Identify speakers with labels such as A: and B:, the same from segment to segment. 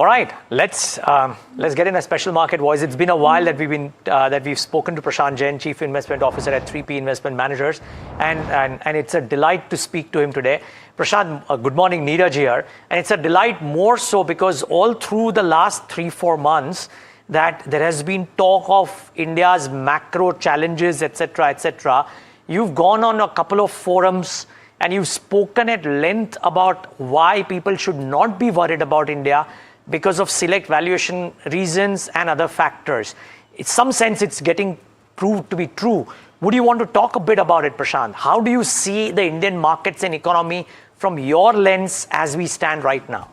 A: All right, let's get in a special market voice. It's been a while that we've spoken to Prashant Jain, Chief Investment Officer at 3P Investment Managers, and it's a delight to speak to him today. Prashant, good morning, Neeraj here, and it's a delight more so because all through the last 3-4 months that there has been talk of India's macro challenges, etc., etc. You've gone on a couple of forums and you've spoken at length about why people should not be worried about India because of select valuation reasons and other factors. In some sense, it's getting proved to be true. Would you want to talk a bit about it, Prashant? How do you see the Indian markets and economy from your lens as we stand right now?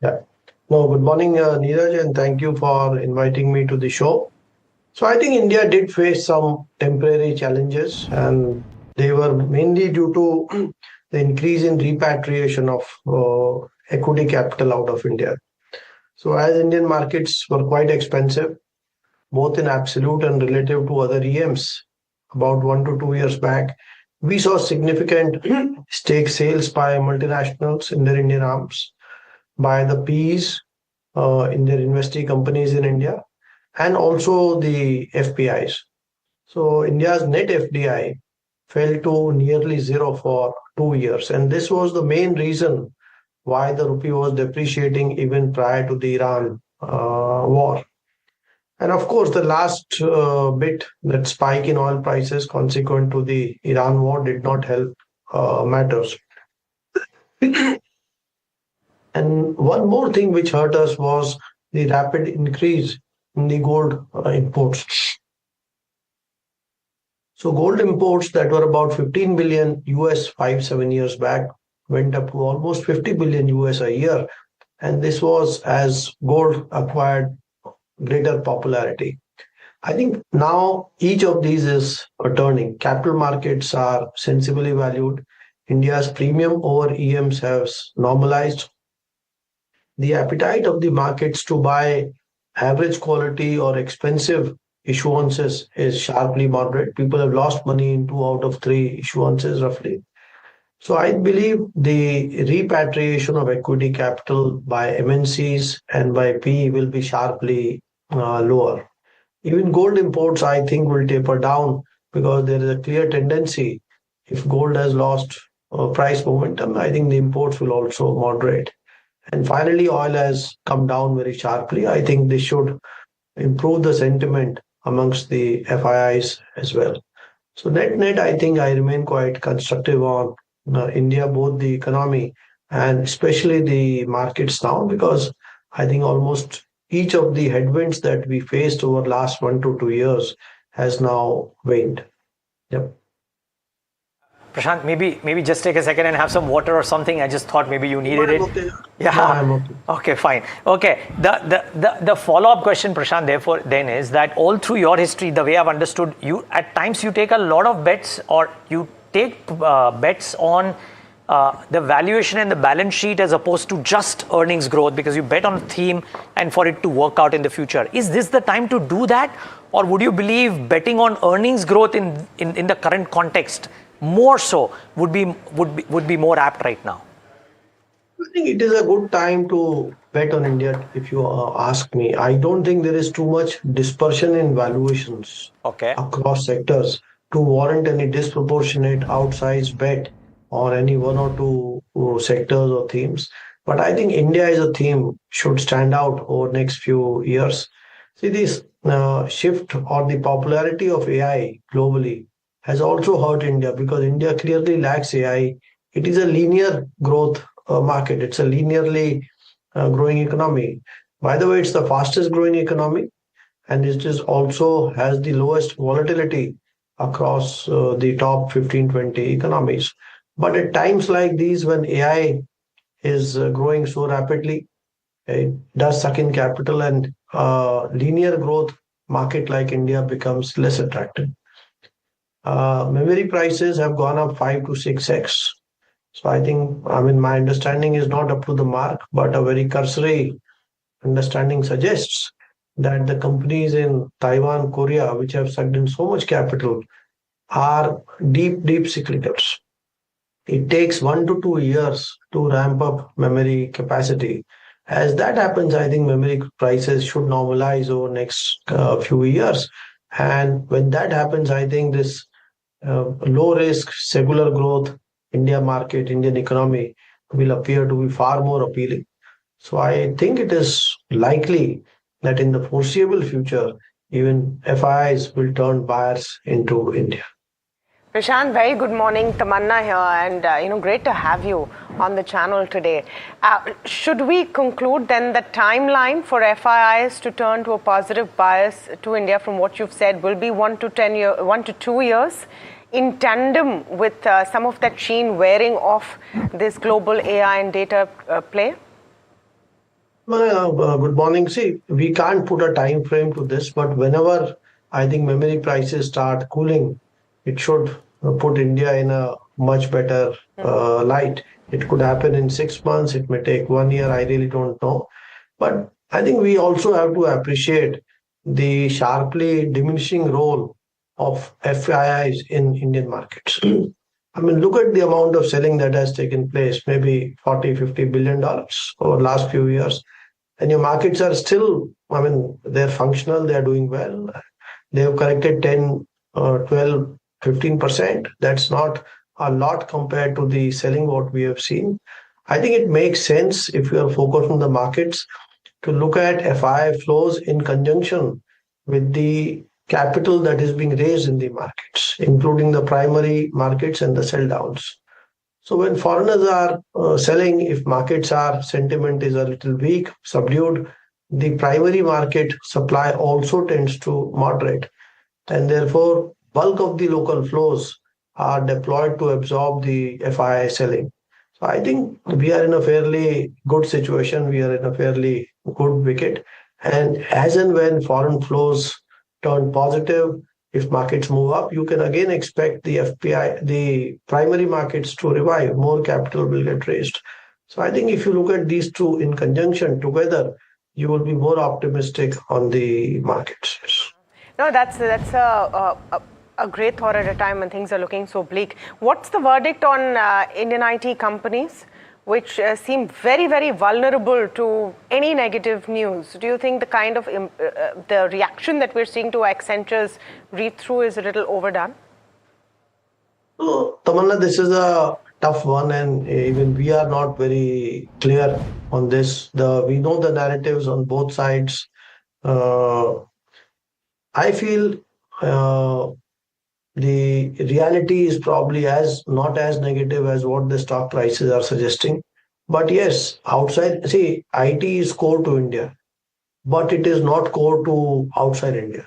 B: Yeah. No, good morning, Neeraj, and thank you for inviting me to the show. So I think India did face some temporary challenges, and they were mainly due to the increase in repatriation of equity capital out of India. So as Indian markets were quite expensive, both in absolute and relative to other EMs, about 1 to 2 years back, we saw significant stake sales by multinationals in their Indian arms, by the Ps in their investee companies in India, and also the FPIs. So India's net FDI fell to nearly zero for 2 years. And this was the main reason why the rupee was depreciating even prior to the Iran war. And of course, the last bit, that spike in oil prices consequent to the Iran war did not help matters. And one more thing which hurt us was the rapid increase in the gold imports. So gold imports that were about 15 billion US 5-7 years back went up to almost 50 billion US a year. And this was as gold acquired greater popularity. I think now each of these is turning. Capital markets are sensibly valued. India's premium over EMs has normalized. The appetite of the markets to buy average quality or expensive issuances is sharply moderate. People have lost money in 2 out of 3 issuances roughly. So I believe the repatriation of equity capital by MNCs and by PE will be sharply lower. Even gold imports, I think, will taper down because there is a clear tendency. If gold has lost price momentum, I think the imports will also moderate. And finally, oil has come down very sharply. I think this should improve the sentiment amongst the FIIs as well. So net, I think I remain quite constructive on India, both the economy and especially the markets now, because I think almost each of the headwinds that we faced over the last 1 to 2 years has now waned. Yep.
A: Prashant, maybe just take a second and have some water or something. I just thought maybe you needed it.
B: Okay.
A: Yeah.
B: No, I'm okay.
A: Okay, fine. Okay. The follow-up question, Prashant, therefore, then is that all through your history, the way I've understood you, at times you take a lot of bets, or you take bets on the valuation and the balance sheet as opposed to just earnings growth, because you bet on a theme and for it to work out in the future. Is this the time to do that, or would you believe betting on earnings growth in the current context more so would be more apt right now?
B: I think it is a good time to bet on India, if you ask me. I don't think there is too much dispersion in valuations across sectors to warrant any disproportionate outsized bet on any 1 or 2 sectors or themes. But I think India as a theme should stand out over next few years. See, this shift or the popularity of AI globally has also hurt India, because India clearly lacks AI. It is a linear growth market. It's a linearly growing economy. By the way, it's the fastest growing economy, and it is also has the lowest volatility across the top 15, 20 economies. But at times like these, when AI is growing so rapidly, it does suck in capital, and linear growth market like India becomes less attractive. Memory prices have gone up 5 to 6x. So I think, my understanding is not up to the mark, but a very cursory understanding suggests that the companies in Taiwan, Korea, which have sucked in so much capital, are deep cyclicals. it takes 1 to 2 years to ramp up memory capacity. As that happens, I think memory prices should normalize over next few years. And when that happens, I think this low risk, secular growth India market, Indian economy will appear to be far more appealing. So I think it is likely that in the foreseeable future, even FIIs will turn buyers into India.
C: Prashant, very good morning. Tamanna here, and great to have you on the channel today. Should we conclude then the timeline for FIIs to turn to a positive bias to India, from what you've said, will be 1 to 2 years, in tandem with some of that sheen wearing off this global AI and data play?
B: Good morning. See, we can't put a time frame to this, but whenever I think memory prices start cooling, it should put India in a much better light. It could happen in 6 months. It may take 1 year. I really don't know. But I think we also have to appreciate the sharply diminishing role of FIIs in Indian markets. I mean, look at the amount of selling that has taken place, maybe 40, $50 billion over the last few years. And your markets are still, I mean, they're functional, they're doing well. They have corrected 10, 12, 15%. That's not a lot compared to the selling what we have seen. I think it makes sense, if you are focused on the markets, to look at FII flows in conjunction with the capital that is being raised in the markets, including the primary markets and the sell downs. So when foreigners are selling, if markets are sentiment is a little weak, subdued, the primary market supply also tends to moderate, and therefore bulk of the local flows are deployed to absorb the FII selling. So I think we are in a fairly good situation. We are in a fairly good wicket, and as and when foreign flows turn positive, if markets move up, you can again expect the FPI, the primary markets to revive, more capital will get raised. So I think if you look at these two in conjunction together, you will be more optimistic on the markets.
C: No, that's a great thought at a time when things are looking so bleak. What's the verdict on Indian IT companies, which seem very, very vulnerable to any negative news? Do you think the kind of the reaction that we're seeing to Accenture's read-through is a little overdone?
B: So, Tamanna, this is a tough one, and even we are not very clear on this. We know the narratives on both sides. I feel the reality is probably not as negative as what the stock prices are suggesting. But yes, IT is core to India, but it is not core to outside India.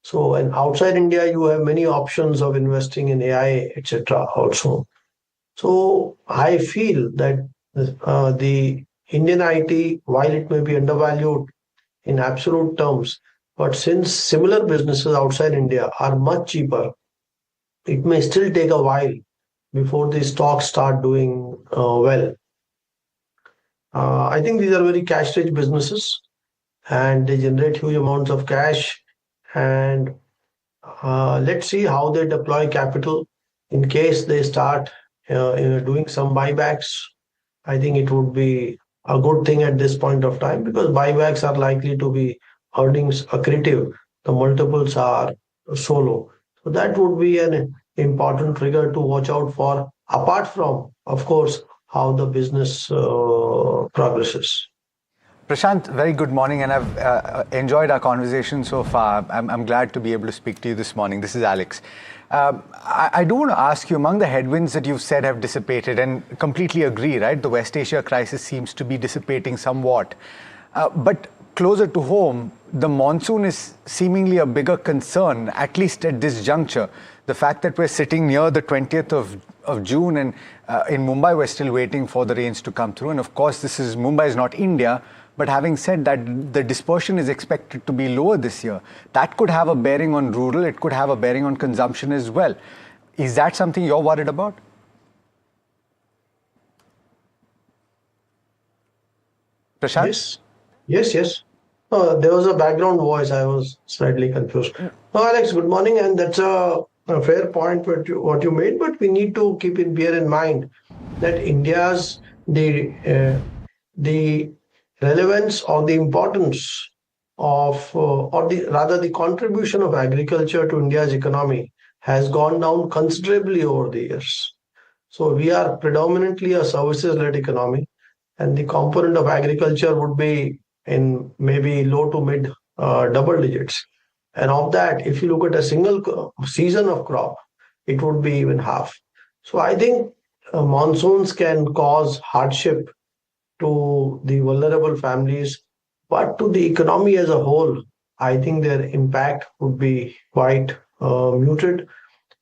B: So, and outside India, you have many options of investing in AI, etc. also. So I feel that the Indian IT, while it may be undervalued in absolute terms, but since similar businesses outside India are much cheaper, it may still take a while before the stocks start doing well. I think these are very cash-rich businesses, and they generate huge amounts of cash. And let's see how they deploy capital in case they start doing some buybacks. I think it would be a good thing at this point of time, because buybacks are likely to be earnings accretive. The multiples are so low. So that would be an important trigger to watch out for, apart from, of course, how the business progresses.
D: Prashant, very good morning, and I've enjoyed our conversation so far. I'm glad to be able to speak to you this morning. This is Alex. I do want to ask you, among the headwinds that you've said have dissipated, and completely agree, right? The West Asia crisis seems to be dissipating somewhat. But closer to home, the monsoon is seemingly a bigger concern, at least at this juncture. The fact that we're sitting near the 20th of June, and in Mumbai, we're still waiting for the rains to come through. And of course, Mumbai is not India. But having said that, the dispersion is expected to be lower this year. That could have a bearing on rural. It could have a bearing on consumption as well. Is that something you're worried about? Prashant?
B: Yes. There was a background voice. I was slightly confused. No, Alex, good morning. And that's a a fair point what you made, but we need to bear in mind that India's the relevance or the importance of or the rather the contribution of agriculture to India's economy has gone down considerably over the years. So we are predominantly a services-led economy, and the component of agriculture would be in maybe low to mid double digits. And of that, if you look at a single season of crop, it would be even half. So I think monsoons can cause hardship to the vulnerable families, but to the economy as a whole, I think their impact would be quite muted.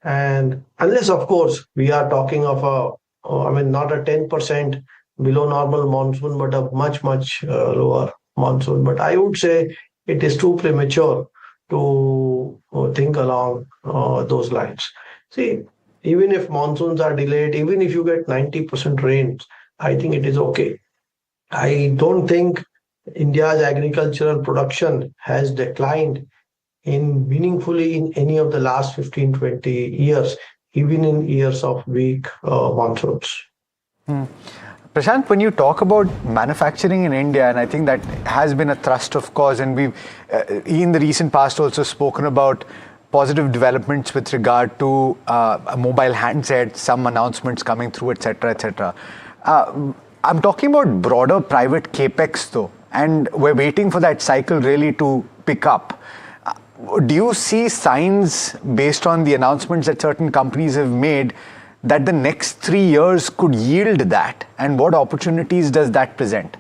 B: And unless, of course, we are talking of not a 10% below normal monsoon, but a much lower monsoon. But I would say it is too premature to think along those lines. See, even if monsoons are delayed, even if you get 90% rains, I think it is okay. I don't think India's agricultural production has declined meaningfully in any of the last 15, 20 years, even in years of weak monsoons.
D: Prashant, when you talk about manufacturing in India, and I think that has been a thrust of cause, and we've in the recent past also spoken about positive developments with regard to a mobile handset, some announcements coming through, etc., etc. I'm talking about broader private capex though, and we're waiting for that cycle really to pick up. Do you see signs based on the announcements that certain companies have made that the next 3 years could yield that? And what opportunities does that present?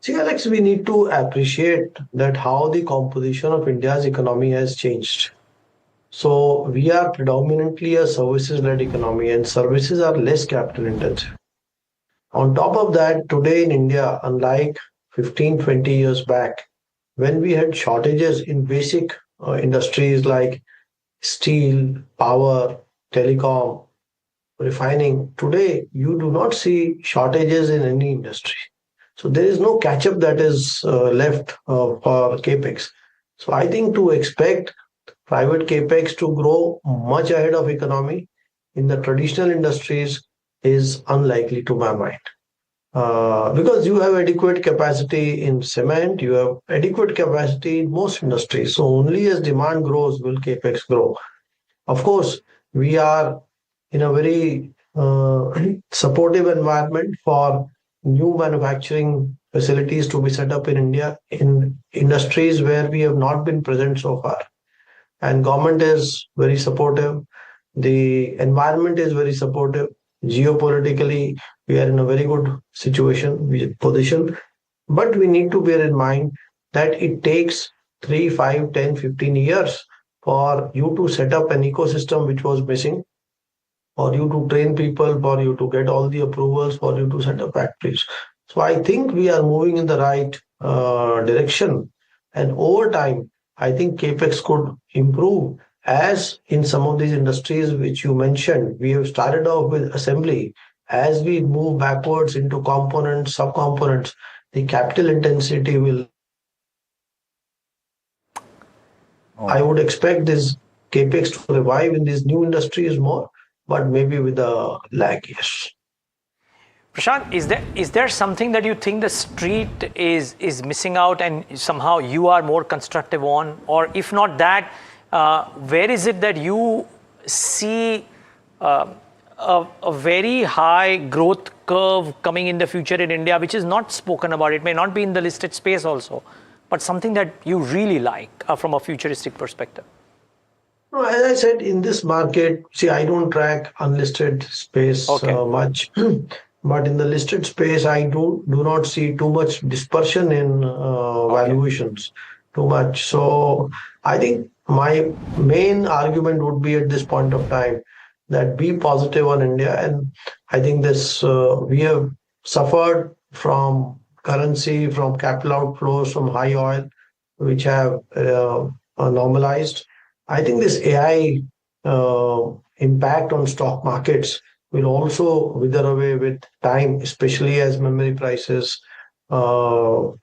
B: See, Alex, we need to appreciate that how the composition of India's economy has changed. So we are predominantly a services-led economy, and services are less capital intensive. On top of that, today in India, unlike 15, 20 years back, when we had shortages in basic industries like steel, power, telecom, refining, today you do not see shortages in any industry. So there is no catch-up that is left for capex. So I think to expect private capex to grow much ahead of economy in the traditional industries is unlikely to my mind. Because you have adequate capacity in cement, you have adequate capacity in most industries. So only as demand grows will capex grow. Of course, we are in a very supportive environment for new manufacturing facilities to be set up in India in industries where we have not been present so far. And government is very supportive. The environment is very supportive. Geopolitically, we are in a very good position. But we need to bear in mind that it takes 3, 5, 10, 15 years for you to set up an ecosystem which was missing, for you to train people, for you to get all the approvals, for you to set up factories. So I think we are moving in the right direction. And over time, I think capex could improve, as in some of these industries which you mentioned. We have started off with assembly. As we move backwards into components, subcomponents, the capital intensity will. I would expect this capex to revive in these new industries more, but maybe with a lag, yes.
A: Prashant, is there something that you think the street is missing out and somehow you are more constructive on? Or if not that, where is it that you see a very high growth curve coming in the future in India, which is not spoken about? It may not be in the listed space also, but something that you really like from a futuristic perspective.
B: No, as I said, in this market, see, I don't track unlisted space much. But in the listed space, I do not see too much dispersion in valuations, too much. So I think my main argument would be at this point of time that be positive on India. And I think this we have suffered from currency, from capital outflows, from high oil, which have normalized. I think this AI impact on stock markets will also wither away with time, especially as memory prices come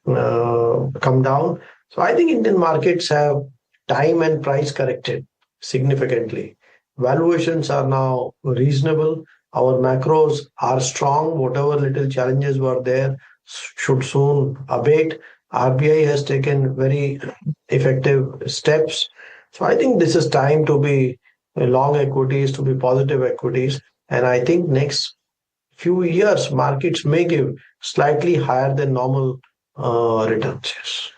B: down. So I think Indian markets have time and price corrected significantly. Valuations are now reasonable. Our macros are strong. Whatever little challenges were there should soon abate. RBI has taken very effective steps. So I think this is time to be long equities, to be positive equities. And I think next few years, markets may give slightly higher than normal returns. Yes.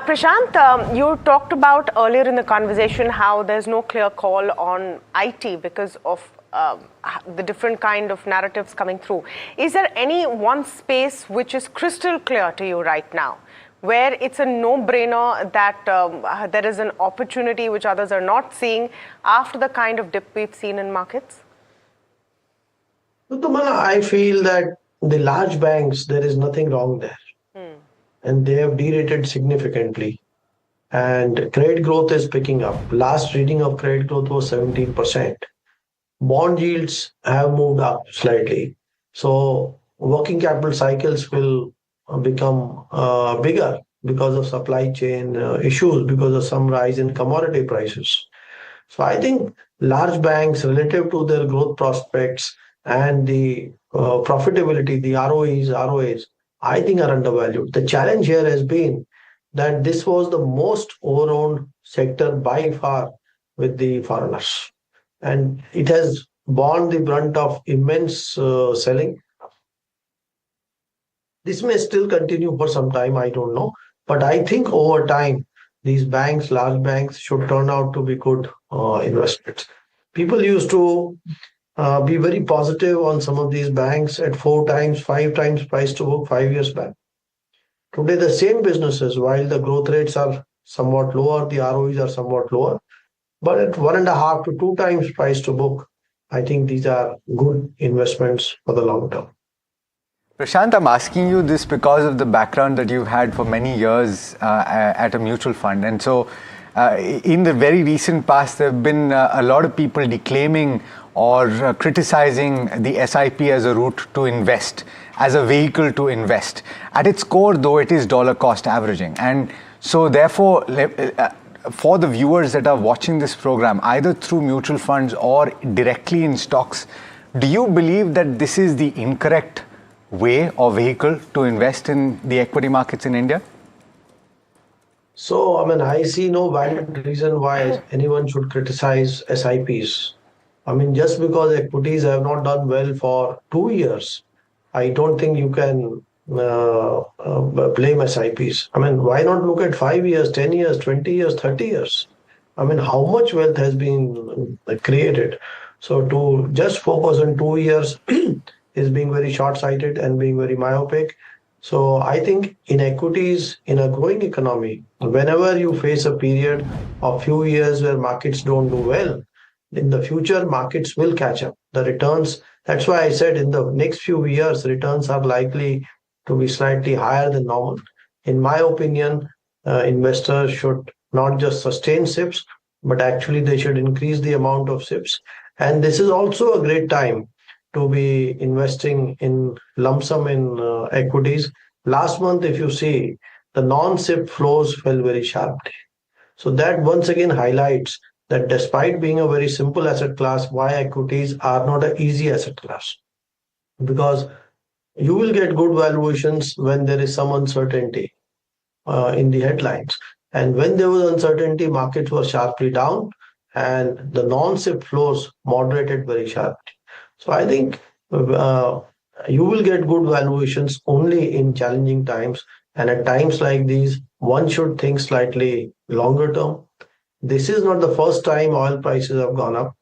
C: Prashant, you talked about earlier in the conversation how there's no clear call on IT because of the different kind of narratives coming through. Is there any one space which is crystal clear to you right now, where it's a no-brainer that there is an opportunity which others are not seeing after the kind of dip we've seen in markets?
B: Tamanna, I feel that the large banks, there is nothing wrong there. And they have derated significantly. And credit growth is picking up. Last reading of credit growth was 17%. Bond yields have moved up slightly. So working capital cycles will become bigger because of supply chain issues, because of some rise in commodity prices. So I think large banks, relative to their growth prospects and the profitability, the ROAs, I think are undervalued. The challenge here has been that this was the most overowned sector by far with the foreigners. And it has borne the brunt of immense selling. This may still continue for some time, I don't know. But I think over time, these banks, large banks, should turn out to be good investments. People used to be very positive on some of these banks at 4 times, 5 times price to book 5 years back. Today, the same businesses, while the growth rates are somewhat lower, the ROEs are somewhat lower, but at 1.5 to 2 times price to book, I think these are good investments for the long term.
D: Prashant, I'm asking you this because of the background that you've had for many years at a mutual fund. And so in the very recent past, there have been a lot of people declaiming or criticizing the SIP as a route to invest, as a vehicle to invest. At its core, though, it is dollar cost averaging. And so therefore, for the viewers that are watching this program, either through mutual funds or directly in stocks, do you believe that this is the incorrect way or vehicle to invest in the equity markets in India?
B: So, I see no valid reason why anyone should criticize SIPs. Just because equities have not done well for 2 years, I don't think you can blame SIPs. Why not look at 5 years, 10 years, 20 years, 30 years? How much wealth has been created? So to just focus on 2 years is being very short-sighted and being very myopic. So I think in equities, in a growing economy, whenever you face a period of few years where markets don't do well, in the future, markets will catch up. The returns, that's why I said in the next few years, returns are likely to be slightly higher than normal. In my opinion, investors should not just sustain SIPs, but actually they should increase the amount of SIPs. And this is also a great time to be investing in lump sum in equities. Last month, if you see, the non-SIP flows fell very sharply. So that once again highlights that despite being a very simple asset class, why equities are not an easy asset class. Because you will get good valuations when there is some uncertainty in the headlines. And when there was uncertainty, markets were sharply down and the non-SIP flows moderated very sharply. So I think you will get good valuations only in challenging times. And at times like these, one should think slightly longer term. This is not the first time oil prices have gone up.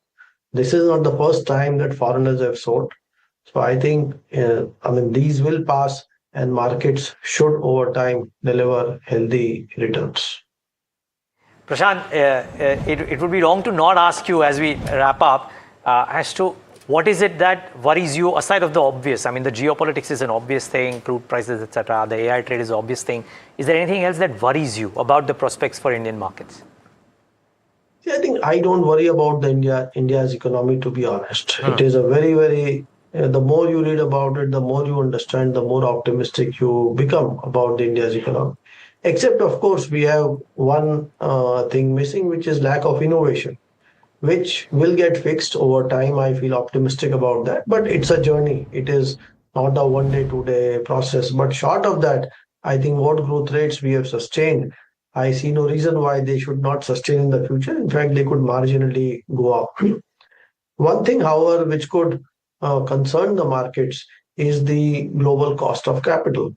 B: This is not the first time that foreigners have sold. So I think, these will pass and markets should over time deliver healthy returns.
A: Prashant, it would be wrong to not ask you as we wrap up as to what is it that worries you aside of the obvious? The geopolitics is an obvious thing, crude prices, etc. The AI trade is an obvious thing. Is there anything else that worries you about the prospects for Indian markets?
B: I think I don't worry about India's economy, to be honest. It is a very, very, the more you read about it, the more you understand, the more optimistic you become about India's economy. Except, of course, we have one thing missing, which is lack of innovation, which will get fixed over time. I feel optimistic about that, but it's a journey. It is not a 1 day, 2 day process. But short of that, I think what growth rates we have sustained, I see no reason why they should not sustain in the future. In fact, they could marginally go up. One thing, however, which could concern the markets is the global cost of capital.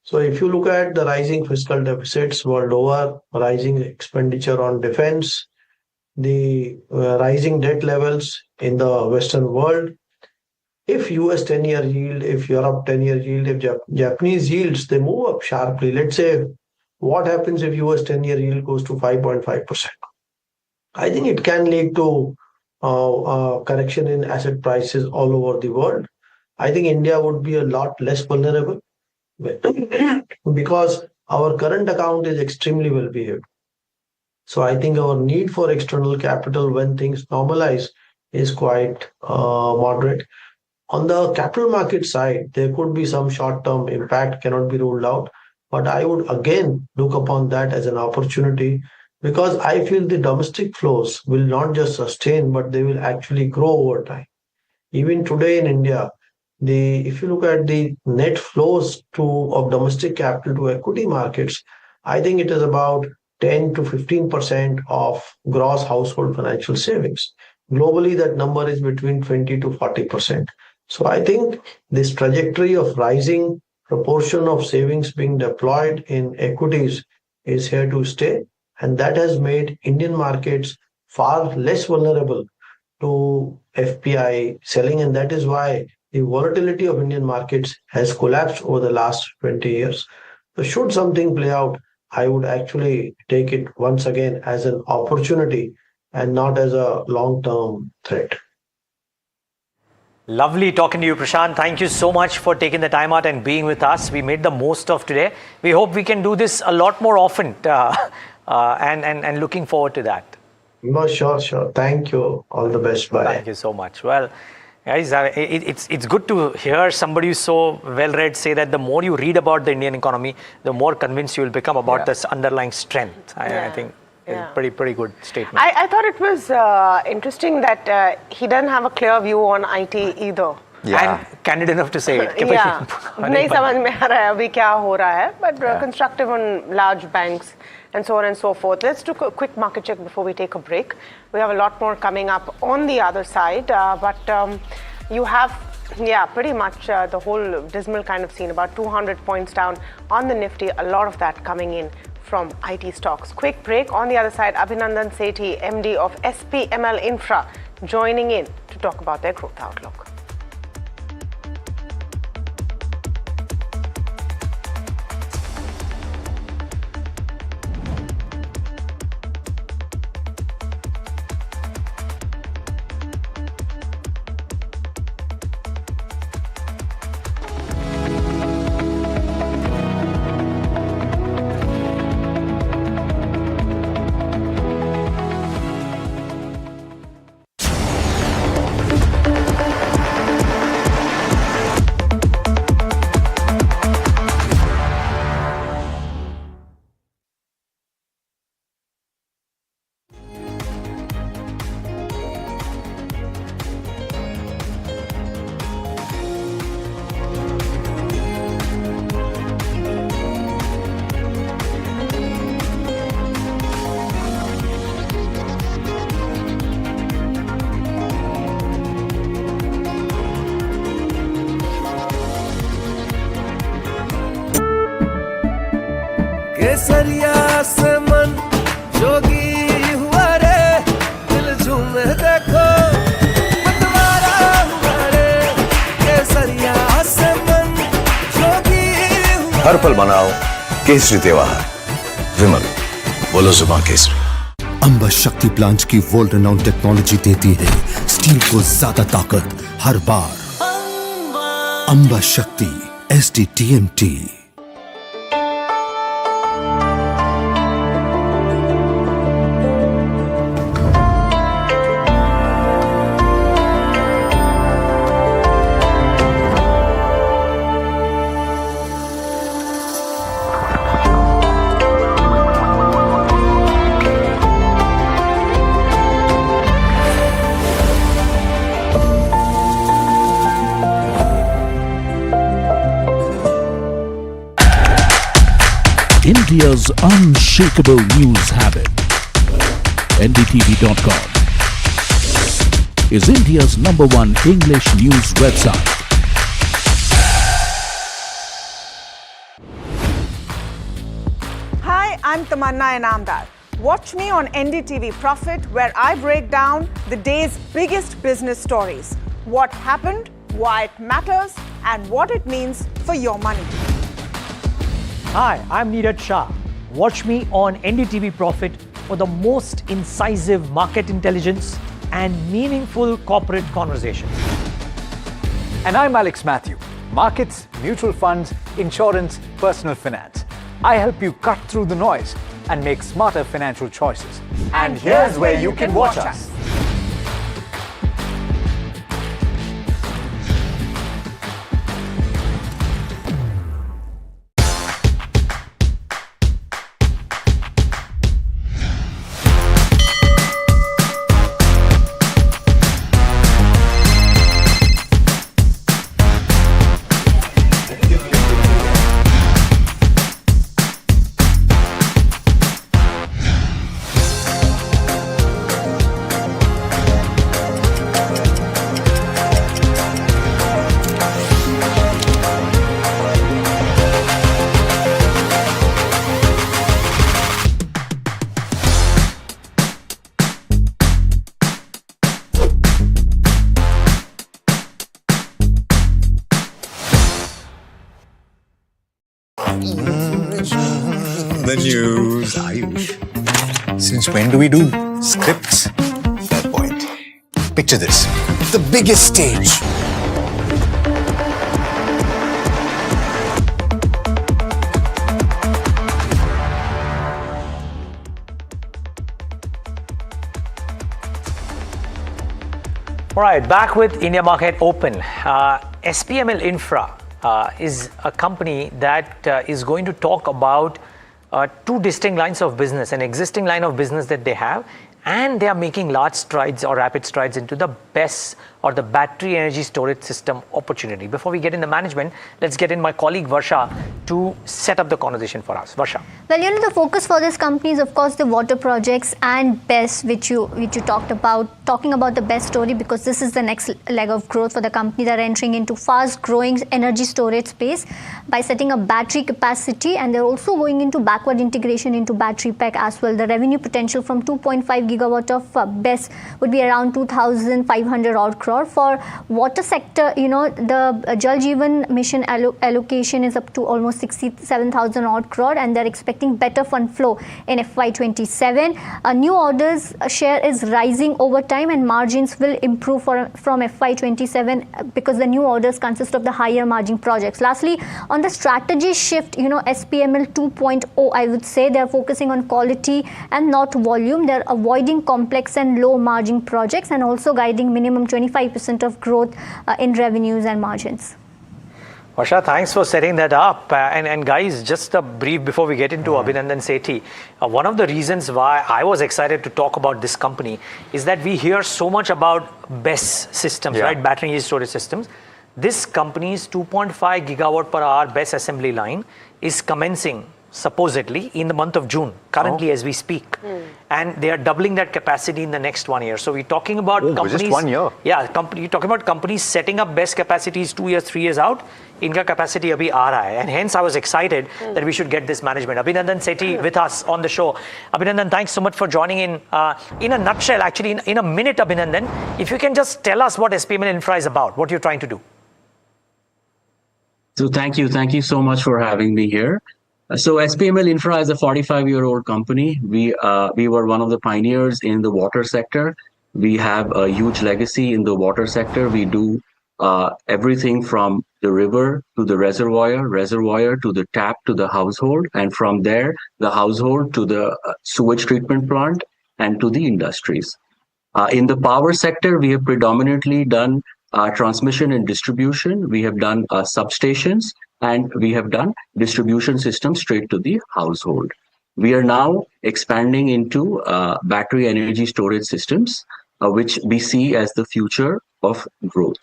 B: So if you look at the rising fiscal deficits world over, rising expenditure on defense, the rising debt levels in the Western world, if US 10-year yield, if Europe 10-year yield, if Japanese yields, they move up sharply. Let's say, what happens if US 10-year yield goes to 5.5%? I think it can lead to correction in asset prices all over the world. I think India would be a lot less vulnerable because our current account is extremely well behaved. So I think our need for external capital when things normalize is quite moderate. On the capital market side, there could be some short-term impact, cannot be ruled out. But I would again look upon that as an opportunity because I feel the domestic flows will not just sustain, but they will actually grow over time. Even today in India, if you look at the net flows of domestic capital to equity markets, I think it is about 10 to 15% of gross household financial savings. Globally, that number is between 20 to 40%. So I think this trajectory of rising proportion of savings being deployed in equities is here to stay. And that has made Indian markets far less vulnerable to FPI selling. And that is why the volatility of Indian markets has collapsed over the last 20 years. So should something play out, I would actually take it once again as an opportunity and not as a long-term threat.
A: Lovely talking to you, Prashant. Thank you so much for taking the time out and being with us. We made the most of today. We hope we can do this a lot more often and looking forward to that.
B: No, sure. Thank you. All the best. Bye.
A: Thank you so much. Well, guys, it's good to hear somebody who's so well-read say that the more you read about the Indian economy, the more convinced you will become about this underlying strength. I think it's a pretty good statement.
C: I thought it was interesting that he doesn't have a clear view on IT either.
A: And candid enough to say it.
C: नहीं समझ में आ रहा है अभी क्या हो रहा है, but constructive on large banks and so on and so forth. Let's do a quick market check before we take a break. We have a lot more coming up on the other side, but you have, pretty much the whole dismal kind of scene, about 200 points down on the Nifty, a lot of that coming in from IT stocks. Quick break. On the other side, Abhinandan Sethi, MD of SPML Infra, joining in to talk about their growth outlook.
E: केसरिया से मन जोगी हुआ रे, दिल झूमे देखो मतवारा हुआ रे, केसरिया से मन जोगी हुआ।
F: हर पल मनाओ केसरी त्योहार, विमल बोलो जुबान केसरी।
G: अंबा शक्ति प्लांट की वर्ल्ड रेनाउंड टेक्नोलॉजी देती है स्टील को ज्यादा ताकत हर बार। अंबा शक्ति SDTMT।
H: India's unshakable news habit. NDTV.com is India's #1 English news website.
I: Hi, I'm Tamanna Inamdar. Watch me on NDTV Profit, where I break down the day's biggest business stories. What happened, why it matters, and what it means for your money.
A: Hi, I'm Neeraj Shah. Watch me on NDTV Profit for the most incisive market intelligence and meaningful corporate conversations.
D: And I'm Alex Matthew. Markets, mutual funds, insurance, personal finance. I help you cut through the noise and make smarter financial choices. And here's where you can watch us.
F: The news, Ayush. Since when do we do scripts? Fair point. Picture this. The biggest stage.
A: All right, back with India Market Open. SPML Infra is a company that is going to talk about two distinct lines of business, an existing line of business that they have, and they are making large strides or rapid strides into the BESS or the battery energy storage system opportunity. Before we get in the management, let's get in my colleague Varsha to set up the conversation for us. Varsha.
J: Well, the focus for this company is, of course, the water projects and BESS, which you talked about, talking about the BESS story, because this is the next leg of growth for the company. They're entering into fast-growing energy storage space by setting up battery capacity, and they're also going into backward integration into battery pack as well. The revenue potential from 2.5 gigawatt of BESS would be around 2,500 odd crore. For water sector, the Jal Jeevan mission allocation is up to almost 67,000 odd crore, and they're expecting better fund flow in FY27. New orders share is rising over time, and margins will improve from FY27 because the new orders consist of the higher margin projects. Lastly, on the strategy shift, SPML 2.0, I would say they're focusing on quality and not volume. They're avoiding complex and low margin projects and also guiding minimum 25% of growth in revenues and margins.
A: Varsha, thanks for setting that up. And guys, just a brief before we get into Abhinandan Sethi. One of the reasons why I was excited to talk about this company is that we hear so much about BESS systems, right? Battery energy storage systems. This company's 2.5 gigawatt per hour BESS assembly line is commencing supposedly in the month of June, currently as we speak. And they are doubling that capacity in the next 1 year. So we're talking about companies.
D: Just 1 year?
A: Yeah, you're talking about companies setting up BESS capacities 2 years, 3 years out. Inka capacity abhi aa raha hai. And hence I was excited that we should get this management. Abhinandan Sethi with us on the show. Abhinandan, thanks so much for joining in. In a nutshell, actually, in a minute, Abhinandan, if you can just tell us what SPML Infra is about, what you're trying to do.
K: So thank you so much for having me here. So SPML Infra is a 45-year-old company. We were one of the pioneers in the water sector. We have a huge legacy in the water sector. We do everything from the river to the reservoir to the tap to the household, and from there, the household to the sewage treatment plant and to the industries. In the power sector, we have predominantly done transmission and distribution. We have done substations, and we have done distribution systems straight to the household. We are now expanding into battery energy storage systems, which we see as the future of growth.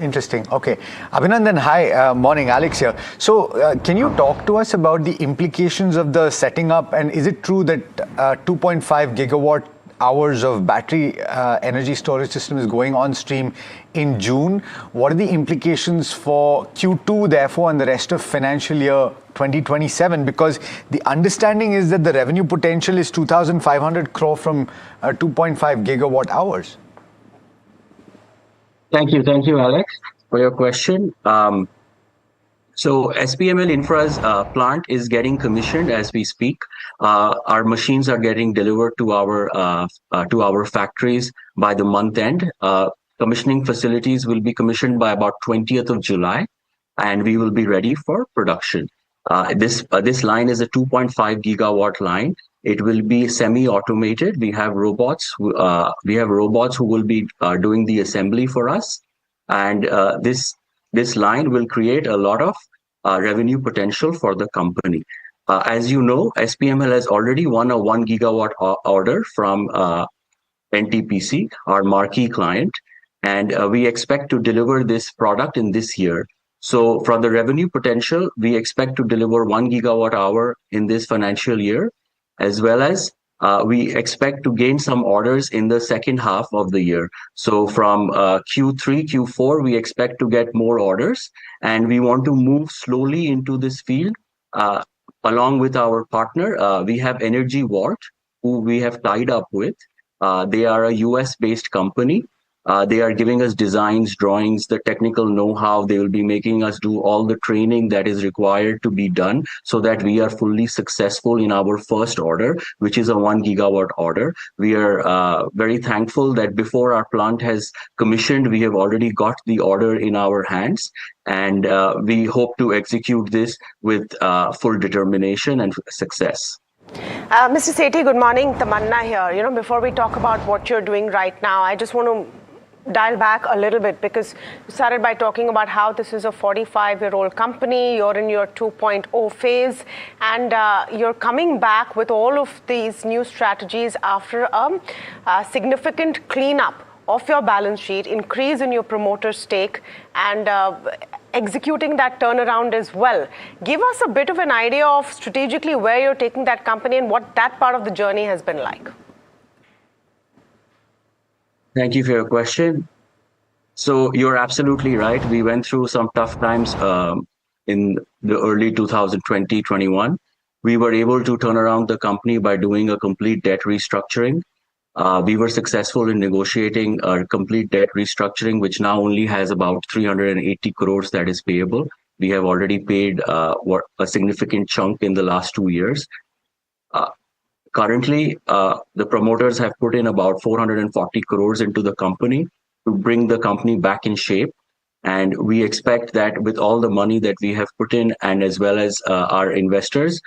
D: Interesting. Okay. Abhinandan, hi. Morning. Alex here. So, can you talk to us about the implications of the setting up? And is it true that 2.5 gigawatt hours of battery energy storage system is going on stream in June? What are the implications for Q2, therefore, and the rest of financial year 2027? Because the understanding is that the revenue potential is 2,500 crore from 2.5 gigawatt hours.
K: Thank you, Alex, for your question. So SPML Infra's plant is getting commissioned as we speak. Our machines are getting delivered to our factories by the month end. Commissioning facilities will be commissioned by about 20th of July, and we will be ready for production. This line is a 2.5 gigawatt line. It will be semi-automated. We have robots. Who will be doing the assembly for us, and this line will create a lot of revenue potential for the company. As you know, SPML has already won a 1 gigawatt order from NTPC, our marquee client, and we expect to deliver this product in this year. So from the revenue potential, we expect to deliver 1 gigawatt hour in this financial year, as well as we expect to gain some orders in the second half of the year. So from Q3, Q4, we expect to get more orders, and we want to move slowly into this field. Along with our partner, we have Energy Vault, who we have tied up with. They are a US-based company. They are giving us designs, drawings, the technical know-how. They will be making us do all the training that is required to be done so that we are fully successful in our first order, which is a 1 gigawatt order. We are very thankful that before our plant has commissioned, we have already got the order in our hands, and we hope to execute this with full determination and success.
C: Mr. Sethi, good morning. Tamanna here. Before we talk about what you're doing right now, I just want to dial back a little bit, because you started by talking about how this is a 45-year-old company, you're in your 2.0 phase, and you're coming back with all of these new strategies after a significant cleanup of your balance sheet, increase in your promoter stake, and executing that turnaround as well. Give us a bit of an idea of strategically where you're taking that company and what that part of the journey has been like.
K: Thank you for your question. So you're absolutely right. We went through some tough times in the early 2020-21. We were able to turn around the company by doing a complete debt restructuring. We were successful in negotiating a complete debt restructuring, which now only has about 380 crores that is payable. We have already paid a significant chunk in the last 2 years. Currently, the promoters have put in about 440 crores into the company to bring the company back in shape. And we expect that with all the money that we have put in, and as well as our investors,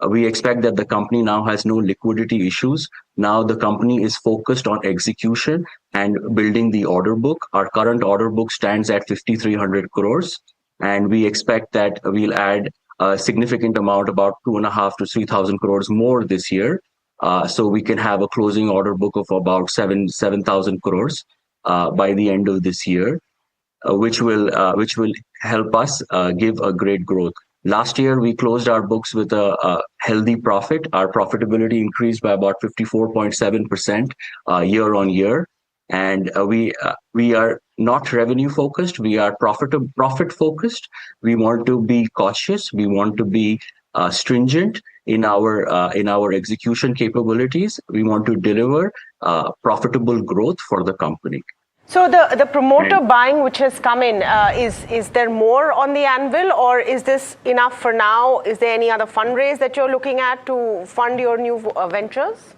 K: we expect that the company now has no liquidity issues. Now the company is focused on execution and building the order book. Our current order book stands at 5,300 crores. And we expect that we'll add a significant amount, about 2,500 to 3,000 crores more this year. So we can have a closing order book of about 7,000 crores by the end of this year, which will help us give a great growth. Last year, we closed our books with a healthy profit. Our profitability increased by about 54.7% year on year. And we are not revenue focused. We are profit focused. We want to be cautious. We want to be stringent in our execution capabilities. We want to deliver profitable growth for the company.
C: So the promoter buying which has come in, is there more on the anvil, or is this enough for now? Is there any other fundraise that you're looking at to fund your new ventures?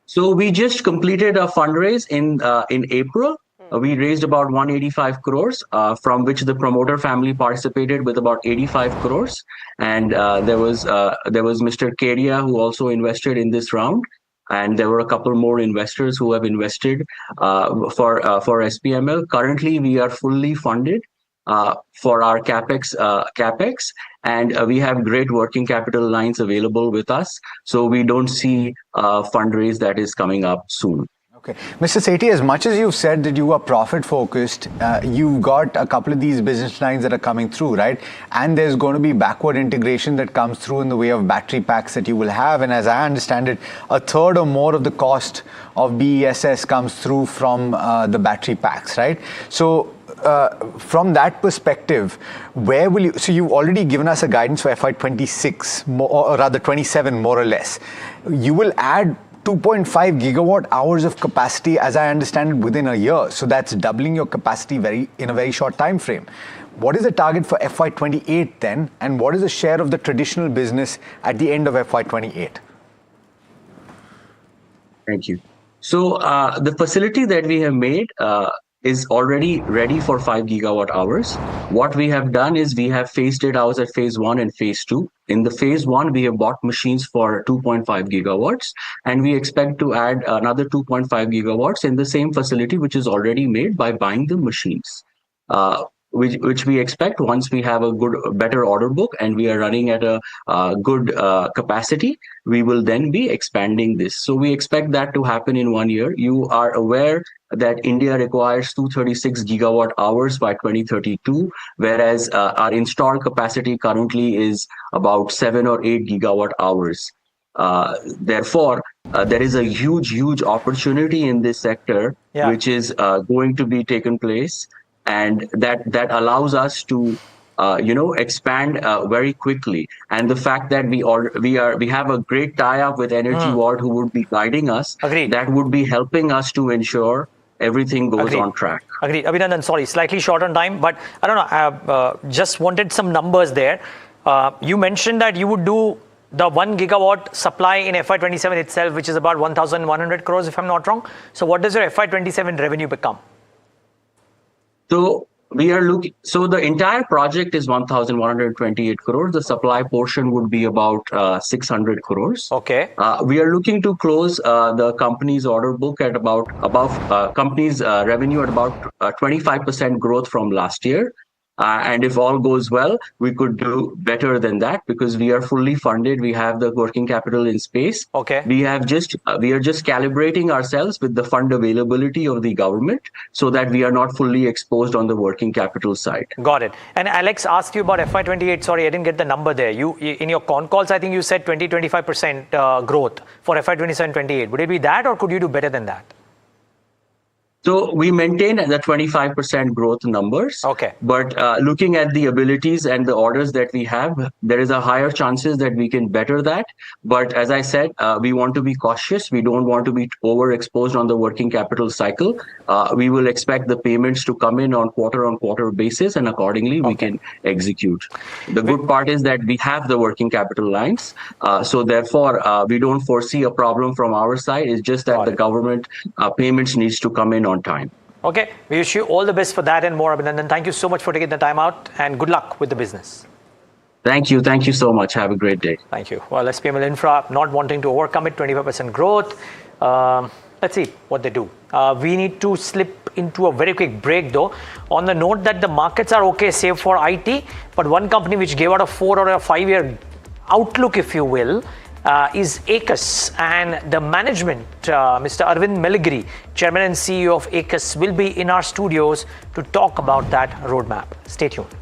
K: So we just completed a fundraise in April. We raised about 185 crores, from which the promoter family participated with about 85 crores. And there was Mr. Kedia, who also invested in this round. And there were a couple more investors who have invested for SPML. Currently, we are fully funded for our capex, and we have great working capital lines available with us. So we don't see a fundraise that is coming up soon.
D: Okay. Mr. Sethi, as much as you've said that you are profit focused, you've got a couple of these business lines that are coming through, right? And there's going to be backward integration that comes through in the way of battery packs that you will have. And as I understand it, a third or more of the cost of BESS comes through from the battery packs, right? So from that perspective, where will you, so you've already given us a guidance for FY26, or rather 27 more or less. You will add 2.5 gigawatt hours of capacity, as I understand it, within a year. So that's doubling your capacity in a very short time frame. What is the target for FY28 then? And what is the share of the traditional business at the end of FY28?
K: Thank you. So the facility that we have made is already ready for 5 gigawatt hours. What we have done is we have phased it out at phase 1 and phase 2. In the phase 1, we have bought machines for 2.5 gigawatts, and we expect to add another 2.5 gigawatts in the same facility, which is already made, by buying the machines. Which we expect, once we have a better order book and we are running at a good capacity, we will then be expanding this. So we expect that to happen in 1 year. You are aware that India requires 236 gigawatt hours by 2032, whereas our installed capacity currently is about 7 or 8 gigawatt hours. Therefore, there is a huge opportunity in this sector, which is going to be taken place. And that allows us to, expand very quickly. And the fact that we have a great tie-up with Energy World, who would be guiding us, that would be helping us to ensure everything goes on track.
A: Agreed. Abhinandan, sorry, slightly short on time, but I don't know, just wanted some numbers there. You mentioned that you would do the 1 gigawatt supply in FY27 itself, which is about 1,100 crores, if I'm not wrong. So what does your FY27 revenue become?
K: So we are looking. So the entire project is 1,128 crores. The supply portion would be about 600 crores.
A: Okay.
K: We are looking to close the company's order book at above company's revenue at about 25% growth from last year. And if all goes well, we could do better than that, because we are fully funded. We have the working capital in space.
A: Okay.
K: We are just calibrating ourselves with the fund availability of the government, so that we are not fully exposed on the working capital side.
A: Got it. And Alex asked you about FY28. Sorry, I didn't get the number there. You in your con calls, I think you said 20-25% growth for FY27-28. Would it be that, or could you do better than that?
K: So we maintain the 25% growth numbers.
A: Okay.
K: But looking at the abilities and the orders that we have, there is a higher chances that we can better that. But as I said, we want to be cautious. We don't want to be overexposed on the working capital cycle. We will expect the payments to come in on quarter basis, and accordingly we can execute. The good part is that we have the working capital lines. So therefore, we don't foresee a problem from our side. It's just that the government payments needs to come in on time.
A: Okay, we wish you all the best for that and more, Abhinandan. Thank you so much for taking the time out, and good luck with the business.
K: Thank you so much. Have a great day.
A: Thank you. Well, SPML Infra not wanting to overcome it, 25% growth. Let's see what they do. We need to slip into a very quick break though, on the note that the markets are okay save for IT, but one company which gave out a 4 or a 5 year outlook, if you will, is ACUS, and the management, Mr. Arvind Meligiri, Chairman and CEO of ACUS, will be in our studios to talk about that roadmap. Stay tuned.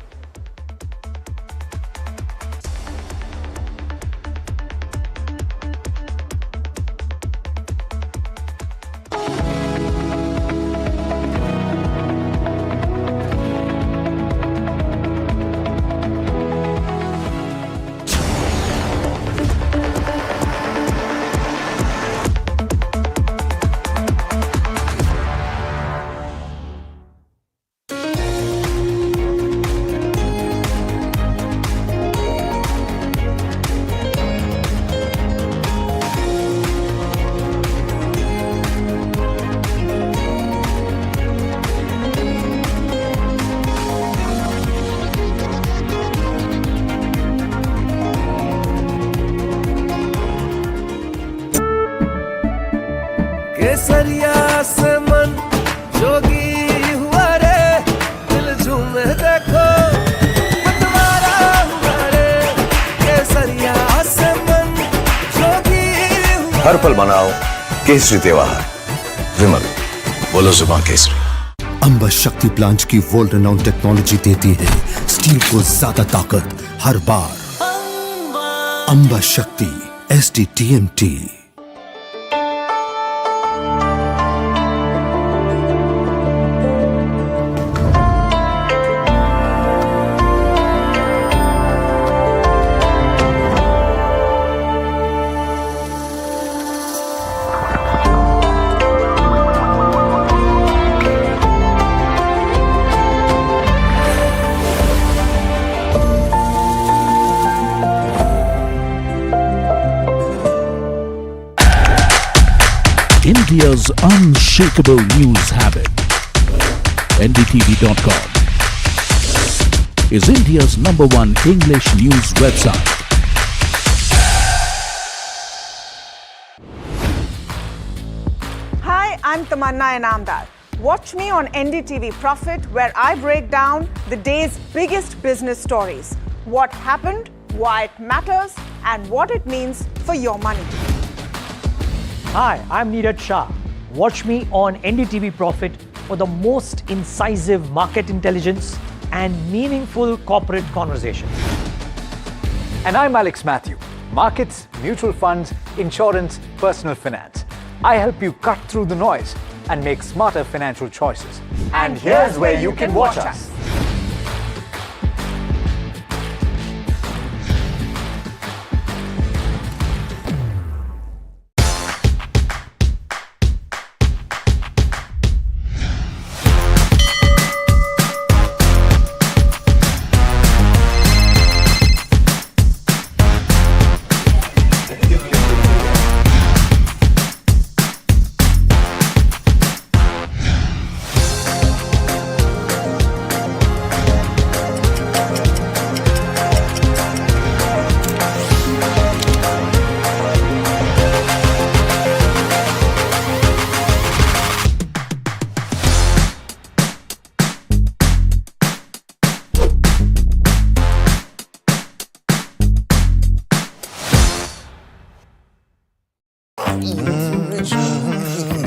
E: केसरिया से मन जोगी हुआ रे, दिल झूमे देखो मतवारा हुआ रे। केसरिया से मन जोगी हुआ।
F: हर पल मनाओ केसरी त्योहार, विमल, बोलो जुबान केसरी।
G: अंबा शक्ति प्लांट की वर्ल्ड रेनाउंड टेक्नोलॉजी देती है स्टील को ज्यादा ताकत हर बार। अंबा शक्ति SDTMT।
H: India's unshakable news habit. NDTV.com is India's #1 English news website.
I: Hi, I'm Tamanna Inamdar. Watch me on NDTV Profit, where I break down the day's biggest business stories. What happened, why it matters, and what it means for your money.
A: Hi, I'm Neeraj Shah. Watch me on NDTV Profit for the most incisive market intelligence and meaningful corporate conversations.
L: And I'm Alex Matthew. Markets, mutual funds, insurance, personal finance. I help you cut through the noise and make smarter financial choices. And here's where you can watch us.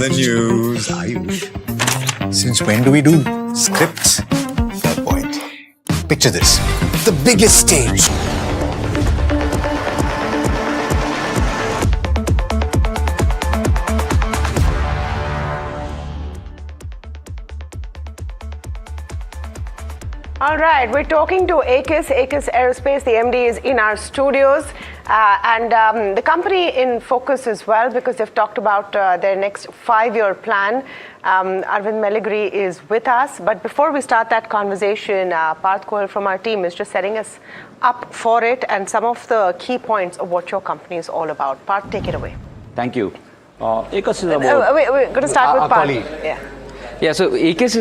F: The news, Ayush. Since when do we do scripts? Fair point. Picture this. The biggest stage.
C: All right, we're talking to Aegis Aerospace. The MD is in our studios. And the company in focus as well, because they've talked about their next 5-year plan. Arvind Meligri is with us. But before we start that conversation, Parth Goel from our team is just setting us up for it and some of the key points of what your company is all about. Parth, take it away.
M: Thank you. Aegis is about...
C: we're going to start with Parth.
M: Yeah, so Aegis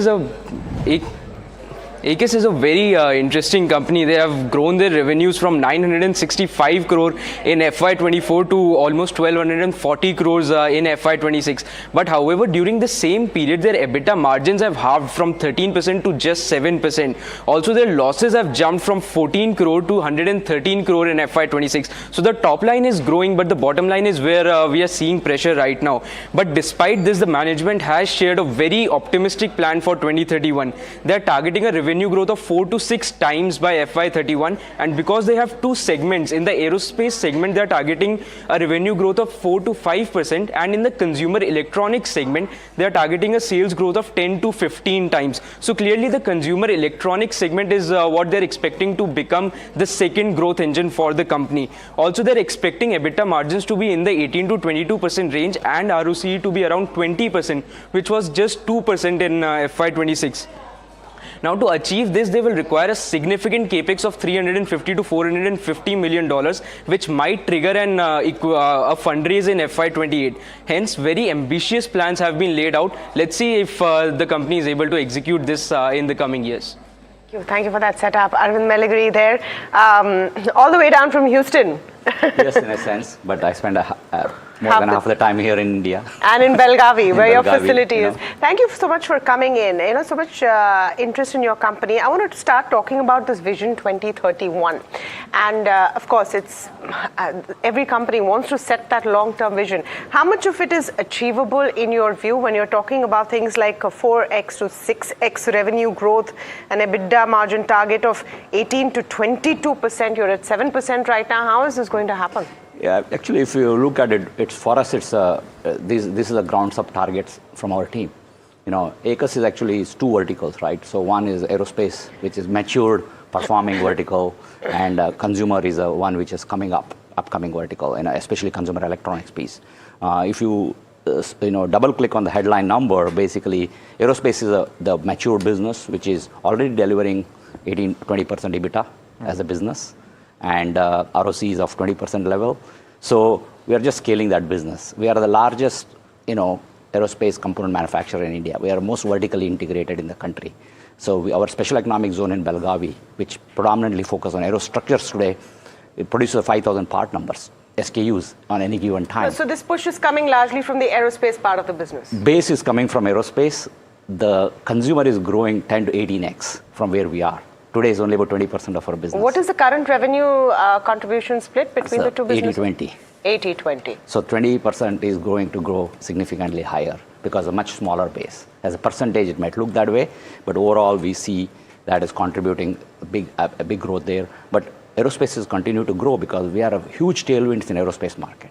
M: is a very interesting company. They have grown their revenues from 965 crore in FY24 to almost 1240 crores in FY26. But however, during the same period, their EBITDA margins have halved from 13% to just 7%. Also, their losses have jumped from 14 crore to 113 crore in FY26. So the top line is growing, but the bottom line is where we are seeing pressure right now. But despite this, the management has shared a very optimistic plan for 2031. They are targeting a revenue growth of 4 to 6 times by FY31, and because they have two segments, in the aerospace segment they are targeting a revenue growth of 4 to 5%, and in the consumer electronics segment they are targeting a sales growth of 10 to 15 times. So clearly the consumer electronics segment is what they're expecting to become the second growth engine for the company. Also, they're expecting EBITDA margins to be in the 18 to 22% range and ROCE to be around 20%, which was just 2% in FY26. Now, to achieve this, they will require a significant capex of $350 to $450 million, which might trigger a fundraise in FY28. Hence, very ambitious plans have been laid out. Let's see if the company is able to execute this in the coming years.
C: Thank you for that setup. Arvind Meligri there, all the way down from Houston.
N: Yes, in a sense, but I spent more than half the time here in India.
C: And in Belgavi, where your
N: Belgavi,
C: facility is. Thank you so much for coming in. So much interest in your company. I wanted to start talking about this Vision 2031. And of course, it's every company wants to set that long-term vision. How much of it is achievable in your view when you're talking about things like a 4x to 6x revenue growth, an EBITDA margin target of 18 to 22%? You're at 7% right now. How is this going to happen?
N: Yeah, actually, if you look at it, it's for us. It's this is a ground up targets from our team. ACUS is actually two verticals, right? So one is aerospace, which is matured, performing vertical, and consumer is one which is upcoming vertical, especially consumer electronics piece. If you double click on the headline number, basically aerospace is the mature business, which is already delivering 18-20% EBITDA as a business, and ROCs of 20% level. So we are just scaling that business. We are the largest, aerospace component manufacturer in India. We are most vertically integrated in the country. So our special economic zone in Belgavi, which predominantly focus on aerostructures today, it produces 5,000 part numbers, SKUs on any given time.
C: So this push is coming largely from the aerospace part of the business.
N: Base is coming from aerospace. The consumer is growing 10 to 18x from where we are. Today is only about 20% of our business.
C: What is the current revenue contribution split between the two businesses?
N: 80-20.
C: 80-20.
N: So 20% is going to grow significantly higher because a much smaller base. As a percentage, it might look that way, but overall, we see that is contributing a big growth there. But aerospace is continue to grow because we are a huge tailwinds in aerospace market.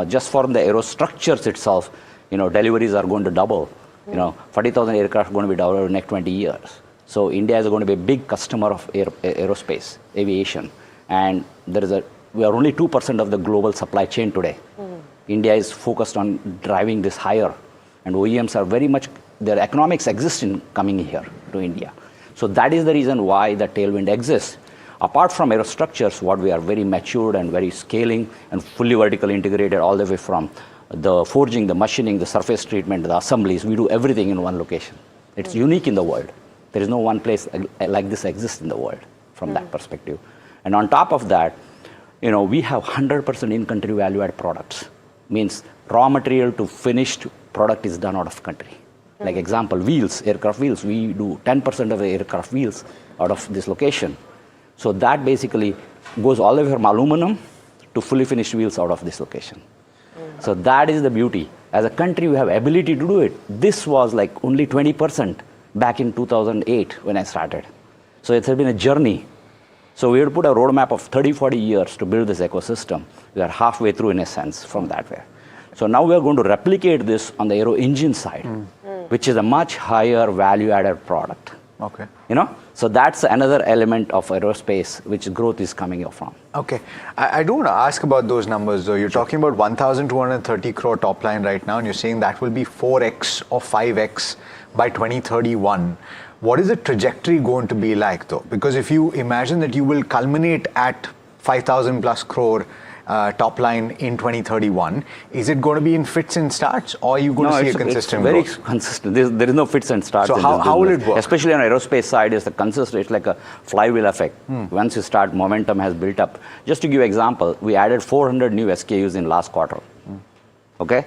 N: Just from the aerostructures itself, deliveries are going to double. 40,000 aircraft are going to be developed in the next 20 years. So India is going to be a big customer of aerospace, aviation, and we are only 2% of the global supply chain today. India is focused on driving this higher, and OEMs are very much, their economics exist in coming here to India. So that is the reason why the tailwind exists. Apart from aerostructures, what we are very matured and very scaling and fully vertically integrated all the way from the forging, the machining, the surface treatment, the assemblies, we do everything in one location. It's unique in the world. There is no one place like this exists in the world from that perspective. And on top of that, we have 100% in-country value-add products. Means raw material to finished product is done out of country. Like example, wheels, aircraft wheels. We do 10% of the aircraft wheels out of this location. So that basically goes all the way from aluminum to fully finished wheels out of this location. So that is the beauty. As a country, we have ability to do it. This was like only 20% back in 2008 when I started. So it has been a journey. So we had to put a roadmap of 30, 40 years to build this ecosystem. We are halfway through in a sense from that way. So now we are going to replicate this on the aero engine side, which is a much higher value added product.
D: Okay.
N: So that's another element of aerospace which growth is coming from.
D: Okay. I do want to ask about those numbers though. You're talking about 1,230 crore top line right now, and you're saying that will be 4x or 5x by 2031. What is the trajectory going to be like though? Because if you imagine that you will culminate at 5,000 plus crore top line in 2031, is it going to be in fits and starts, or are you going to see a consistent growth?
N: It's very consistent. There is no fits and starts.
D: So how will it work?
N: Especially on aerospace side, it's consistent. It's like a flywheel effect. Once you start, momentum has built up. Just to give you an example, we added 400 new SKUs in last quarter. Okay?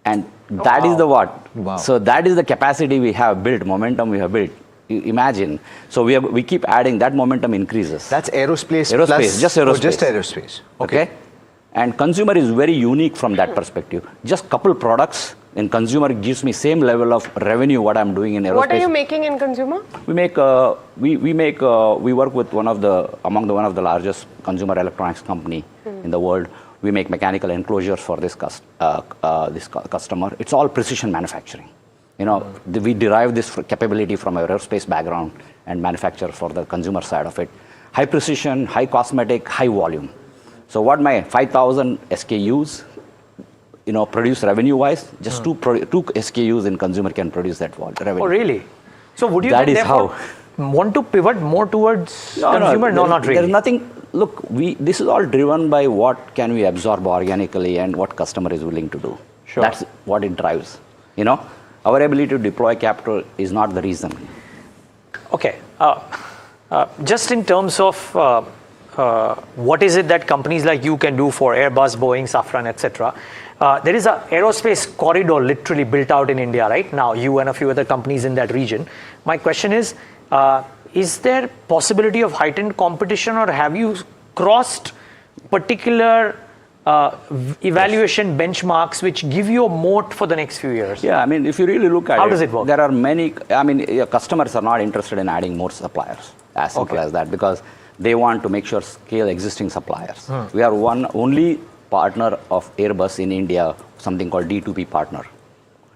N: And that is the what?
D: Wow.
N: So that is the capacity we have built, momentum we have built. You imagine. So we keep adding, that momentum increases.
D: That's aerospace
N: plus?
D: Just aerospace.
N: Oh, just
D: aerospace.
N: Okay. And consumer is very unique from that perspective. Just couple products in consumer gives me same level of revenue what I'm doing in aerospace.
C: What are you making in consumer?
N: We work with one of the largest consumer electronics company in the world. We make mechanical enclosures for this customer. It's all precision manufacturing. We derive this capability from our aerospace background and manufacture for the consumer side of it. High precision, high cosmetic, high volume. So what my 5,000 SKUs, produce revenue-wise, just two SKUs in consumer can produce that revenue.
A: Oh, really? So would you
N: that is
A: therefore
N: how.
A: Want to pivot more towards consumer? No, not really.
N: There's nothing. Look, this is all driven by what can we absorb organically and what customer is willing to do.
A: Sure.
N: That's what it drives. Our ability to deploy capital is not the reason.
A: Okay. Just in terms of what is it that companies like you can do for Airbus, Boeing, Safran, etc. There is a aerospace corridor literally built out in India right now, you and a few other companies in that region. My question is there possibility of heightened competition, or have you crossed particular evaluation benchmarks which give you a moat for the next few years?
N: Yeah, I mean, if you really look at
A: how does it work?
N: There are many, I mean, your customers are not interested in adding more suppliers, as simple as that, because they want to make sure scale existing suppliers. We are only partner of Airbus in India, something called D2P partner,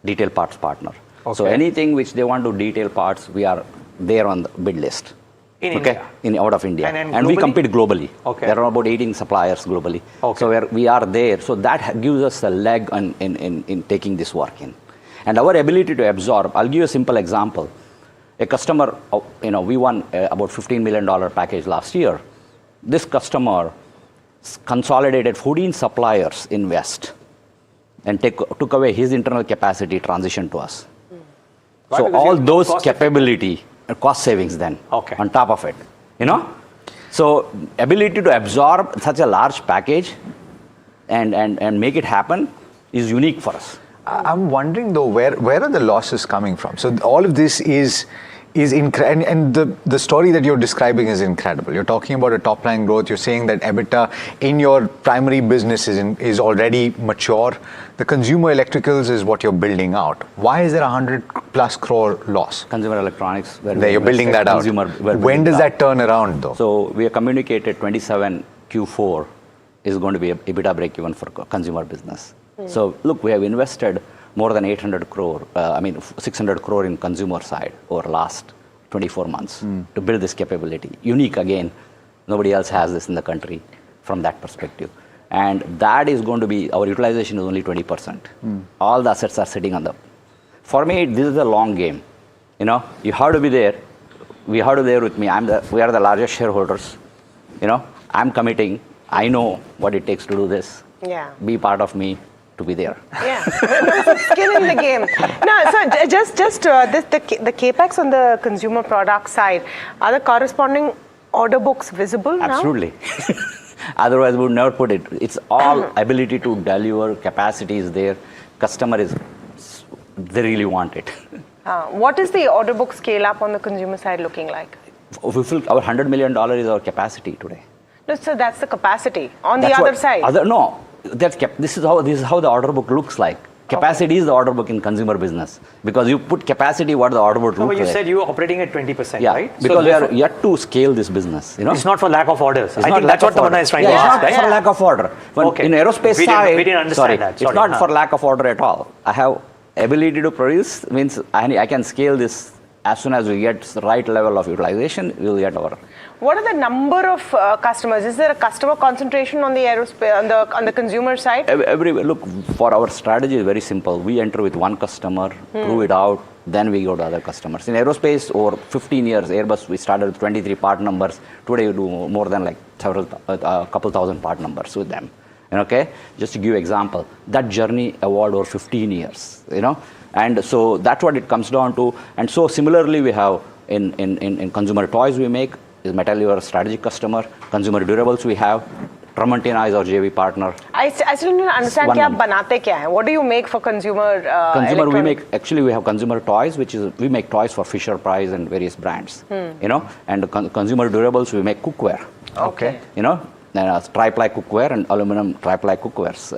N: detail parts partner. So anything which they want to detail parts, we are there on the bid list.
A: In India?
N: Out of India.
A: And
N: we compete globally.
A: Okay.
N: There are about 18 suppliers globally. So we are there. So that gives us a leg in taking this work in. And our ability to absorb, I'll give you a simple example. A customer, we won about $15 million package last year. This customer consolidated 14 suppliers in West and took away his internal capacity, transition to us. So all those capability, cost savings then on top of it, So ability to absorb such a large package and make it happen is unique for us.
D: I'm wondering though, where are the losses coming from? So all of this is incredible, and the story that you're describing is incredible. You're talking about a top line growth. You're saying that EBITDA in your primary business is already mature. The consumer electricals is what you're building out. Why is there 100+ crore loss?
N: Consumer electronics.
D: You're building that out. When does that turn around though?
N: So we have communicated 27 Q4 is going to be a EBITDA break even for consumer business. So look, we have invested more than 800 crore, 600 crore in consumer side over last 24 months to build this capability. Unique again, nobody else has this in the country from that perspective. And that is going to be, our utilization is only 20%. All the assets are sitting on the, for me, this is a long game. You have to be there. We have to be there with me. We are the largest shareholders. I'm committing. I know what it takes to do this.
C: Yeah.
N: Be part of me. To be there.
C: Yeah, there's skin in the game. No, so just the capex on the consumer product side, are the corresponding order books visible now?
N: Absolutely. Otherwise, we would never put it. It's all ability to deliver, capacity is there, customer is, they really want it.
C: What is the order book scale up on the consumer side looking like?
N: Our $100 million is our capacity today.
C: No, so that's the capacity. On the other side?
N: This is how the order book looks like. Capacity is the order book in consumer business. Because you put capacity, what the order book looks like.
A: You said you were operating at 20%, right?
N: Because we are yet to scale this business.
A: It's not for lack of orders. I think that's what Tamanna is trying to ask.
N: It's not for lack of order. In aerospace side,
A: we didn't understand that.
N: It's not for lack of order at all. I have ability to produce, means I can scale this as soon as we get the right level of utilization, we will get our.
C: What are the number of customers? Is there a customer concentration on the aerospace on the consumer side?
N: Look, for our strategy is very simple. We enter with one customer, prove it out, then we go to other customers. In aerospace, over 15 years, Airbus, we started with 23 part numbers. Today, we do more than like a couple thousand part numbers with them. Just to give you an example, that journey evolved over 15 years. And so that's what it comes down to. And so similarly, we have in consumer toys we make. Is Metal your strategic customer? Consumer durables we have. Tramontina is our JV partner.
C: I still don't understand what do you make for consumer
N: we have consumer toys, we make toys for Fisher Price and various brands. And consumer durables we make cookware.
C: Okay.
N: Tri-ply cookware and aluminum tri-ply cookwares,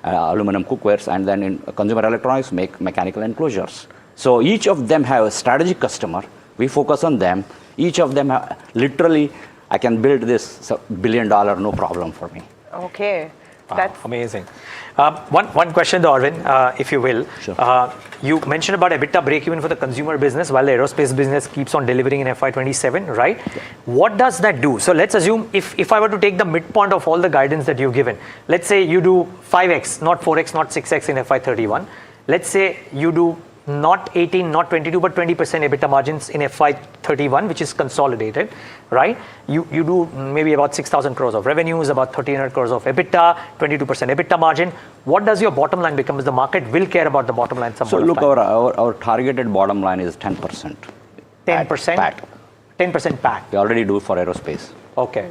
N: aluminum cookwares, and then in consumer electronics make mechanical enclosures. So each of them have a strategic customer. We focus on them. Each of them literally, I can build this $1 billion, no problem for me.
C: Okay.
A: Wow,
C: that's
A: amazing. One question though, Arvind, if you will.
N: Sure.
A: You mentioned about EBITDA break even for the consumer business while the aerospace business keeps on delivering in FY27, right? Yeah. What does that do? So let's assume if I were to take the midpoint of all the guidance that you've given, let's say you do 5x, not 4x, not 6x in FY31. Let's say you do not 18, not 22, but 20% EBITDA margins in FY31, which is consolidated, right? You do maybe about 6,000 crores of revenues, about 1,300 crores of EBITDA, 22% EBITDA margin. What does your bottom line become? As the market will care about the bottom line.
N: So look, our targeted bottom line is 10%.
A: 10%?
N: PAT.
A: 10% PAT.
N: We already do for aerospace.
A: Okay.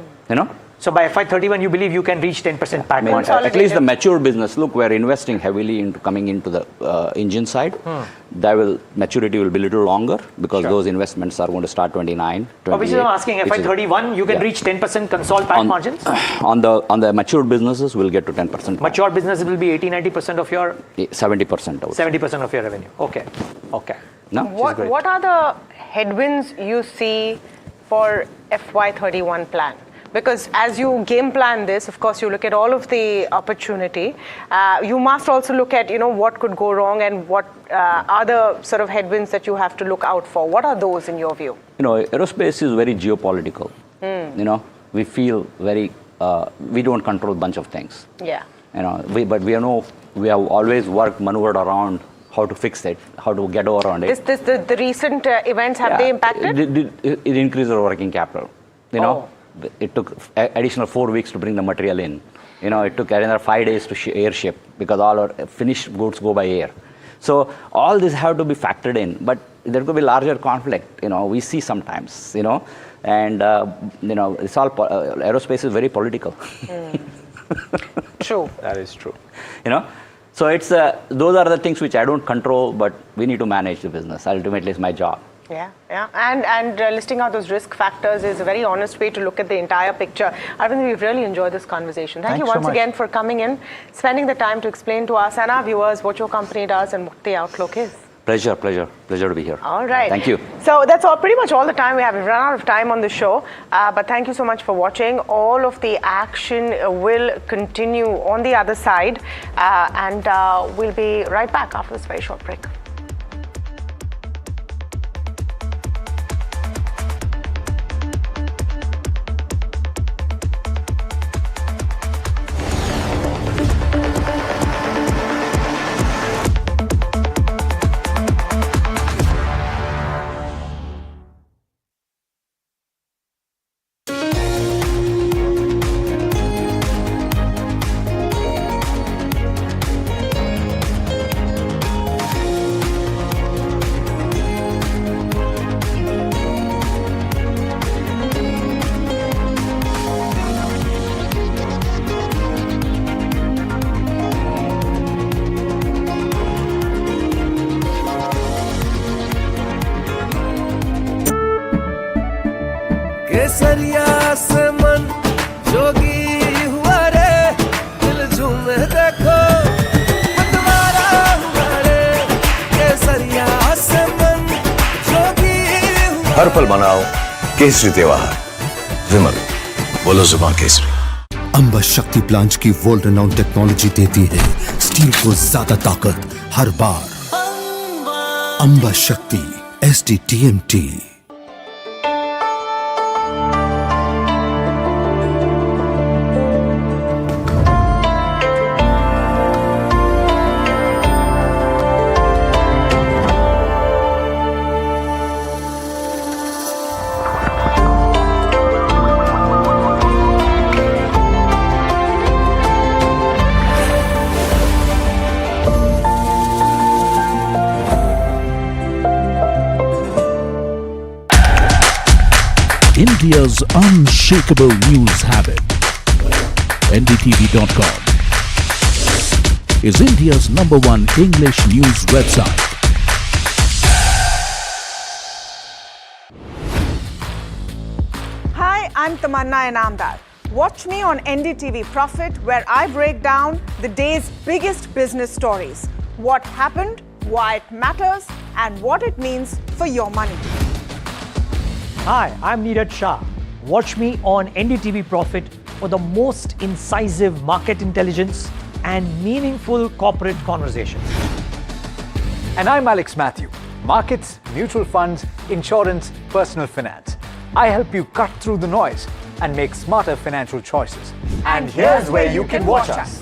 A: So by FY31, you believe you can reach 10% PAT margin?
N: At least the mature business. Look, we're investing heavily into coming into the engine side. Maturity will be a little longer because those investments are going to start 29, 28.
A: Obviously, I'm asking FY31, you can reach 10% console PAT margins?
N: On the mature businesses, we'll get to 10%.
A: Mature businesses will be 80-90% of your?
N: 70%.
A: 70% of your revenue. Okay.
N: No,
C: what are the headwinds you see for FY31 plan? Because as you game plan this, of course, you look at all of the opportunity. You must also look at, what could go wrong and what are the sort of headwinds that you have to look out for. What are those in your view?
N: Aerospace is very geopolitical. We feel very, we don't control a bunch of things.
C: Yeah.
N: But we have always maneuvered around how to fix it, how to get over on it.
C: The recent events, have they impacted?
N: It increased our working capital. It took additional 4 weeks to bring the material in. It took another 5 days to air ship because all our finished goods go by air. So all this have to be factored in, but there could be larger conflict. We see sometimes. And it's all aerospace is very political.
C: True.
A: That is true.
N: So it's those are the things which I don't control, but we need to manage the business. Ultimately, it's my job.
C: Yeah. And listing out those risk factors is a very honest way to look at the entire picture. Arvind, we've really enjoyed this conversation. Thank you once again for coming in, spending the time to explain to us and our viewers what your company does and what the outlook is.
N: Pleasure to be here.
C: All right.
N: Thank you.
C: So that's pretty much all the time we have. We've run out of time on the show, but thank you so much for watching. All of the action will continue on the other side, and we'll be right back after this very short break.
E: केसरिया से मन जोगी हुआ रे दिल झूमे देखो मतवारा हुआ रे केसरिया से मन जोगी हुआ
F: हर पल मनाओ केसरी त्योहार विमल बोलो जुबान केसरी
G: अंबा शक्ति प्लांट की वर्ल्ड रेनाउंड टेक्नोलॉजी देती है स्टील को ज्यादा ताकत हर बार। अंबा शक्ति SDTMT।
H: India's unshakable news habit. NDTV.com is India's #1 English news website.
I: Hi, I'm Tamanna Inamdar. Watch me on NDTV Profit, where I break down the day's biggest business stories. What happened, why it matters, and what it means for your money.
A: Hi, I'm Neeraj Shah. Watch me on NDTV Profit for the most incisive market intelligence and meaningful corporate conversations.
L: And I'm Alex Matthew. Markets, mutual funds, insurance, personal finance. I help you cut through the noise and make smarter financial choices. And here's where you can watch us.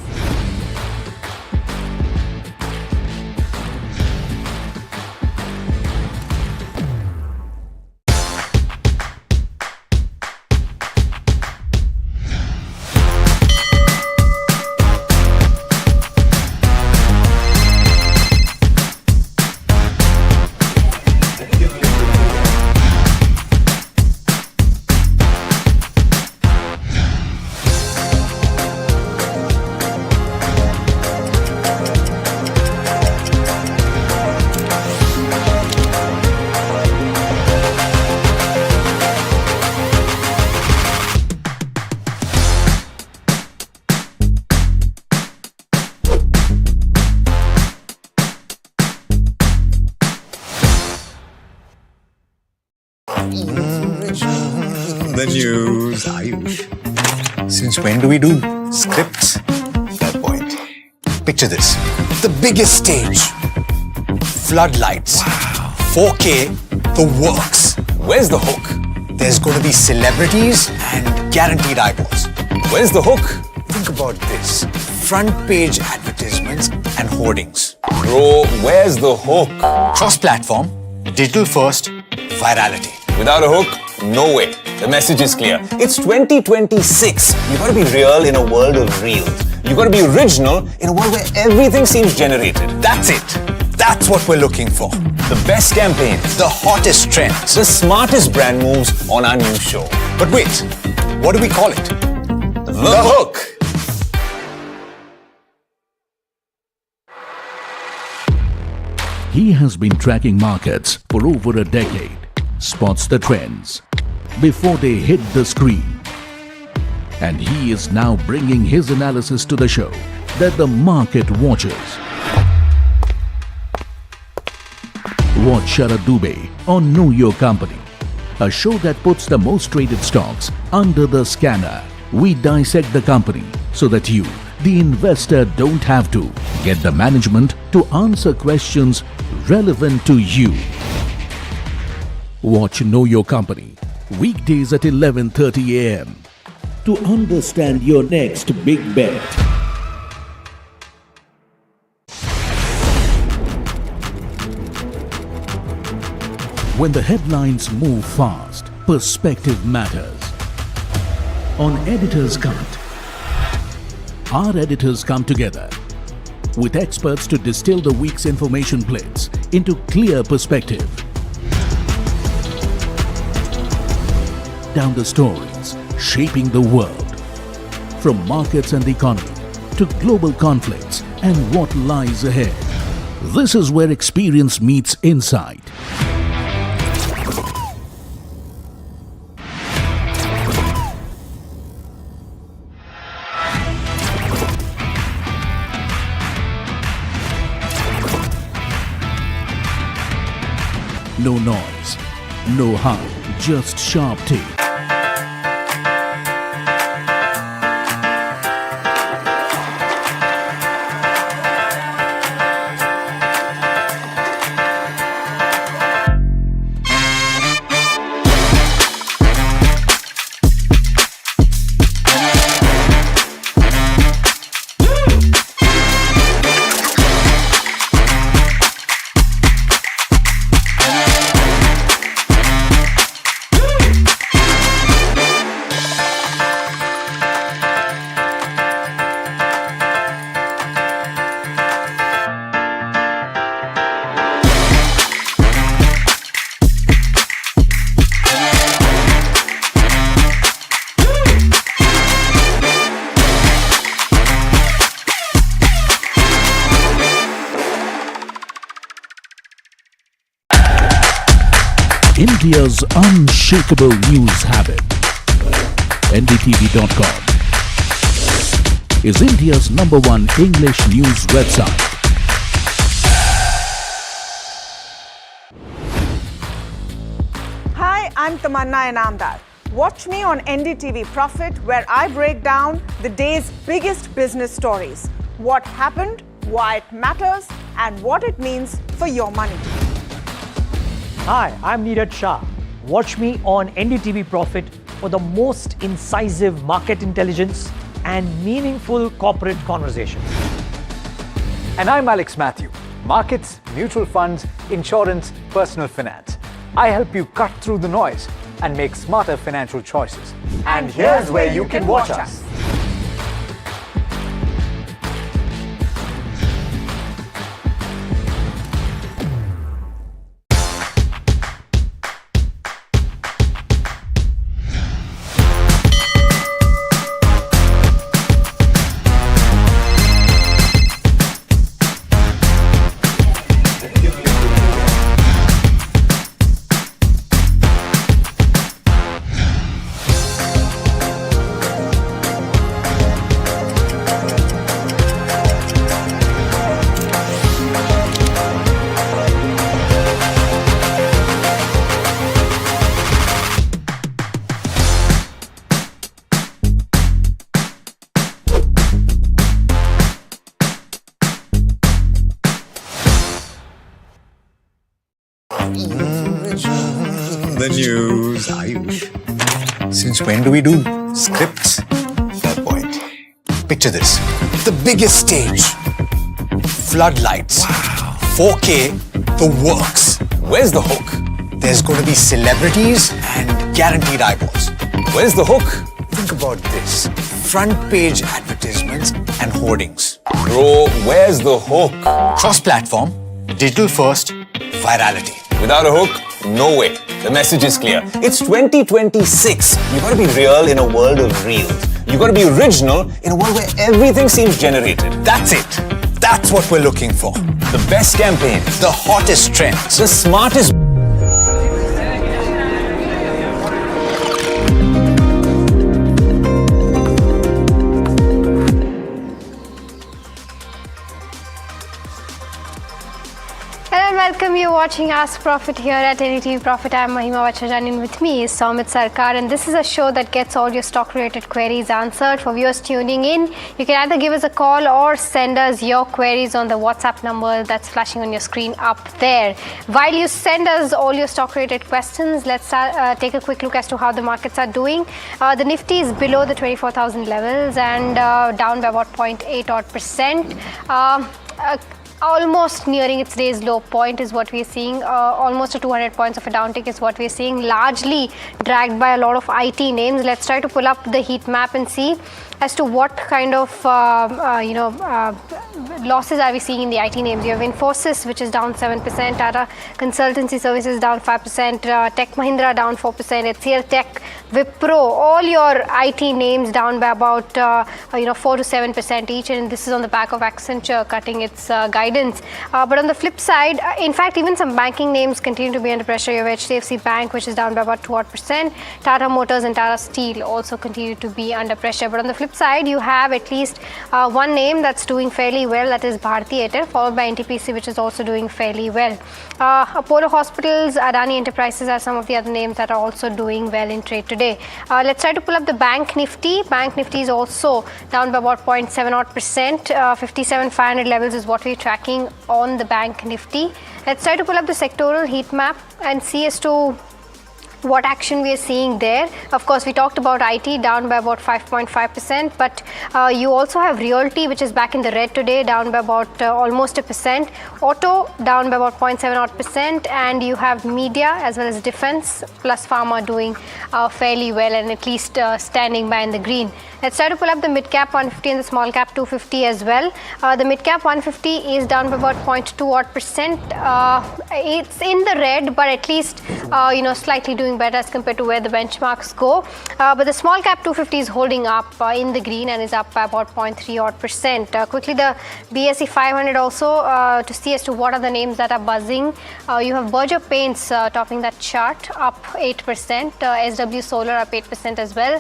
F: The news, Ayush. Since when do we do scripts? Fair point. Picture this. The biggest stage. Floodlights. 4K. The works. Where's the hook? There's going to be celebrities and guaranteed eyeballs. Where's the hook? Think about this. Front page advertisements and hoardings.
O: Bro, where's the hook?
F: Cross-platform, digital first, virality.
O: Without a hook, no way. The message is clear. It's 2026. You gotta be real in a world of reels. You gotta be original in a world where everything seems generated.
F: That's it. That's what we're looking for.
O: The best campaigns.
F: The hottest trends.
O: The smartest brand moves on our new show.
F: But wait, what do we call it?
O: The hook.
H: He has been tracking markets for over a decade, spots the trends before they hit the screen. And he is now bringing his analysis to the show that the market watches. Watch Sharad Dubey on Know Your Company, a show that puts the most traded stocks under the scanner. We dissect the company so that you, the investor, don't have to get the management to answer questions relevant to you. Watch Know Your Company weekdays at 11:30 a.m. to understand your next big bet. When the headlines move fast, perspective matters. On Editor's Cut, our editors come together with experts to distill the week's information plates into clear perspective. Down the stories shaping the world, from markets and the economy to global conflicts and what lies ahead. This is where experience meets insight. No noise, no hype, just sharp take. India's unshakable news habit. NDTV.com is India's #1 English news website.
I: Hi, I'm Tamanna Inamdar. Watch me on NDTV Profit, where I break down the day's biggest business stories. What happened, why it matters, and what it means for your money.
A: Hi, I'm Neeraj Shah. Watch me on NDTV Profit for the most incisive market intelligence and meaningful corporate conversations.
L: And I'm Alex Matthew. Markets, mutual funds, insurance, personal finance. I help you cut through the noise and make smarter financial choices. And here's where you can watch us.
F: The news, Ayush. Since when do we do scripts? Fair point. Picture this. The biggest stage. Floodlights. Wow. 4K, the works. Where's the hook? There's going to be celebrities and guaranteed eyeballs. Where's the hook? Think about this. Front page advertisements and hoardings. Bro, where's the hook? Cross-platform, digital first, virality. Without a hook, no way. The message is clear. It's 2026. You gotta be real in a world of reels. You gotta be original in a world where everything seems generated. That's it. That's what we're looking for. The best campaigns, the hottest trends, the smartest.
P: Welcome, you're watching Ask Profit here at NDTV Profit. I'm Mahima Vachajani and with me is Soumit Sarkar, and this is a show that gets all your stock related queries answered. For viewers tuning in, you can either give us a call or send us your queries on the WhatsApp number that's flashing on your screen up there. While you send us all your stock related questions, let's take a quick look as to how the markets are doing. The Nifty is below the 24,000 levels and down by about 0.8%. Almost nearing its day's low point is what we're seeing. Almost a 200 points of a downtick is what we're seeing, largely dragged by a lot of IT names. Let's try to pull up the heat map and see as to what kind of losses are we seeing in the IT names. You have Infosys, which is down 7%, Tata Consultancy Services down 5%, Tech Mahindra down 4%, HCL Tech, Wipro, all your IT names down by about 4 to 7% each, and this is on the back of Accenture cutting its guidance. But on the flip side, in fact, even some banking names continue to be under pressure. You have HDFC Bank, which is down by about 2%. Tata Motors and Tata Steel also continue to be under pressure. But on the flip side, you have at least one name that's doing fairly well, that is Bharti Airtel, followed by NTPC, which is also doing fairly well. Apollo Hospitals, Adani Enterprises are some of the other names that are also doing well in trade today. Let's try to pull up the Bank Nifty. Bank Nifty is also down by about 0.7%. 57,500 levels is what we're tracking on the Bank Nifty. Let's try to pull up the sectoral heat map and see as to what action we are seeing there. Of course, we talked about IT down by about 5.5%, but you also have Realty, which is back in the red today, down by about almost 1%. Auto down by about 0.78%, and you have Media as well as Defense plus Pharma doing fairly well and at least standing by in the green. Let's try to pull up the mid cap 150 and the small cap 250 as well. The mid cap 150 is down by about 0.2%. It's in the red, but at least slightly doing better as compared to where the benchmarks go. But the small cap 250 is holding up in the green and is up by about 0.3%. Quickly, the BSE 500 also to see as to what are the names that are buzzing. You have Berger Paints topping that chart, up 8%. SW Solar up 8% as well.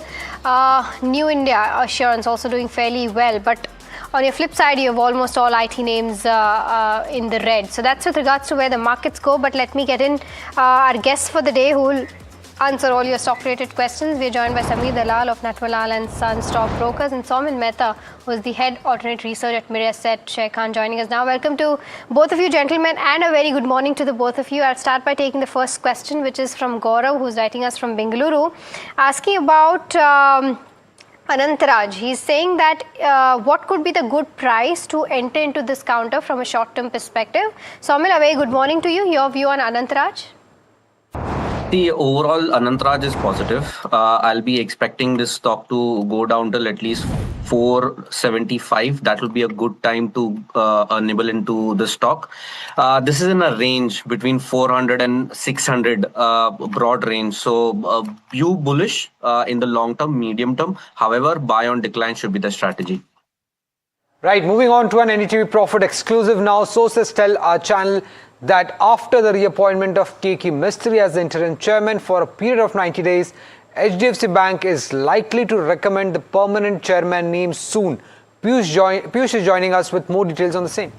P: New India Assurance also doing fairly well, but on your flip side, you have almost all IT names in the red. So that's with regards to where the markets go. But let me get in our guests for the day who will answer all your stock-related questions. We're joined by Sameer Dalal of Natwalal and Sons Stock Brokers, and Soumen Mehta, who is the head alternate research at Mirae Asset Sharekhan, joining us now. Welcome to both of you, gentlemen, and a very good morning to the both of you. I'll start by taking the first question, which is from Gaurav, who's writing us from Bengaluru, asking about Anantaraj. He's saying that what could be the good price to enter into this counter from a short-term perspective. Soumil, a very good morning to you. Your view on Anantaraj?
Q: The overall Anantaraj is positive. I'll be expecting this stock to go down till at least 475. That will be a good time to nibble into the stock. This is in a range between 400 and 600 broad range. So view bullish in the long term, medium term. However, buy on decline should be the strategy.
L: Right, moving on to an NDTV Profit exclusive now. Sources tell our channel that after the reappointment of K.K. Mistry as the interim chairman for a period of 90 days, HDFC Bank is likely to recommend the permanent chairman name soon. Piyush is joining us with more details on the same.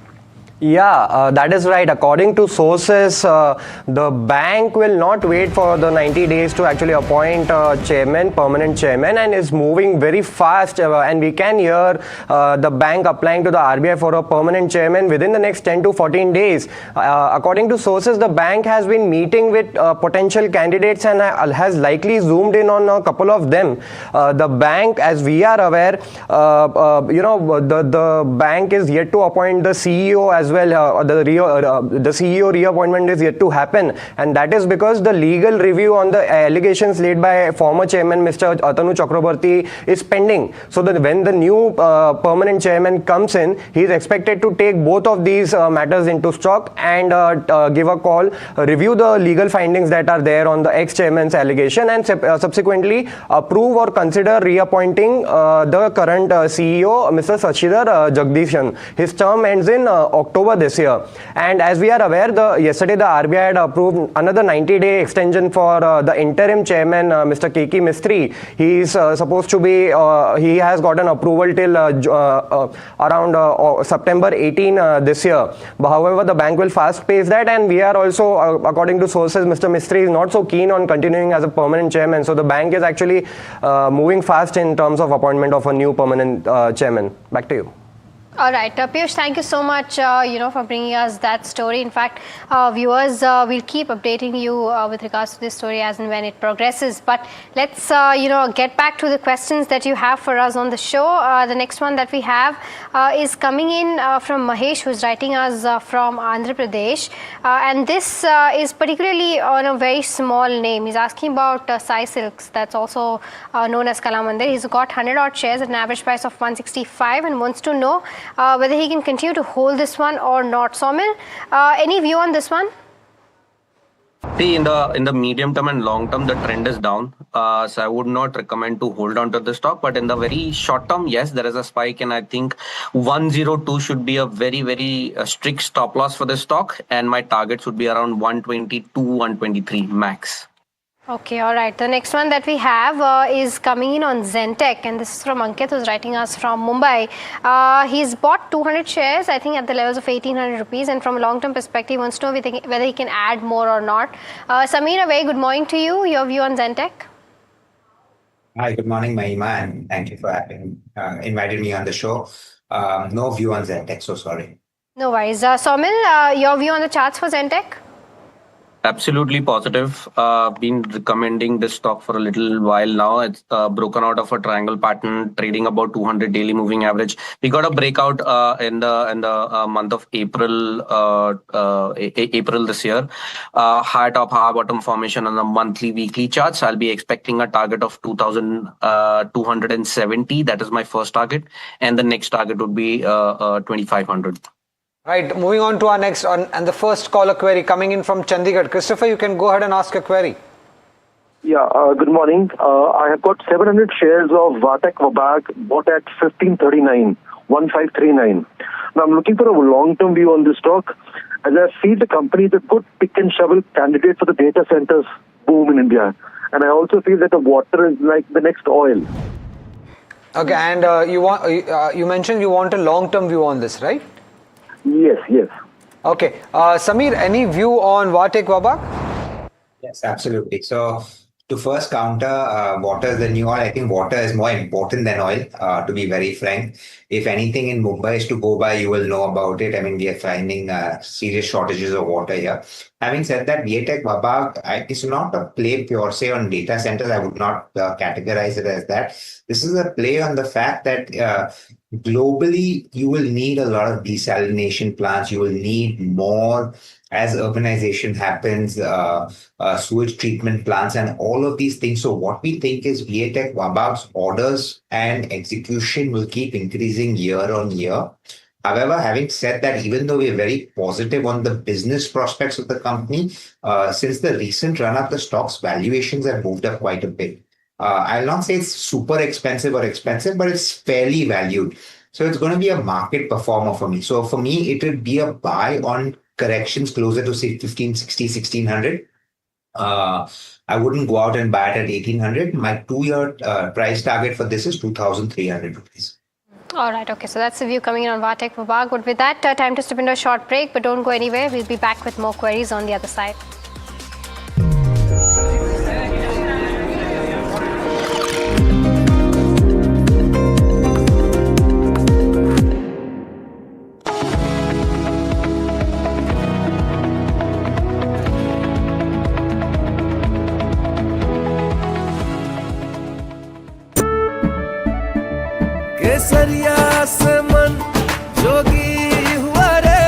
R: Yeah, that is right. According to sources, the bank will not wait for the 90 days to actually appoint a chairman, permanent chairman, and is moving very fast. And we can hear the bank applying to the RBI for a permanent chairman within the next 10 to 14 days. According to sources, the bank has been meeting with potential candidates and has likely zoomed in on a couple of them. The bank, as we are aware, the bank is yet to appoint the CEO as well. The CEO reappointment is yet to happen, and that is because the legal review on the allegations laid by former chairman Mr. Atanu Chakraborty is pending. So that when the new permanent chairman comes in, he is expected to take both of these matters into stock and give a call, review the legal findings that are there on the ex-chairman's allegation, and subsequently approve or consider reappointing the current CEO, Mr. Sachidhar Jagdishan. His term ends in October this year. And as we are aware, yesterday the RBI had approved another 90-day extension for the interim chairman, Mr. K.K. Mistry. He is supposed to be, he has gotten approval till around September 18 this year. But however, the bank will fast pace that, and we are also, according to sources, Mr. Mistry is not so keen on continuing as a permanent chairman. So the bank is actually moving fast in terms of appointment of a new permanent chairman. Back to you.
P: All right, Piyush, thank you so much, for bringing us that story. In fact, viewers, we'll keep updating you with regards to this story as and when it progresses. But let's, get back to the questions that you have for us on the show. The next one that we have is coming in from Mahesh, who's writing us from Andhra Pradesh. And this is particularly on a very small name. He's asking about Sai Silks, that's also known as Kalamandir. He's got 100 odd shares at an average price of 165 and wants to know whether he can continue to hold this one or not. Somil, any view on this one?
Q: See, in the medium term and long term, the trend is down. So I would not recommend to hold on to the stock. But in the very short term, yes, there is a spike, and I think 102 should be a very, very strict stop loss for the stock. And my target should be around 122, 123 max.
P: Okay, all right. The next one that we have is coming in on Zentek, and this is from Ankit, who's writing us from Mumbai. He's bought 200 shares, I think, at the levels of 1,800 rupees, and from a long-term perspective, he wants to know whether he can add more or not. Samir, a very good morning to you. Your view on Zentek?
S: Hi, good morning, Mahima, and thank you for having invited me on the show. No view on Zentek, so sorry.
P: No worries. Somil, your view on the charts for Zentek?
Q: Absolutely positive. Been recommending this stock for a little while now. It's broken out of a triangle pattern, trading about 200 daily moving average. We got a breakout in the month of April this year. High top, high bottom formation on the monthly, weekly charts. I'll be expecting a target of 2,270. That is my first target, and the next target would be 2,500.
L: Right, moving on to our next and the first caller query coming in from Chandigarh. Christopher, you can go ahead and ask a query.
T: Yeah, good morning. I have got 700 shares of Vatek Vabag bought at 1539. Now I'm looking for a long-term view on this stock, as I feel the company is a good pick and shovel candidate for the data centers boom in India. And I also feel that the water is like the next oil.
L: Okay, and you mentioned you want a long-term view on this, right?
T: Yes.
L: Okay. Samir, any view on Vatek Vabag?
S: Yes, absolutely. So to first counter, water is the new oil. I think water is more important than oil, to be very frank. If anything in Mumbai is to go by, you will know about it. I mean, we are finding serious shortages of water here. Having said that, Vatek Vabag is not a play pure se on data centers. I would not categorize it as that. This is a play on the fact that globally, you will need a lot of desalination plants. You will need more as urbanization happens, sewage treatment plants, and all of these things. So what we think is Vatek Vabag's orders and execution will keep increasing year on year. However, having said that, even though we're very positive on the business prospects of the company, since the recent run-up, the stock's valuations have moved up quite a bit. I'll not say it's super expensive, but it's fairly valued. So it's going to be a market performer for me. So for me, it would be a buy on corrections closer to say 1560, 1600. I wouldn't go out and buy it at 1800. My 2-year price target for this is 2300 rupees.
P: All right, okay, so that's the view coming in on Vartech Vibhag. But with that, time to step into a short break, but don't go anywhere. We'll be back with more queries on the other side.
E: केसरिया से मन जोगी हुआ रे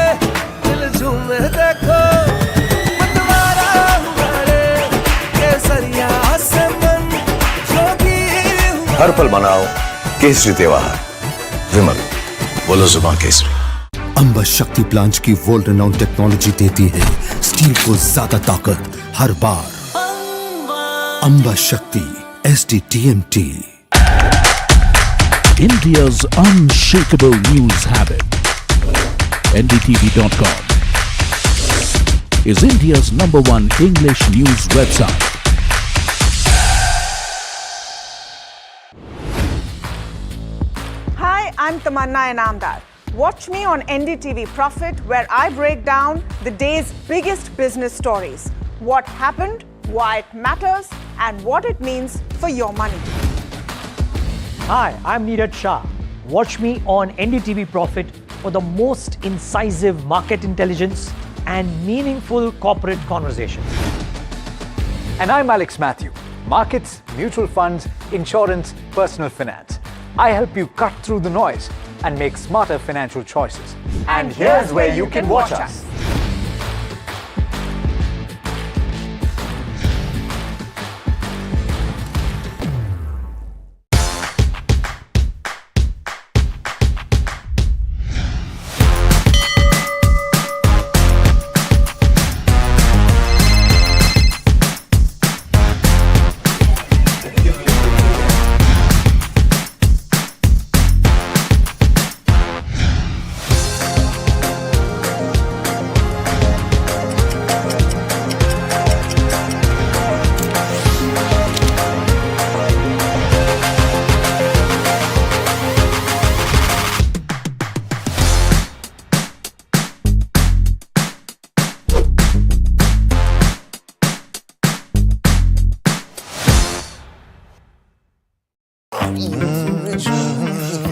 E: दिल झूमे देखो मतवारा हुआ रे केसरिया से मन जोगी हुआ
F: हर पल मनाओ केसरी त्योहार। विमल, बोलो जुबान केसरी।
G: अंबा शक्ति प्लांट की वर्ल्ड रेनाउंड टेक्नोलॉजी देती है स्टील को ज्यादा ताकत हर बार। अंबा शक्ति SDTMT।
H: India's unshakable news habit. NDTV.com is India's #1 English news website.
I: Hi, I'm Tamanna Inamdar. Watch me on NDTV Profit, where I break down the day's biggest business stories. What happened, why it matters, and what it means for your money.
A: Hi, I'm Neeraj Shah. Watch me on NDTV Profit for the most incisive market intelligence and meaningful corporate conversations.
L: And I'm Alex Matthew. Markets, mutual funds, insurance, personal finance. I help you cut through the noise and make smarter financial choices. And here's where you can watch us.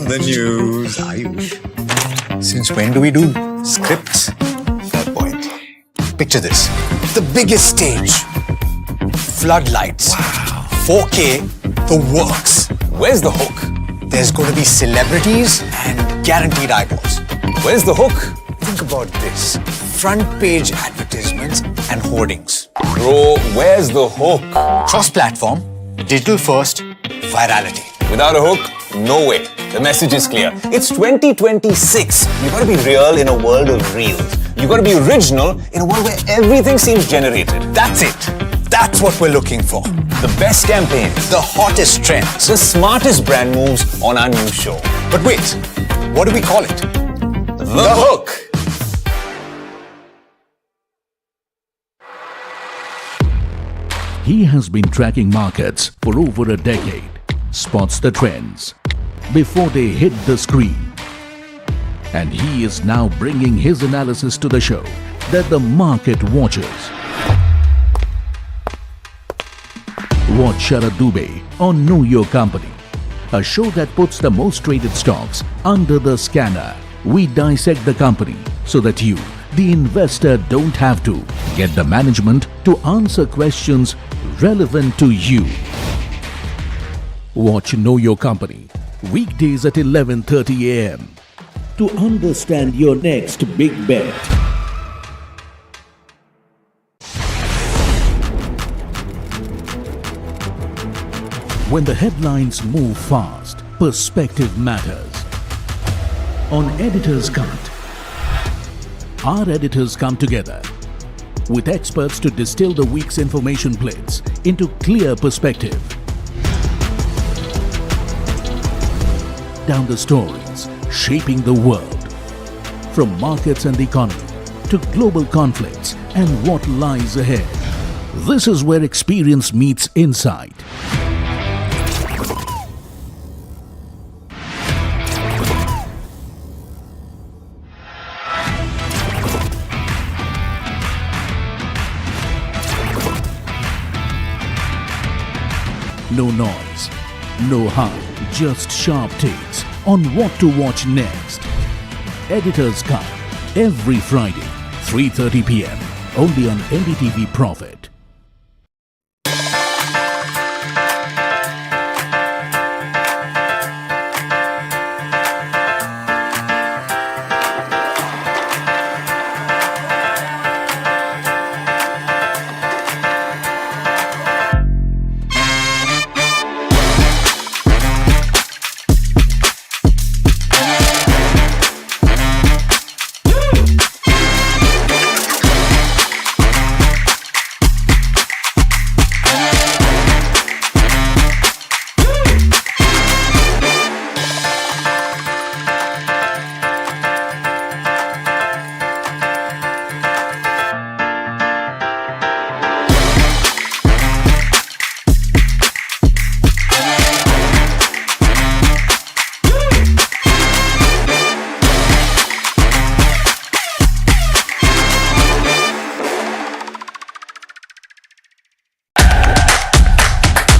F: The news, Ayush. Since when do we do scripts? Fair point. Picture this. The biggest stage. Floodlights. Wow. 4K, the works. Where's the hook? There's going to be celebrities and guaranteed eyeballs. Where's the hook? Think about this. Front page advertisements and hoardings. Bro, where's the hook? Cross-platform, digital first, virality. Without a hook, no way. The message is clear. It's 2026. You gotta be real in a world of reels. You gotta be original in a world where everything seems generated. That's it. That's what we're looking for. The best campaigns, the hottest trends, the smartest brand moves on our new show. But wait, what do we call it? The Hook.
H: He has been tracking markets for over a decade, spots the trends before they hit the screen. And he is now bringing his analysis to the show that the market watches. Watch Sharad Dubey on Know Your Company, a show that puts the most traded stocks under the scanner. We dissect the company so that you, the investor, don't have to get the management to answer questions relevant to you. Watch Know Your Company weekdays at 11:30 a.m. to understand your next big bet. When the headlines move fast, perspective matters. On Editor's Cut, our editors come together with experts to distill the week's information plates into clear perspective. Down the stories shaping the world, from markets and the economy to global conflicts and what lies ahead. This is where experience meets insight. No noise, no hype, just sharp takes on what to watch next. Editor's Cut, every Friday, 3:30 p.m. only on NDTV Profit.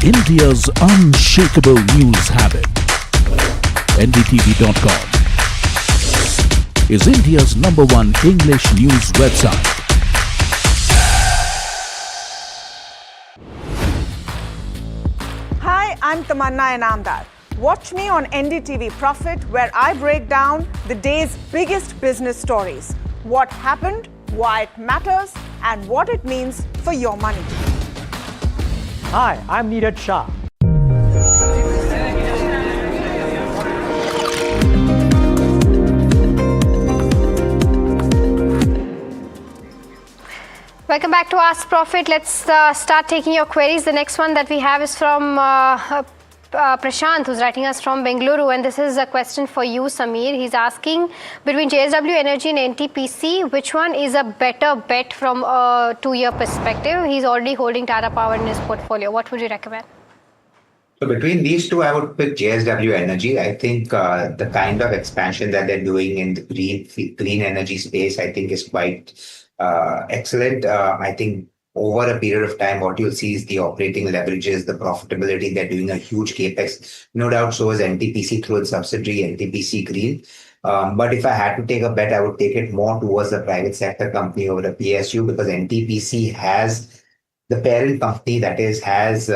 H: India's unshakable news habit. NDTV.com is India's #1 English news website.
I: Hi, I'm Tamanna Inamdar. Watch me on NDTV Profit, where I break down the day's biggest business stories. What happened, why it matters, and what it means for your money.
A: Hi, I'm Neeraj Shah.
P: Welcome back to Ask Profit. Let's start taking your queries. The next one that we have is from Prashant, who's writing us from Bengaluru, and this is a question for you, Samir. He's asking, between JSW Energy and NTPC, which one is a better bet from a 2-year perspective? He's already holding Tata Power in his portfolio. What would you recommend?
S: So between these two, I would pick JSW Energy. I think the kind of expansion that they're doing in the green energy space, I think is quite excellent. I think over a period of time, what you'll see is the operating leverages, the profitability. They're doing a huge capex. No doubt, so is NTPC through its subsidiary, NTPC Green. But if I had to take a bet, I would take it more towards the private sector company over the PSU, because NTPC has the parent company that is has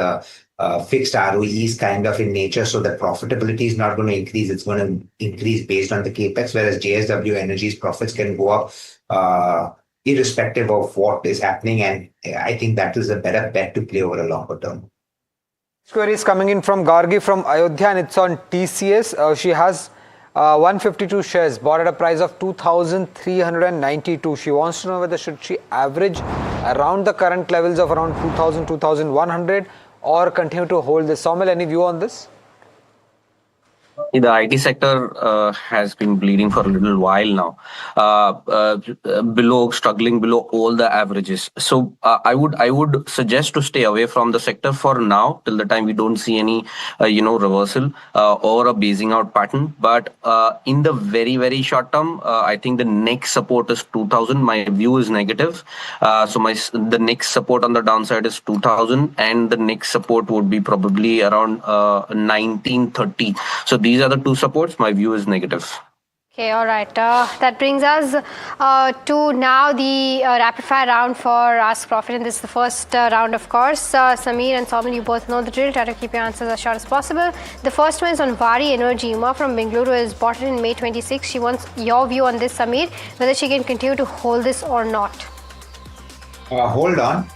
S: fixed ROEs kind of in nature, so the profitability is not going to increase. It's going to increase based on the capex, whereas JSW Energy's profits can go up irrespective of what is happening, and I think that is a better bet to play over a longer term.
U: Query is coming in from Gargi from Ayodhya, and it's on TCS. She has 152 shares bought at a price of 2,392. She wants to know whether should she average around the current levels of around 2,000, 2,100 or continue to hold this. Saumil, any view on this?
Q: The IT sector has been bleeding for a little while now, struggling below all the averages. So I would suggest to stay away from the sector for now till the time we don't see any reversal or a basing out pattern. But in the very, very short term, I think the next support is 2,000. My view is negative. The next support on the downside is 2,000, and the next support would be probably around 1930. So these are the two supports. My view is negative.
P: Okay, all right. That brings us to now the rapid fire round for Ask Profit, and this is the first round, of course. Samir and Saumil, you both know the drill. Try to keep your answers as short as possible. The first one is on Vari Energy. Uma from Bengaluru is bought it in May 26. She wants your view on this, Samir, whether she can continue to hold this or not.
S: Hold on.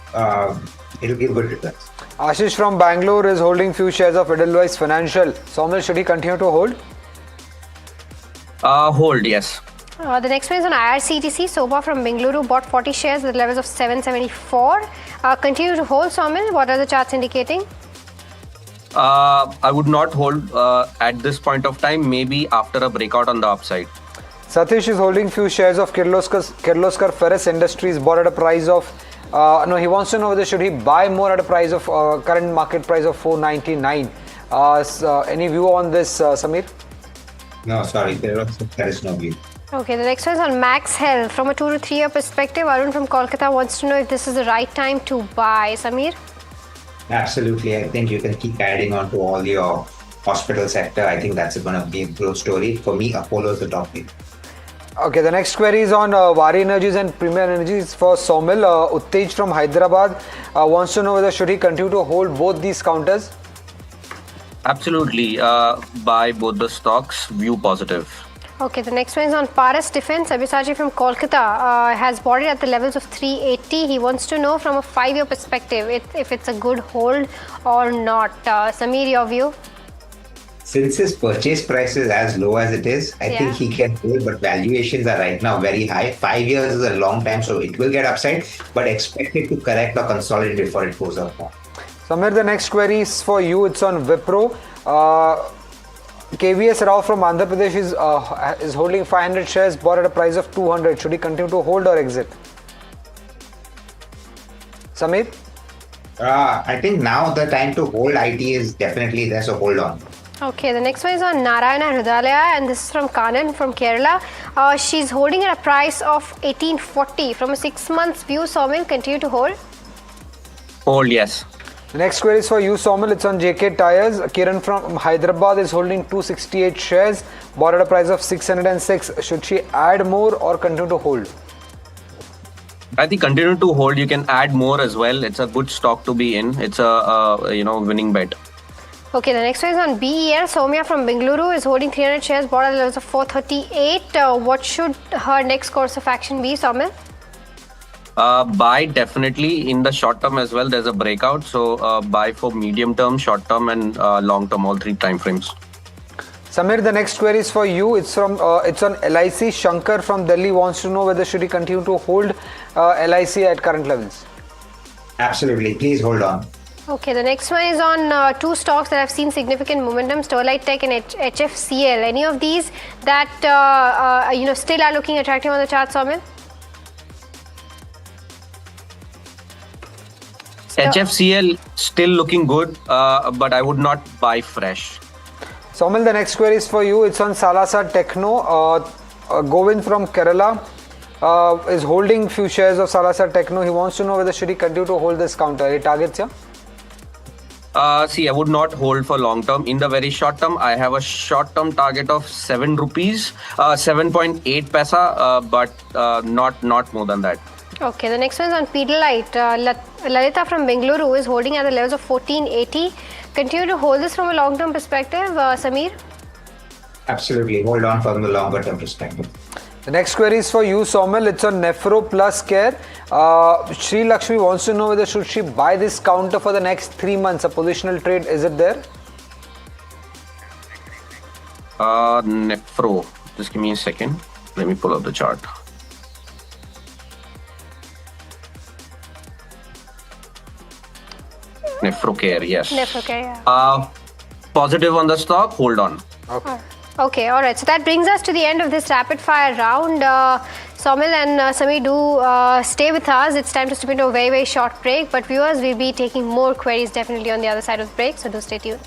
S: It'll give good returns.
U: Ashish from Bangalore is holding few shares of Edelweiss Financial. Saumil, should he continue to hold?
Q: Hold, yes.
P: The next one is on IRCTC. Soba from Bengaluru bought 40 shares with levels of 774. Continue to hold, Saumil. What are the charts indicating?
Q: I would not hold at this point of time, maybe after a breakout on the upside.
U: Satish is holding few shares of Kirloskar Ferrous Industries bought at a price of he wants to know whether should he buy more at a price of current market price of 499. Any view on this, Samir?
S: No, sorry, there is no view.
P: Okay, the next one is on Max Health. From a 2 to 3 year perspective, Arun from Kolkata wants to know if this is the right time to buy. Samir?
S: Absolutely. I think you can keep adding on to all your hospital sector. I think that's going to be a growth story. For me, Apollo is the top pick.
U: Okay, the next query is on Vari Energies and Premier Energies for Somil. Uttej from Hyderabad wants to know whether should he continue to hold both these counters?
Q: Absolutely. Buy both the stocks, view positive.
P: Okay, the next one is on Paras Defense. Abisaji from Kolkata has bought it at the levels of 380. He wants to know from a 5-year perspective if it's a good hold or not. Sameer, your view?
S: Since his purchase price is as low as it is, I think he can hold, but valuations are right now very high. 5 years is a long time, so it will get upside, but expect it to correct or consolidate before it goes up more.
U: Samir, the next query is for you. It's on Wipro. KVS Rao from Andhra Pradesh is holding 500 shares, bought at a price of 200. Should he continue to hold or exit? Samir?
S: I think now the time to hold IT is definitely there, so hold on.
P: Okay, the next one is on Narayana Hrudalaya, and this is from Kanan from Kerala. She's holding at a price of 1840. From a 6 months view, Somil, continue to hold?
Q: Hold, yes.
U: The next query is for you, Somil. It's on JK Tires. Kiran from Hyderabad is holding 268 shares, bought at a price of 606. Should she add more or continue to hold?
Q: I think continue to hold. You can add more as well. It's a good stock to be in. It's a winning bet.
P: Okay, the next one is on BEL. Soumya from Bengaluru is holding 300 shares, bought at the levels of 438. What should her next course of action be, Somil?
Q: Buy definitely in the short term as well. There's a breakout, so buy for medium term, short term, and long term, all 3 time frames.
U: Samir, the next query is for you. It's on LIC. Shankar from Delhi wants to know whether should he continue to hold LIC at current levels.
S: Absolutely, please hold on.
P: Okay, the next one is on 2 stocks that have seen significant momentum: Sterlite Tech and HFCL. Any of these that still are looking attractive on the chart, Somil?
Q: HFCL still looking good, but I would not buy fresh.
U: Somil, the next query is for you. It's on Salasa Techno. Govind from Kerala is holding few shares of Salasa Techno. He wants to know whether should he continue to hold this counter. Any targets here?
Q: I would not hold for long term. In the very short term, I have a short term target of 7 rupees, 7.8 paisa, but not more than that.
P: Okay, the next one is on Pidilite. Lalita from Bengaluru is holding at the levels of 1480. Continue to hold this from a long-term perspective, Sameer?
S: Absolutely, hold on from the longer-term perspective.
U: The next query is for you, Somil. It's on Nephro Plus Care. Sri Lakshmi wants to know whether should she buy this counter for the next 3 months. A positional trade, is it there?
Q: Nephro. Just give me a second. Let me pull up the chart. Nephrocare, yes.
P: Nephrocare, yeah.
Q: Positive on the stock, hold on.
P: Okay, all right. So that brings us to the end of this rapid fire round. Somil and Sameer, do stay with us. It's time to step into a very, very short break. But viewers, we'll be taking more queries definitely on the other side of the break. So do stay tuned.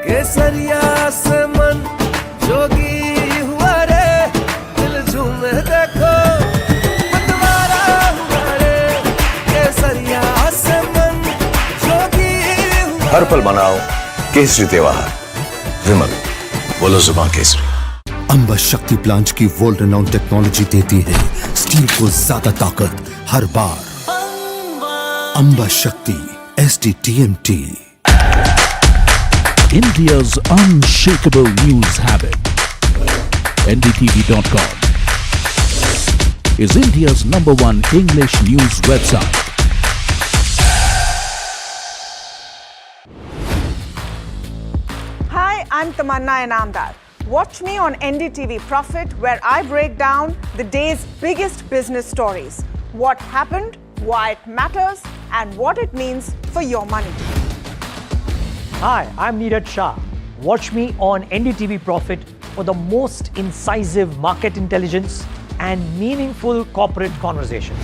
E: केसरिया से मन जोगी हुआ रे दिल झूमे देखो मतवारा हुआ रे केसरिया से मन जोगी हुआ
F: हर पल मनाओ केसरी त्योहार विमल बोलो जुबान केसरी।
G: अंबा शक्ति प्लांट की वर्ल्ड रेनाउंड टेक्नोलॉजी देती है स्टील को ज्यादा ताकत हर बार। अंबा शक्ति SDTMT।
H: India's unshakable news habit. NDTV.com is India's #1 English news website.
I: I'm Tamanna Inamdar. Watch me on NDTV Profit, where I break down the day's biggest business stories. What happened, why it matters, and what it means for your money.
A: Hi, I'm Neeraj Shah. Watch me on NDTV Profit for the most incisive market intelligence and meaningful corporate conversations.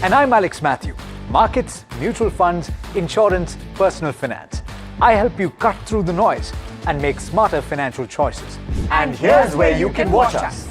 L: And I'm Alex Matthew. Markets, mutual funds, insurance, personal finance. I help you cut through the noise and make smarter financial choices. And here's where you can watch us.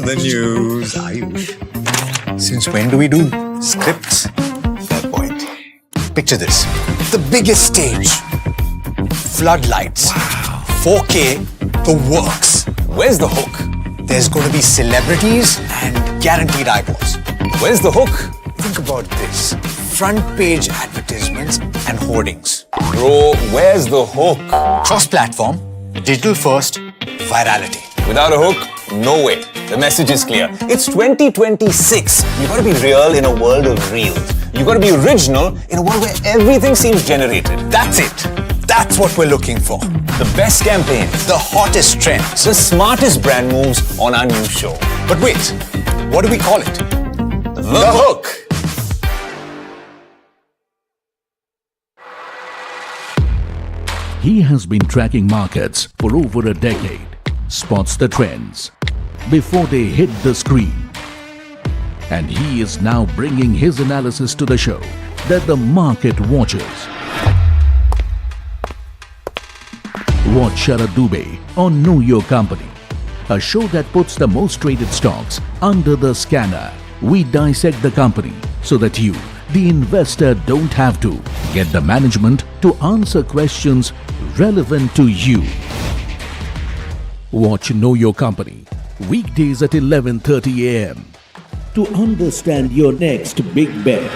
F: The news, Ayush. Since when do we do scripts? Fair point. Picture this. The biggest stage. Floodlights. Wow. 4K, the works. Where's the hook? There's going to be celebrities and guaranteed eyeballs. Where's the hook? Think about this. Front page advertisements and hoardings.
O: Bro, where's the hook?
F: Cross-platform, digital first, virality.
O: Without a hook, no way. The message is clear. It's 2026. You gotta be real in a world of reels. You gotta be original in a world where everything seems generated.
F: That's it. That's what we're looking for.
O: The best campaigns.
F: The hottest trends.
O: The smartest brand moves on our new show.
F: But wait, what do we call it?
O: The hook.
H: He has been tracking markets for over a decade, spots the trends before they hit the screen. And he is now bringing his analysis to the show that the market watches. Watch Sharad Dubey on Know Your Company, a show that puts the most traded stocks under the scanner. We dissect the company so that you, the investor, don't have to. Get the management to answer questions relevant to you. Watch Know Your Company weekdays at 11:30 a.m. to understand your next big bet.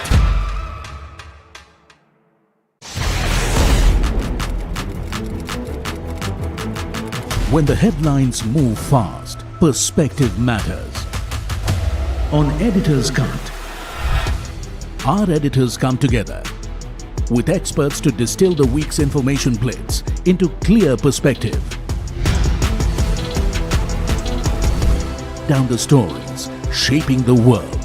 H: When the headlines move fast, perspective matters. On Editor's Cut, our editors come together with experts to distill the week's information blitz into clear perspective. Down the stories shaping the world,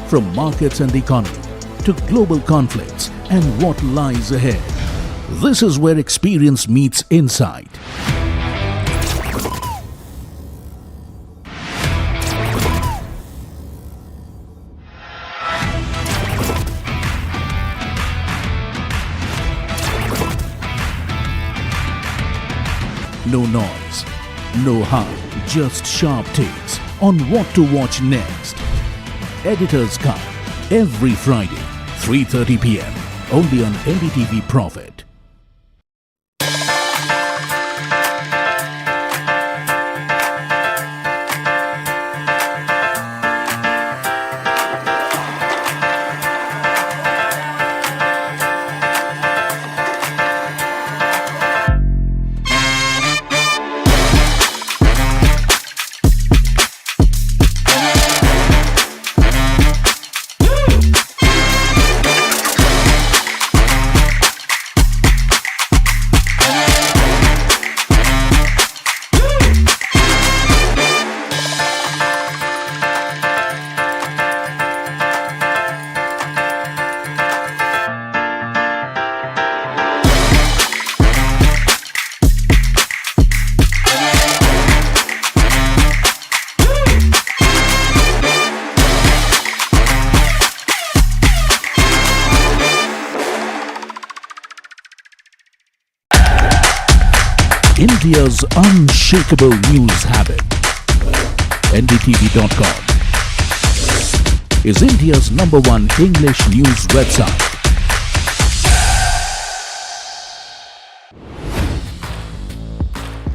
H: from markets and the economy to global conflicts and what lies ahead. This is where experience meets insight. No noise, no hype, just sharp takes on what to watch next. Editor's Cut, every Friday, 3:30 p.m. only on NDTV Profit. India's unshakable news habit. NDTV.com is India's #1 English news website.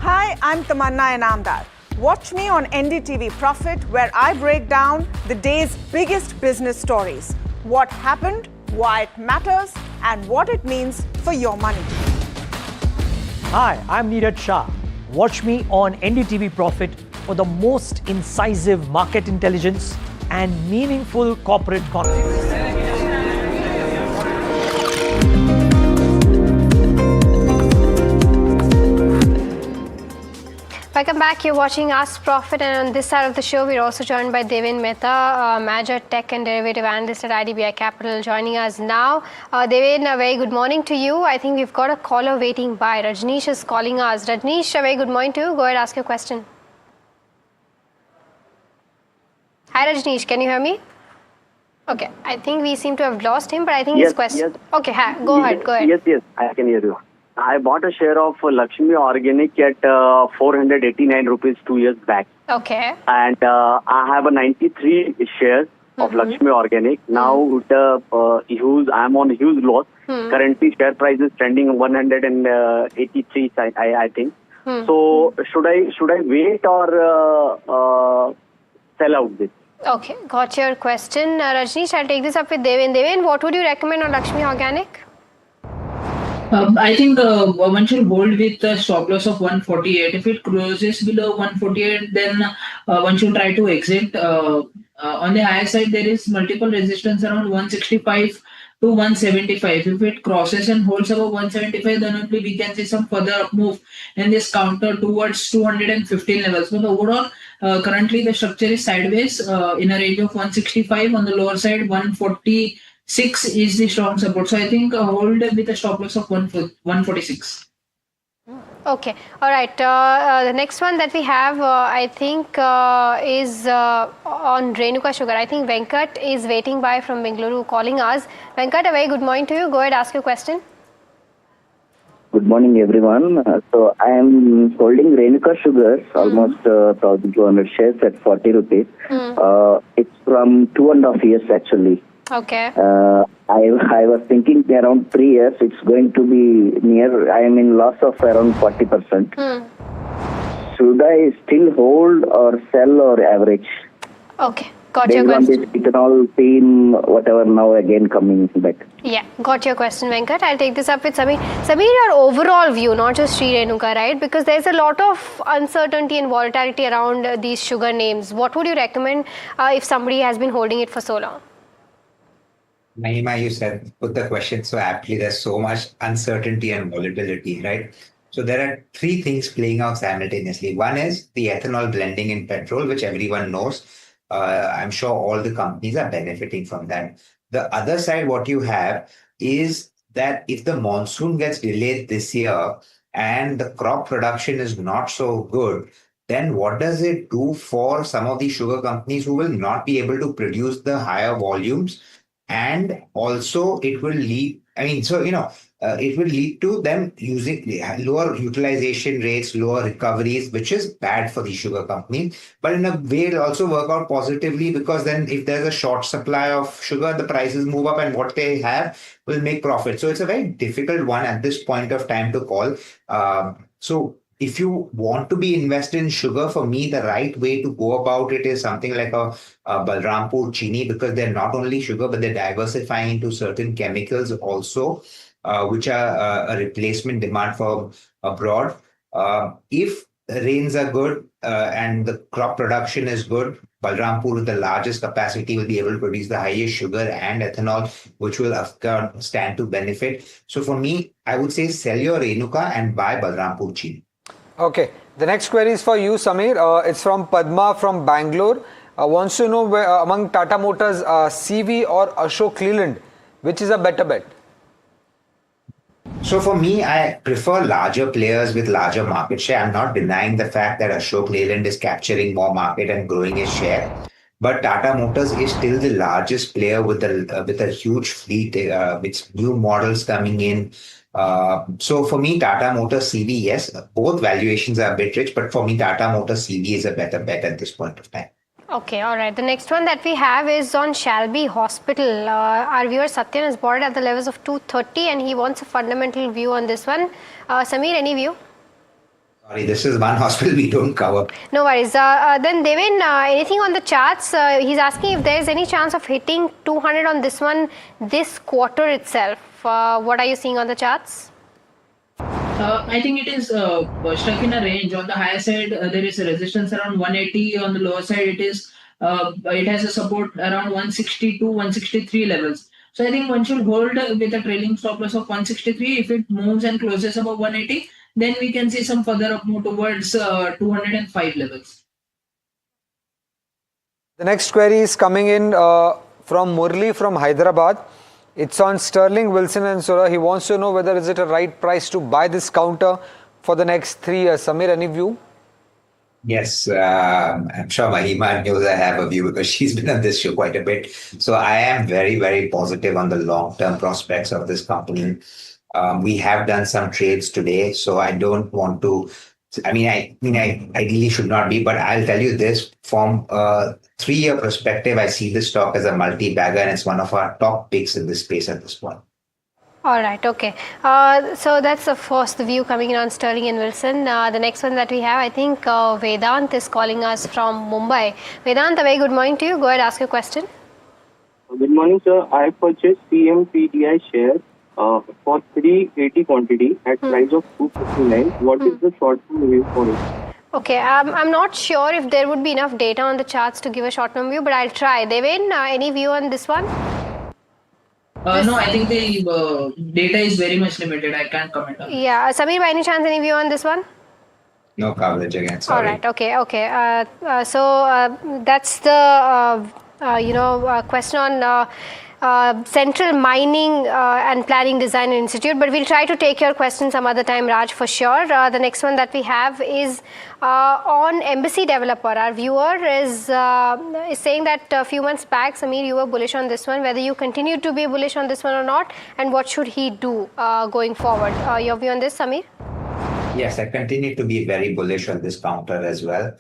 I: Hi, I'm Tamanna Inamdar. Watch me on NDTV Profit, where I break down the day's biggest business stories. What happened, why it matters, and what it means for your money.
A: Hi, I'm Neeraj Shah. Watch me on NDTV Profit for the most incisive market intelligence and meaningful corporate content.
P: Welcome back. You're watching Ask Profit, and on this side of the show, we're also joined by Devin Mehta, Manager Tech and Derivative Analyst at IDBI Capital, joining us now. Devin, a very good morning to you. I think we've got a caller waiting by. Rajneesh is calling us. Rajneesh, a very good morning to you. Go ahead, ask your question. Hi, Rajneesh. Can you hear me? Okay. I think we seem to have lost him, but I think his question.
B: Yes.
P: Okay, go ahead.
B: Yes, I can hear you. I bought a share of Lakshmi Organic at 489 rupees 2 years back.
P: Okay.
B: And I have a 93 shares of Lakshmi Organic. Now I'm on huge loss. Currently share price is trending 183, I think. So should I wait or sell out this?
P: Okay, got your question. Rajneesh, I'll take this up with Devin. Devin, what would you recommend on Lakshmi Organic?
V: I think one should hold with a stop loss of 148. If it closes below 148, then one should try to exit. On the higher side, there is multiple resistance around 165 to 175. If it crosses and holds above 175, then only we can see some further move in this counter towards 215 levels. But overall, currently the structure is sideways in a range of 165. On the lower side, 146 is the strong support. So I think hold with a stop loss of 146.
P: Okay. All right. The next one that we have, I think, is on Renuka Sugar. I think Venkat is waiting by from Bengaluru calling us. Venkat, a very good morning to you. Go ahead, ask your question.
B: Good morning, everyone. So I am holding Renuka Sugar, almost 1,200 shares at 40 rupees. It's from 2.5 years actually.
P: Okay.
B: I was thinking around 3 years, it's going to be near, I am in loss of around 40%. Should I still hold or sell or average?
P: Okay, got your question.
B: Based on this ethanol theme, whatever now again coming back.
P: Yeah, got your question, Venkat. I'll take this up with Samir. Samir, your overall view, not just Sri Renuka, right? Because there's a lot of uncertainty and volatility around these sugar names. What would you recommend if somebody has been holding it for so long?
S: Mahima, you put the question so aptly. There's so much uncertainty and volatility, right? So there are three things playing out simultaneously. One is the ethanol blending in petrol, which everyone knows. I'm sure all the companies are benefiting from that. The other side, what you have is that if the monsoon gets delayed this year and the crop production is not so good, then what does it do for some of these sugar companies who will not be able to produce the higher volumes? And also it will lead, it will lead to them using lower utilization rates, lower recoveries, which is bad for the sugar company. But in a way, it'll also work out positively because then if there's a short supply of sugar, the prices move up and what they have will make profit. So it's a very difficult one at this point of time to call. So if you want to be invested in sugar, for me, the right way to go about it is something like a Balrampur Chini, because they're not only sugar, but they're diversifying into certain chemicals also, which are a replacement demand for abroad. If rains are good and the crop production is good, Balrampur with the largest capacity will be able to produce the highest sugar and ethanol, which will stand to benefit. So for me, I would say sell your Renuka and buy Balrampur Chini.
U: Okay, the next query is for you, Samir. It's from Padma from Bangalore. Wants to know among Tata Motors, CV or Ashok Leyland, which is a better bet?
S: So for me, I prefer larger players with larger market share. I'm not denying the fact that Ashok Leyland is capturing more market and growing his share. But Tata Motors is still the largest player with a huge fleet, with new models coming in. So for me, Tata Motors CV, yes, both valuations are a bit rich, but for me, Tata Motors CV is a better bet at this point of time.
P: Okay, all right. The next one that we have is on Shalby Hospital. Our viewer Satyan has bought it at the levels of 230 and he wants a fundamental view on this one. Samir, any view?
S: Sorry, this is one hospital we don't cover.
P: No worries. Then Devin, anything on the charts? He's asking if there's any chance of hitting 200 on this one this quarter itself. What are you seeing on the charts?
V: I think it is stuck in a range. On the higher side, there is a resistance around 180. On the lower side, it has a support around 162, 163 levels. So I think one should hold with a trailing stop loss of 163. If it moves and closes above 180, then we can see some further up move towards 205 levels.
U: The next query is coming in from Murli from Hyderabad. It's on Sterling, Wilson and Sura. He wants to know whether is it a right price to buy this counter for the next 3 years. Samir, any view?
S: Yes, I'm sure Mahima knows I have a view because she's been on this show quite a bit. So I am very, very positive on the long-term prospects of this company. We have done some trades today, so I don't want to. I ideally should not be, but I'll tell you this: from a 3-year perspective, I see this stock as a multi-bagger, and it's one of our top picks in this space at this point.
P: All right, okay. So that's of course the view coming in on Sterling and Wilson. The next one that we have, I think Vedant is calling us from Mumbai. Vedant, a very good morning to you. Go ahead, ask your question.
J: Good morning, sir. I purchased CMPDI shares for 380 quantity at price of 259. What is the short-term view for it?
P: Okay, I'm not sure if there would be enough data on the charts to give a short-term view, but I'll try. Devin, any view on this one?
V: No, I think the data is very much limited. I can't comment on it.
P: Yeah, Samir, by any chance, any view on this one?
S: No coverage again, sorry.
P: All right, okay. So that's the question on Central Mining and Planning Design Institute, but we'll try to take your question some other time, Raj, for sure. The next one that we have is on Embassy Developer. Our viewer is saying that a few months back, Samir, you were bullish on this one, whether you continue to be bullish on this one or not, and what should he do going forward? Your view on this, Samir?
S: Yes, I continue to be very bullish on this counter as well.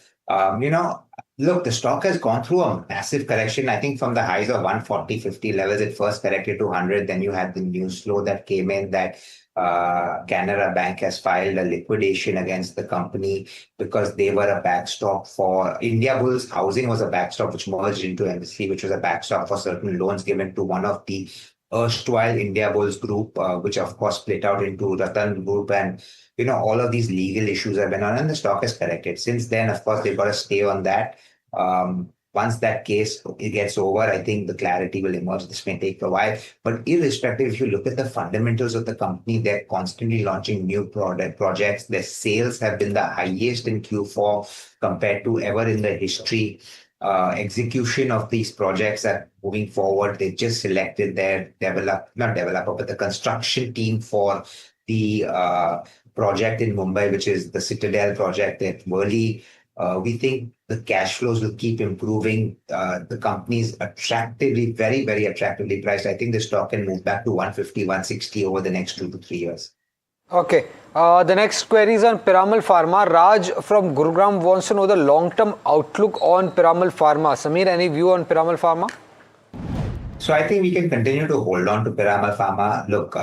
S: Look, the stock has gone through a massive correction. I think from the highs of 140, 50 levels, it first corrected to 100. Then you had the news flow that came in that Canara Bank has filed a liquidation against the company because they were a backstop for Indiabulls. Housing was a backstop which merged into Embassy, which was a backstop for certain loans given to one of the erstwhile Indiabulls group, which of course split out into Ratan Group, and all of these legal issues have been on, and the stock has corrected. Since then, of course, they've got to stay on that. Once that case gets over, I think the clarity will emerge. This may take a while, but irrespective, if you look at the fundamentals of the company, they're constantly launching new projects. Their sales have been the highest in Q4 compared to ever in the history. Execution of these projects are moving forward. They just selected their the construction team for the project in Mumbai, which is the Citadel project at Worli. We think the cash flows will keep improving. The company is attractively, very, very attractively priced. I think the stock can move back to 150, 160 over the next 2 to 3 years.
U: Okay. The next query is on Piramal Pharma. Raj from Gurugram wants to know the long-term outlook on Piramal Pharma. Samir, any view on Piramal Pharma?
S: So I think we can continue to hold on to Piramal Pharma. Look,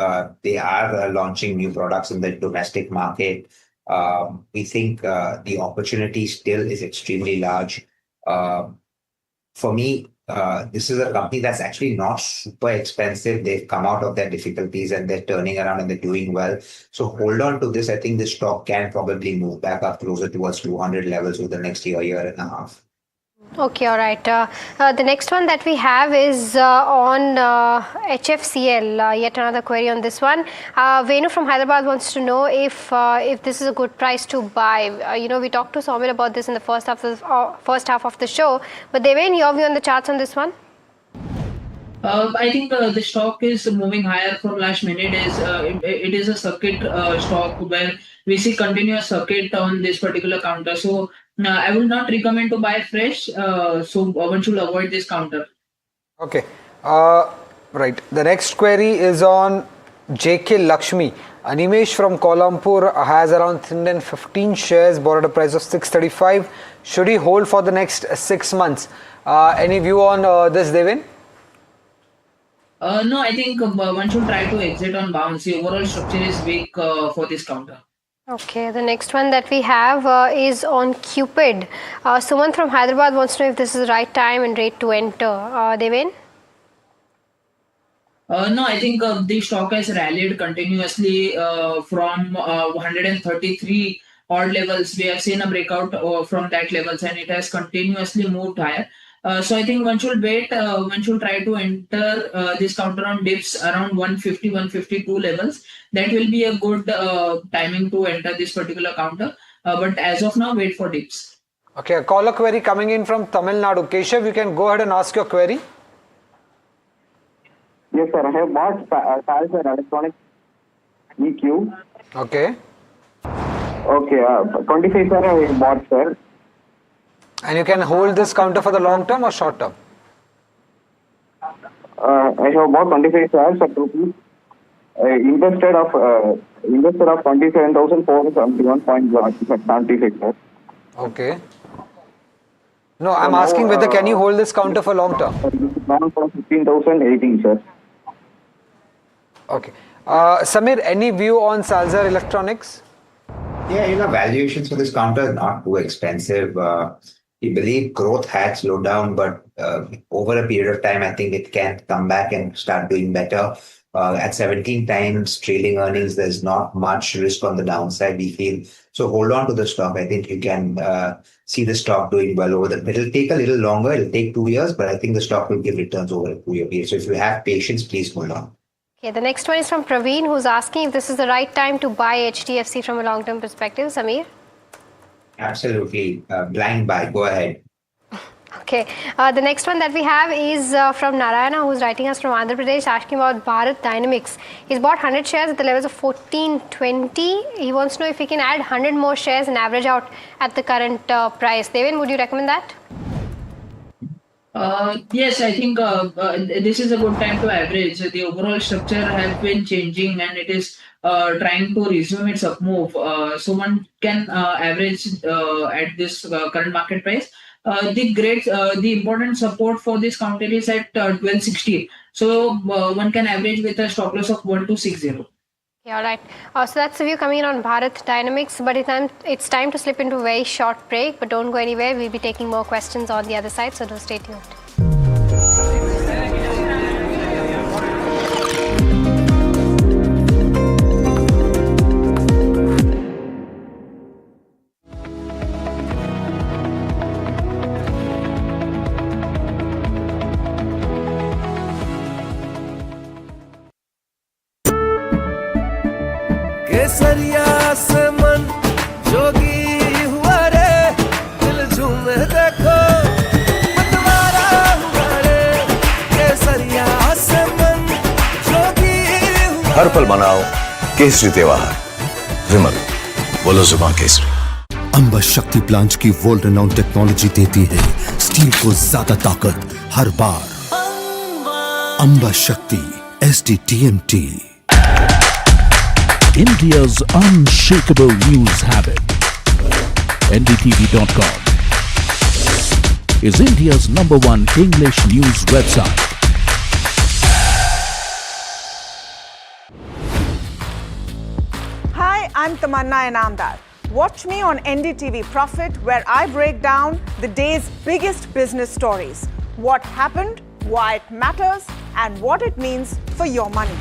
S: they are launching new products in the domestic market. We think the opportunity still is extremely large. For me, this is a company that's actually not super expensive. They've come out of their difficulties and they're turning around and they're doing well. So hold on to this. I think this stock can probably move back up closer towards 200 levels over the next year and a half.
P: Okay, all right. The next one that we have is on HFCL. Yet another query on this one. Venu from Hyderabad wants to know if this is a good price to buy. We talked to Saumil about this in the first half of the show. But Deven, your view on the charts on this one?
V: I think the stock is moving higher from last minute. It is a circuit stock where we see continuous circuit on this particular counter. So I will not recommend to buy fresh. So one should avoid this counter.
U: Okay. Right. The next query is on JK Lakshmi. Animesh from Kuala Lumpur has around 315 shares, bought at a price of 635. Should he hold for the next 6 months? Any view on this, Devin?
V: No, I think one should try to exit on bounce. The overall structure is weak for this counter.
P: Okay, the next one that we have is on Cupid. Suman from Hyderabad wants to know if this is the right time and rate to enter. Devin?
V: No, I think the stock has rallied continuously from 133 odd levels. We have seen a breakout from that levels and it has continuously moved higher. So I think one should wait, one should try to enter this counter on dips around 150, 152 levels. That will be a good timing to enter this particular counter. But as of now, wait for dips.
U: Okay, a caller query coming in from Tamil Nadu. Keshav, you can go ahead and ask your query.
J: Yes, sir. I have bought Salzer Electronics EQ.
U: Okay.
J: Okay, 25, sir, I bought, sir.
U: And you can hold this counter for the long term or short term?
J: I have bought 25 shares at rupees. Invested of 27,471.76, sir.
U: Okay. No, I'm asking whether can you hold this counter for long term?
J: Down from 15,018, sir.
U: Okay. Samir, any view on Salzer Electronics?
S: Yeah, valuations for this counter are not too expensive. We believe growth had slowed down, but over a period of time, I think it can come back and start doing better. At 17 times trailing earnings, there's not much risk on the downside, we feel. So hold on to the stock. I think you can see the stock doing well over the. It'll take a little longer. It'll take 2 years, but I think the stock will give returns over a 2-year period. So if you have patience, please hold on.
P: Okay, the next one is from Praveen, who's asking if this is the right time to buy HDFC from a long-term perspective. Samir?
S: Absolutely. Blind buy. Go ahead.
P: Okay, the next one that we have is from Narayana, who's writing us from Andhra Pradesh, asking about Bharat Dynamics. He's bought 100 shares at the levels of 1420. He wants to know if he can add 100 more shares and average out at the current price. Devin, would you recommend that?
V: Yes, I think this is a good time to average. The overall structure has been changing and it is trying to resume its up move. So one can average at this current market price. The important support for this counter is at 1260. So one can average with a stop loss of 1260.
P: Yeah, all right. So that's the view coming in on Bharat Dynamics, but it's time to slip into a very short break, but don't go anywhere. We'll be taking more questions on the other side, so do stay tuned.
E: केसरिया से मन जोगी हुआ रे दिल झूमे देखो मतवारा हुआ रे केसरिया से मन जोगी हुआ
F: हर पल मनाओ केसरी त्योहार विमल बोलो जुबान केसरी
G: अंबा शक्ति प्लांट की वर्ल्ड रेनाउंड टेक्नोलॉजी देती है स्टील को ज्यादा ताकत हर बार। अंबा शक्ति SDTMT,
H: India's unshakable news habit. NDTV.com is India's #1 English news website.
I: Hi, I'm Tamanna Inamdar. Watch me on NDTV Profit, where I break down the day's biggest business stories. What happened, why it matters, and what it means for your money.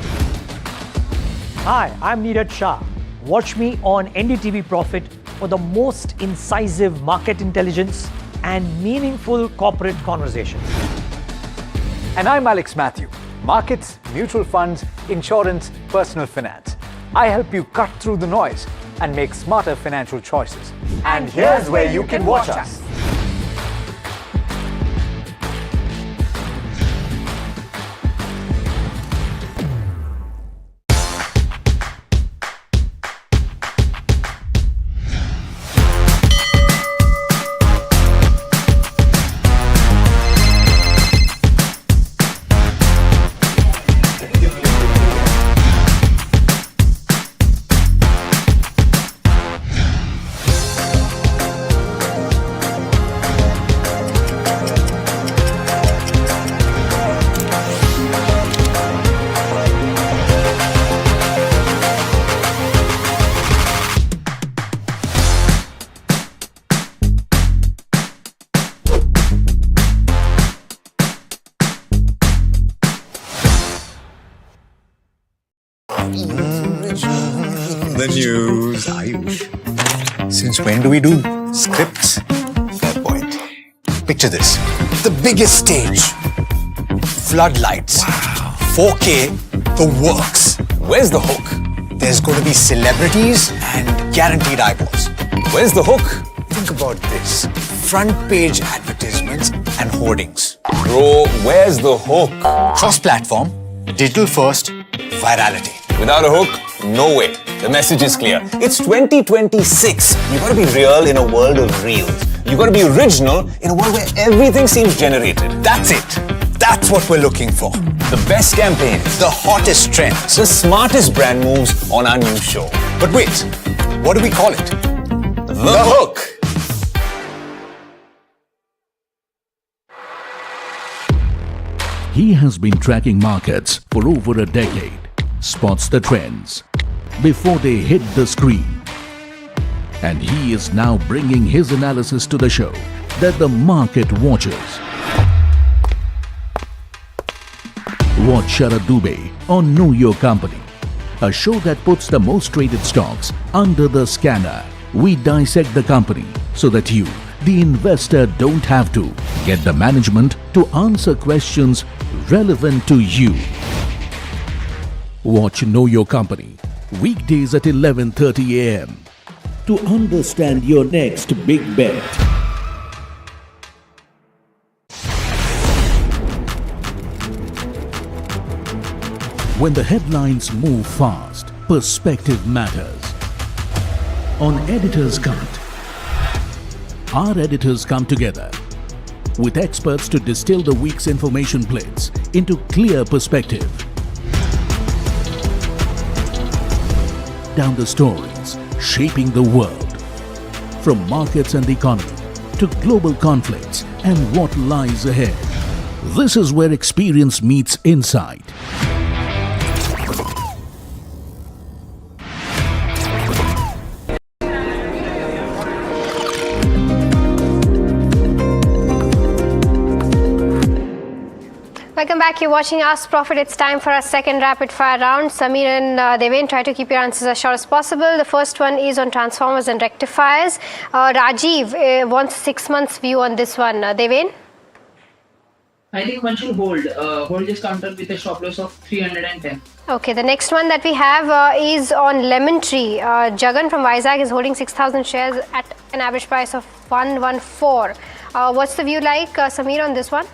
A: Hi, I'm Neeraj Shah. Watch me on NDTV Profit for the most incisive market intelligence and meaningful corporate conversations.
L: And I'm Alex Matthew. Markets, mutual funds, insurance, personal finance. I help you cut through the noise and make smarter financial choices. And here's where you can watch us.
F: news, Ayush. Since when do we do scripts? Fair point. Picture this. The biggest stage. Floodlights. 4K, the works. Where's the hook? There's going to be celebrities and guaranteed eyeballs. Where's the hook? Think about this. Front page advertisements and hoardings.
O: Bro, where's the hook?
F: Cross-platform, digital first, virality.
O: Without a hook, no way. The message is clear. It's 2026. You gotta be real in a world of reels. You gotta be original in a world where everything seems generated.
F: That's it. That's what we're looking for.
O: The best campaigns.
F: The hottest trends.
O: The smartest brand moves on our new show.
F: But wait, what do we call it?
O: The hook.
H: He has been tracking markets for over a decade, spots the trends before they hit the screen. And he is now bringing his analysis to the show that the market watches. Watch Sharad Dubey on Know Your Company, a show that puts the most traded stocks under the scanner. We dissect the company so that you, the investor, don't have to get the management to answer questions relevant to you. Watch Know Your Company weekdays at 11:30 a.m. to understand your next big bet. When the headlines move fast, perspective matters. On Editor's Cut, our editors come together with experts to distill the week's information plates into clear perspective. Down the stories shaping the world, from markets and the economy to global conflicts and what lies ahead. This is where experience meets insight.
P: Welcome back. You're watching Ask Profit. It's time for our second rapid fire round. Samir and Devin, try to keep your answers as short as possible. The first one is on transformers and rectifiers. Rajiv wants 6 months view on this one. Devin?
V: I think one should hold this counter with a stop loss of 310.
P: Okay, the next one that we have is on Lemon Tree. Jagan from Vizag is holding 6,000 shares at an average price of 114. What's the view like, Samir, on this one?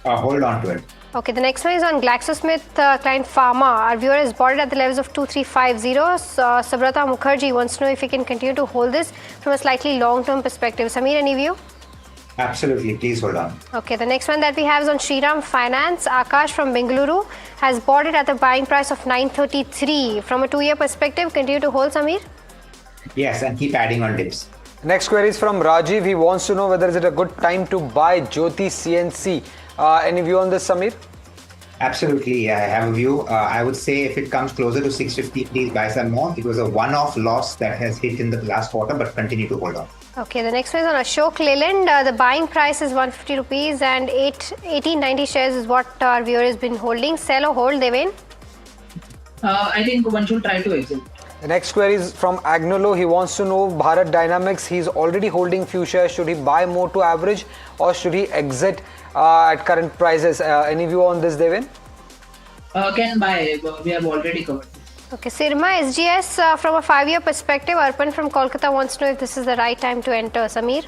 S: Hold on to it.
P: Okay, the next one is on GlaxoSmithKline Pharma. Our viewer is bought it at the levels of 2350. Sabrata Mukherjee wants to know if we can continue to hold this from a slightly long-term perspective. Samir, any view?
S: Absolutely. Please hold on.
P: Okay, the next one that we have is on Shriram Finance. Akash from Bengaluru has bought it at the buying price of 933. From a 2-year perspective, continue to hold, Samir?
S: Yes, and keep adding on dips.
U: Next query is from Rajiv. He wants to know whether is it a good time to buy Jyoti CNC. Any view on this, Samir?
S: Absolutely, I have a view. I would say if it comes closer to 650, please buy some more. It was a one-off loss that has hit in the last quarter, but continue to hold on.
P: Okay, the next one is on Ashok Leyland. The buying price is 150 rupees and 1890 shares is what our viewer has been holding. Sell or hold, Devin?
V: I think one should try to exit.
U: The next query is from Agnolo. He wants to know Bharat Dynamics. He's already holding few shares. Should he buy more to average or should he exit at current prices? Any view on this, Devin?
V: Can buy. We have already covered.
P: Okay, Sirma SGS from a 5-year perspective. Arpan from Kolkata wants to know if this is the right time to enter. Samir?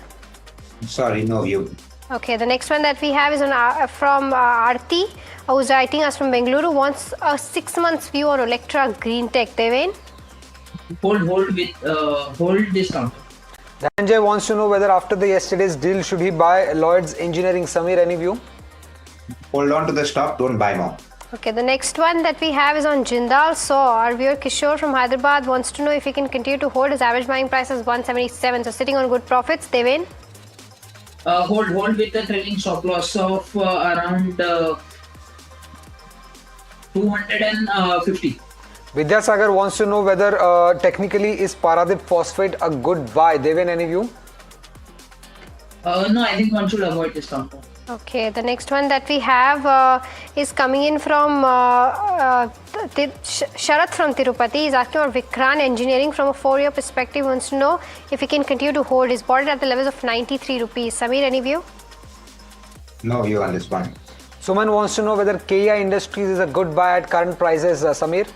S: Sorry, no view.
P: Okay, the next one that we have is on from Aarti, who's writing us from Bengaluru, wants a 6 months view on Electra Green Tech. Devin?
V: Hold discount.
U: Dhananjay wants to know whether after the yesterday's deal, should he buy Lloyd's Engineering. Samir, any view?
S: Hold on to the stock, don't buy more.
P: Okay, the next one that we have is on Jindal Saw. Our viewer Kishore from Hyderabad wants to know if he can continue to hold. His average buying price is 177, so sitting on good profits. Devin?
V: Hold with the trailing stop loss of around 250.
U: Vidyasagar wants to know whether technically is Paradip Phosphate a good buy. Devin, any view?
V: No, I think one should avoid this counter.
P: Okay, the next one that we have is coming in from Sharath from Tirupati is asking about Vikran Engineering from a 4-year perspective. Wants to know if he can continue to hold. He's bought it at the levels of 93 rupees. Samir, any view?
S: No view on this one.
U: Suman wants to know whether KEI Industries is a good buy at current prices. Samir?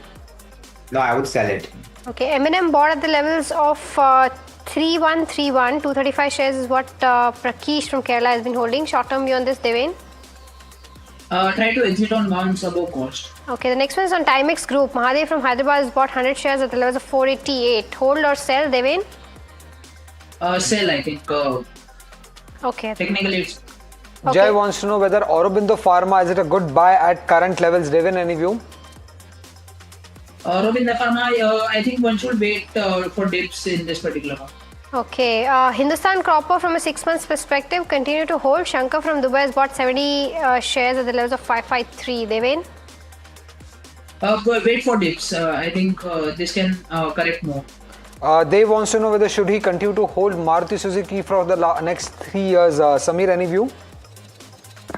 S: No, I would sell it.
P: Okay, M&M bought at the levels of 3131. 235 shares is what Prakesh from Kerala has been holding. Short-term view on this, Deven?
V: Try to exit on bounce above cost.
P: Okay, the next one is on Timex Group. Mahadev from Hyderabad has bought 100 shares at the levels of 488. Hold or sell, Deven?
V: Sell, I think.
P: Okay.
V: Technically, it's...
U: Jay wants to know whether Aurobindo Pharma is it a good buy at current levels. Deven, any view?
V: Aurobindo Pharma, I think one should wait for dips in this particular one.
P: Okay, Hindustan Cropper from a 6 months perspective continue to hold. Shankar from Dubai has bought 70 shares at the levels of 553. Deven?
V: Wait for dips. I think this can correct more.
U: Dave wants to know whether should he continue to hold Maruti Suzuki for the next 3 years. Samir, any view?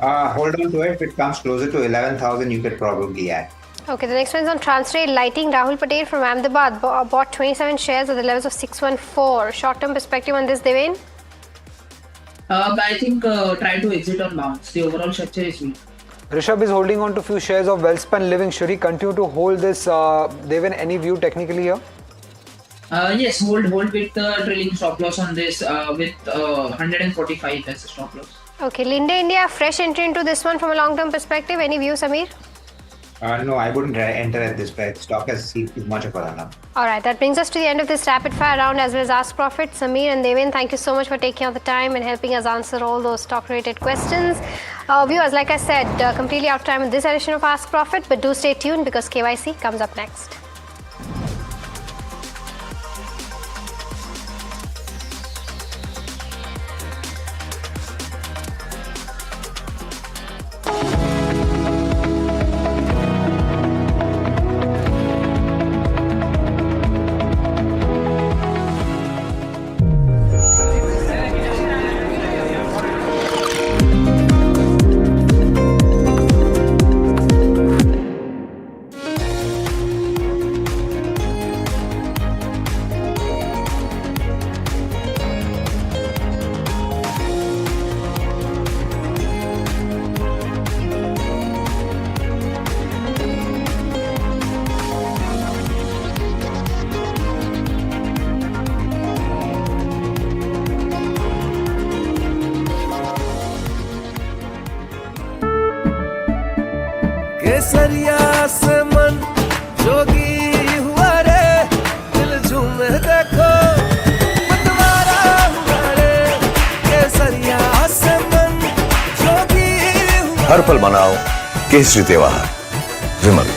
S: Hold on to it. If it comes closer to 11,000, you could probably add.
P: Okay, the next one is on Transtrade Lighting. Rahul Patel from Ahmedabad bought 27 shares at the levels of 614. Short-term perspective on this, Deven?
V: I think try to exit on bounce. The overall structure is weak.
U: Rishabh is holding on to few shares of Wellspan Living. Should he continue to hold this? Deven, any view technically here?
V: Yes, hold with the trailing stop loss on this with 145 as a stop loss.
P: Okay, Linde India, fresh entry into this one from a long-term perspective. Any view, Samir?
S: No, I wouldn't enter at this price. Stock has seen too much of a run-up.
P: Alright, that brings us to the end of this rapid fire round as well as Ask Profit. Samir and Deven, thank you so much for taking out the time and helping us answer all those stock-related questions. Viewers, like I said, completely out of time in this edition of Ask Profit, but do stay tuned because KYC comes up next.
E: केसरिया से मन जोगी हुआ रे दिल झूमे देखो मतवारा हुआ रे केसरिया से मन जोगी हुआ
F: हर पल मनाओ केसरी त्योहार विमल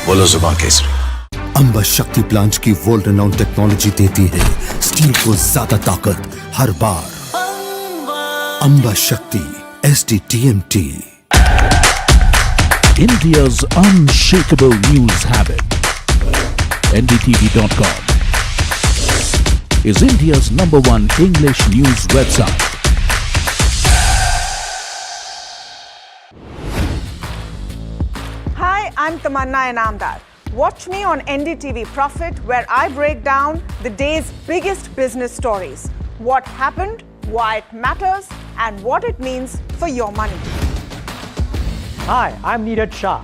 F: बोलो जुबान केसरी।
G: अंबा शक्ति प्लांट की वर्ल्ड रेनाउंड टेक्नोलॉजी देती है स्टील को ज्यादा ताकत हर बार। अंबा शक्ति SDTMT।
H: India's unshakable news habit. NDTV.com is India's #1 English news website.
I: Hi, I'm Tamanna Inamdar. Watch me on NDTV Profit, where I break down the day's biggest business stories. What happened, why it matters, and what it means for your money.
A: Hi, I'm Neeraj Shah.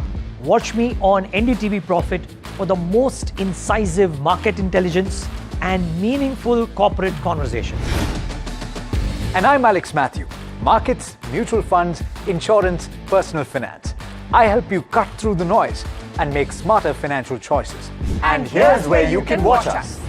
A: Watch me on NDTV Profit for the most incisive market intelligence and meaningful corporate conversations.
L: And I'm Alex Matthew. Markets, mutual funds, insurance, personal finance. I help you cut through the noise and make smarter financial choices. And here's where you can watch us.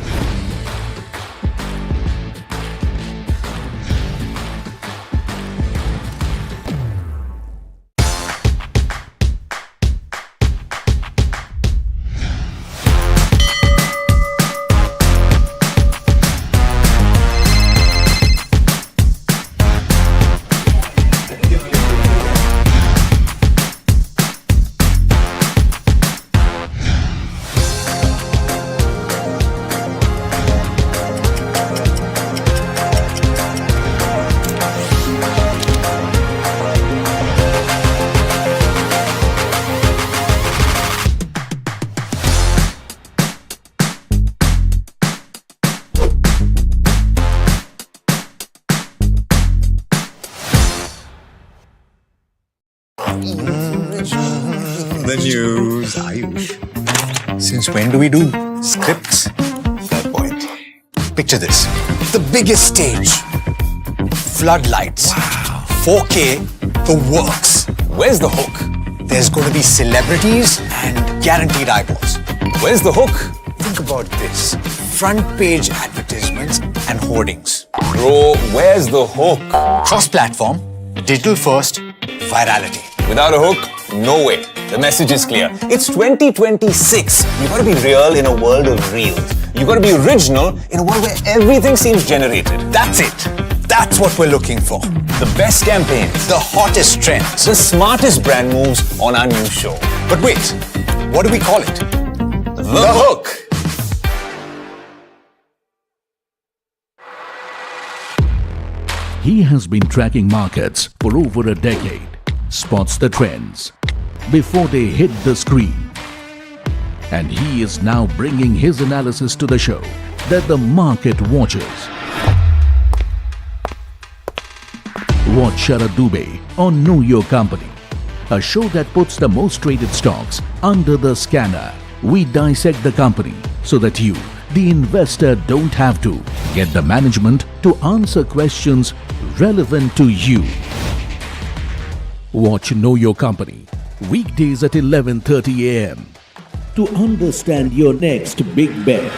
F: news, Ayush. Since when do we do scripts? Fair point. Picture this. The biggest stage. Floodlights. 4K. The works. Where's the hook? There's going to be celebrities and guaranteed eyeballs. Where's the hook? Think about this. Front page advertisements and hoardings.
O: Bro, where's the hook?
F: Cross-platform, digital first, virality.
O: Without a hook, no way. The message is clear. It's 2026. You gotta be real in a world of reels. You gotta be original in a world where everything seems generated.
F: That's it. That's what we're looking for.
O: The best campaigns,
F: the hottest trends,
O: the smartest brand moves on our new show.
F: But wait, what do we call it?
O: The hook.
H: He has been tracking markets for over a decade, spots the trends before they hit the screen. And he is now bringing his analysis to the show that the market watches. Watch Sharad Dubey on Know Your Company, a show that puts the most traded stocks under the scanner. We dissect the company so that you, the investor, don't have to. Get the management to answer questions relevant to you. Watch Know Your Company, weekdays at 11:30 a.m. to understand your next big bet.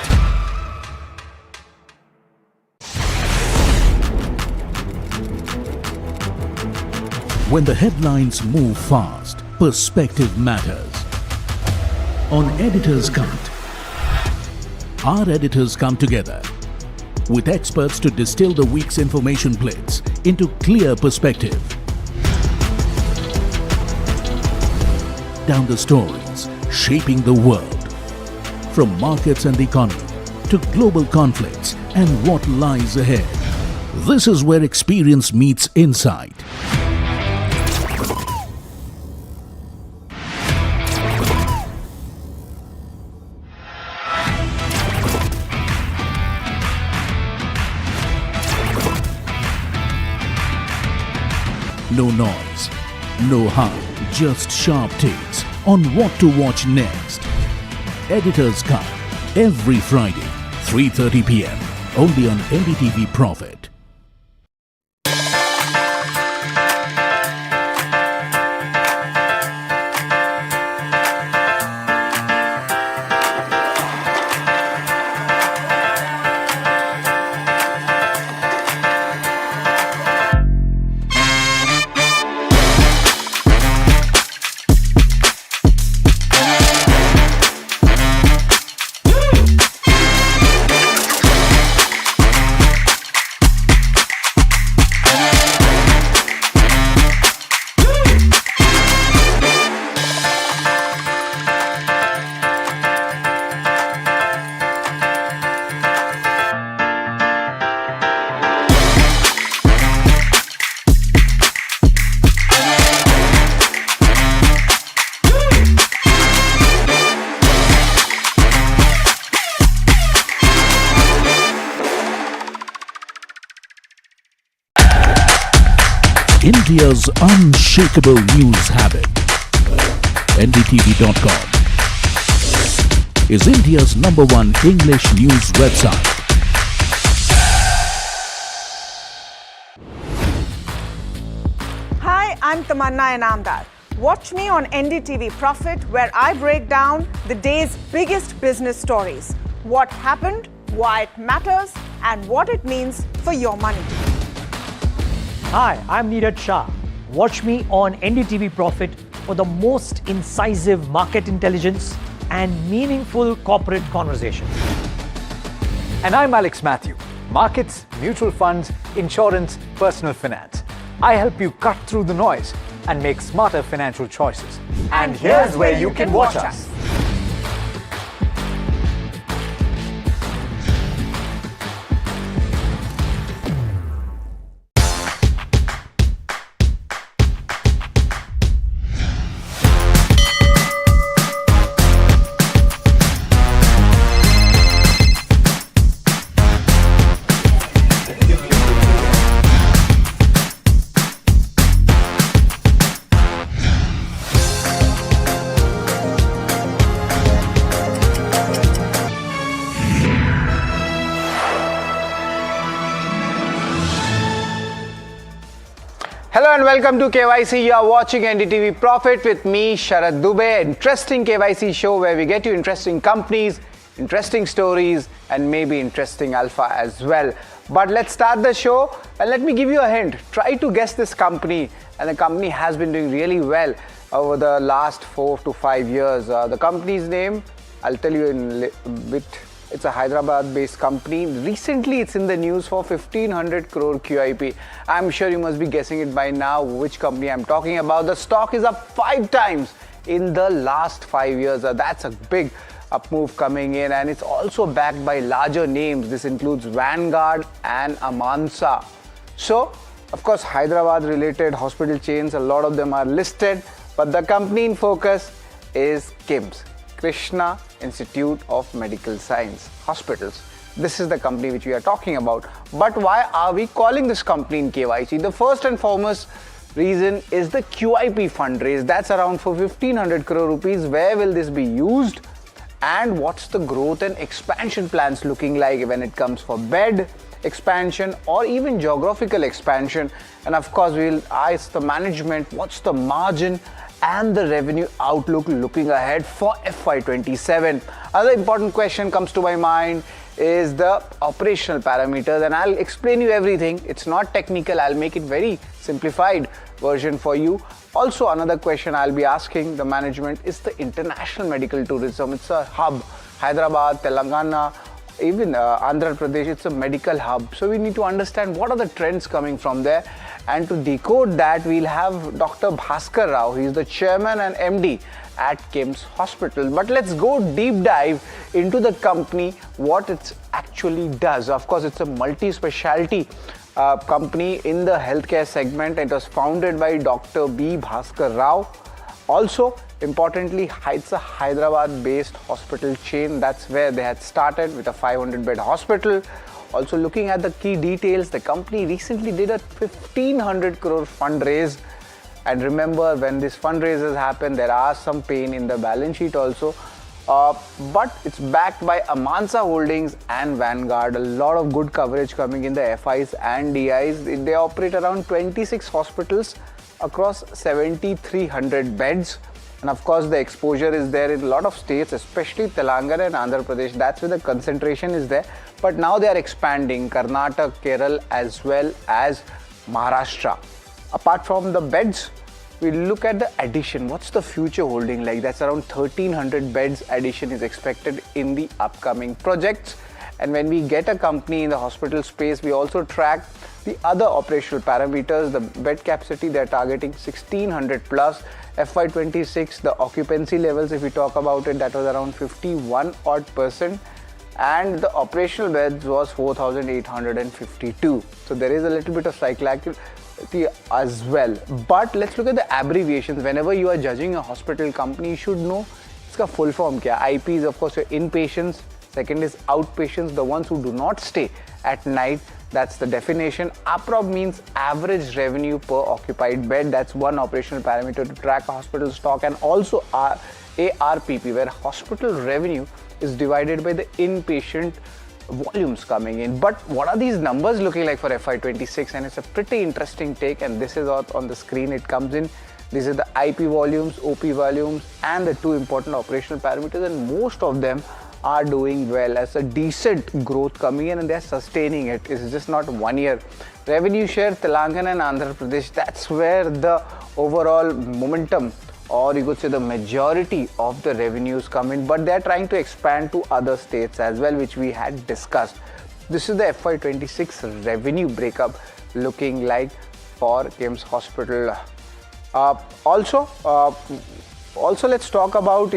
H: When the headlines move fast, perspective matters. On Editor's Cut, our editors come together with experts to distill the week's information plates into clear perspective. Down the stories shaping the world, from markets and the economy to global conflicts and what lies ahead. This is where experience meets insight. No noise, no hype, just sharp takes on what to watch next. Editor's Cut, every Friday, 3:30 p.m. only on NDTV Profit. India's unshakable news habit. NDTV.com is India's #1 English news website.
I: Hi, I'm Tamanna Inamdar. Watch me on NDTV Profit, where I break down the day's biggest business stories. What happened, why it matters, and what it means for your money.
A: Hi, I'm Neeraj Shah. Watch me on NDTV Profit for the most incisive market intelligence and meaningful corporate conversations.
L: And I'm Alex Matthew. Markets, mutual funds, insurance, personal finance. I help you cut through the noise and make smarter financial choices. And here's where you can watch us.
U: Hello and welcome to KYC. You are watching NDTV Profit with me, Sharad Dubey. Interesting KYC show where we get you interesting companies, interesting stories, and maybe interesting alpha as well. But let's start the show and let me give you a hint. Try to guess this company, and the company has been doing really well over the last 4 to 5 years. The company's name, I'll tell you in a bit. It's a Hyderabad-based company. Recently, it's in the news for 1500 crore QIP. I'm sure you must be guessing it by now which company I'm talking about. The stock is up 5 times in the last 5 years. That's a big up move coming in, and it's also backed by larger names. This includes Vanguard and Amansa. So, of course, Hyderabad-related hospital chains, a lot of them are listed, but the company in focus is KIMS, Krishna Institute of Medical Science Hospitals. This is the company which we are talking about. But why are we calling this company in KYC? The first and foremost reason is the QIP fundraise. That's around for 1500 crore rupees. Where will this be used? And what's the growth and expansion plans looking like when it comes for bed expansion or even geographical expansion? And of course, we'll ask the management what's the margin and the revenue outlook looking ahead for FY27. Another important question comes to my mind is the operational parameters, and I'll explain you everything. It's not technical. I'll make it very simplified version for you. Also, another question I'll be asking the management is the international medical tourism. It's a hub. Hyderabad, Telangana, even Andhra Pradesh, it's a medical hub. So we need to understand what are the trends coming from there. And to decode that, we'll have Dr. Bhaskar Rao. He's the chairman and MD at KIMS Hospital. But let's go deep dive into the company, what it actually does. Of course, it's a multi-specialty company in the healthcare segment. It was founded by Dr. B. Bhaskar Rao. Also, importantly, it's a Hyderabad-based hospital chain. That's where they had started with a 500-bed hospital. Also, looking at the key details, the company recently did a 1500 crore fundraise. And remember, when these fundraisers happen, there are some pain in the balance sheet also. But it's backed by Amansa Holdings and Vanguard. A lot of good coverage coming in the FIs and DIs. They operate around 26 hospitals across 7,300 beds. And of course, the exposure is there in a lot of states, especially Telangana and Andhra Pradesh. That's where the concentration is there. But now they are expanding Karnataka, Kerala, as well as Maharashtra. Apart from the beds, we look at the addition. What's the future holding like? That's around 1,300 beds addition is expected in the upcoming projects. And when we get a company in the hospital space, we also track the other operational parameters. The bed capacity, they're targeting 1,600 plus. FY26, the occupancy levels, if we talk about it, that was around 51% and the operational beds was 4,852. So there is a little bit of cyclicality as well. But let's look at the abbreviations. Whenever you are judging a hospital company, you should know its full form kya. IP is of course your inpatients. Second is outpatients, the ones who do not stay at night. That's the definition. APROB means average revenue per occupied bed. That's one operational parameter to track a hospital stock, and also ARPP, where hospital revenue is divided by the inpatient volumes coming in. But what are these numbers looking like for FY26? And it's a pretty interesting take, and this is on the screen it comes in. These are the IP volumes, OP volumes, and the two important operational parameters, and most of them are doing well. As a decent growth coming in, and they're sustaining it. It's just not 1 year. Revenue share, Telangana and Andhra Pradesh, that's where the overall momentum, or you could say the majority of the revenues come in, but they're trying to expand to other states as well, which we had discussed. This is the FY26 revenue breakup looking like for KIMS Hospital. Also, let's talk about,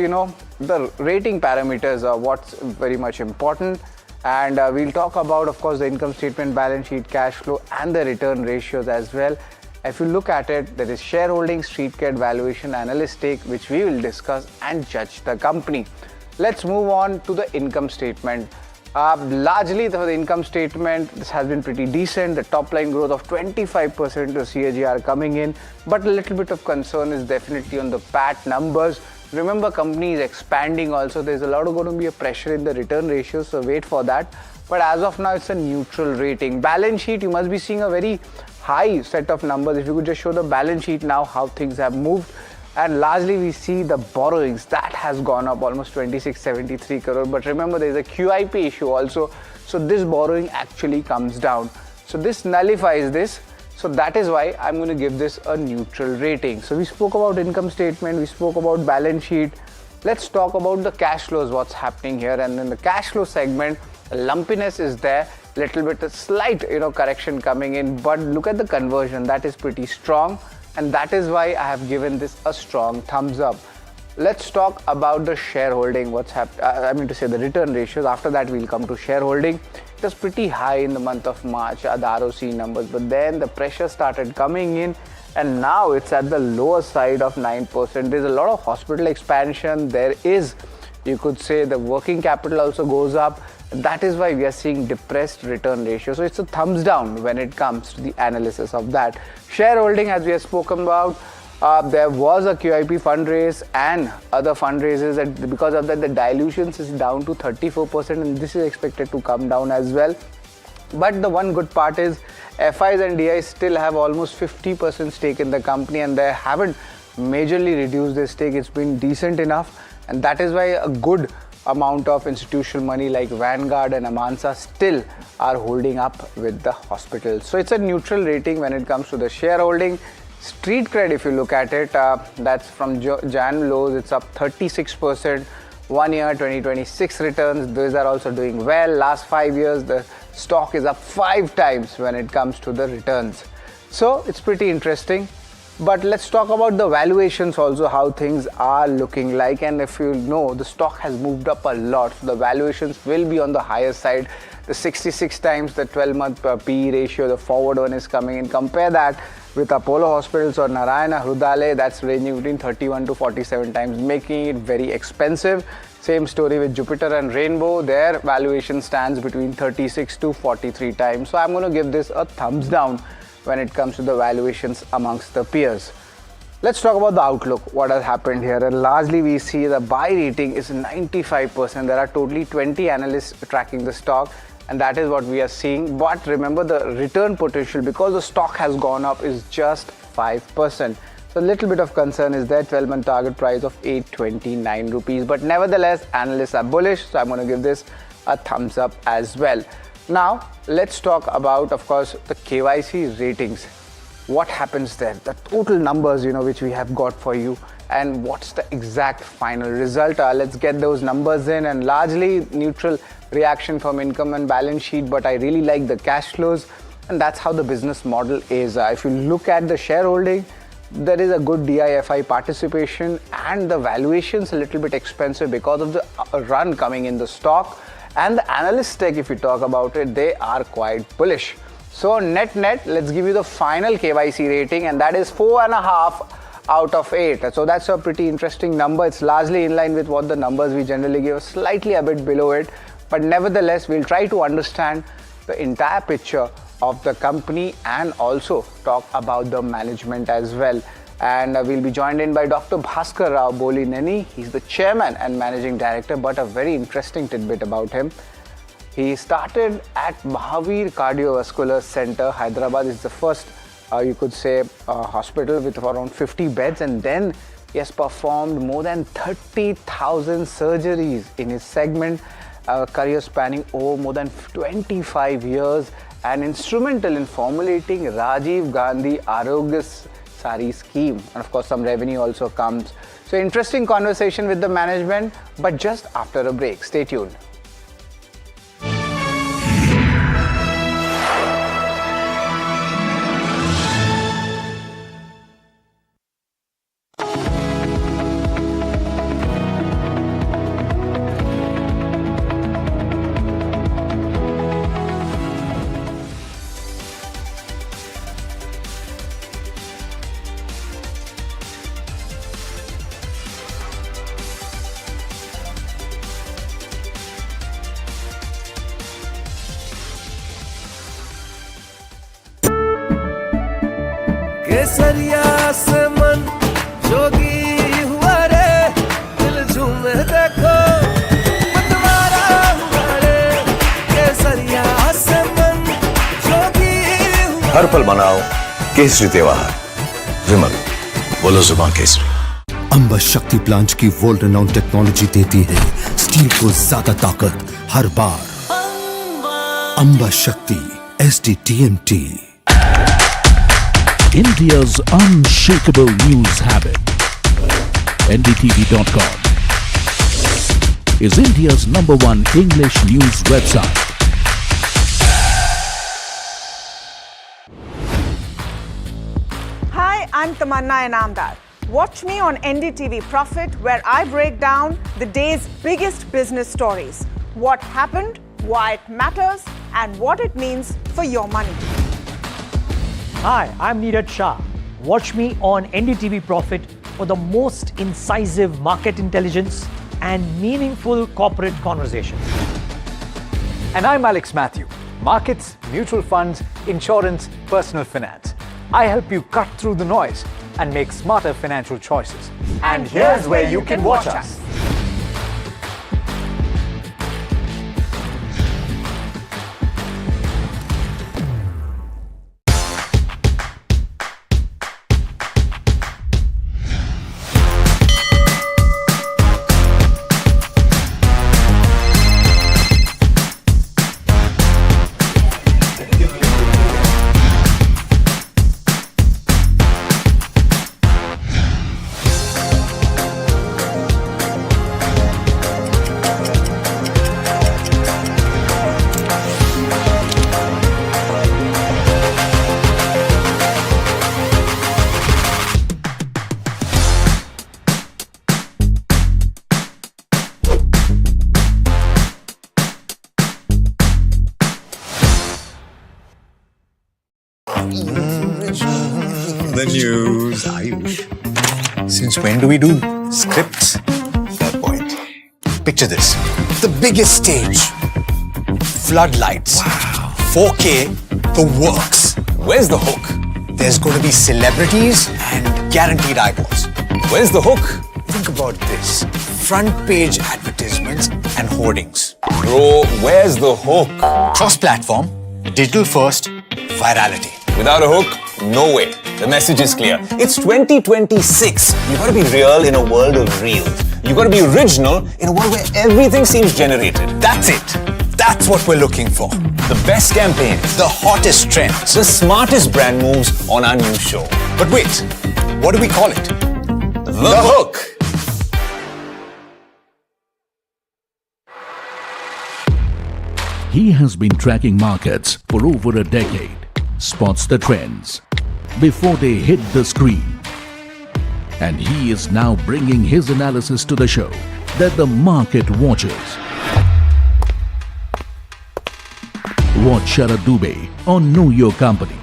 U: the rating parameters, what's very much important. And we'll talk about, of course, the income statement, balance sheet, cash flow, and the return ratios as well. If you look at it, there is shareholding, street cred, valuation, analyst take, which we will discuss and judge the company. Let's move on to the income statement. Largely, the income statement, this has been pretty decent. The top line growth of 25% to CAGR coming in, but a little bit of concern is definitely on the PAT numbers. Remember, company is expanding also. There's a lot of going to be a pressure in the return ratios, so wait for that. but as of now it's a neutral rating. Balance sheet, you must be seeing a very high set of numbers. If you could just show the balance sheet now, how things have moved. And largely we see the borrowings that has gone up almost 2673 crore. But remember, there is a QIP issue also, so this borrowing actually comes down. So this nullifies this. So that is why I'm going to give this a neutral rating. So we spoke about income statement, we spoke about balance sheet. Let's talk about the cash flows, what's happening here. And in the cash flow segment, lumpiness is there, little bit a slight correction coming in, but look at the conversion, that is pretty strong, and that is why I have given this a strong thumbs up. Let's talk about the shareholding, what's happened, I mean to say the return ratios. After that we'll come to shareholding. It was pretty high in the month of March, the ROC numbers, but then the pressure started coming in and now it's at the lower side of 9%. There's a lot of hospital expansion, there is, you could say, the working capital also goes up. That is why we are seeing depressed return ratio. So it's a thumbs down when it comes to the analysis of that. Shareholding, as we have spoken about, there was a QIP fundraise and other fundraisers, and because of that the dilutions is down to 34%, and this is expected to come down as well. But the one good part is FIs and DIs still have almost 50% stake in the company, and they haven't majorly reduced their stake. It's been decent enough, and that is why a good amount of institutional money like Vanguard and Amansa still are holding up with the hospitals. So it's a neutral rating when it comes to the shareholding. Street cred, if you look at it, that's from Jan lows, it's up 36%. 1 year 2026 returns, those are also doing well. Last 5 years the stock is up 5 times when it comes to the returns. So it's pretty interesting. But let's talk about the valuations also, how things are looking like. And if you know, the stock has moved up a lot, so the valuations will be on the higher side. The 66 times the 12-month PE ratio, the forward one is coming in. Compare that with Apollo Hospitals or Narayana Hrudayalaya, that's ranging between 31 to 47 times, making it very expensive. Same story with Jupiter and Rainbow, their valuation stands between 36 to 43 times. So I'm going to give this a thumbs down when it comes to the valuations amongst the peers. Let's talk about the outlook, what has happened here. And largely we see the buy rating is 95%. There are totally 20 analysts tracking the stock, and that is what we are seeing. But remember, the return potential, because the stock has gone up, is just 5%. So a little bit of concern is there. 12-month target price of 829 rupees. But nevertheless, analysts are bullish, so I'm going to give this a thumbs up as well. Now, let's talk about, of course, the KYC ratings. What happens there? The total numbers, which we have got for you, and what's the exact final result? Let's get those numbers in, and largely neutral reaction from income and balance sheet, but I really like the cash flows, and that's how the business model is. If you look at the shareholding, there is a good DIFI participation, and the valuations a little bit expensive because of the run coming in the stock. And the analyst stake, if you talk about it, they are quite bullish. So net, let's give you the final KYC rating, and that is 4.5 out of 8. So that's a pretty interesting number. It's largely in line with what the numbers we generally give, slightly a bit below it. But nevertheless, we'll try to understand the entire picture of the company and also talk about the management as well. And we'll be joined in by Dr. Bhaskar Rao Bolineni. He's the chairman and managing director, but a very interesting tidbit about him. He started at Mahavir Cardiovascular Center, Hyderabad. Is the first, you could say, hospital with around 50 beds, and then he has performed more than 30,000 surgeries in his segment, career spanning over more than 25 years, and instrumental in formulating Rajiv Gandhi Arogya Sari scheme, and of course some revenue also comes. So interesting conversation with the management, but just after a break. Stay tuned.
E: केसरिया से मन जोगी हुआ रे दिल झूमे देखो मतवारा हुआ रे केसरिया
O: हर पल मनाओ केसरी त्योहार। विमल, बोलो जुबान केसरी।
G: अंबा शक्ति प्लांट की वर्ल्ड रेनाउंड टेक्नोलॉजी देती है स्टील को ज्यादा ताकत हर बार। अंबा शक्ति SDTMT।
H: India's unshakable news habit. NDTV.com is India's #1 English news website.
I: Hi, I'm Tamanna Inamdar. Watch me on NDTV Profit, where I break down the day's biggest business stories. What happened, why it matters, and what it means for your money.
A: Hi, I'm Neeraj Shah. Watch me on NDTV Profit for the most incisive market intelligence and meaningful corporate conversations.
L: And I'm Alex Matthew. Markets, mutual funds, insurance, personal finance. I help you cut through the noise and make smarter financial choices. And here's where you can watch us.
F: The news, Ayush. Since when do we do scripts? Fair point. Picture this. The biggest stage. Floodlights. Wow. 4K, the works.
O: Where's the hook?
F: There's going to be celebrities and guaranteed eyeballs.
O: Where's the hook?
F: Think about this. Front page advertisements and hoardings.
O: Bro, where's the hook?
F: Cross-platform, digital first, virality.
O: Without a hook, no way. The message is clear. It's 2026. You gotta be real in a world of reels. You gotta be original in a world where everything seems generated.
F: That's it. That's what we're looking for.
O: The best campaigns.
F: The hottest trends.
O: The smartest brand moves on our new show.
F: But wait, what do we call it?
O: The hook.
H: He has been tracking markets for over a decade, spots the trends before they hit the screen. And he is now bringing his analysis to the show that the market watches. Watch Sharad Dubey on Know Your Company,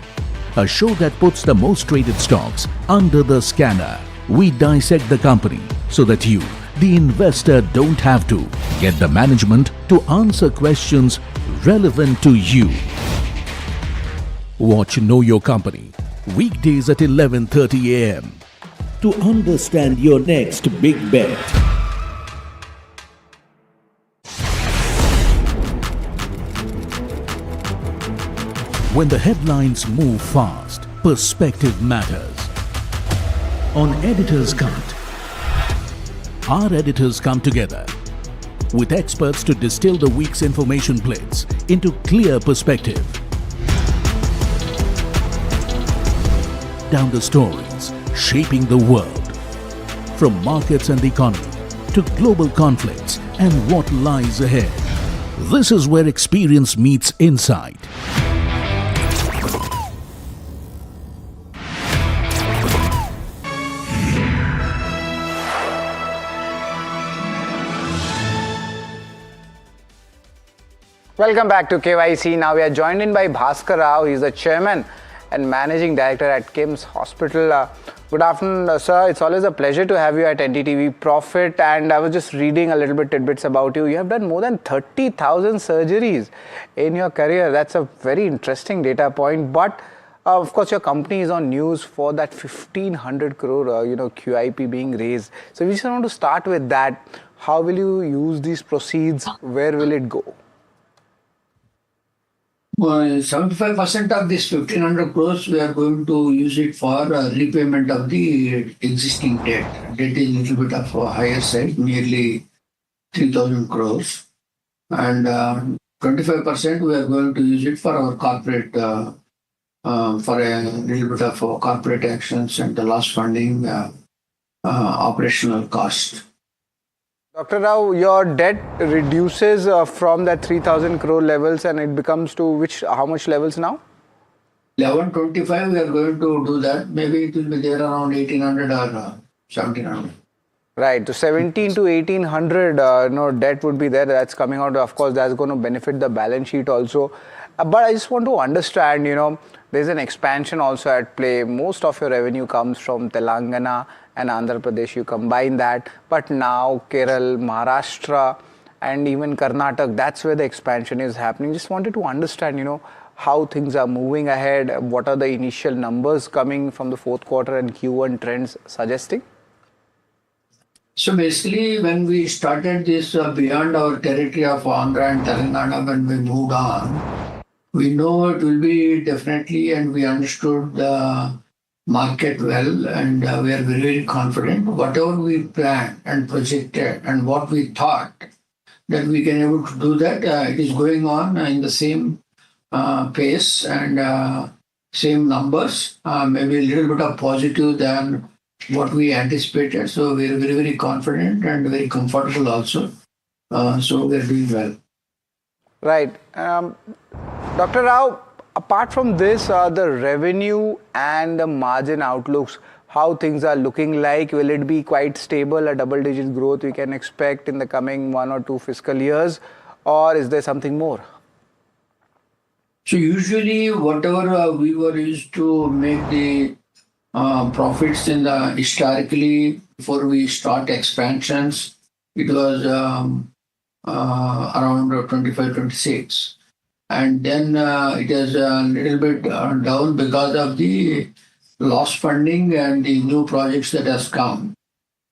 H: a show that puts the most traded stocks under the scanner. We dissect the company so that you, the investor, don't have to get the management to answer questions relevant to you. Watch Know Your Company weekdays at 11:30 a.m. to understand your next big bet. When the headlines move fast, perspective matters. On Editor's Cut, our editors come together with experts to distill the week's information blitz into clear perspective. Down the stories shaping the world, from markets and the economy to global conflicts and what lies ahead. This is where experience meets insight.
U: Welcome back to KYC. Now we are joined in by Bhaskar Rao. He is the chairman and managing director at KIMS Hospital. Good afternoon, sir. It's always a pleasure to have you at NDTV Profit. And I was just reading a little bit tidbits about you. You have done more than 30,000 surgeries in your career. That's a very interesting data point. But of course, your company is on news for that 1,500 crore, QIP being raised. So we just want to start with that. How will you use these proceeds? Where will it go?
K: 75% of this 1500 crores, we are going to use it for repayment of the existing debt. Debt is a little bit of a higher side, nearly 3000 crores. And 25% we are going to use it for our corporate, for a little bit of corporate actions and the loss funding, operational cost.
U: Dr. Rao, your debt reduces from that 3,000 crore levels and it becomes to how much levels now?
K: 1125 we are going to do that. Maybe it will be there around 1800 or 1700.
U: Right, so 17 to 1800 debt would be there. That's coming out. Of course, that's going to benefit the balance sheet also. But I just want to understand, there's an expansion also at play. Most of your revenue comes from Telangana and Andhra Pradesh. You combine that. But now Kerala, Maharashtra and even Karnataka, that's where the expansion is happening. Just wanted to understand, how things are moving ahead. What are the initial numbers coming from the fourth quarter and Q1 trends suggesting?
K: So basically, when we started this beyond our territory of Andhra and Telangana, when we moved on, we know it will be definitely, and we understood the market well, and we are very, very confident. Whatever we planned and projected and what we thought that we can able to do that, it is going on in the same pace and same numbers, maybe a little bit of positive than what we anticipated. So we are very, very confident and very comfortable also. So we are doing well.
U: Right. Dr. Rao, apart from this, the revenue and the margin outlooks, how things are looking like? Will it be quite stable, a double-digit growth we can expect in the coming 1 or 2 fiscal years? Or is there something more?
K: So usually whatever we were used to make the profits in the historically before we start expansions, it was around 25, 26. And then it is a little bit down because of the loss funding and the new projects that has come.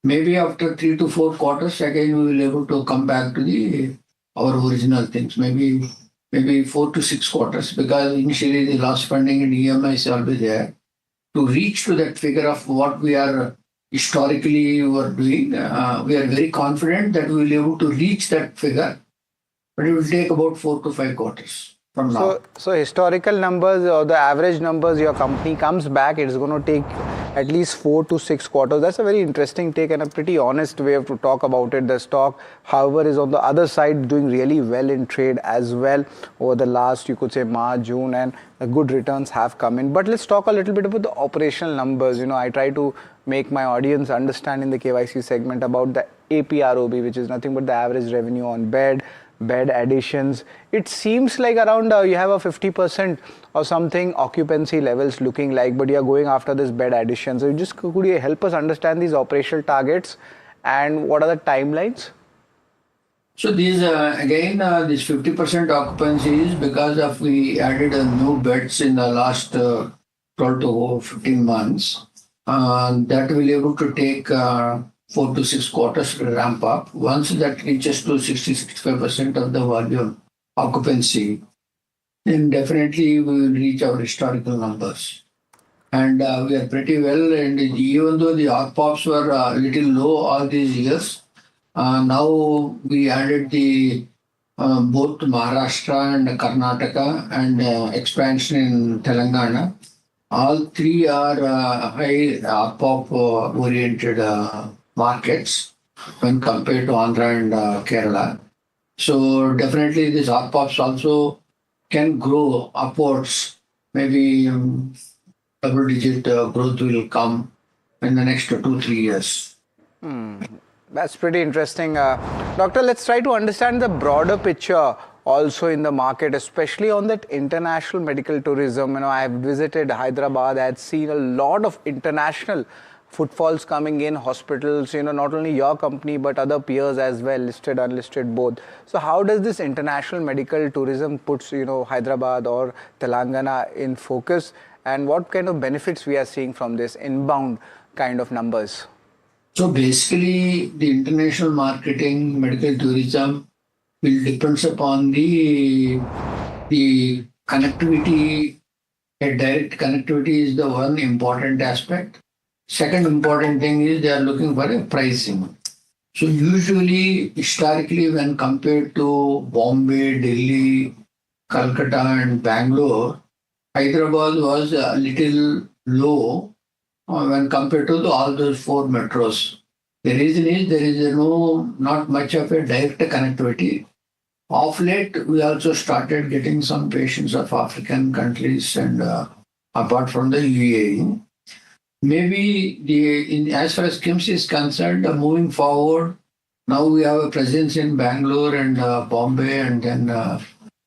K: Maybe after 3 to 4 quarters, again, we will be able to come back to our original things. Maybe 4 to 6 quarters, because initially the loss funding and EMIs will be there. To reach to that figure of what we are historically were doing, we are very confident that we will be able to reach that figure, but it will take about 4 to 5 quarters from now.
U: So historical numbers or the average numbers your company comes back, it's going to take at least 4 to 6 quarters. That's a very interesting take and a pretty honest way to talk about it. The stock, however, is on the other side doing really well in trade as well over the last, you could say, March, June, and good returns have come in. But let's talk a little bit about the operational numbers. I try to make my audience understand in the KYC segment about the APROB, which is nothing but the average revenue on bed additions. It seems like around you have a 50% or something occupancy levels looking like, but you are going after this bed addition. So could you help us understand these operational targets and what are the timelines?
K: So these again this 50% occupancy is because of we added new beds in the last 12 to 15 months. That will be able to take 4 to 6 quarters to ramp up. Once that reaches to 60-65% of the volume occupancy, then definitely we will reach our historical numbers. And we are pretty well. And even though the ARPOBs were a little low all these years, now we added the both Maharashtra and Karnataka and expansion in Telangana. All three are high ARPOB oriented markets when compared to Andhra and Kerala. So definitely these ARPOBs also can grow upwards. Maybe double-digit growth will come in the next 2-3 years.
U: That's pretty interesting. Doctor, let's try to understand the broader picture also in the market, especially on that international medical tourism. I've visited Hyderabad. I had seen a lot of international footfalls coming in, hospitals, not only your company, but other peers as well, listed, unlisted, both. So how does this international medical tourism puts, Hyderabad or Telangana in focus, and what kind of benefits we are seeing from this inbound kind of numbers?
K: So basically, the international marketing, medical tourism will depends upon the connectivity, a direct connectivity is the one important aspect. Second important thing is they are looking for a pricing. So usually, historically, when compared to Bombay, Delhi, Calcutta and Bangalore, Hyderabad was a little low when compared to all those four metros. The reason is there is not much of a direct connectivity. Of late, we also started getting some patients of African countries and apart from the UAE. Maybe as far as KIMS is concerned, moving forward, now we have a presence in Bangalore and Bombay and then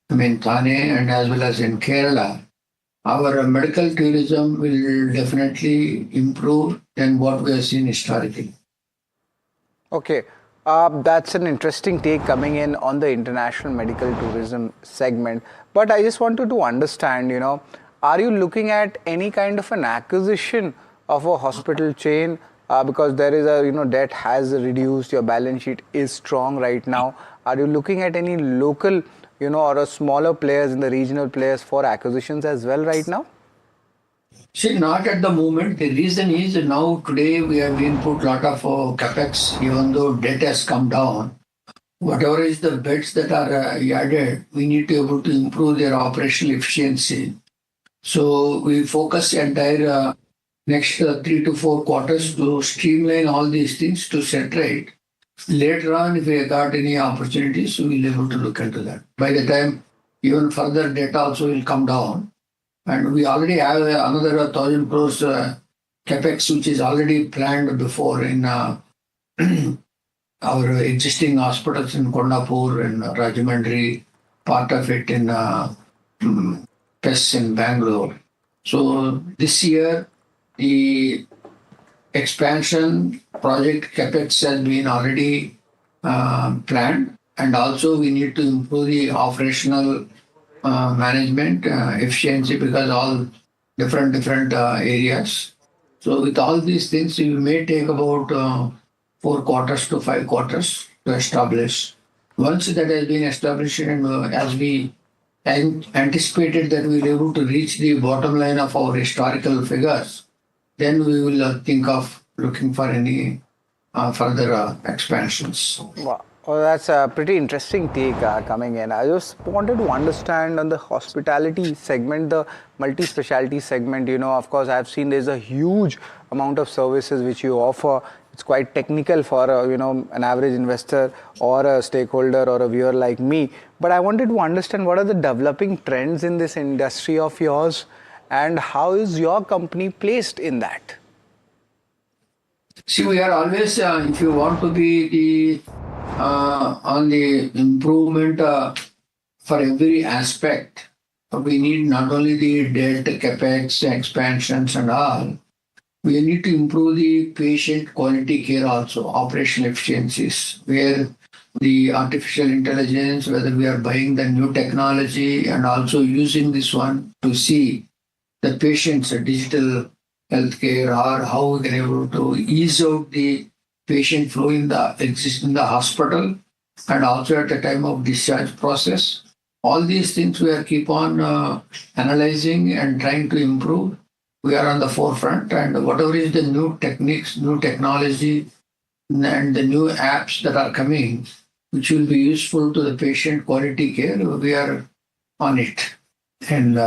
K: Thane and as well as in Kerala. Our medical tourism will definitely improve than what we have seen historically.
U: Okay, that's an interesting take coming in on the international medical tourism segment. But I just wanted to understand, are you looking at any kind of an acquisition of a hospital chain? Because there is a, debt has reduced, your balance sheet is strong right now. Are you looking at any local, or a smaller players in the regional players for acquisitions as well right now?
K: See, not at the moment. The reason is now today we have been put a lot of capex, even though debt has come down. Whatever is the beds that are added, we need to be able to improve their operational efficiency. So we focus entire next 3 to 4 quarters to streamline all these things to set right. Later on, if we got any opportunities, we will be able to look into that. By the time, even further debt also will come down. And we already have another 1,000 crores capex, which is already planned before in our existing hospitals in Kondapur and Rajahmundry, part of it in PES in Bangalore. So this year, the expansion project capex has been already planned, and also we need to improve the operational management efficiency because all different areas. So with all these things, we may take about 4 quarters to 5 quarters to establish. Once that has been established, and as we anticipated that we will be able to reach the bottom line of our historical figures, then we will think of looking for any further expansions.
U: Wow. Well, that's a pretty interesting take coming in. I just wanted to understand on the hospitality segment, the multi-specialty segment, of course, I've seen there's a huge amount of services which you offer. It's quite technical for, an average investor or a stakeholder or a viewer like me. But I wanted to understand what are the developing trends in this industry of yours and how is your company placed in that?
K: See, we are always, if you want to be on the improvement for every aspect, we need not only the debt, capex, expansions and all, we need to improve the patient quality care also, operational efficiencies, where the artificial intelligence, whether we are buying the new technology and also using this one to see the patient's digital healthcare or how we can able to ease out the patient flow in the hospital and also at the time of discharge process. All these things we are keep on analyzing and trying to improve. We are on the forefront, and whatever is the new techniques, new technology, and the new apps that are coming, which will be useful to the patient quality care, we are on it. And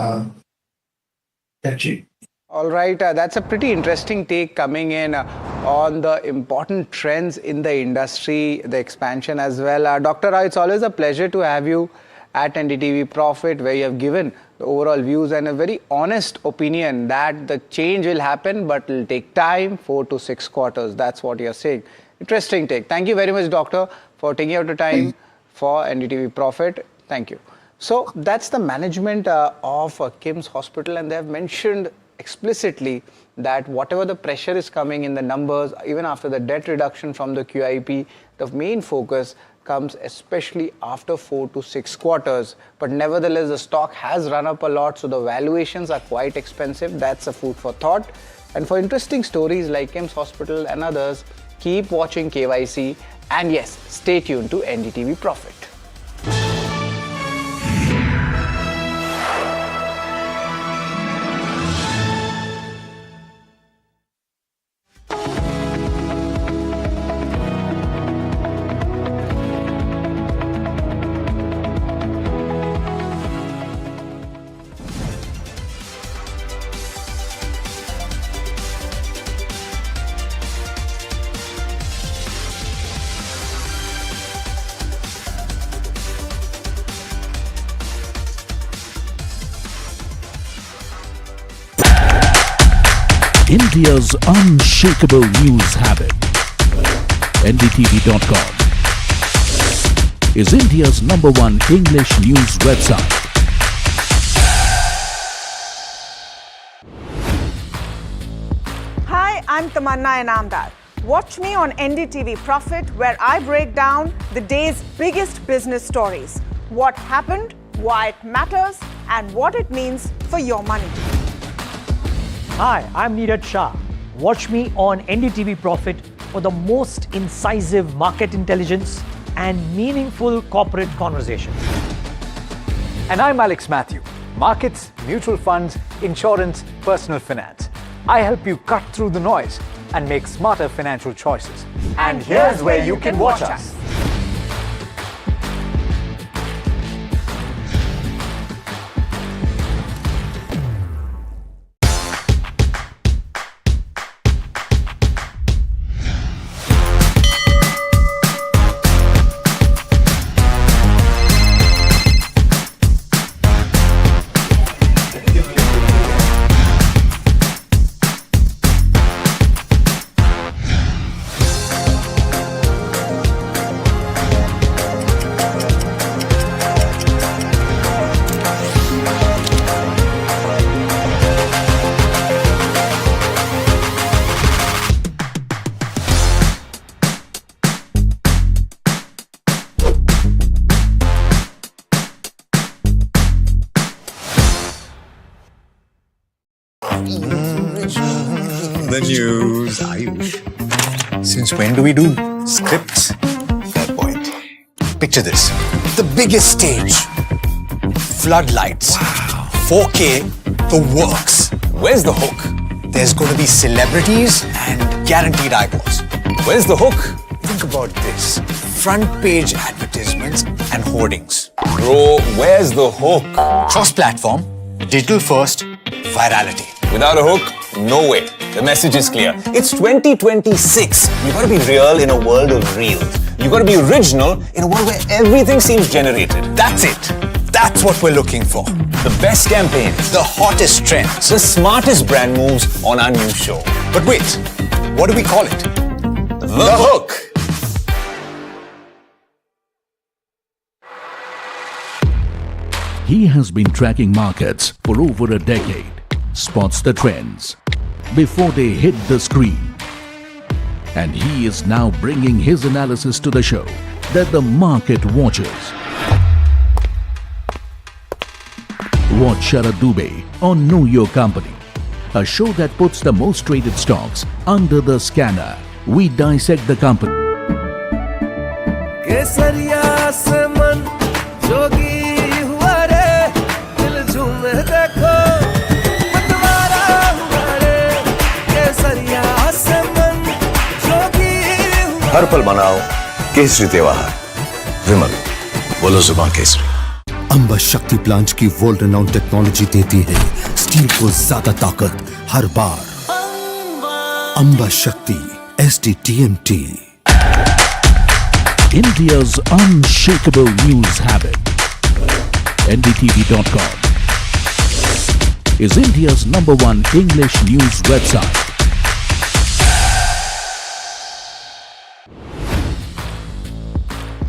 K: that's it.
U: All right, that's a pretty interesting take coming in on the important trends in the industry, the expansion as well. Dr. Roy, it's always a pleasure to have you at NDTV Profit, where you have given the overall views and a very honest opinion that the change will happen, but it will take time, 4 to 6 quarters. That's what you're saying. Interesting take. Thank you very much, Doctor, for taking out the time for NDTV Profit. Thank you. So that's the management of KIMS Hospital, and they have mentioned explicitly that whatever the pressure is coming in the numbers, even after the debt reduction from the QIP, the main focus comes especially after 4 to 6 quarters. But nevertheless, the stock has run up a lot, so the valuations are quite expensive. That's a food for thought. And for interesting stories like KIMS Hospital and others, keep watching KYC, and yes, stay tuned to NDTV Profit.
H: India's unshakable news habit. NDTV.com is India's #1 English news website.
I: Hi, I'm Tamanna Inamdar. Watch me on NDTV Profit, where I break down the day's biggest business stories. What happened, why it matters, and what it means for your money.
A: Hi, I'm Neeraj Shah. Watch me on NDTV Profit for the most incisive market intelligence and meaningful corporate conversations.
L: And I'm Alex Matthew. Markets, mutual funds, insurance, personal finance. I help you cut through the noise and make smarter financial choices. And here's where you can watch us.
F: The news, Ayush. Since when do we do scripts? Fair point. Picture this. The biggest stage. Floodlights. 4K. The works. Where's the hook? There's going to be celebrities and guaranteed eyeballs. Where's the hook? Think about this. Front page advertisements and hoardings.
O: Bro, where's the hook?
F: Cross-platform, digital first, virality.
O: Without a hook, no way. The message is clear. It's 2026. You gotta be real in a world of reels. You gotta be original in a world where everything seems generated.
F: That's it. That's what we're looking for.
O: The best campaigns.
F: The hottest trends.
O: The smartest brand moves on our new show.
F: But wait, what do we call it?
O: The hook.
H: He has been tracking markets for over a decade, spots the trends before they hit the screen. And he is now bringing his analysis to the show that the market watches. Watch Sharad Dubey on Know Your Company, a show that puts the most traded stocks under the scanner. We dissect the company.
E: केसरिया से मन जोगी हुआ रे दिल झूमे देखो मतवारा हुआ रे केसरिया से मन जोगी हुआ
F: हर पल मनाओ केसरी त्योहार। विमल, बोलो जुबान केसरी।
G: अंबा शक्ति प्लांट की वर्ल्ड रेनाउंड टेक्नोलॉजी देती है स्टील को ज्यादा ताकत हर बार। अंबा शक्ति SDTMT.
H: India's unshakable news habit. NDTV.com is India's #1 English news website.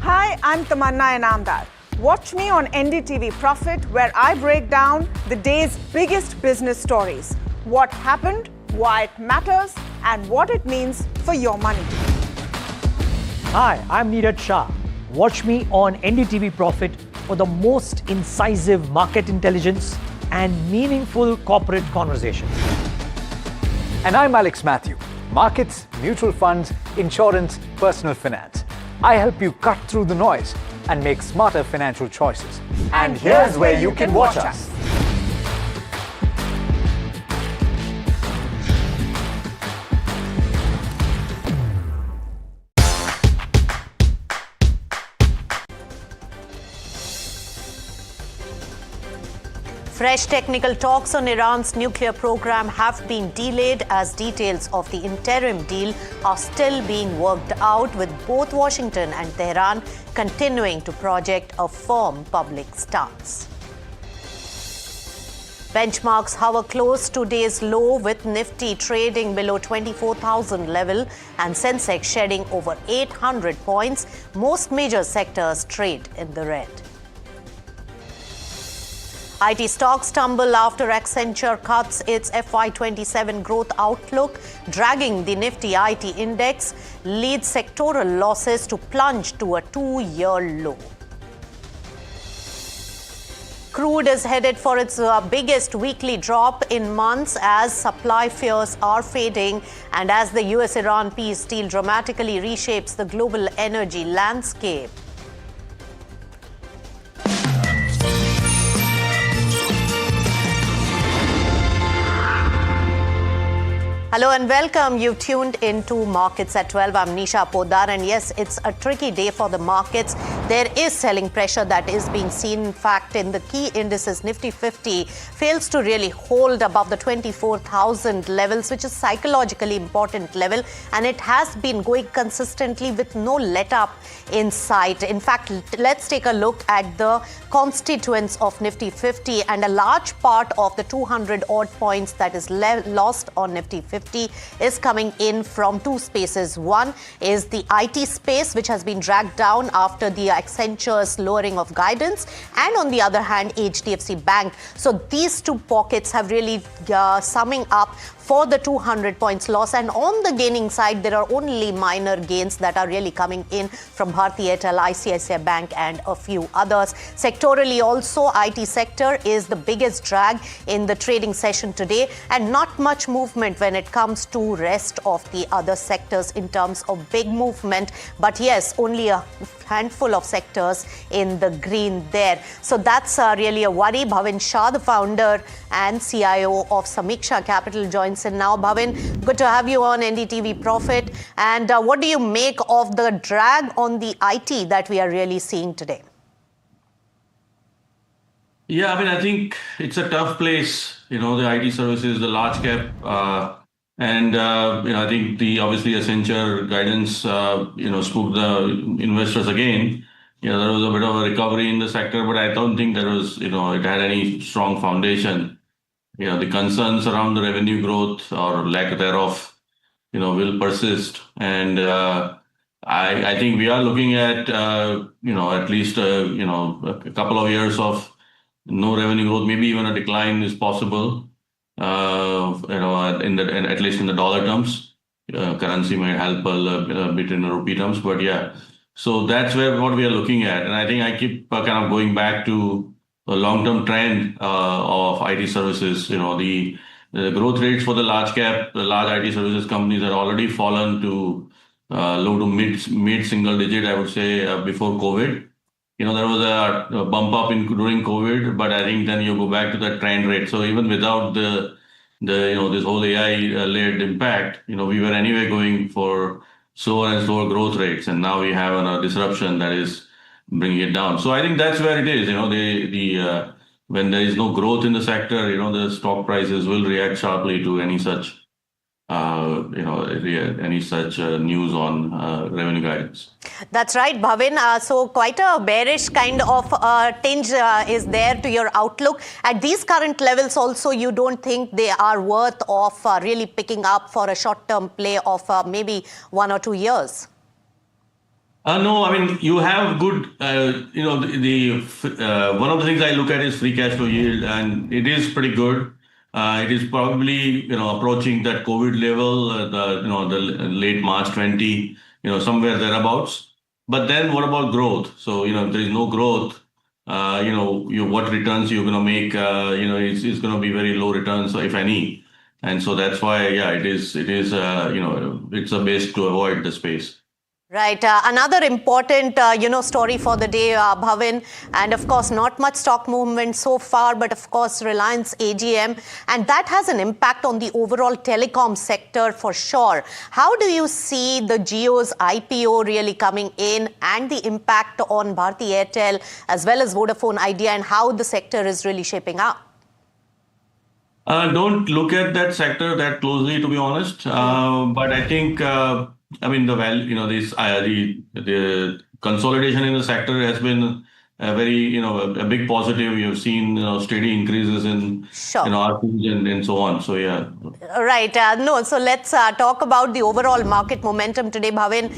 I: Hi, I'm Tamanna Inamdar. Watch me on NDTV Profit, where I break down the day's biggest business stories. What happened, why it matters, and what it means for your money.
A: Hi, I'm Neeraj Shah. Watch me on NDTV Profit for the most incisive market intelligence and meaningful corporate conversations.
L: And I'm Alex Matthew. Markets, mutual funds, insurance, personal finance. I help you cut through the noise and make smarter financial choices. And here's where you can watch us.
D: Fresh technical talks on Iran's nuclear program have been delayed as details of the interim deal are still being worked out, with both Washington and Tehran continuing to project a firm public stance. Benchmarks hover close to today's low, with Nifty trading below 24,000 level and Sensex shedding over 800 points. Most major sectors trade in the red. IT stocks tumble after Accenture cuts its FY27 growth outlook, dragging the Nifty IT index, leads sectoral losses to plunge to a 2-year low. Crude is headed for its biggest weekly drop in months as supply fears are fading and as the US-Iran peace deal dramatically reshapes the global energy landscape. Hello and welcome. You've tuned into Markets at 12. I'm Nisha Poddar, and yes, it's a tricky day for the markets. There is selling pressure that is being seen. In fact, in the key indices, Nifty 50 fails to really hold above the 24,000 levels, which is psychologically important level, and it has been going consistently with no let up in sight. In fact, let's take a look at the constituents of Nifty 50, and a large part of the 200 odd points that is lost on Nifty 50 is coming in from two spaces. One is the IT space, which has been dragged down after the Accenture's lowering of guidance, and on the other hand, HDFC Bank. So these two pockets have really summing up for the 200 points loss, and on the gaining side there are only minor gains that are really coming in from Bharti Airtel, ICICI Bank and a few others. Sectorally also, IT sector is the biggest drag in the trading session today, and not much movement when it comes to rest of the other sectors in terms of big movement, but yes, only a handful of sectors in the green there. So that's really a worry. Bhavin Shah, the founder and CIO of Samiksha Capital, joins in now. Bhavin, good to have you on NDTV Profit. And what do you make of the drag on the IT that we are really seeing today?
M: Yeah, I think it's a tough place, the IT services, the large cap, and I think the obviously Accenture guidance, spooked the investors again. There was a bit of a recovery in the sector, but I don't think there was, it had any strong foundation. The concerns around the revenue growth or lack thereof, will persist. And I think we are looking at, at least, a couple of years of no revenue growth, maybe even a decline is possible. At least in the dollar terms, currency may help a bit in rupee terms, but yeah. So that's what we are looking at, and I think I keep kind of going back to a long-term trend of IT services. The growth rates for the large IT services companies are already fallen to low to mid single digit, I would say, before COVID. There was a bump up during COVID, but I think then you go back to that trend rate. So even without the this whole AI-led impact, we were anyway going for slower and slower growth rates, and now we have a disruption that is bringing it down. So I think that's where it is. When there is no growth in the sector, the stock prices will react sharply to any such news on revenue guidance.
D: That's right, Bhavin. So quite a bearish kind of tinge is there to your outlook. At these current levels also, you don't think they are worth of really picking up for a short-term play of maybe 1 or 2 years?
M: No, you have good, one of the things I look at is free cash flow yield, and it is pretty good. It is probably, approaching that COVID level, the late March 20, somewhere thereabouts. But then what about growth? So, if there is no growth, what returns you're going to make, it's going to be very low returns, if any. And so that's why, it is, it's a base to avoid the space.
D: Right. Another important, story for the day, Bhavin, and of course, not much stock movement so far, but of course, Reliance AGM, and that has an impact on the overall telecom sector for sure. How do you see the Jio's IPO really coming in and the impact on Bharti Airtel as well as Vodafone Idea, and how the sector is really shaping up?
M: Don't look at that sector that closely, to be honest. But I think, the value, the consolidation in the sector has been a very, a big positive. You've seen, steady increases in, ARPUs and so on. So, yeah.
D: Right. So let's talk about the overall market momentum today, Bhavin.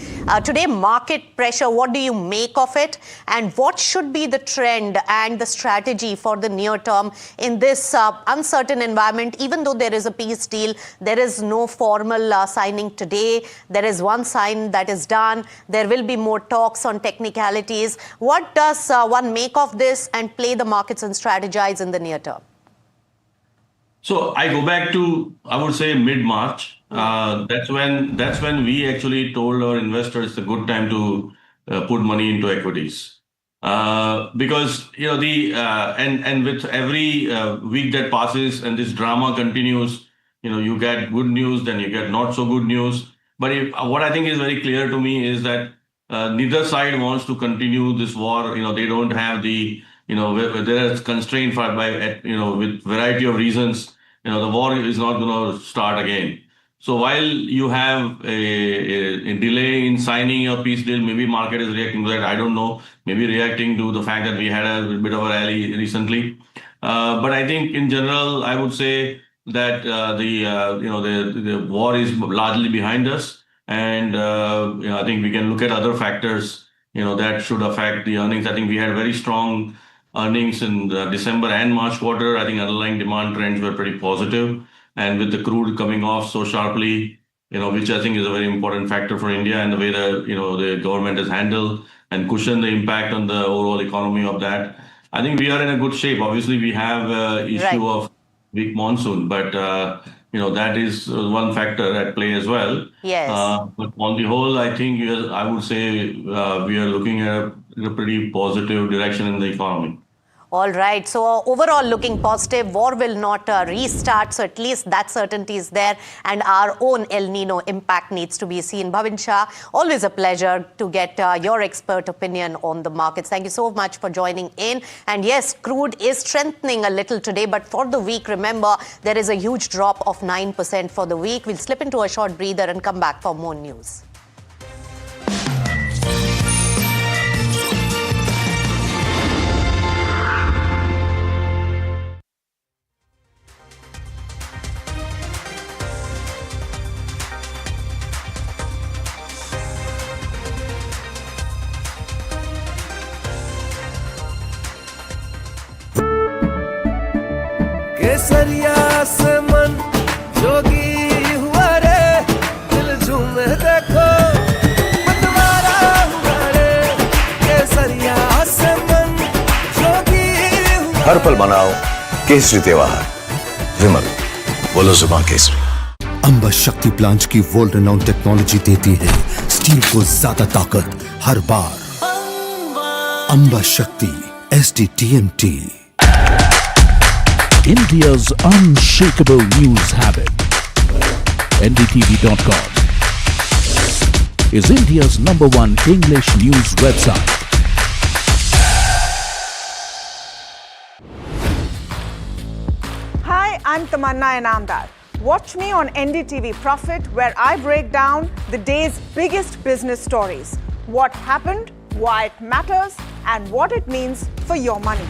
D: Today, market pressure, what do you make of it? And what should be the trend and the strategy for the near term in this uncertain environment? Even though there is a peace deal, there is no formal signing today. There is one sign that is done. There will be more talks on technicalities. What does one make of this and play the markets and strategize in the near term?
M: So I go back to, I would say, mid-March. That's when we actually told our investors it's a good time to put money into equities. Because, and with every week that passes and this drama continues, you get good news, then you get not so good news. But what I think is very clear to me is that neither side wants to continue this war. They don't have the, there is constraint with variety of reasons. The war is not going to start again. So while you have a delay in signing a peace deal, maybe market is reacting to that. I don't know. Maybe reacting to the fact that we had a bit of a rally recently. But I think in general, I would say that the war is largely behind us. And I think we can look at other factors, that should affect the earnings. I think we had very strong earnings in the December and March quarter. I think underlying demand trends were pretty positive. And with the crude coming off so sharply, which I think is a very important factor for India, and the way the government has handled and cushioned the impact on the overall economy of that, I think we are in a good shape. Obviously, we have issue of weak monsoon, but that is one factor at play as well.
D: Yes.
M: But on the whole, I think I would say we are looking at a pretty positive direction in the economy.
D: All right. So overall looking positive. War will not restart. So at least that certainty is there. And our own El Nino impact needs to be seen. Bhavin Shah, always a pleasure to get your expert opinion on the markets. Thank you so much for joining in. And yes, crude is strengthening a little today. But for the week, remember, there is a huge drop of 9% for the week. We'll slip into a short breather and come back for more news.
E: केसरिया से मन जोगी हुआ रे दिल झूमे देखो मतवारा हुआ रे केसरिया से मन जोगी हुआ
F: हर पल मनाओ केसरी त्योहार विमल बोलो जुबान केसरी।
G: अंबा शक्ति प्लांट की वर्ल्ड रेनाउंड टेक्नोलॉजी देती है स्टील को ज्यादा ताकत हर बार। अंबा शक्ति SDTMT।
H: India's unshakable news habit. NDTV.com is India's #1 English news website.
I: Hi, I'm Tamanna Inamdar. Watch me on NDTV Profit, where I break down the day's biggest business stories. What happened, why it matters, and what it means for your money.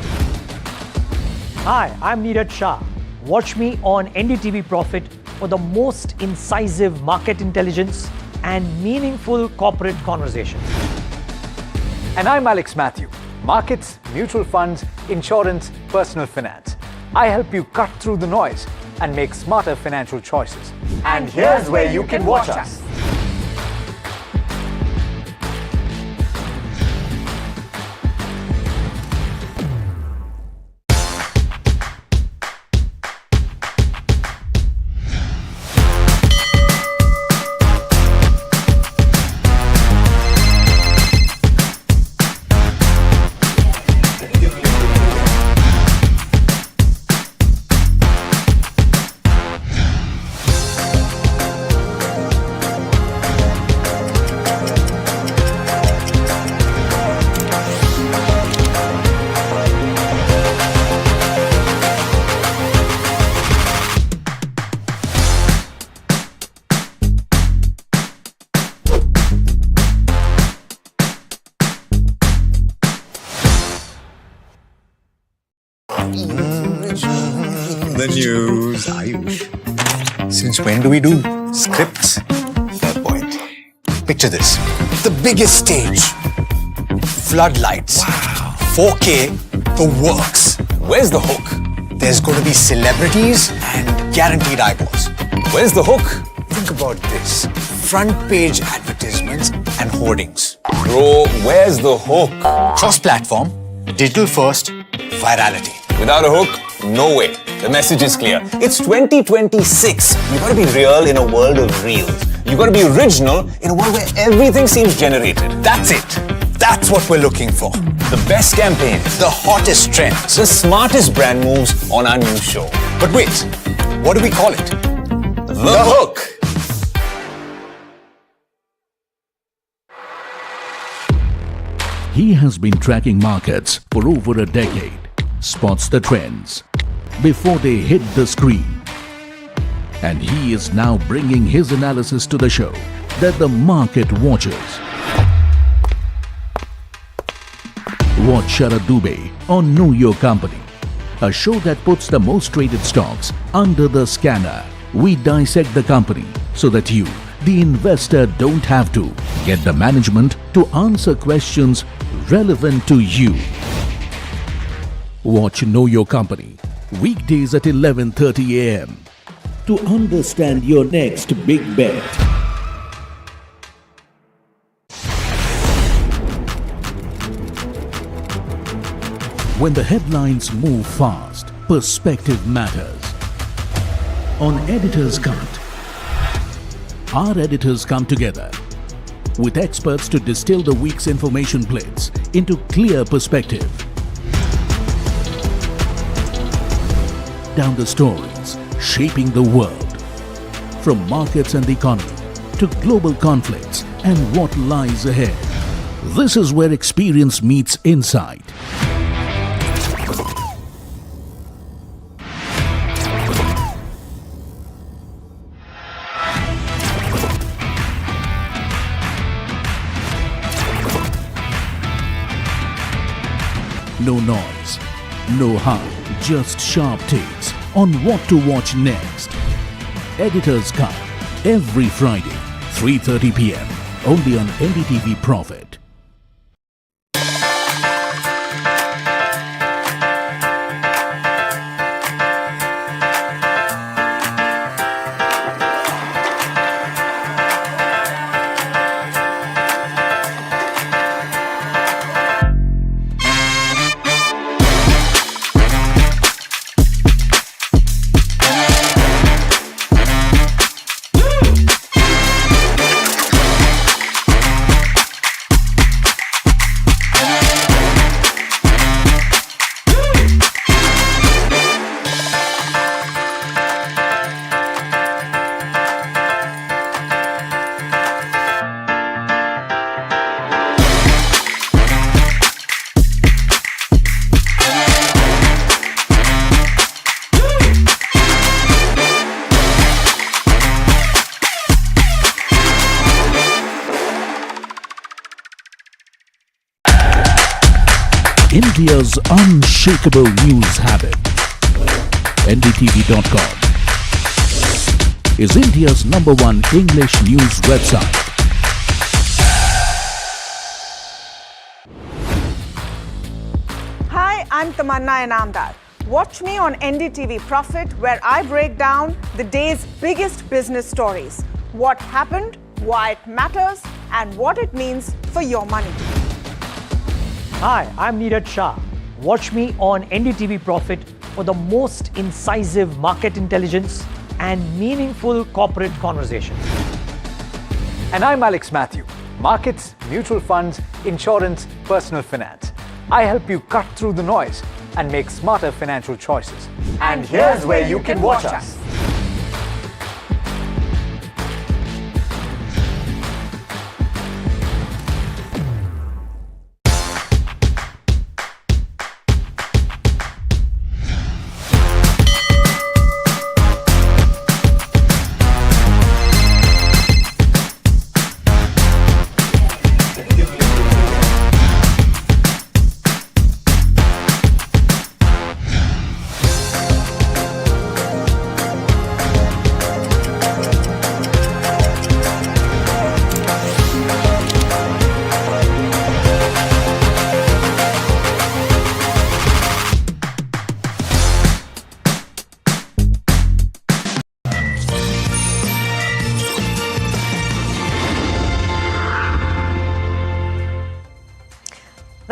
A: Hi, I'm Neeraj Shah. Watch me on NDTV Profit for the most incisive market intelligence and meaningful corporate conversations.
L: And I'm Alex Matthew. Markets, mutual funds, insurance, personal finance. I help you cut through the noise and make smarter financial choices.
I: And here's where you can watch us.
F: Since when do we do scripts? Fair point. Picture this. The biggest stage. Floodlights. 4K. The works. Where's the hook? There's going to be celebrities and guaranteed eyeballs. Where's the hook? Think about this. Front page advertisements and hoardings.
O: Bro, where's the hook?
F: Cross-platform, digital first, virality.
O: Without a hook, no way. The message is clear. It's 2026. You gotta be real in a world of reels. You gotta be original in a world where everything seems generated.
F: That's it. That's what we're looking for.
O: The best campaigns,
F: the hottest trends,
O: the smartest brand moves on our new show.
F: But wait, what do we call it?
O: The hook.
H: He has been tracking markets for over a decade, spots the trends before they hit the screen. And he is now bringing his analysis to the show that the market watches. Watch Sharad Dubey on Know Your Company, a show that puts the most traded stocks under the scanner. We dissect the company so that you, the investor, don't have to get the management to answer questions relevant to you. Watch Know Your Company weekdays at 11:30 a.m. to understand your next big bet. When the headlines move fast, perspective matters. On Editor's Cut, our editors come together with experts to distill the week's information blitz into clear perspective. Down the stories shaping the world, from markets and the economy to global conflicts and what lies ahead. This is where experience meets insight. No noise, no hype, just sharp takes on what to watch next. Editor's Cut, every Friday, 3:30 p.m. only on NDTV Profit. India's unshakable news habit. NDTV.com is India's #1 English news website.
I: Hi, I'm Tamanna Inamdar. Watch me on NDTV Profit, where I break down the day's biggest business stories. What happened, why it matters, and what it means for your money.
A: Hi, I'm Neeraj Shah. Watch me on NDTV Profit for the most incisive market intelligence and meaningful corporate conversation.
L: And I'm Alex Matthew. Markets, mutual funds, insurance, personal finance. I help you cut through the noise and make smarter financial choices.
I: And here's where you can watch us.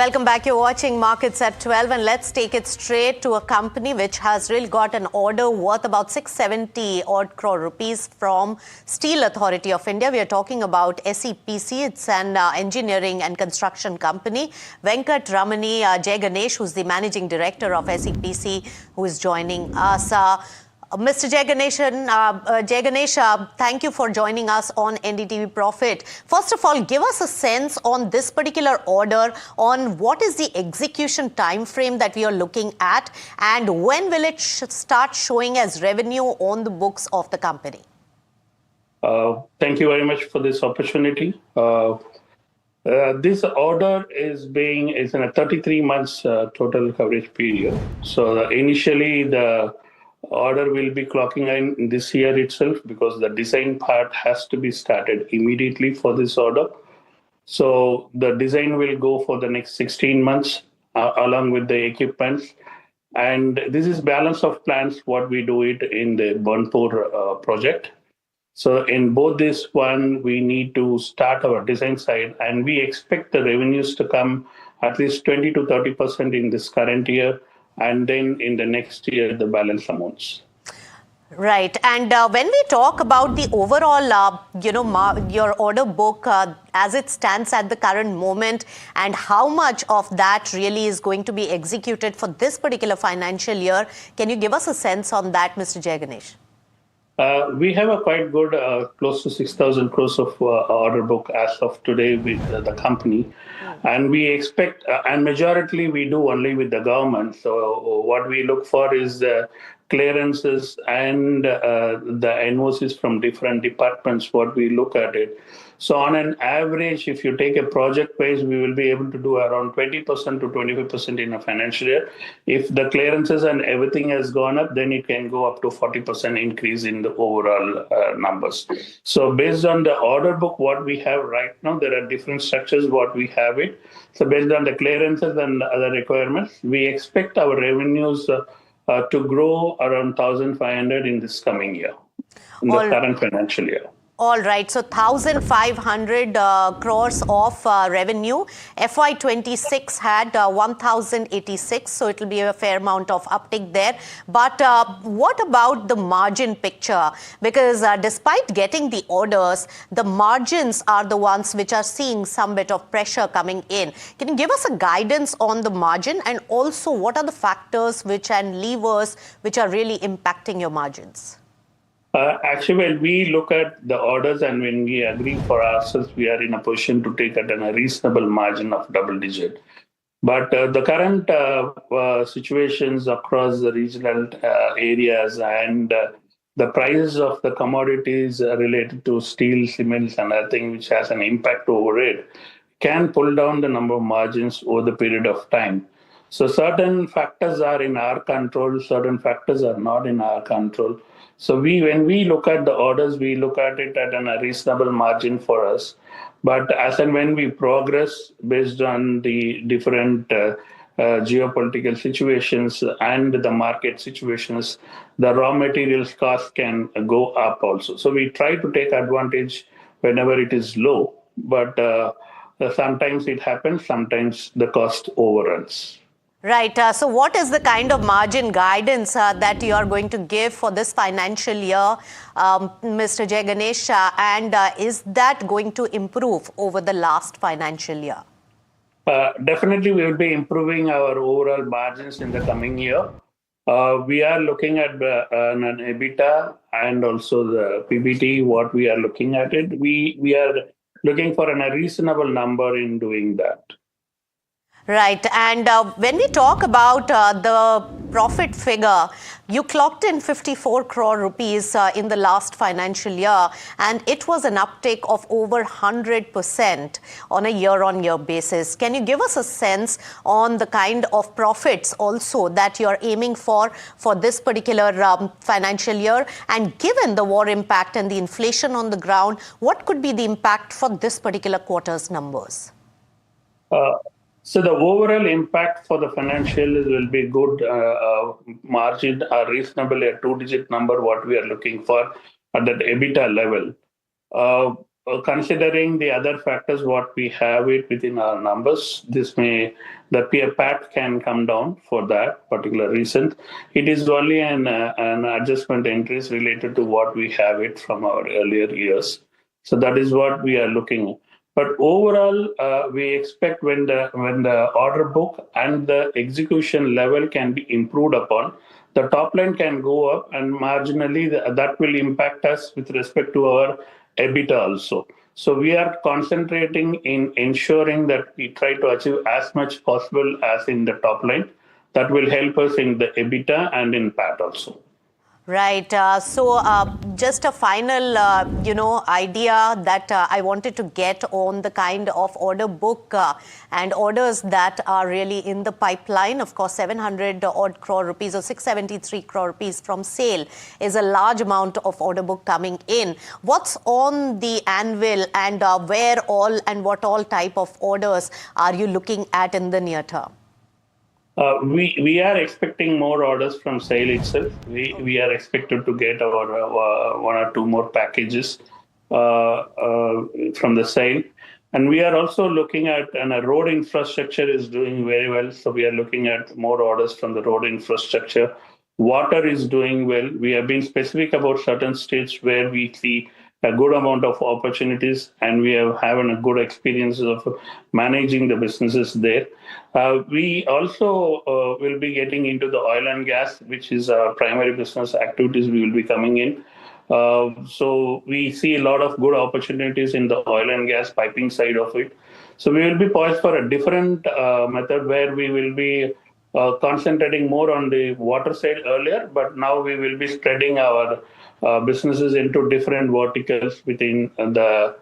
D: Welcome back. You're watching Markets at 12, and let's take it straight to a company which has really got an order worth about 670 odd crore rupees from Steel Authority of India. We are talking about SEPC. It's an engineering and construction company. Venkat Ramani Jay Ganesh, who's the managing director of SEPC, who is joining us. Mr. Jay Ganesh, thank you for joining us on NDTV Profit. First of all, give us a sense on this particular order, on what is the execution time frame that we are looking at, and when will it start showing as revenue on the books of the company?
C: Thank you very much for this opportunity. This order is in a 33 months total coverage period. So initially the order will be clocking in this year itself, because the design part has to be started immediately for this order. So the design will go for the next 16 months along with the equipment. And this is balance of plans what we do it in the Burnpur project. So in both this one, we need to start our design side, and we expect the revenues to come at least 20 to 30% in this current year, and then in the next year, the balance amounts.
D: Right. And when we talk about the overall, your order book as it stands at the current moment, and how much of that really is going to be executed for this particular financial year, can you give us a sense on that, Mr. Jay Ganesh?
C: We have a quite good, close to 6,000 crores of order book as of today with the company. And we expect, and majority we do only with the government. So what we look for is the clearances and the NOCs from different departments, what we look at it. So on an average, if you take a project base, we will be able to do around 20% to 25% in a financial year. If the clearances and everything has gone up, then it can go up to 40% increase in the overall numbers. So based on the order book, what we have right now, there are different structures what we have it. So based on the clearances and other requirements, we expect our revenues to grow around 1,500 in this coming year, in the current financial year.
D: All right, so 1,500 crores of revenue. FY26 had 1,086, so it will be a fair amount of uptick there. But what about the margin picture? Because despite getting the orders, the margins are the ones which are seeing some bit of pressure coming in. Can you give us a guidance on the margin, and also what are the factors and levers which are really impacting your margins?
C: Actually, when we look at the orders and when we agree for ourselves, we are in a position to take it at a reasonable margin of double digit. But the current situations across the regional areas and the prices of the commodities related to steel, cements, and other things which has an impact over it, can pull down the number of margins over the period of time. So certain factors are in our control, certain factors are not in our control. So when we look at the orders, we look at it at a reasonable margin for us. But as and when we progress based on the different geopolitical situations and the market situations, the raw materials cost can go up also. So we try to take advantage whenever it is low, but sometimes it happens, sometimes the cost overruns.
D: Right. So what is the kind of margin guidance that you are going to give for this financial year, Mr. Jay Ganesh, and is that going to improve over the last financial year?
C: Definitely, we will be improving our overall margins in the coming year. We are looking at an EBITDA and also the PBT, what we are looking at it. We are looking for a reasonable number in doing that.
D: Right. And when we talk about the profit figure, you clocked in 54 crore rupees in the last financial year, and it was an uptake of over 100% on a year-on-year basis. Can you give us a sense on the kind of profits also that you're aiming for this particular financial year? And given the war impact and the inflation on the ground, what could be the impact for this particular quarter's numbers?
C: So the overall impact for the financials will be good margin, reasonably a two-digit number, what we are looking for at that EBITDA level. considering the other factors, what we have it within our numbers, the PAT can come down for that particular reason. It is only an adjustment entries related to what we have it from our earlier years. So that is what we are looking at. But overall, we expect when the order book and the execution level can be improved upon, the top line can go up, and marginally that will impact us with respect to our EBITDA also. So we are concentrating in ensuring that we try to achieve as much possible as in the top line. That will help us in the EBITDA and in PAT also.
D: Right. Just a final, idea that I wanted to get on the kind of order book and orders that are really in the pipeline. Of course, 700 odd crore rupees or 673 crore rupees from sale is a large amount of order book coming in. What's on the anvil, and where all and what all type of orders are you looking at in the near term?
C: We are expecting more orders from sale itself. We are expected to get our one or two more packages from the sale. And we are also looking at, and a road infrastructure is doing very well. So we are looking at more orders from the road infrastructure. Water is doing well. We have been specific about certain states where we see a good amount of opportunities, and we have had a good experience of managing the businesses there. We also will be getting into the oil and gas, which is our primary business activities. We will be coming in. So we see a lot of good opportunities in the oil and gas piping side of it. So we will be poised for a different method where we will be concentrating more on the water side earlier, but now we will be spreading our businesses into different verticals within the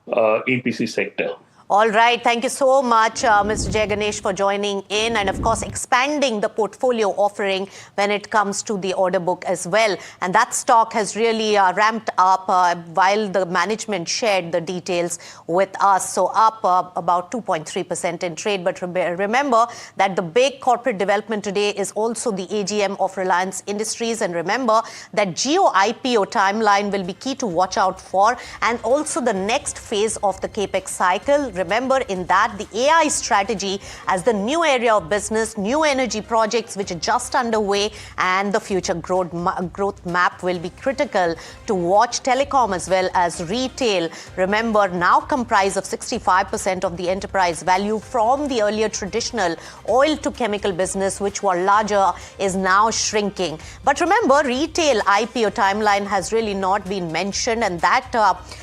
C: EPC sector.
D: All right. Thank you so much, Mr. Jay Ganesh, for joining in and, of course, expanding the portfolio offering when it comes to the order book as well. And that stock has really ramped up while the management shared the details with us. So up about 2.3% in trade. But remember that the big corporate development today is also the AGM of Reliance Industries. And remember that Jio IPO timeline will be key to watch out for, and also the next phase of the CAPEX cycle. Remember in that the AI strategy as the new area of business, new energy projects which are just underway, and the future growth map will be critical to watch. Telecom as well as retail, remember, now comprise of 65% of the enterprise value from the earlier traditional oil to chemical business, which were larger, is now shrinking. But remember, retail IPO timeline has really not been mentioned, and that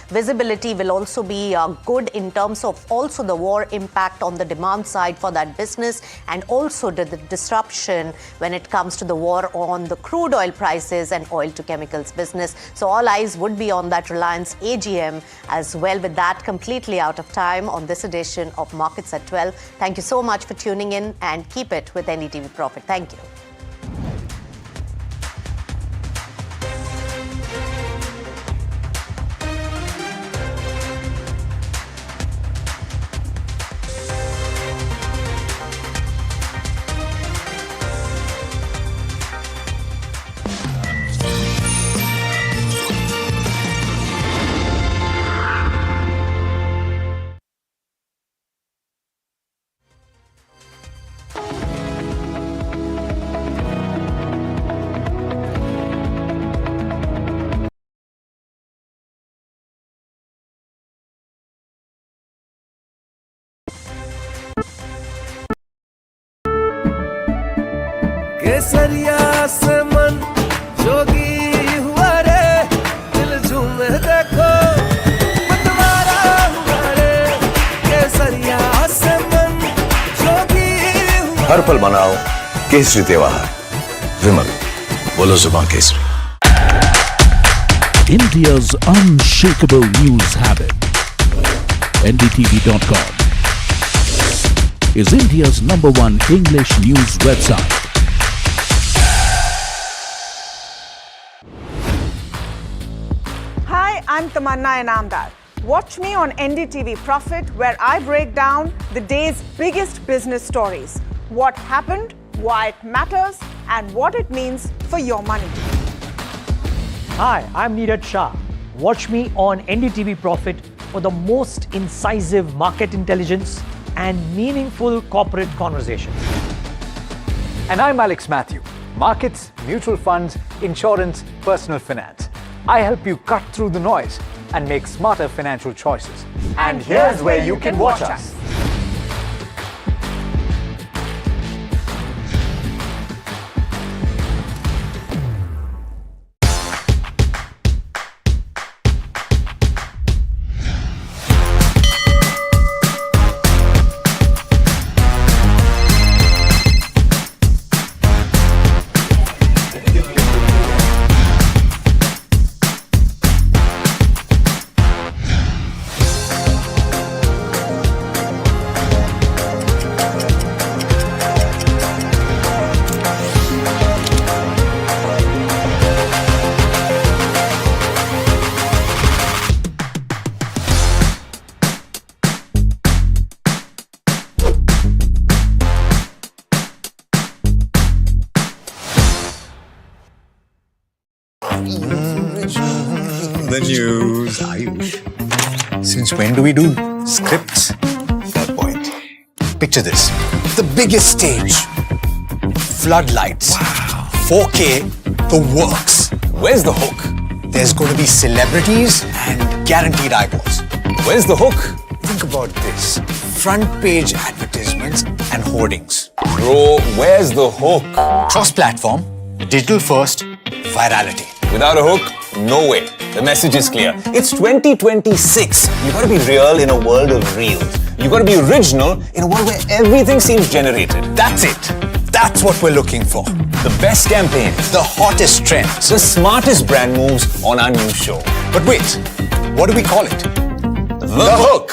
D: visibility will also be good in terms of also the war impact on the demand side for that business, and also the disruption when it comes to the war on the crude oil prices and oil to chemicals business. So all eyes would be on that Reliance AGM as well. With that, completely out of time on this edition of Markets at 12. Thank you so much for tuning in, and keep it with NDTV Profit. Thank you.
E: केसरिया से मन जोगी हुआ रे, दिल झूमे देखो मतवारा हुआ रे। केसरिया से मन जोगी हुआ।
O: हर पल मनाओ केसरी त्योहार। विमल, बोलो जुबान Kesari.
H: India's unshakable news habit. NDTV.com is India's #1 English news website.
I: Hi, I'm Tamanna Inamdar. Watch me on NDTV Profit, where I break down the day's biggest business stories. What happened, why it matters, and what it means for your money.
A: Hi, I'm Neeraj Shah. Watch me on NDTV Profit, for the most incisive market intelligence and meaningful corporate conversations.
L: And I'm Alex Matthew. Markets, mutual funds, insurance, personal finance. I help you cut through the noise and make smarter financial choices. And here's where you can watch us.
F: The news, Ayush. Since when do we do scripts? Fair point. Picture this. The biggest stage. Floodlights. Wow. 4K, the works. Where's the hook? There's going to be celebrities and guaranteed eyeballs. Where's the hook? Think about this. Front page advertisements and hoardings.
O: Bro, where's the hook?
F: Cross-platform, digital first, virality.
O: Without a hook, no way. The message is clear. It's 2026. You gotta be real in a world of reels. You gotta be original in a world where everything seems generated.
F: That's it. That's what we're looking for.
O: The best campaigns.
F: The hottest trends.
O: The smartest brand moves on our new show.
F: But wait, what do we call it?
O: The Hook.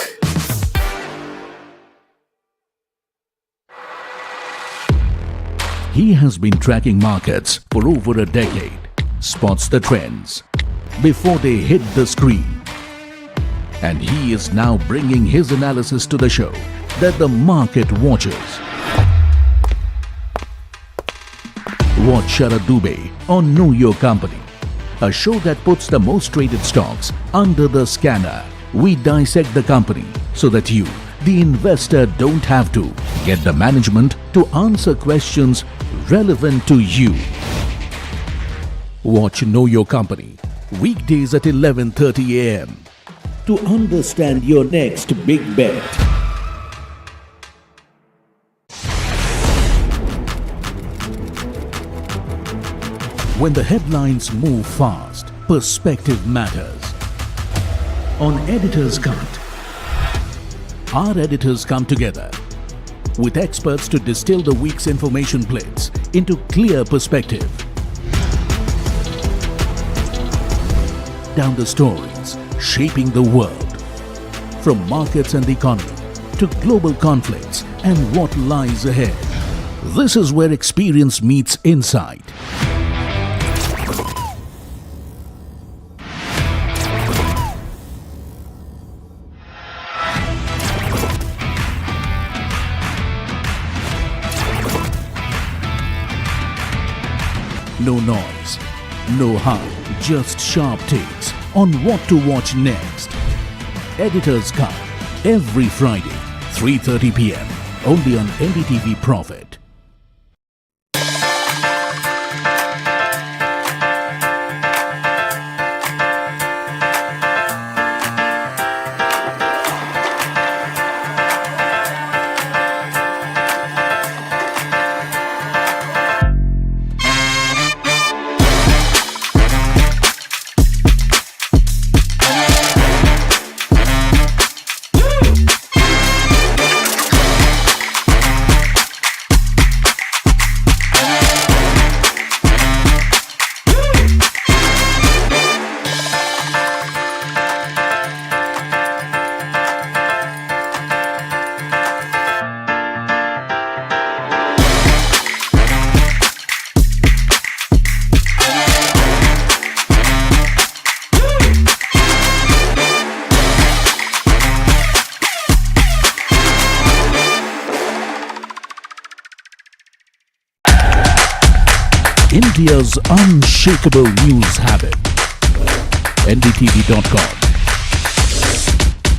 H: He has been tracking markets for over a decade, spots the trends before they hit the screen. And he is now bringing his analysis to the show that the market watches. Watch Sharad Dubey on Know Your Company, a show that puts the most traded stocks under the scanner. We dissect the company so that you, the investor, don't have to get the management to answer questions relevant to you. Watch Know Your Company weekdays at 11:30 a.m. to understand your next big bet. When the headlines move fast, perspective matters. On Editor's Cut, our editors come together with experts to distill the week's information plates into clear perspective. Down the stories shaping the world, from markets and the economy to global conflicts and what lies ahead. This is where experience meets insight. No noise, no hype, just sharp takes on what to watch next. Editor's Cut, every Friday, 3:30 p.m. only on NDTV Profit. India's unshakable news habit. NDTV.com.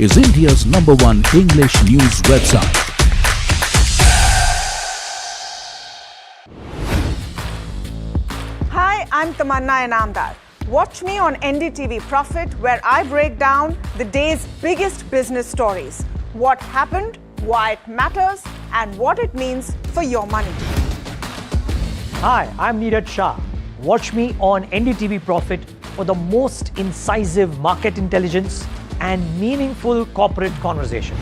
H: is India's #1 English news website.
I: Hi, I'm Tamanna Inamdar. Watch me on NDTV Profit, where I break down the day's biggest business stories. What happened, why it matters, and what it means for your money.
A: Hi, I'm Neeraj Shah. Watch me on NDTV Profit for the most incisive market intelligence and meaningful corporate conversation.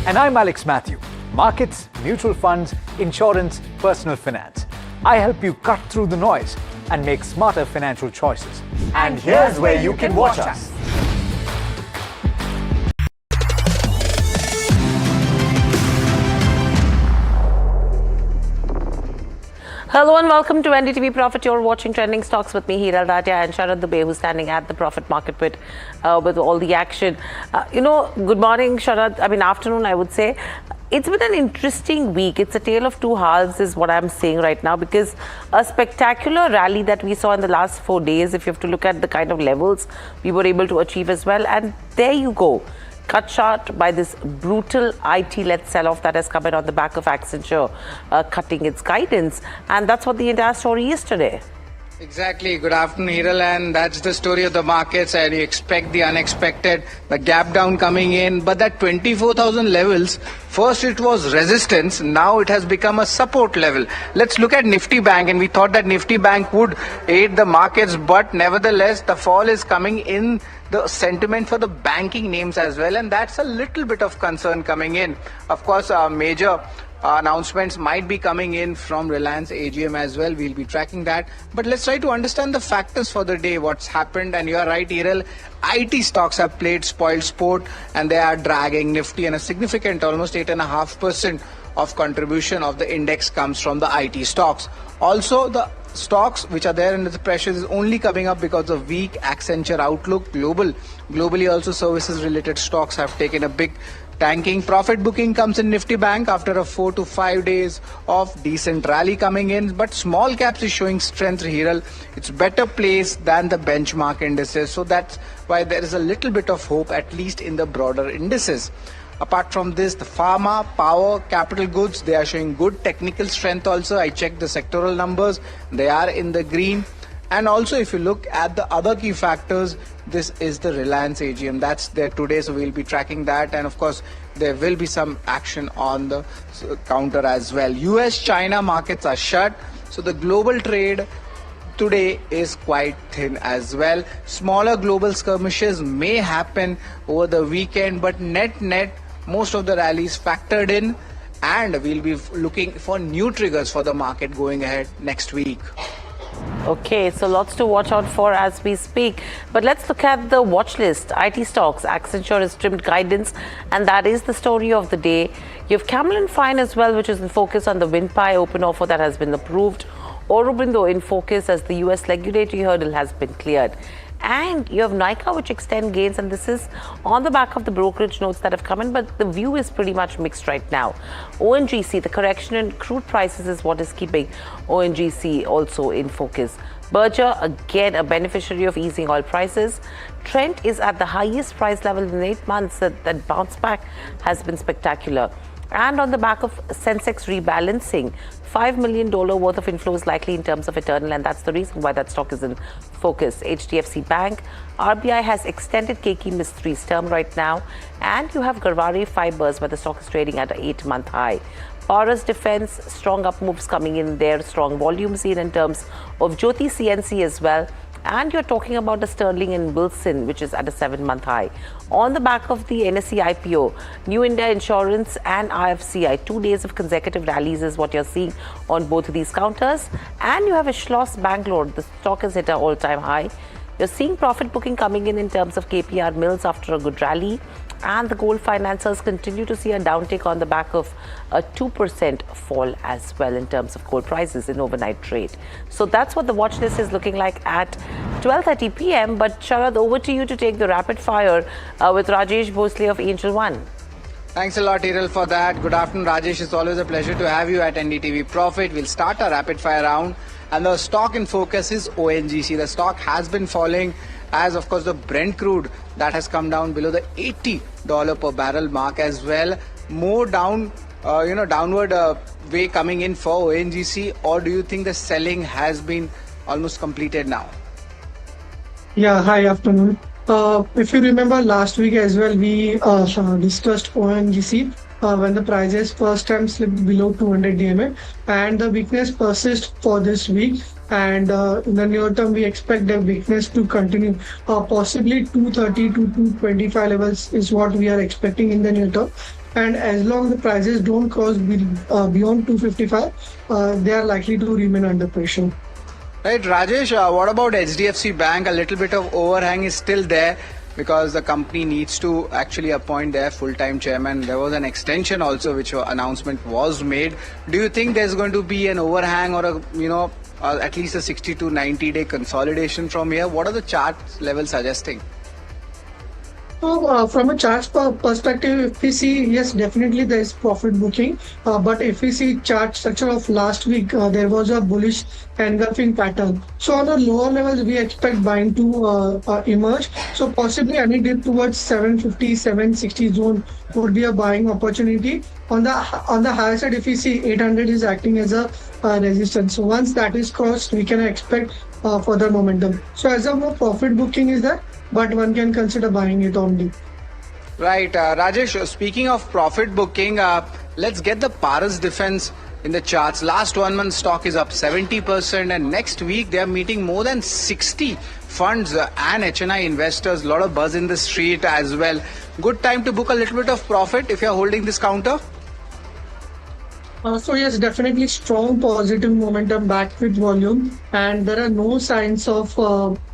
L: And I'm Alex Matthew. Markets, mutual funds, insurance, personal finance. I help you cut through the noise and make smarter financial choices. And here's where you can watch us.
N: Hello and welcome to NDTV Profit. You're watching Trending Stocks with me, Hiral Raja, and Sharad Dubey, who's standing at the Profit Market with all the action. Good morning, Sharad. Afternoon, I would say. It's been an interesting week. It's a tale of two halves is what I'm saying right now, because a spectacular rally that we saw in the last 4 days, if you have to look at the kind of levels we were able to achieve as well. And there you go, cut short by this brutal IT-led sell-off that has come in on the back of Accenture cutting its guidance. And that's what the entire story is today.
R: Exactly. Good afternoon, Hiral, and that's the story of the markets, and you expect the unexpected, the gap down coming in, but that 24,000 levels, first it was resistance, now it has become a support level. Let's look at Nifty Bank, and we thought that Nifty Bank would aid the markets, but nevertheless the fall is coming in the sentiment for the banking names as well, and that's a little bit of concern coming in. Of course, major announcements might be coming in from Reliance AGM as well. We'll be tracking that. But let's try to understand the factors for the day, what's happened. And you are right, Hiral, IT stocks have played spoiled sport and they are dragging Nifty, and a significant almost 8.5% of contribution of the index comes from the IT stocks. Also, the stocks which are there under the pressure is only coming up because of weak Accenture outlook. Globally also services related stocks have taken a big tanking. Profit booking comes in Nifty Bank after a 4 to 5 days of decent rally coming in, but small caps is showing strength, Hiral. It's better placed than the benchmark indices, so that's why there is a little bit of hope, at least in the broader indices. Apart from this, the pharma, power, capital goods, they are showing good technical strength also. I checked the sectoral numbers, they are in the green. And also, if you look at the other key factors, this is the Reliance AGM. That's there today, so we'll be tracking that. And of course, there will be some action on the counter as well. US-China markets are shut, so the global trade today is quite thin as well. Smaller global skirmishes may happen over the weekend, but net, most of the rallies factored in, and we'll be looking for new triggers for the market going ahead next week.
N: Okay, so lots to watch out for as we speak. But let's look at the watch list. IT stocks, Accenture has trimmed guidance, and that is the story of the day. You have Camlin Fine as well, which is in focus on the WinPi open offer that has been approved. Aurobindo in focus as the US regulatory hurdle has been cleared. And you have Nykaa, which extend gains, and this is on the back of the brokerage notes that have come in, but the view is pretty much mixed right now. ONGC, the correction in crude prices is what is keeping ONGC also in focus. Berger, again, a beneficiary of easing oil prices. Trent is at the highest price level in 8 months. That bounce back has been spectacular. And on the back of Sensex rebalancing, $5 million worth of inflows likely in terms of Eternal, and that's the reason why that stock is in focus. HDFC Bank, RBI has extended KK Mistri's term right now, and you have Garwari Fibers, where the stock is trading at an 8-month high. Paras Defense, strong up moves coming in there, strong volume seen in terms of Jyoti CNC as well. And you're talking about the Sterling and Wilson, which is at a 7-month high. On the back of the NSE IPO, New India Insurance and IFCI, 2 days of consecutive rallies is what you're seeing on both of these counters. And you have a Schloss Bangalore, the stock has hit an all-time high. You're seeing profit booking coming in terms of KPR Mills after a good rally. And the gold financiers continue to see a downtick on the back of a 2% fall as well in terms of gold prices in overnight trade. So that's what the watch list is looking like at 12:30 p.m. But Sharad, over to you to take the rapid fire with Rajesh Bhosle of Angel One.
R: Thanks a lot, Hiral, for that. Good afternoon, Rajesh. It's always a pleasure to have you at NDTV Profit. We'll start our rapid fire round. And the stock in focus is ONGC. The stock has been falling as of course the Brent crude that has come down below the $80 per barrel mark as well. More down, downward way coming in for ONGC, or do you think the selling has been almost completed now?
Q: Yeah, hi, afternoon. If you remember last week as well, we discussed ONGC when the prices first time slipped below 200 DMA, and the weakness persists for this week. And in the near term, we expect the weakness to continue. Possibly 230 to 225 levels is what we are expecting in the near term. And as long as the prices don't cross beyond 255, they are likely to remain under pressure.
R: Right, Rajesh, what about HDFC Bank? A little bit of overhang is still there because the company needs to actually appoint their full-time chairman. There was an extension also which announcement was made. Do you think there's going to be an overhang or at least a 60 to 90 day consolidation from here? What are the chart levels suggesting?
Q: So, from a charts perspective, if we see, yes, definitely there is profit booking. But if we see chart structure of last week, there was a bullish engulfing pattern. So on the lower levels, we expect buying to emerge. So possibly any dip towards 750, 760 zone would be a buying opportunity. On the higher side, if we see 800 is acting as a resistance. So once that is crossed, we can expect further momentum. So as of now, profit booking is there, but one can consider buying it only.
R: Right, Rajesh, speaking of profit booking, let's get the Paras defense in the charts. Last 1 month stock is up 70%, and next week they are meeting more than 60 funds and HNI investors. A lot of buzz in the street as well. Good time to book a little bit of profit if you are holding this counter.
Q: So yes, definitely strong positive momentum backed with volume, and there are no signs of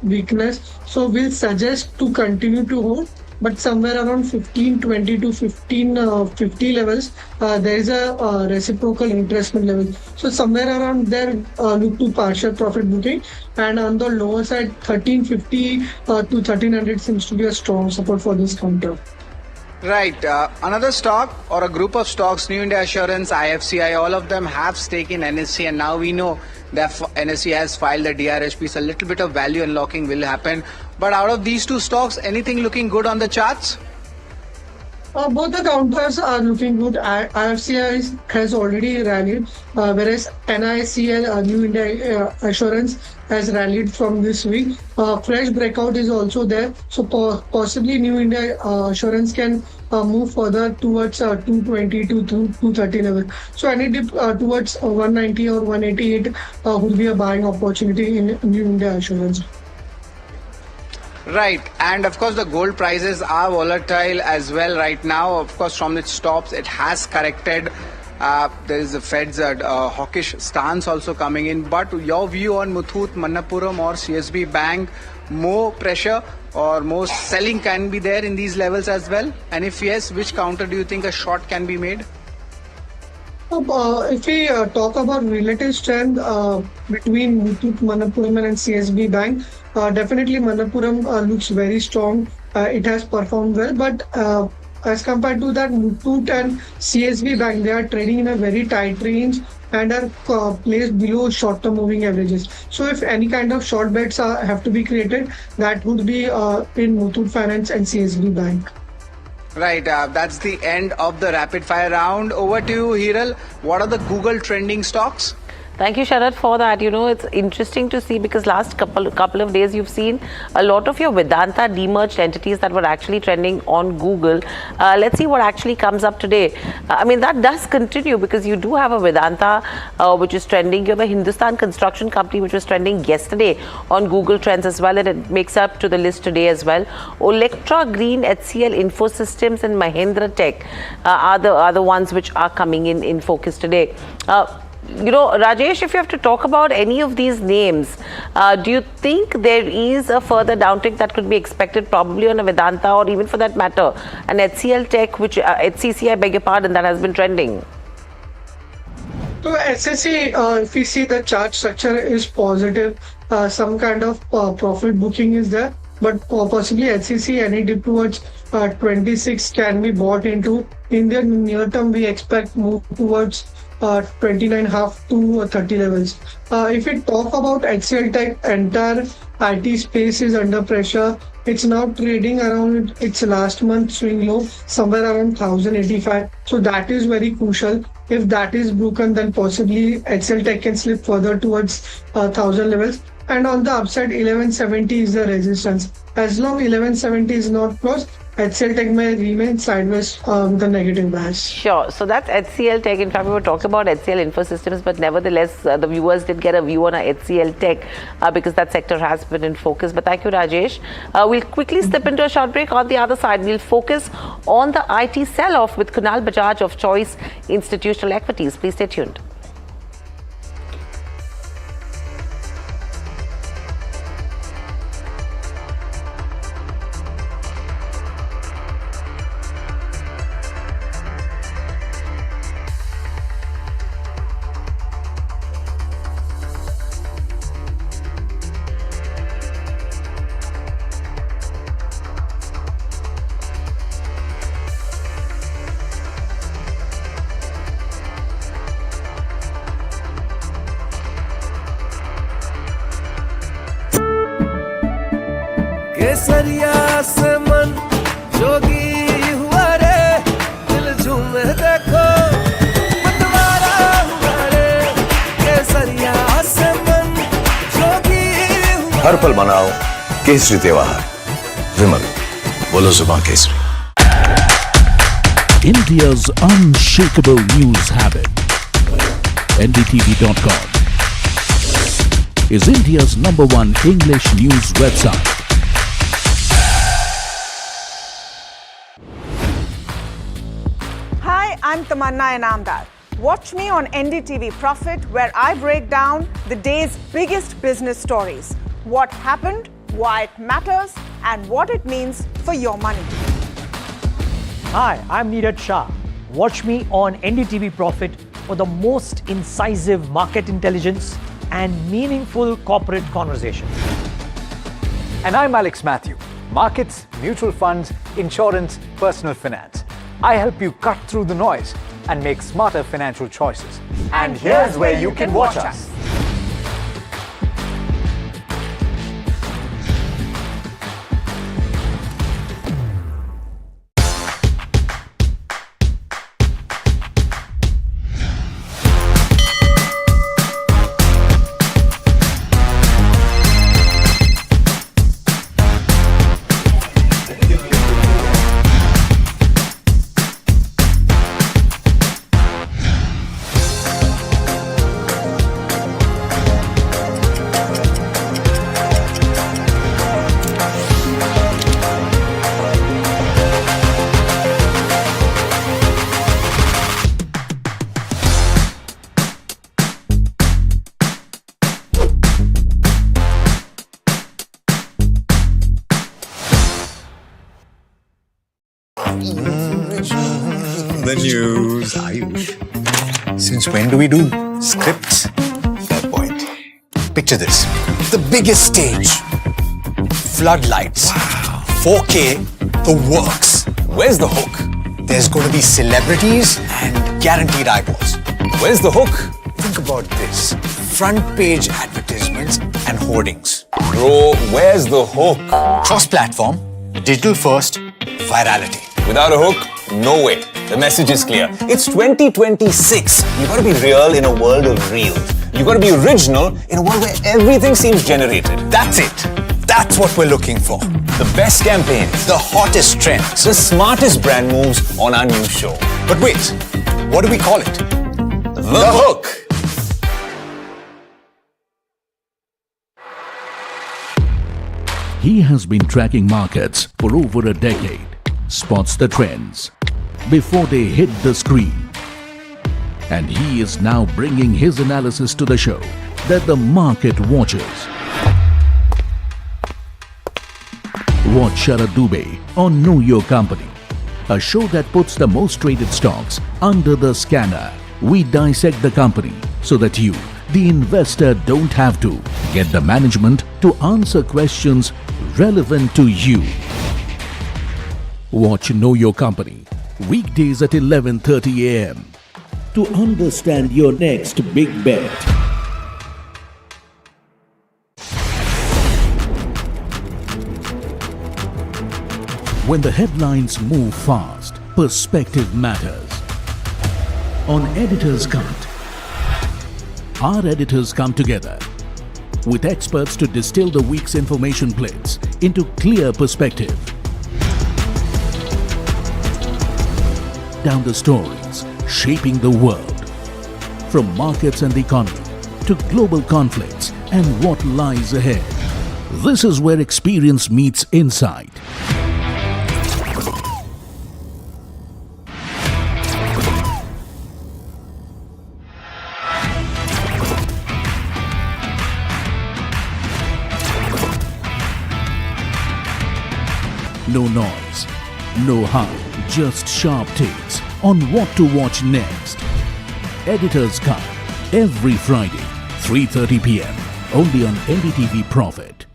Q: weakness. So we'll suggest to continue to hold, but somewhere around 1520 to 1550 levels, there is a reciprocal retracement level. So somewhere around there, look to partial profit booking, and on the lower side, 1350 to 1300 seems to be a strong support for this counter.
R: Right. Another stock or a group of stocks, New India Assurance, IFCI, all of them have stake in NSE, and now we know that NSE has filed a DRHP, so a little bit of value unlocking will happen. But out of these two stocks, anything looking good on the charts?
Q: Both the counters are looking good. IFCI has already rallied, whereas NICL, New India Assurance, has rallied from this week. Fresh breakout is also there, so possibly New India Assurance can move further towards 220 to 230 level. So any dip towards 190 or 188 would be a buying opportunity in New India Assurance.
R: Right, and of course the gold prices are volatile as well right now. Of course, from its tops, it has corrected. There is the Fed's hawkish stance also coming in. But your view on Muthoot, Manappuram or CSB Bank, more pressure or more selling can be there in these levels as well? And if yes, which counter do you think a short can be made?
Q: If we talk about relative strength between Muthoot, Manappuram and CSB Bank, definitely Manappuram looks very strong. It has performed well, but as compared to that, Muthoot and CSB Bank, they are trading in a very tight range and are placed below short-term moving averages. So if any kind of short bets have to be created, that would be in Muthoot Finance and CSB Bank.
R: Right, that's the end of the rapid fire round. Over to you, Hiral. What are the Google trending stocks?
N: Thank you, Sharad, for that. You know, it's interesting to see because last couple of days you've seen a lot of your Vedanta demerged entities that were actually trending on Google. Let's see what actually comes up today. I mean, that does continue because you do have a Vedanta which is trending. You have a Hindustan Construction Company which was trending yesterday on Google Trends as well, and it makes up to the list today as well. Electra Green, HCL Infosystems and Mahindra Tech are the ones which are coming in focus today. You know, Rajesh, if you have to talk about any of these names, do you think there is a further downtick that could be expected probably on a Vedanta or even for that matter an HCL Tech, which HCC, I beg your pardon, that has been trending?
Q: So SSC, if we see the chart structure is positive, some kind of profit booking is there. but possibly HCC any dip towards 26 can be bought into. In the near term, we expect move towards 29.5 to 30 levels. If we talk about HCL Tech, entire IT space is under pressure. It's now trading around its last month swing low, somewhere around 1085. So that is very crucial. If that is broken, then possibly HCL Tech can slip further towards 1000 levels. And on the upside, 1170 is the resistance. As long 1170 is not crossed, HCL Tech may remain sideways with a negative bias.
N: Sure. So that's HCL Tech. In fact, we were talking about HCL Infosystems, but nevertheless, the viewers did get a view on HCL Tech because that sector has been in focus. But thank you, Rajesh. We'll quickly step into a short break. On the other side, we'll focus on the IT sell-off with Kunal Bajaj of Choice Institutional Equities. Please stay tuned.
E: केसरिया से मन जोगी हुआ रे दिल झूमे देखो मतवारा हुआ रे केसरिया से मन जोगी हुआ
F: हर पल मनाओ केसरी त्योहार विमल बोलो जुबान Kesari
H: India's unshakable news habit. NDTV.com is India's #1 English news website.
I: Hi, I'm Tamanna Inamdar. Watch me on NDTV Profit, where I break down the day's biggest business stories. What happened, why it matters, and what it means for your money.
A: Hi, I'm Neeraj Shah. Watch me on NDTV Profit for the most incisive market intelligence and meaningful corporate conversation.
L: And I'm Alex Matthew. Markets, mutual funds, insurance, personal finance. I help you cut through the noise and make smarter financial choices. And here's where you can watch us.
F: The news, Ayush. Since when do we do scripts? Fair point. Picture this. The biggest stage. Floodlights. Wow. 4K. The works. Where's the hook? There's going to be celebrities and guaranteed eyeballs. Where's the hook? Think about this. Front page advertisements and hoardings.
O: Bro, where's the hook?
F: Cross-platform, digital first, virality.
O: Without a hook, no way. The message is clear. It's 2026. You gotta be real in a world of reels. You gotta be original in a world where everything seems generated.
F: That's it. That's what we're looking for.
O: The best campaigns,
F: the hottest trends,
O: the smartest brand moves on our new show.
F: But wait, what do we call it?
O: The hook.
H: He has been tracking markets for over a decade, spots the trends before they hit the screen. And he is now bringing his analysis to the show that the market watches. Watch Sharad Dubey on Know Your Company, a show that puts the most traded stocks under the scanner. We dissect the company so that you, the investor, don't have to. Get the management to answer questions relevant to you. Watch Know Your Company weekdays at 11:30 a.m. to understand your next big bet. When the headlines move fast, perspective matters. On Editor's Cut, our editors come together with experts to distill the week's information blitz into clear perspective. Down the stories shaping the world, from markets and the economy to global conflicts and what lies ahead. This is where experience meets insight. No noise, no hype, just sharp takes on what to watch next. Editor's Cut, every Friday, 3:30 p.m. only on NDTV Profit.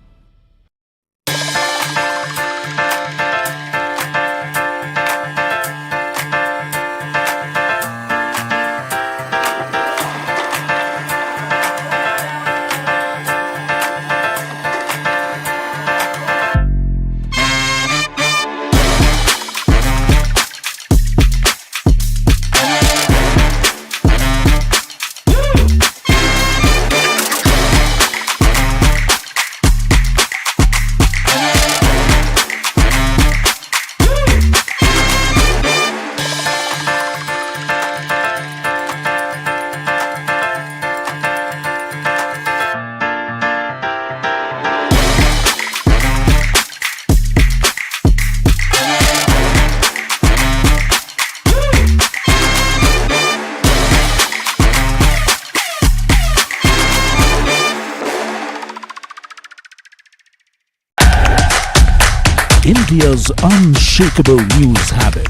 H: India's unshakable news habit.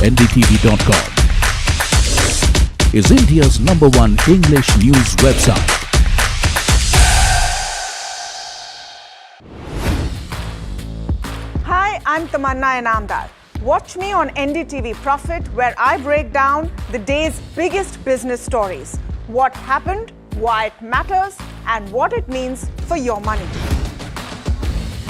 H: NDTV.com is India's #1 English news website.
I: Hi, I'm Tamanna Inamdar. Watch me on NDTV Profit, where I break down the day's biggest business stories. What happened, why it matters, and what it means for your money.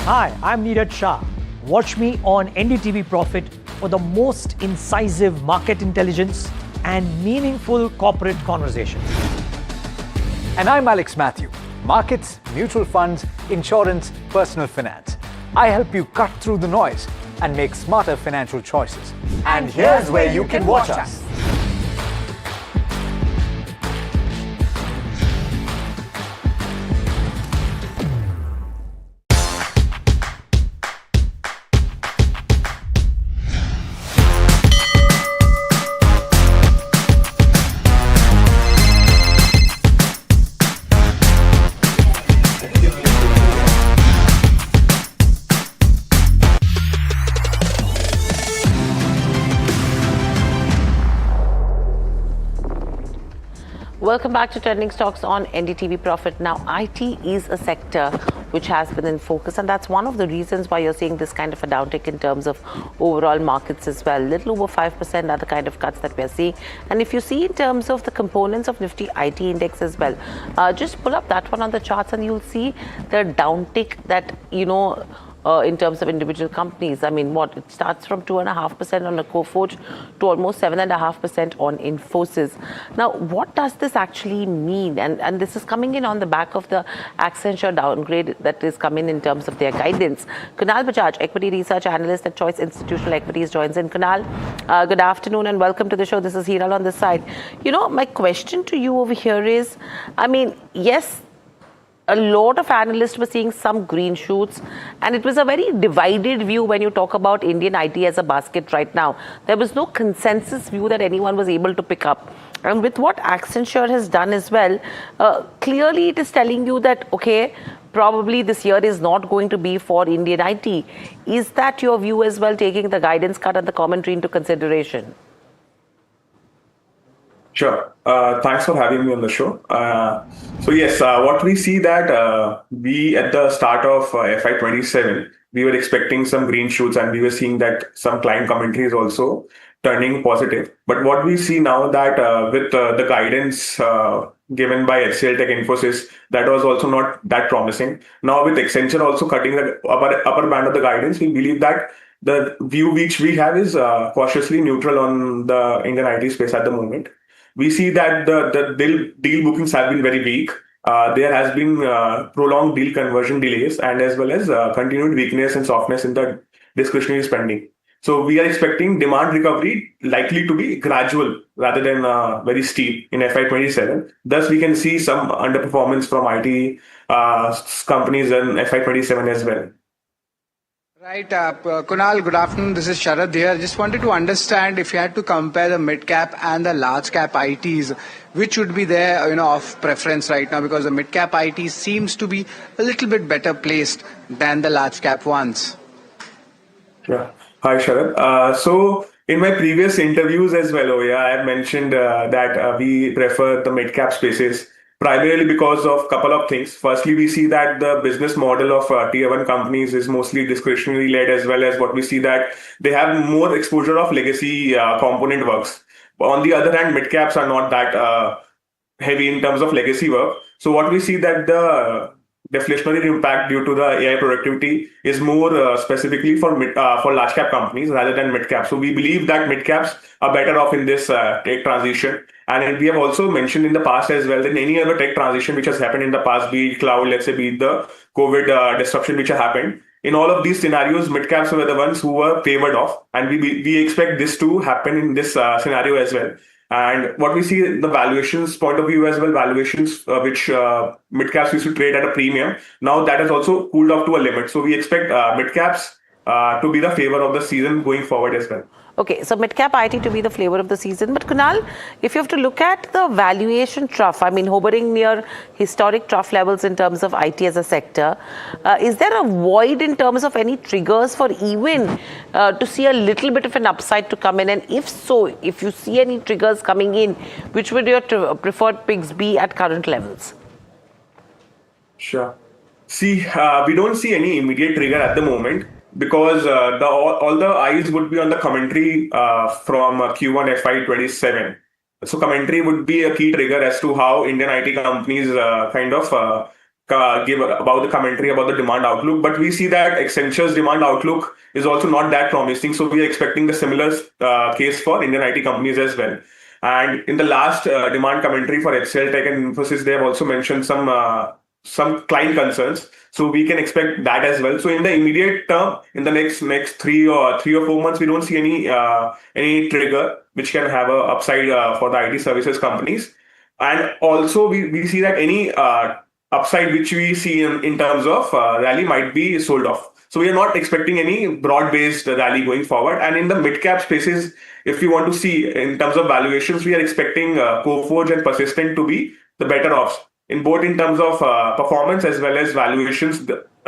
A: Hi, I'm Neeraj Shah. Watch me on NDTV Profit for the most incisive market intelligence and meaningful corporate conversation.
L: And I'm Alex Matthew. Markets, mutual funds, insurance, personal finance. I help you cut through the noise and make smarter financial choices. And here's where you can watch us.
N: Welcome back to Trending Stocks on NDTV Profit. Now, IT is a sector which has been in focus, and that's one of the reasons why you're seeing this kind of a downtick in terms of overall markets as well. Little over 5% are the kind of cuts that we're seeing. And if you see in terms of the components of Nifty IT index as well, just pull up that one on the charts and you'll see the downtick that, in terms of individual companies. I mean, it starts from 2.5% on a Coforge to almost 7.5% on Infosys. Now, what does this actually mean? And this is coming in on the back of the Accenture downgrade that is coming in terms of their guidance. Kunal Bajaj, equity research analyst at Choice Institutional Equities, joins in. Kunal, good afternoon and welcome to the show. This is Hiral on this side. My question to you over here is, yes, a lot of analysts were seeing some green shoots, and it was a very divided view when you talk about Indian IT as a basket right now. There was no consensus view that anyone was able to pick up. And with what Accenture has done as well, clearly it is telling you that, okay, probably this year is not going to be for Indian IT. Is that your view as well, taking the guidance cut and the commentary into consideration?
B: Sure. Thanks for having me on the show. So yes, what we see that we at the start of FY27, we were expecting some green shoots, and we were seeing that some client commentary is also turning positive. But what we see now that with the guidance given by HCL Tech Infosys, that was also not that promising. Now with Accenture also cutting the upper band of the guidance, we believe that the view which we have is cautiously neutral on the Indian IT space at the moment. We see that the deal bookings have been very weak. There has been prolonged deal conversion delays, and as well as continued weakness and softness in the discretionary spending. So we are expecting demand recovery likely to be gradual rather than very steep in FY27. Thus, we can see some underperformance from IT companies in FY27 as well.
R: Right, Kunal, good afternoon. This is Sharad here. Just wanted to understand if you had to compare the mid-cap and the large-cap ITs, which would be there, of preference right now, because the mid-cap IT seems to be a little bit better placed than the large-cap ones.
B: Yeah. Hi, Sharad. So in my previous interviews as well, I have mentioned that we prefer the mid-cap spaces, primarily because of a couple of things. Firstly, we see that the business model of tier 1 companies is mostly discretionary led, as well as what we see that they have more exposure of legacy component works. But on the other hand, mid caps are not that heavy in terms of legacy work. So what we see that the deflationary impact due to the AI productivity is more specifically for large cap companies rather than mid cap. So we believe that mid caps are better off in this tech transition. And we have also mentioned in the past as well that any other tech transition which has happened in the past, be it cloud, let's say, be it the COVID disruption which happened, in all of these scenarios, mid caps were the ones who were favored off, and we expect this to happen in this scenario as well. And what we see the valuations point of view as well, valuations which mid caps used to trade at a premium, now that has also cooled off to a limit. So we expect mid caps to be the favor of the season going forward as well.
N: Okay, so mid-cap IT to be the flavor of the season. But Kunal, if you have to look at the valuation trough, hovering near historic trough levels in terms of IT as a sector, is there a void in terms of any triggers for even to see a little bit of an upside to come in? And if so, if you see any triggers coming in, which would your preferred picks be at current levels?
B: Sure. See, we don't see any immediate trigger at the moment, because all the eyes would be on the commentary from Q1 FY27. So commentary would be a key trigger as to how Indian IT companies give about the commentary about the demand outlook. But we see that Accenture's demand outlook is also not that promising. So we are expecting the similar case for Indian IT companies as well. And in the last demand commentary for HCL Tech and Infosys, they have also mentioned some client concerns. So we can expect that as well. So in the immediate term, in the next 3 or 4 months, we don't see any trigger which can have a upside for the IT services companies. And also we see that any upside which we see in terms of rally might be sold off. So we are not expecting any broad-based rally going forward. And in the mid-cap spaces, if we want to see in terms of valuations, we are expecting Coforge and Persistent to be the better offs, in both in terms of performance as well as valuations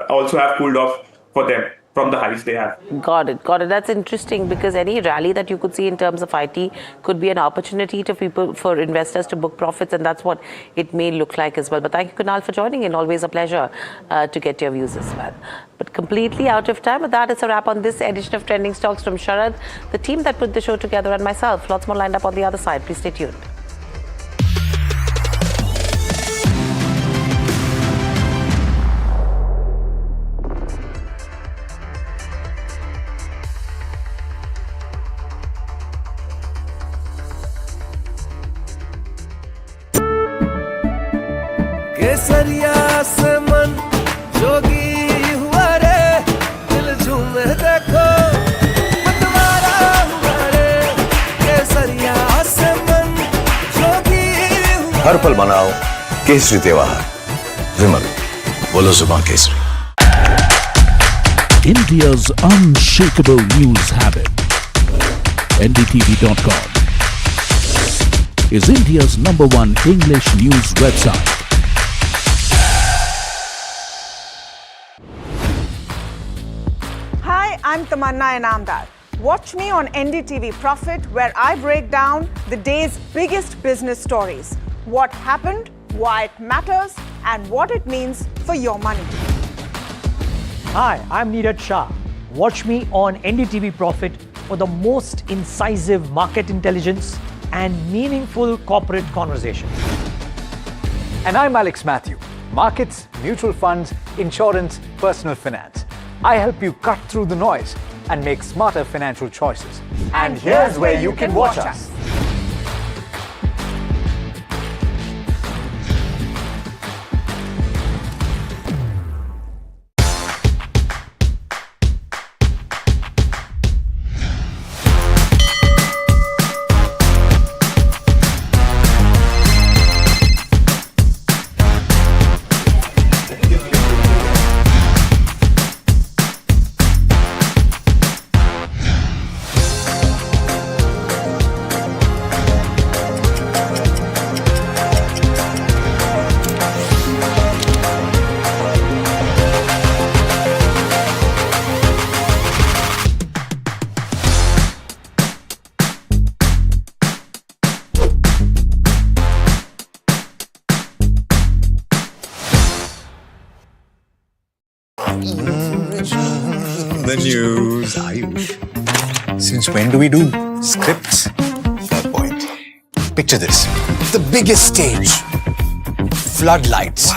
B: also have cooled off for them from the highs they have.
N: Got it. That's interesting, because any rally that you could see in terms of IT could be an opportunity for investors to book profits, and that's what it may look like as well. But thank you, Kunal, for joining in. Always a pleasure to get your views as well. But completely out of time. But that is a wrap on this edition of Trending Stocks from Sharad, the team that put the show together, and myself. Lots more lined up on the other side. Please stay tuned.
E: केसरिया से मन जोगी हुआ रे, दिल झूमे देखो मतवारा हुआ रे। केसरिया से मन जोगी हुआ।
O: हर पल मनाओ केसरी त्योहार। विमल, बोलो जुबान Kesari.
H: India's unshakable news habit. NDTV.com is India's #1 English news website.
I: Hi, I'm Tamanna Inamdar. Watch me on NDTV Profit, where I break down the day's biggest business stories. What happened, why it matters, and what it means for your money.
A: Hi, I'm Neeraj Shah. Watch me on NDTV Profit for the most incisive market intelligence and meaningful corporate conversation.
L: And I'm Alex Matthew. Markets, mutual funds, insurance, personal finance. I help you cut through the noise and make smarter financial choices. And here's where you can watch us.
F: The news, Ayush. Since when do we do scripts? Fair point. Picture this. The biggest stage. Floodlights.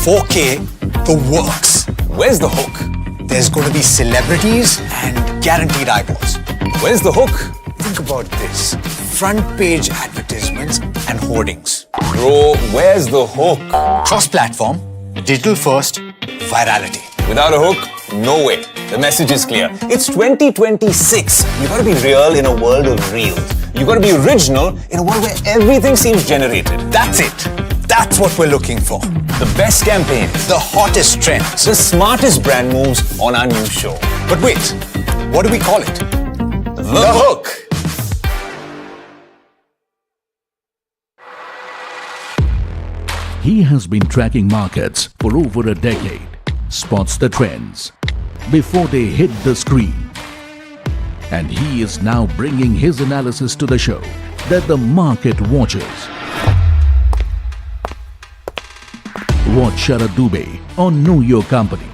F: 4K. The works. Where's the hook? There's going to be celebrities and guaranteed eyeballs. Where's the hook? Think about this. Front page advertisements and hoardings.
O: Bro, where's the hook?
F: Cross-platform, digital first, virality.
O: Without a hook, no way. The message is clear. It's 2026. You gotta be real in a world of reels. You gotta be original in a world where everything seems generated.
F: That's it. That's what we're looking for.
O: The best campaigns.
F: The hottest trends.
O: The smartest brand moves on our new show.
F: But wait, what do we call it?
O: The hook.
H: He has been tracking markets for over a decade, spots the trends before they hit the screen. And he is now bringing his analysis to the show that the market watches. Watch Sharad Dubey on Know Your Company,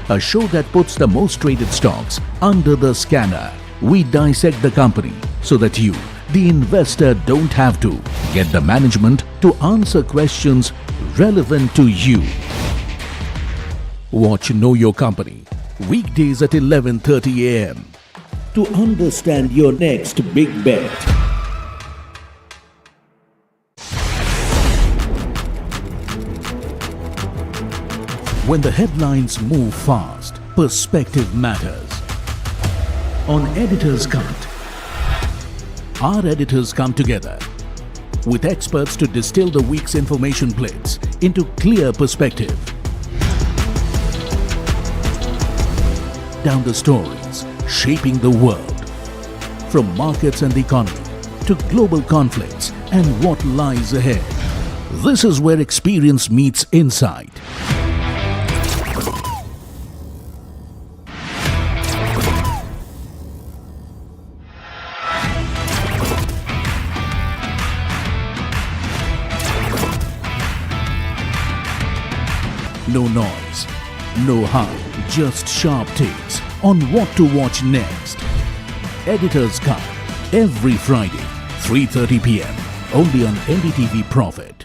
H: a show that puts the most traded stocks under the scanner. We dissect the company so that you, the investor, don't have to get the management to answer questions relevant to you. Watch Know Your Company weekdays at 11:30 a.m. to understand your next big bet. When the headlines move fast, perspective matters. On Editor's Cut, our editors come together with experts to distill the week's information plates into clear perspective. Down the stories shaping the world, from markets and the economy to global conflicts and what lies ahead. This is where experience meets insight. No noise, no hype, just sharp takes on what to watch next. Editor's Cut, every Friday, 3:30 p.m. only on NDTV Profit.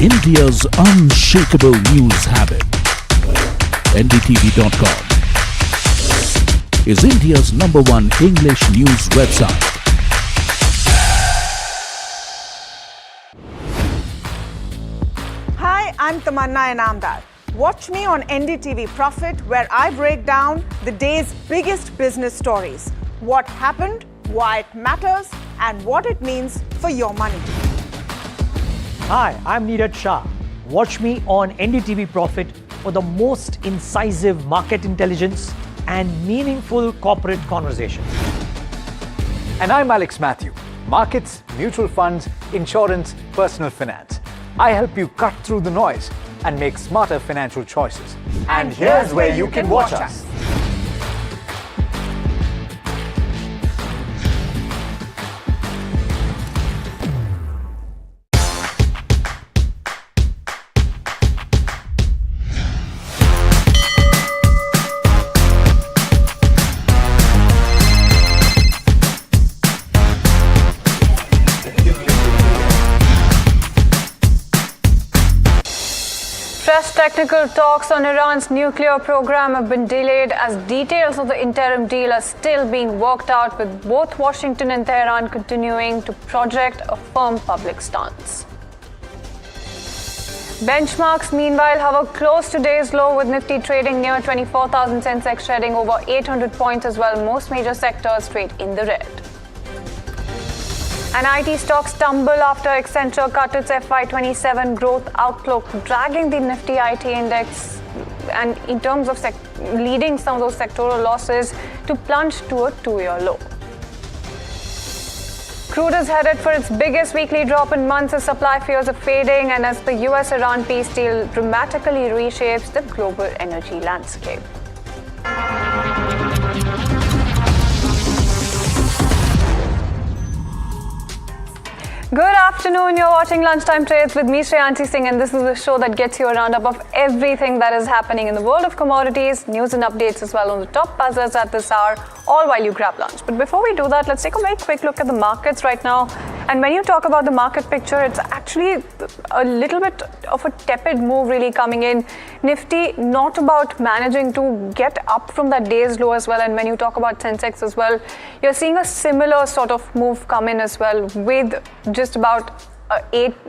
H: India's unshakable news habit. NDTV.com is India's #1 English news website.
I: Hi, I'm Tamanna Inamdar. Watch me on NDTV Profit, where I break down the day's biggest business stories. What happened, why it matters, and what it means for your money.
A: Hi, I'm Neeraj Shah. Watch me on NDTV Profit for the most incisive market intelligence and meaningful corporate conversation.
L: And I'm Alex Matthew. Markets, mutual funds, insurance, personal finance. I help you cut through the noise and make smarter financial choices. And here's where you can watch us.
J: Fresh technical talks on Iran's nuclear program have been delayed as details of the interim deal are still being worked out, with both Washington and Tehran continuing to project a firm public stance. Benchmarks, meanwhile, hover close to today's low, with Nifty trading near 24,000, Sensex trading over 800 points as well. Most major sectors trade in the red. And IT stocks tumble after Accenture cut its FY27 growth outlook, dragging the Nifty IT index and in terms of leading some of those sectoral losses to plunge to a 2-year low. Crude is headed for its biggest weekly drop in months as supply fears are fading and as the US-Iran peace deal dramatically reshapes the global energy landscape. Good afternoon, you're watching Lunchtime Trades with me, Shreyanshi Singh, and this is the show that gets you a roundup of everything that is happening in the world of commodities, news and updates as well on the top buzzers at this hour, all while you grab lunch. But before we do that, let's take a very quick look at the markets right now. And when you talk about the market picture, it's actually a little bit of a tepid move really coming in. Nifty not about managing to get up from that day's low as well. And when you talk about Sensex as well, you're seeing a similar sort of move come in as well, with just about 800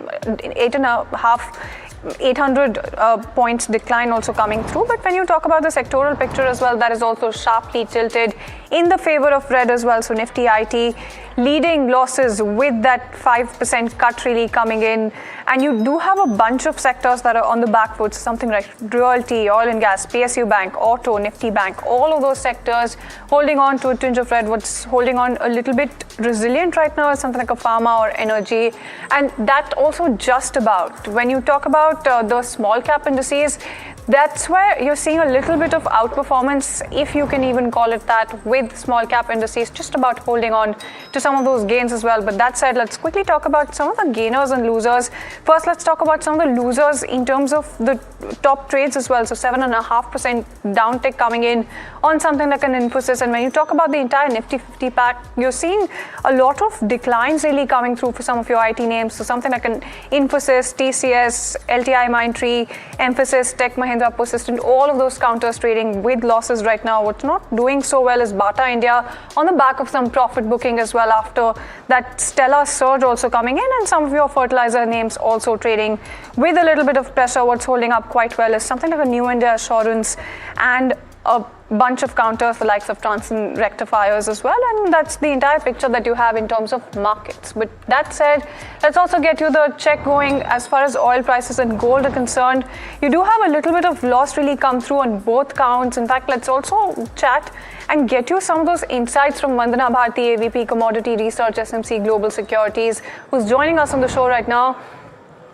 J: points decline also coming through. But when you talk about the sectoral picture as well, that is also sharply tilted in the favor of red as well. So Nifty IT leading losses with that 5% cut really coming in. And you do have a bunch of sectors that are on the back foot, something like realty, oil and gas, PSU Bank, auto, Nifty Bank, all of those sectors holding on to a tinge of red. What's holding on a little bit resilient right now is something like a pharma or energy. And that also just about, when you talk about the small cap indices, that's where you're seeing a little bit of outperformance, if you can even call it that, with small cap indices just about holding on to some of those gains as well. But that said, let's quickly talk about some of the gainers and losers. First, let's talk about some of the losers in terms of the top trades as well. So 7.5% downtick coming in on something like an Infosys. And when you talk about the entire Nifty 50 pack, you're seeing a lot of declines really coming through for some of your IT names. So something like an Infosys, TCS, LTI Mindtree, Emphasis, Tech Mahindra, Persistent, all of those counters trading with losses right now. What's not doing so well is Bata India, on the back of some profit booking as well after that stellar surge also coming in, and some of your fertilizer names also trading with a little bit of pressure. What's holding up quite well is something like a New India Assurance and a bunch of counters, the likes of Transon rectifiers as well, and that's the entire picture that you have in terms of markets. But that said, let's also get you the check going as far as oil prices and gold are concerned. You do have a little bit of loss really come through on both counts. In fact, let's also chat and get you some of those insights from Vandana Bharti, AVP Commodity Research, SMC Global Securities, who's joining us on the show right now.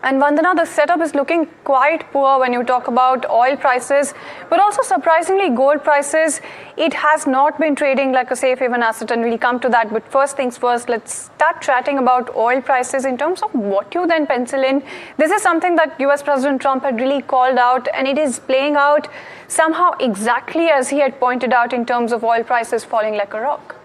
J: And Vandana, the setup is looking quite poor when you talk about oil prices, but also surprisingly gold prices. It has not been trading like a safe haven asset, and we'll come to that. But first things first, let's start chatting about oil prices in terms of what you then pencil in. This is something that US President Trump had really called out, and it is playing out somehow exactly as he had pointed out in terms of oil prices falling like a rock.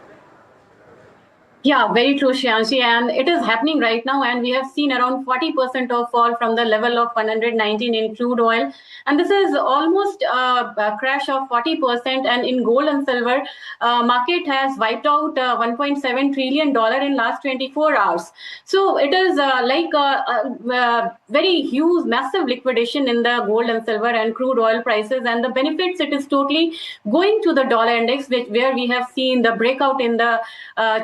T: Yeah, very true, Shyanshi, and it is happening right now, and we have seen around 40% of fall from the level of 119 in crude oil, and this is almost a crash of 40%. And in gold and silver, market has wiped out $1.7 trillion in last 24 hours. So it is like a very huge, massive liquidation in the gold and silver and crude oil prices, and the benefits it is totally going to the dollar index, where we have seen the breakout in the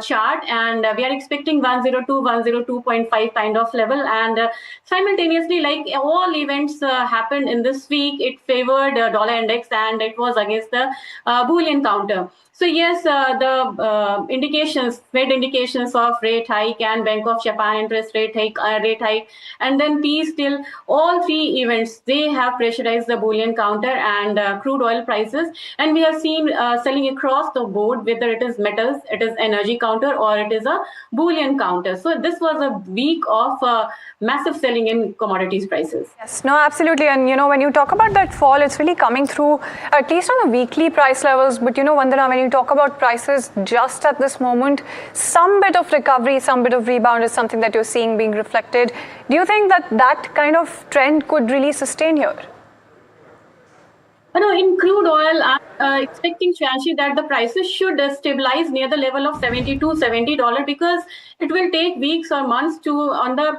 T: chart, and we are expecting 102, 102.5 kind of level. And simultaneously, like all events happened in this week, it favored dollar index and it was against the bullion counter. So yes, the indications, Fed indications of rate hike and Bank of Japan interest rate hike, and then peace till all three events, they have pressurized the bullion counter and crude oil prices. And we have seen selling across the board, whether it is metals, it is energy counter, or it is a bullion counter. So this was a week of massive selling in commodities prices.
J: Yes, no, absolutely. And when you talk about that fall, it's really coming through at least on the weekly price levels. But Vandana, when you talk about prices just at this moment, some bit of recovery, some bit of rebound is something that you're seeing being reflected. Do you think that that kind of trend could really sustain here?
T: No, in crude oil, I'm expecting, Shyanshi, that the prices should stabilize near the level of $70 to $70, because it will take weeks or months to, on the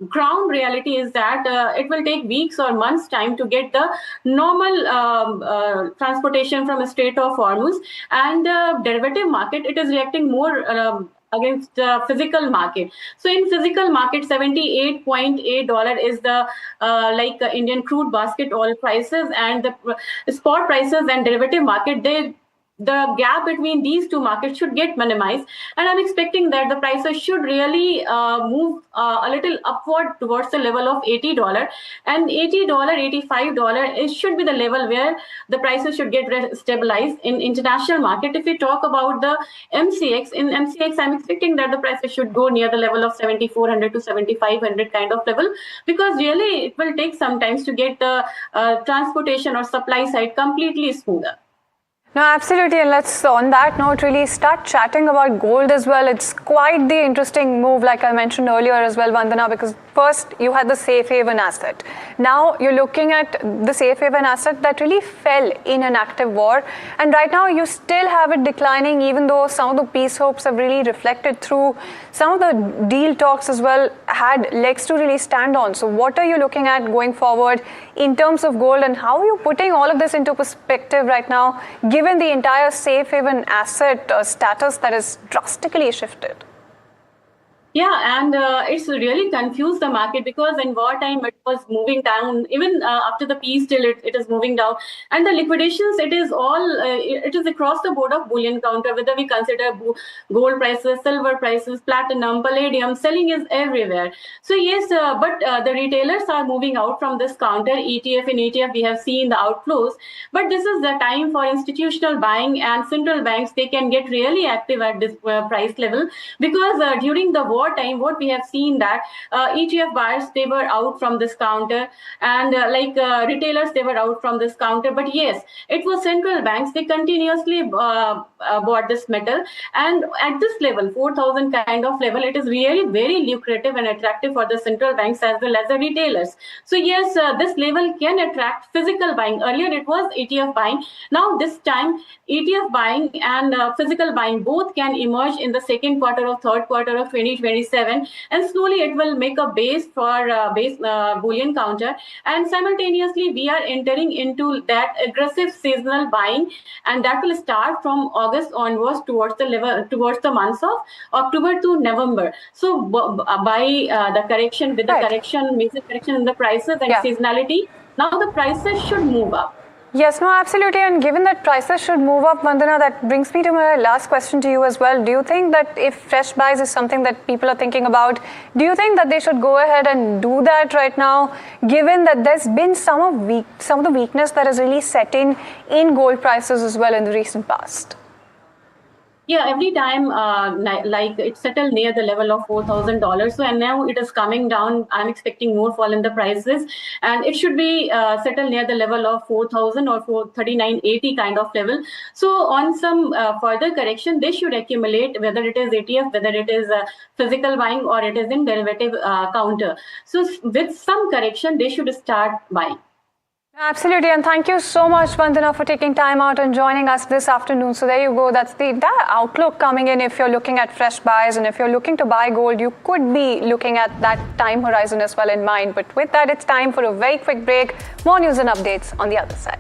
T: ground reality is that it will take weeks or months time to get the normal transportation from a Strait of Hormuz, and derivative market, it is reacting more against the physical market. So in physical market, $78.8 is the Indian crude basket oil prices, and the spot prices and derivative market, the gap between these two markets should get minimized, and I'm expecting that the prices should really move a little upward towards the level of $80, and $80, $85, it should be the level where the prices should get stabilized in international market. If we talk about the MCX, in MCX, I'm expecting that the prices should go near the level of 7,400 to 7,500 kind of level, because really it will take some time to get the transportation or supply side completely smoother.
J: No, absolutely. And let's, on that note, really start chatting about gold as well. It's quite the interesting move, like I mentioned earlier as well, Vandana, because first you had the safe haven asset. Now you're looking at the safe haven asset that really fell in an active war. And right now you still have it declining, even though some of the peace hopes have really reflected through. Some of the deal talks as well had legs to really stand on. So what are you looking at going forward in terms of gold, and how are you putting all of this into perspective right now, given the entire safe haven asset status that is drastically shifted?
T: Yeah, and it's really confused the market, because in wartime it was moving down. Even after the peace deal, it is moving down. And the liquidations, it is all, it is across the board of bullion counter, whether we consider gold prices, silver prices, platinum, palladium, selling is everywhere. So yes, but the retailers are moving out from this counter. ETF, in ETF, we have seen the outflows. But this is the time for institutional buying, and central banks, they can get really active at this price level, because during the war time, what we have seen that ETF buyers, they were out from this counter, and retailers, they were out from this counter. But yes, it was central banks, they continuously bought this metal, and at this level, 4,000 kind of level, it is really very lucrative and attractive for the central banks as well as the retailers. So yes, this level can attract physical buying. Earlier it was ETF buying. Now this time ETF buying and physical buying both can emerge in the second quarter or third quarter of 2027, and slowly it will make a base for bullion counter. And simultaneously we are entering into that aggressive seasonal buying, and that will start from August onwards towards the months of October to November. So by the correction, with the correction, major correction in the prices and seasonality, now the prices should move up.
J: Yes, no, absolutely. And given that prices should move up, Vandana, that brings me to my last question to you as well. Do you think that if fresh buys is something that people are thinking about, do you think that they should go ahead and do that right now, given that there's been some of the weakness that has really set in gold prices as well in the recent past?
T: Yeah, every time, like it settled near the level of $4,000. So, and now it is coming down. I'm expecting more fall in the prices, and it should be settled near the level of 4,000 or 439.80 kind of level. So, on some further correction, they should accumulate, whether it is ETF, whether it is physical buying, or it is in derivative counter. So, with some correction, they should start buying.
J: Absolutely, and thank you so much, Vandana, for taking time out and joining us this afternoon. So there you go, that's the entire outlook coming in. If you're looking at fresh buys and if you're looking to buy gold, you could be looking at that time horizon as well in mind. But with that, it's time for a very quick break. More news and updates on the other side.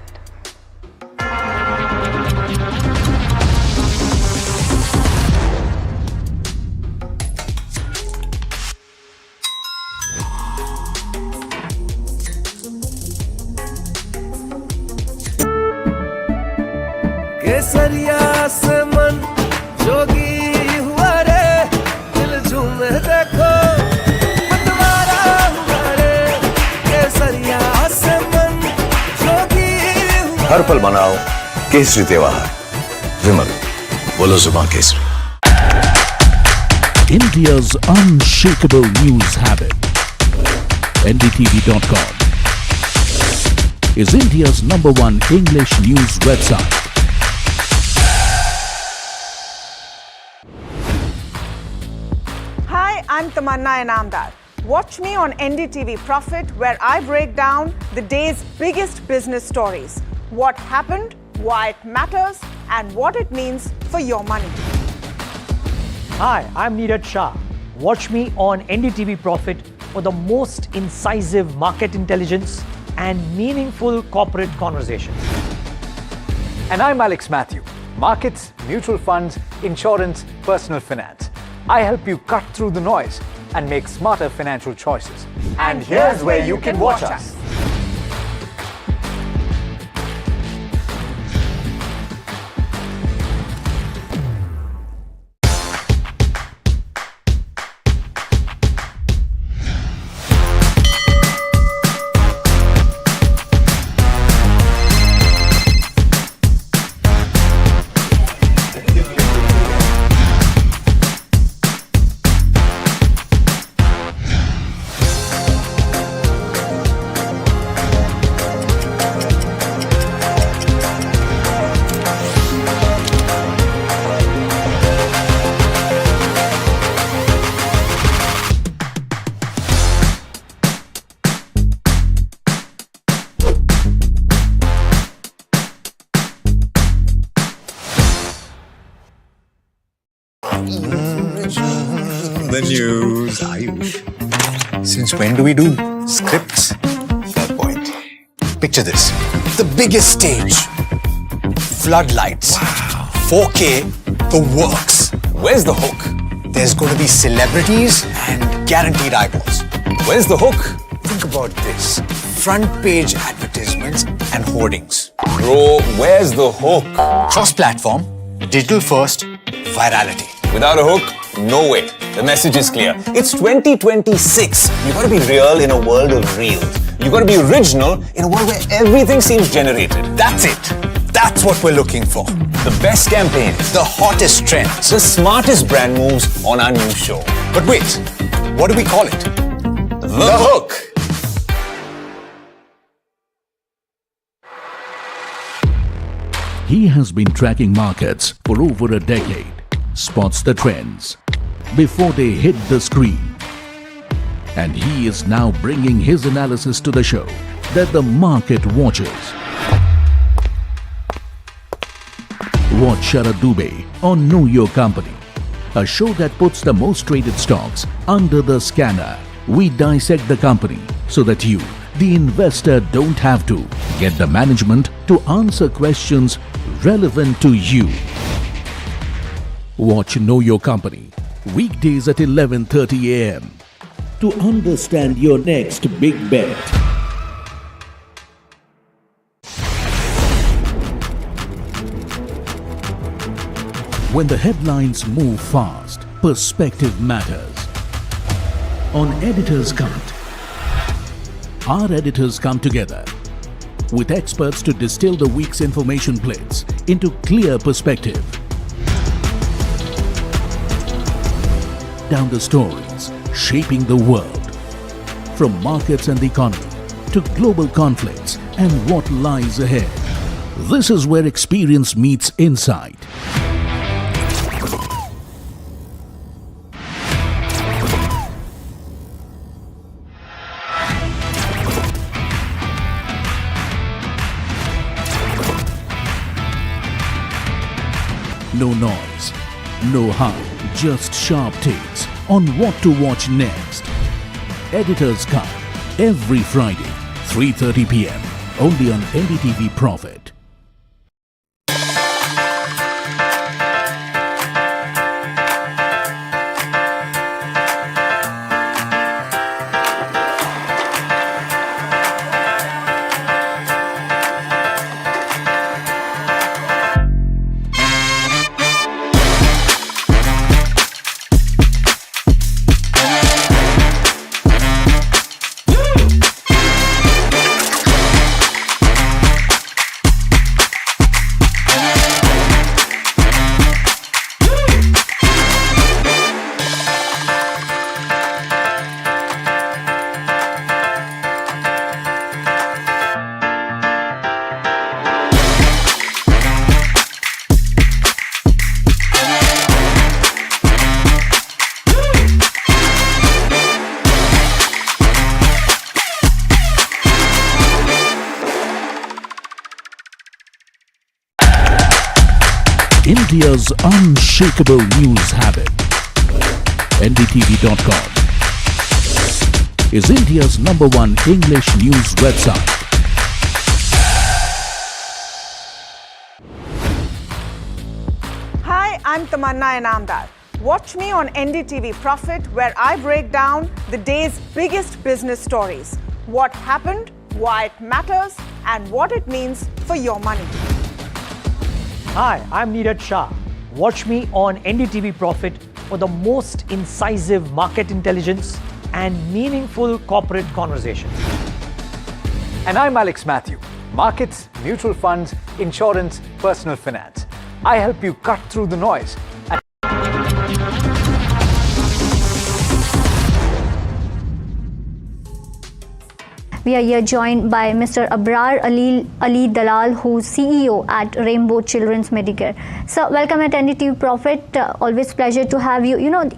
E: केसरिया से मन जोगी हुआ रे दिल झूमे देखो मतवारा हुआ रे केसरिया से मन जोगी हुआ
F: हर पल मनाओ केसरी त्योहार विमल बोलो जुबान Kesari
H: India's unshakable news habit. NDTV.com is India's #1 English news website.
I: Hi, I'm Tamanna Inamdar. Watch me on NDTV Profit, where I break down the day's biggest business stories. What happened, why it matters, and what it means for your money.
A: Hi, I'm Neeraj Shah. Watch me on NDTV Profit for the most incisive market intelligence and meaningful corporate conversations.
L: And I'm Alex Matthew. Markets, mutual funds, insurance, personal finance. I help you cut through the noise and make smarter financial choices. And here's where you can watch us.
F: The news, Ayush. Since when do we do scripts? Fair point. Picture this. The biggest stage. Floodlights. Wow. 4K. The works. Where's the hook? There's going to be celebrities and guaranteed eyeballs. Where's the hook? Think about this. Front page advertisements and hoardings.
O: Bro, where's the hook?
F: Cross-platform, digital first, virality.
O: Without a hook, no way. The message is clear. It's 2026. You gotta be real in a world of reels. You gotta be original in a world where everything seems generated.
F: That's it. That's what we're looking for.
O: The best campaigns.
F: The hottest trends.
O: The smartest brand moves on our new show.
F: But wait, what do we call it?
O: The Hook.
H: He has been tracking markets for over a decade, spots the trends before they hit the screen. And he is now bringing his analysis to the show that the market watches. Watch Sharad Dubey on Know Your Company, a show that puts the most traded stocks under the scanner. We dissect the company so that you, the investor, don't have to get the management to answer questions relevant to you. Watch Know Your Company weekdays at 11:30 a.m. to understand your next big bet. When the headlines move fast, perspective matters. On Editor's Cut, our editors come together with experts to distill the week's information plates into clear perspective. down the stories shaping the world. From markets and the economy to global conflicts and what lies ahead. This is where experience meets insight. No noise, no hype, just sharp takes on what to watch next. Editor's Cut, every Friday, 3:30 p.m. only on NDTV Profit. India's unshakable news habit. NDTV.com is India's #1 English news website.
I: Hi, I'm Tamanna Inamdar. Watch me on NDTV Profit, where I break down the day's biggest business stories. What happened, why it matters, and what it means for your money.
A: Hi, I'm Neeraj Shah. Watch me on NDTV Profit for the most incisive market intelligence and meaningful corporate conversation.
L: And I'm Alex Matthew. Markets, mutual funds, insurance, personal finance. I help you cut through the noise.
S: We are here joined by Mr. Abrar Ali Dalal, who's CEO at Rainbow Children's Medicare. So, welcome at NDTV Profit. Always pleasure to have you. You know,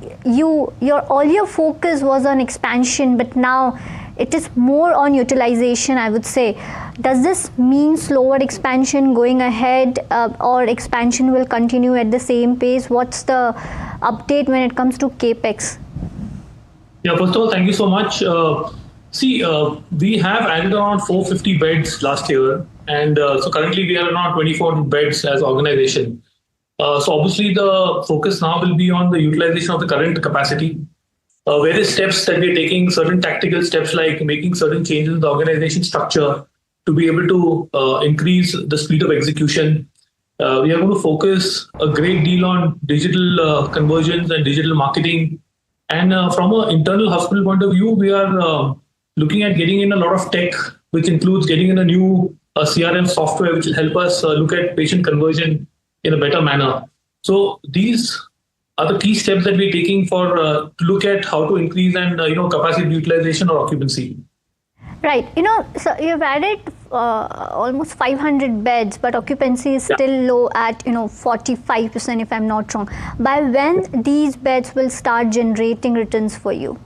S: all your focus was on expansion, but now it is more on utilization, I would say. Does this mean slower expansion going ahead, or expansion will continue at the same pace? What's the update when it comes to CAPEX?
V: Yeah, first of all, thank you so much. We have added around 450 beds last year, and so currently we are around 24 beds as organization. So obviously the focus now will be on the utilization of the current capacity. Various steps that we're taking, certain tactical steps like making certain changes in the organization structure to be able to increase the speed of execution. We are going to focus a great deal on digital conversions and digital marketing. And from an internal hospital point of view, we are looking at getting in a lot of tech, which includes getting in a new CRM software, which will help us look at patient conversion in a better manner. So these are the key steps that we're taking for to look at how to increase and capacity utilization or occupancy.
S: Right. So you've added almost 500 beds, but occupancy is still low at 45%, if I'm not wrong. By when these beds will start generating returns for you?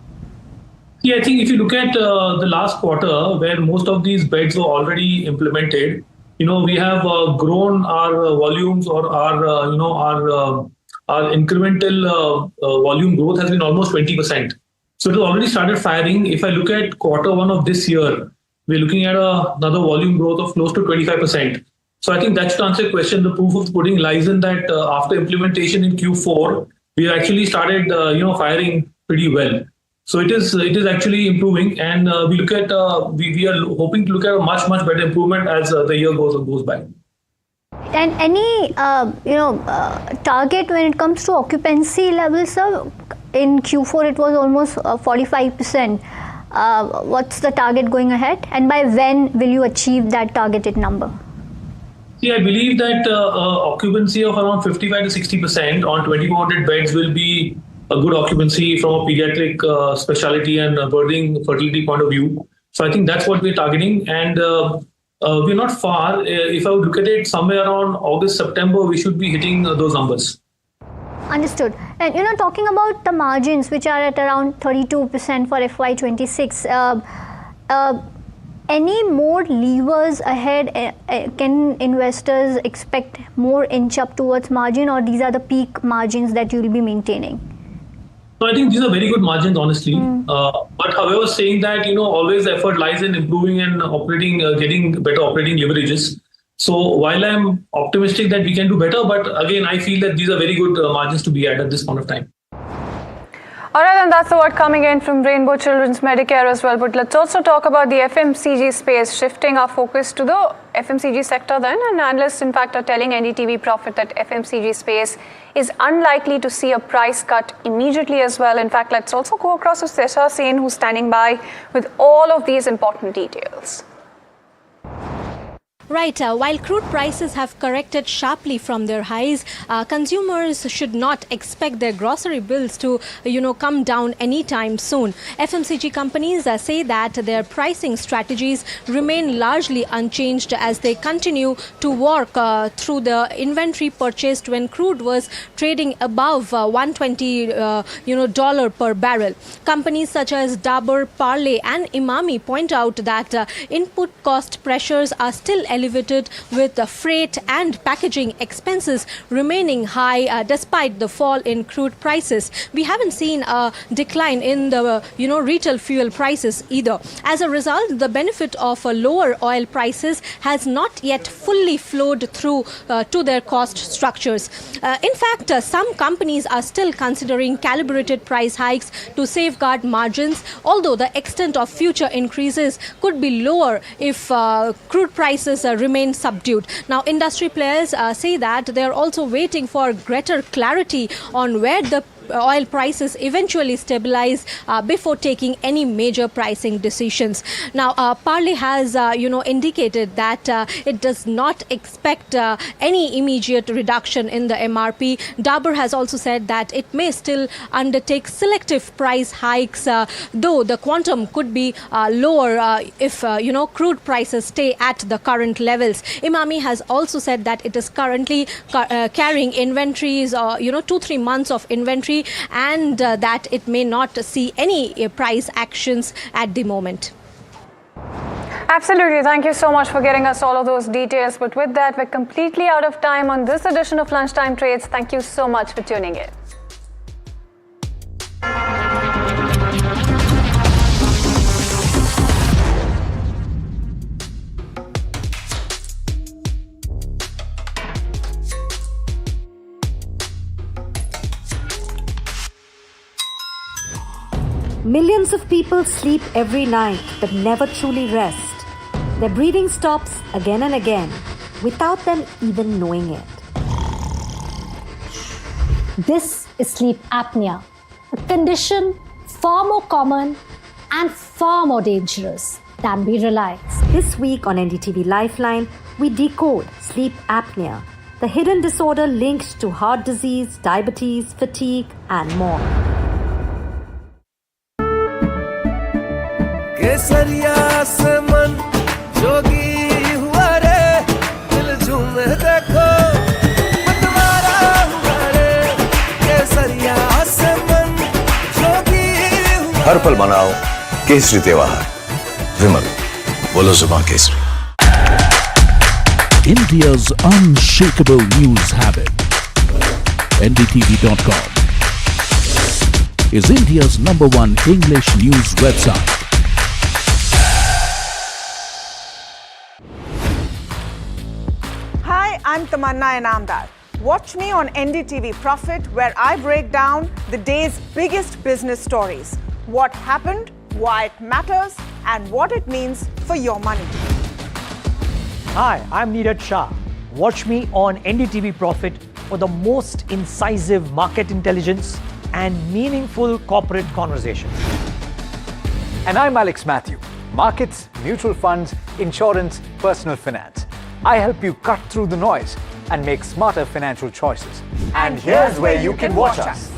V: Yeah, I think if you look at the last quarter, where most of these beds were already implemented, we have grown our volumes, or our incremental volume growth has been almost 20%. So it has already started firing. If I look at Q1 of this year, we're looking at another volume growth of close to 25%. So I think that should answer your question. The proof of the pudding lies in that after implementation in Q4, we actually started firing pretty well. So it is actually improving, and we are hoping to look at a much better improvement as the year goes by.
S: And any target when it comes to occupancy levels, sir? In Q4 it was almost 45%. What's the target going ahead, and by when will you achieve that targeted number?
V: See, I believe that occupancy of around 55 to 60% on 2,400 beds will be a good occupancy from a pediatric specialty and birthing fertility point of view. So I think that's what we're targeting. And we're not far. If I would look at it somewhere around August, September, we should be hitting those numbers.
S: Understood. And talking about the margins, which are at around 32% for FY26, any more levers ahead? Can investors expect more inch up towards margin, or these are the peak margins that you will be maintaining?
V: So I think these are very good margins, honestly. But however, saying that, always the effort lies in improving and operating, getting better operating leverages. So while I'm optimistic that we can do better, but again, I feel that these are very good margins to be at this point of time.
J: All right, and that's the word coming in from Rainbow Children's Medicare as well. But let's also talk about the FMCG space, shifting our focus to the FMCG sector then. And analysts, in fact, are telling NDTV Profit that FMCG space is unlikely to see a price cut immediately as well. In fact, let's also go across to Sesha Sen, who's standing by with all of these important details.
K: Right. While crude prices have corrected sharply from their highs, consumers should not expect their grocery bills to, come down anytime soon. FMCG companies say that their pricing strategies remain largely unchanged as they continue to work through the inventory purchased when crude was trading above $120 per barrel. Companies such as Dabur, Parle and Imami point out that input cost pressures are still elevated, with the freight and packaging expenses remaining high despite the fall in crude prices. We haven't seen a decline in the retail fuel prices either. As a result, the benefit of lower oil prices has not yet fully flowed through to their cost structures. In fact, some companies are still considering calibrated price hikes to safeguard margins, although the extent of future increases could be lower if crude prices remain subdued. Now, industry players say that they are also waiting for greater clarity on where the oil prices eventually stabilize before taking any major pricing decisions. Now, Parle has, indicated that it does not expect any immediate reduction in the MRP. Dabur has also said that it may still undertake selective price hikes, though the quantum could be lower if, crude prices stay at the current levels. Imami has also said that it is currently carrying inventories, 2-3 months of inventory, and that it may not see any price actions at the moment.
J: Absolutely. Thank you so much for getting us all of those details. But with that, we're completely out of time on this edition of Lunchtime Trades. Thank you so much for tuning in.
P: Millions of people sleep every night but never truly rest. Their breathing stops again and again without them even knowing it.
W: This is sleep apnea, a condition far more common and far more dangerous than we realize.
P: This week on NDTV Lifeline, we decode sleep apnea, the hidden disorder linked to heart disease, diabetes, fatigue, and more.
E: केसरिया से मन जोगी हुआ रे दिल झूमे देखो मतवारा हुआ रे केसरिया से मन जोगी हुआ
F: हर पल मनाओ केसरी त्योहार विमल बोलो जुबान Kesari
H: India's unshakable news habit. NDTV.com is India's #1 English news website.
I: Hi, I'm Tamanna Inamdar. Watch me on NDTV Profit, where I break down the day's biggest business stories. What happened, why it matters, and what it means for your money.
A: Hi, I'm Neeraj Shah. Watch me on NDTV Profit for the most incisive market intelligence and meaningful corporate conversations.
L: And I'm Alex Matthew. Markets, mutual funds, insurance, personal finance. I help you cut through the noise and make smarter financial choices. And here's where you can watch us.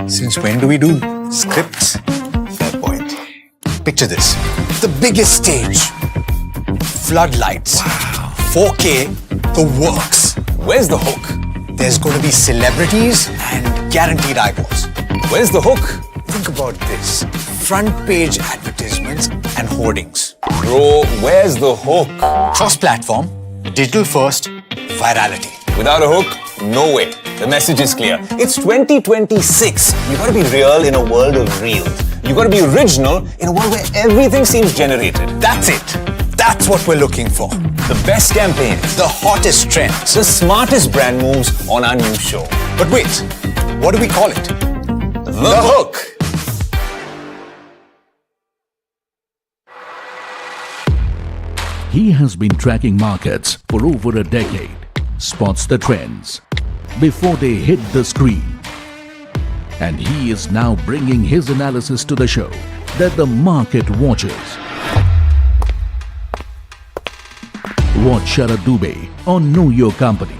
F: Since when do we do scripts? Fair point. Picture this. The biggest stage. Floodlights. 4K. The works. Where's the hook? There's going to be celebrities and guaranteed eyeballs. Where's the hook? Think about this. Front page advertisements and hoardings.
O: Bro, where's the hook?
F: Cross-platform, digital first, virality.
O: Without a hook, no way. The message is clear. It's 2026. You gotta be real in a world of reels. You gotta be original in a world where everything seems generated.
F: That's it. That's what we're looking for.
O: The best campaigns,
F: the hottest trends,
O: the smartest brand moves on our new show.
F: But wait, what do we call it?
O: The hook.
H: He has been tracking markets for over a decade, spots the trends before they hit the screen. And he is now bringing his analysis to the show that the market watches. Watch Sharad Dubey on Know Your Company,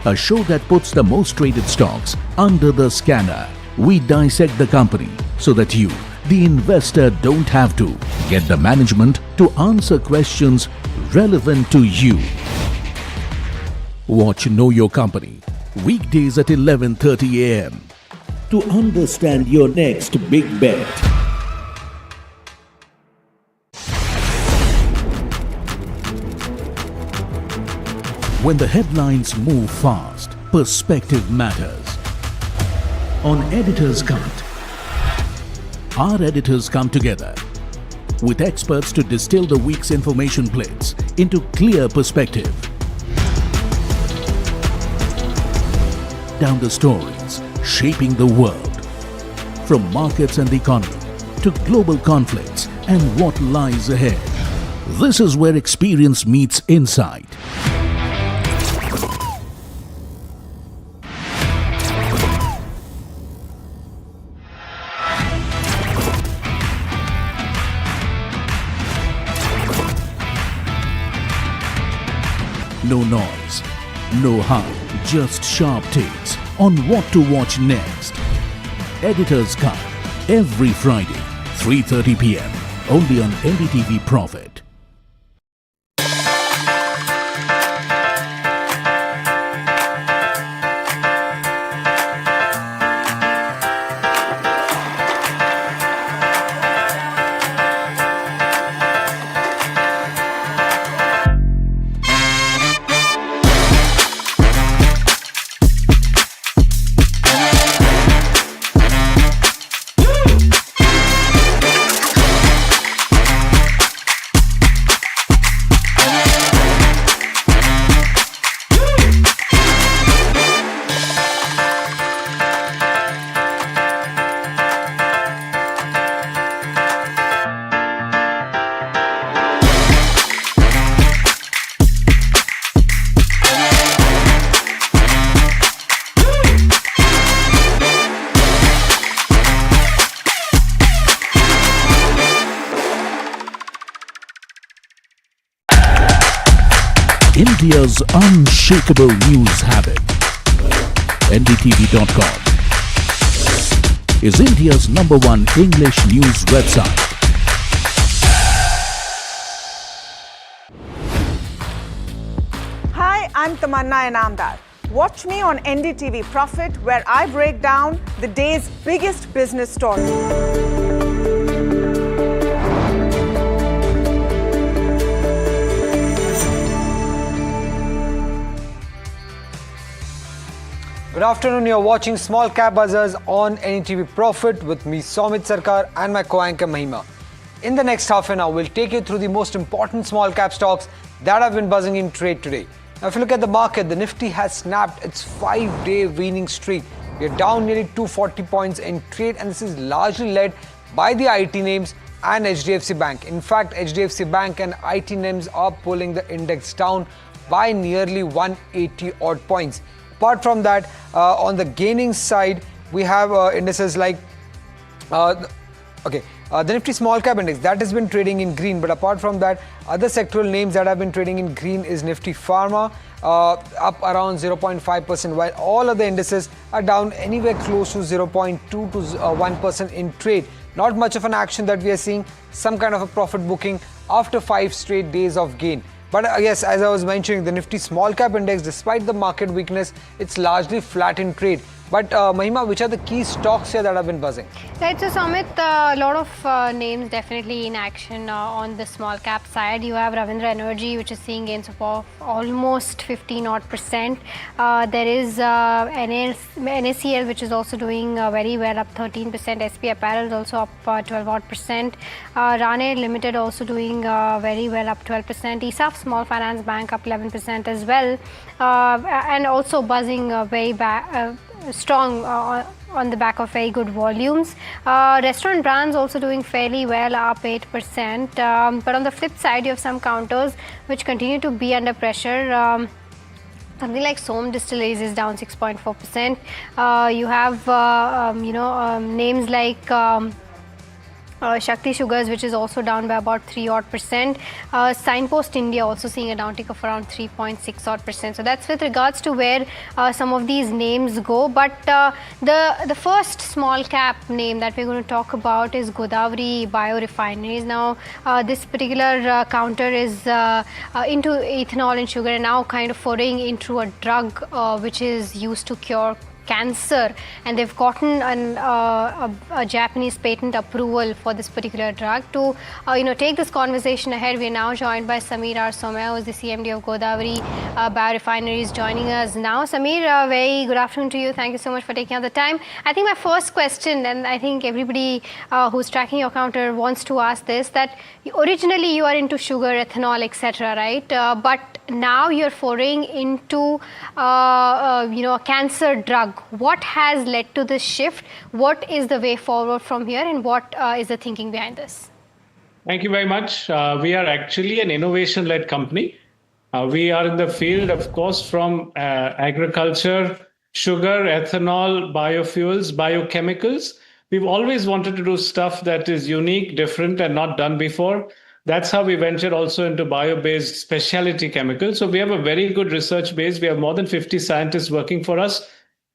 H: a show that puts the most traded stocks under the scanner. We dissect the company so that you, the investor, don't have to. Get the management to answer questions relevant to you. Watch Know Your Company weekdays at 11:30 a.m. to understand your next big bet. When the headlines move fast, perspective matters. On Editor's Cut, our editors come together with experts to distill the week's information plates into clear perspective. Down the stories shaping the world, from markets and the economy to global conflicts and what lies ahead. This is where experience meets insight. No noise, no hype, just sharp takes on what to watch next. Editor's Cut, every Friday, 3:30 p.m. only on NDTV Profit. India's unshakable news habit. NDTV.com is India's #1 English news website.
I: Hi, I'm Tamanna Inamdar. Watch me on NDTV Profit, where I break down the day's biggest business story.
G: Good afternoon, you're watching Small Cap Buzzers on NDTV Profit with me, Somit Sarkar, and my co-anchor Mahima. In the next half an hour, we'll take you through the most important small cap stocks that have been buzzing in trade today. Now, if you look at the market, the Nifty has snapped its 5-day winning streak. We're down nearly 240 points in trade, and this is largely led by the IT names and HDFC Bank. In fact, HDFC Bank and IT names are pulling the index down by nearly 180 odd points. Apart from that, on the gaining side, we have indices like The Nifty Small Cap Index, that has been trading in green, but apart from that, other sectoral names that have been trading in green is Nifty Pharma, up around 0.5%, while all other indices are down anywhere close to 0.2 to 1% in trade. Not much of an action that we are seeing, some kind of a profit booking after 5 straight days of gain. But yes, as I was mentioning, the Nifty Small Cap Index, despite the market weakness, it's largely flat in trade. But Mahima, which are the key stocks here that have been buzzing?
C: Right, so Sumit, a lot of names definitely in action on the small cap side. You have Ravindra Energy, which is seeing gains of almost 15%. There is NACL, which is also doing very well, up 13%. SP Apparel is also up 12%. Rane Limited also doing very well, up 12%. ESAF Small Finance Bank up 11% as well. And also buzzing very strong on the back of very good volumes. Restaurant brands also doing fairly well, up 8%. But on the flip side, you have some counters which continue to be under pressure. Something like Som Distilleries is down 6.4%. You have names like Shakti Sugars, which is also down by about 3% odd. Signpost India also seeing a downtick of around 3.6% odd. So that's with regards to where some of these names go. But the first small cap name that we're going to talk about is Godavari Biorefineries. Now, this particular counter is into ethanol and sugar, and now kind of foraying into a drug which is used to cure cancer, and they've gotten a Japanese patent approval for this particular drug. To take this conversation ahead, we are now joined by Samir R. Somaya, who is the CMD of Godavari Biorefineries, joining us now. Samir, very good afternoon to you. Thank you so much for taking out the time. I think my first question, and I think everybody who's tracking your counter wants to ask this, that originally you are into sugar, ethanol, etc., right? But now you're foraying into a cancer drug. What has led to this shift? What is the way forward from here, and what is the thinking behind this?
V: Thank you very much. We are actually an innovation-led company. We are in the field, of course, from agriculture, sugar, ethanol, biofuels, biochemicals. We've always wanted to do stuff that is unique, different, and not done before. That's how we ventured also into bio-based specialty chemicals. So we have a very good research base. We have more than 50 scientists working for us.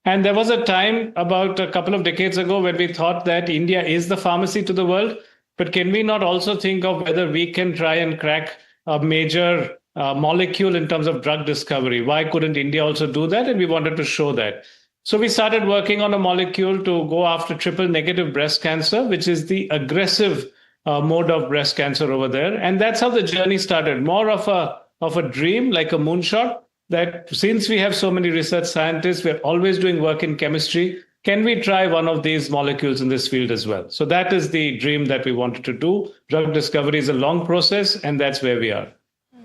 V: And there was a time about a couple of decades ago when we thought that India is the pharmacy to the world. But can we not also think of whether we can try and crack a major molecule in terms of drug discovery? Why couldn't India also do that? And we wanted to show that. So we started working on a molecule to go after triple-negative breast cancer, which is the aggressive mode of breast cancer over there. And that's how the journey started. More of a dream, like a moonshot, that since we have so many research scientists, we're always doing work in chemistry. Can we try one of these molecules in this field as well? So that is the dream that we wanted to do. Drug discovery is a long process, and that's where we are.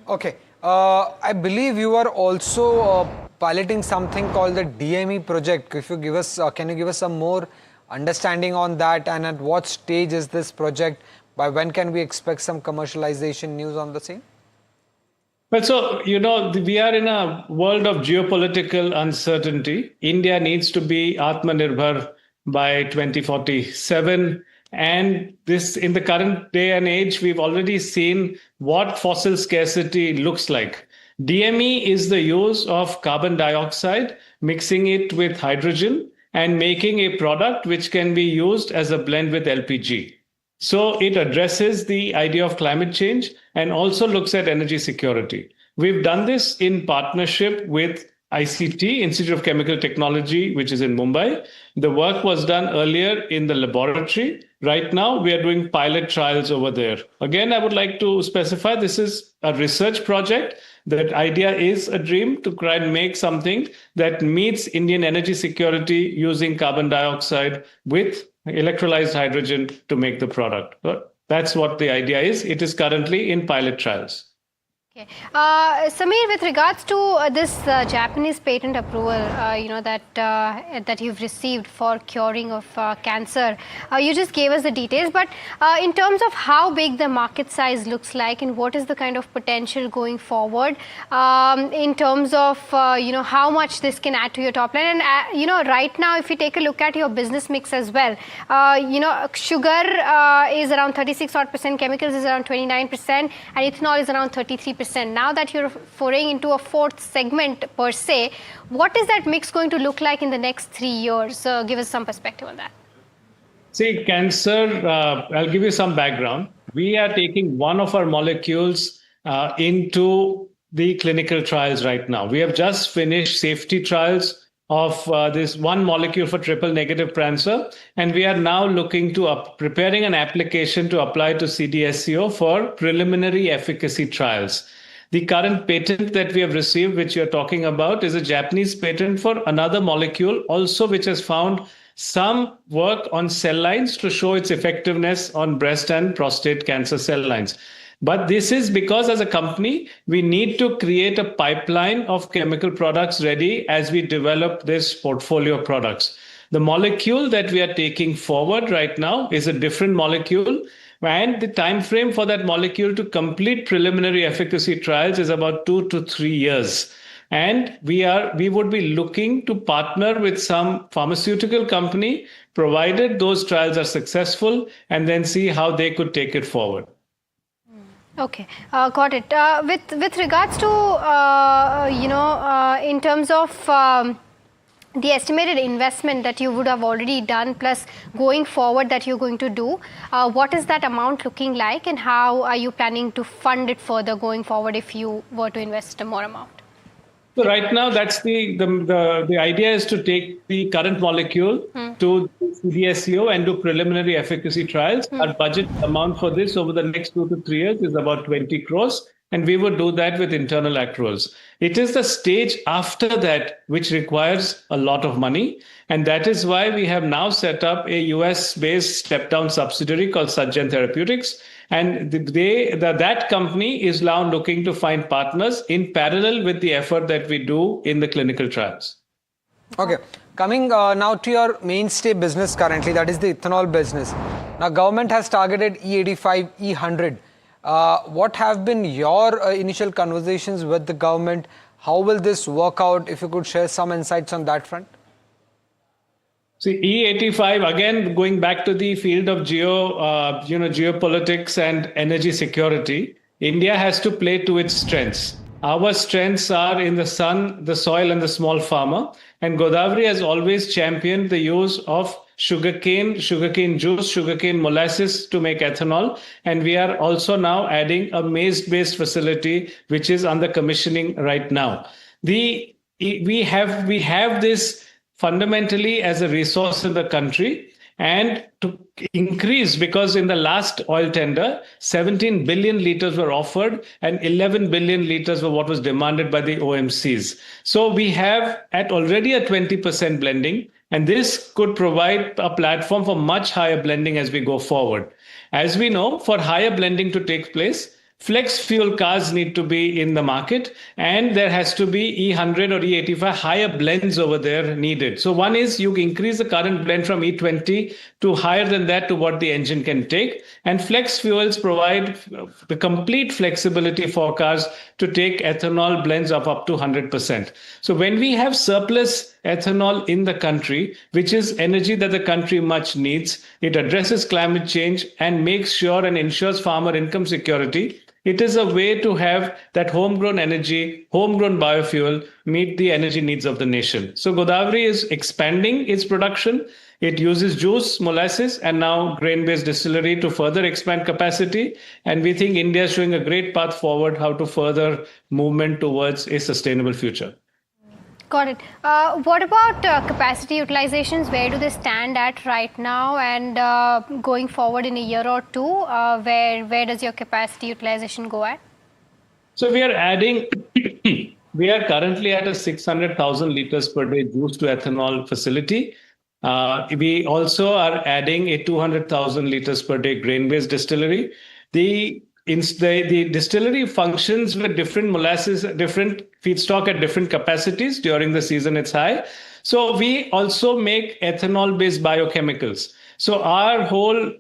G: Okay. I believe you are also piloting something called the DME project. If you give us, can you give us some more understanding on that, and at what stage is this project? By when can we expect some commercialization news on the same?
V: Well, so, we are in a world of geopolitical uncertainty. India needs to be Atmanirbhar by 2047. And this, in the current day and age, we've already seen what fossil scarcity looks like. DME is the use of carbon dioxide, mixing it with hydrogen and making a product which can be used as a blend with LPG. So it addresses the idea of climate change and also looks at energy security. We've done this in partnership with ICT, Institute of Chemical Technology, which is in Mumbai. The work was done earlier in the laboratory. Right now, we are doing pilot trials over there. Again, I would like to specify this is a research project. That idea is a dream to try and make something that meets Indian energy security using carbon dioxide with electrolyzed hydrogen to make the product. But that's what the idea is. It is currently in pilot trials.
C: Okay. Samir, with regards to this Japanese patent approval, that you've received for curing of cancer, you just gave us the details. But in terms of how big the market size looks like and what is the kind of potential going forward, in terms of how much this can add to your top line, and right now, if you take a look at your business mix as well, sugar is around 36%, chemicals is around 29%, and ethanol is around 33%. Now that you're foraying into a fourth segment per se, what is that mix going to look like in the next 3 years? Give us some perspective on that.
V: See, cancer, I'll give you some background. We are taking one of our molecules into the clinical trials right now. We have just finished safety trials of this one molecule for triple negative cancer, and we are now looking to preparing an application to apply to CDSCO for preliminary efficacy trials. The current patent that we have received, which you're talking about, is a Japanese patent for another molecule also, which has found some work on cell lines to show its effectiveness on breast and prostate cancer cell lines. But this is because as a company, we need to create a pipeline of chemical products ready as we develop this portfolio of products. The molecule that we are taking forward right now is a different molecule, and the time frame for that molecule to complete preliminary efficacy trials is about 2 to 3 years. And we would be looking to partner with some pharmaceutical company, provided those trials are successful, and then see how they could take it forward.
C: Okay, got it. With regards to in terms of the estimated investment that you would have already done, plus going forward that you're going to do, what is that amount looking like, and how are you planning to fund it further going forward if you were to invest a more amount?
V: So right now, that's the idea is to take the current molecule to CDSCO and do preliminary efficacy trials. Our budget amount for this over the next 2 to 3 years is about 20 crores. And we would do that with internal accruals. It is the stage after that which requires a lot of money. And that is why we have now set up a US-based step-down subsidiary called Sajjan Therapeutics. And that company is now looking to find partners in parallel with the effort that we do in the clinical trials.
G: Okay, coming now to your mainstay business currently, that is the ethanol business. Now, government has targeted E85, E100. What have been your initial conversations with the government? How will this work out? If you could share some insights on that front.
V: See, E85, again, going back to the field of geopolitics and energy security, India has to play to its strengths. Our strengths are in the sun, the soil, and the small farmer. And Godavari has always championed the use of sugarcane juice, sugarcane molasses to make ethanol. And we are also now adding a maize-based facility, which is under commissioning right now. We have this fundamentally as a resource in the country, and to increase, because in the last oil tender, 17 billion liters were offered and 11 billion liters were what was demanded by the OMCs. So we have already a 20% blending, and this could provide a platform for much higher blending as we go forward. As we know, for higher blending to take place, flex fuel cars need to be in the market, and there has to be E100 or E85 higher blends over there needed. So one is you increase the current blend from E20 to higher than that to what the engine can take. And flex fuels provide the complete flexibility for cars to take ethanol blends of up to 100%. So when we have surplus ethanol in the country, which is energy that the country much needs, it addresses climate change and makes sure and ensures farmer income security. It is a way to have that homegrown energy, homegrown biofuel meet the energy needs of the nation. So Godavari is expanding its production. It uses juice, molasses, and now grain-based distillery to further expand capacity. And we think India is showing a great path forward how to further movement towards a sustainable future.
C: Got it. What about capacity utilizations? Where do they stand at right now, and going forward in a year or two, where does your capacity utilization go at?
V: So we are adding, we are currently at a 600,000 liters per day juice to ethanol facility. We also are adding a 200,000 liters per day grain-based distillery. The
D: the distillery functions with different molasses, different feedstock at different capacities. During the season, it's high. So we also make ethanol-based biochemicals. So our whole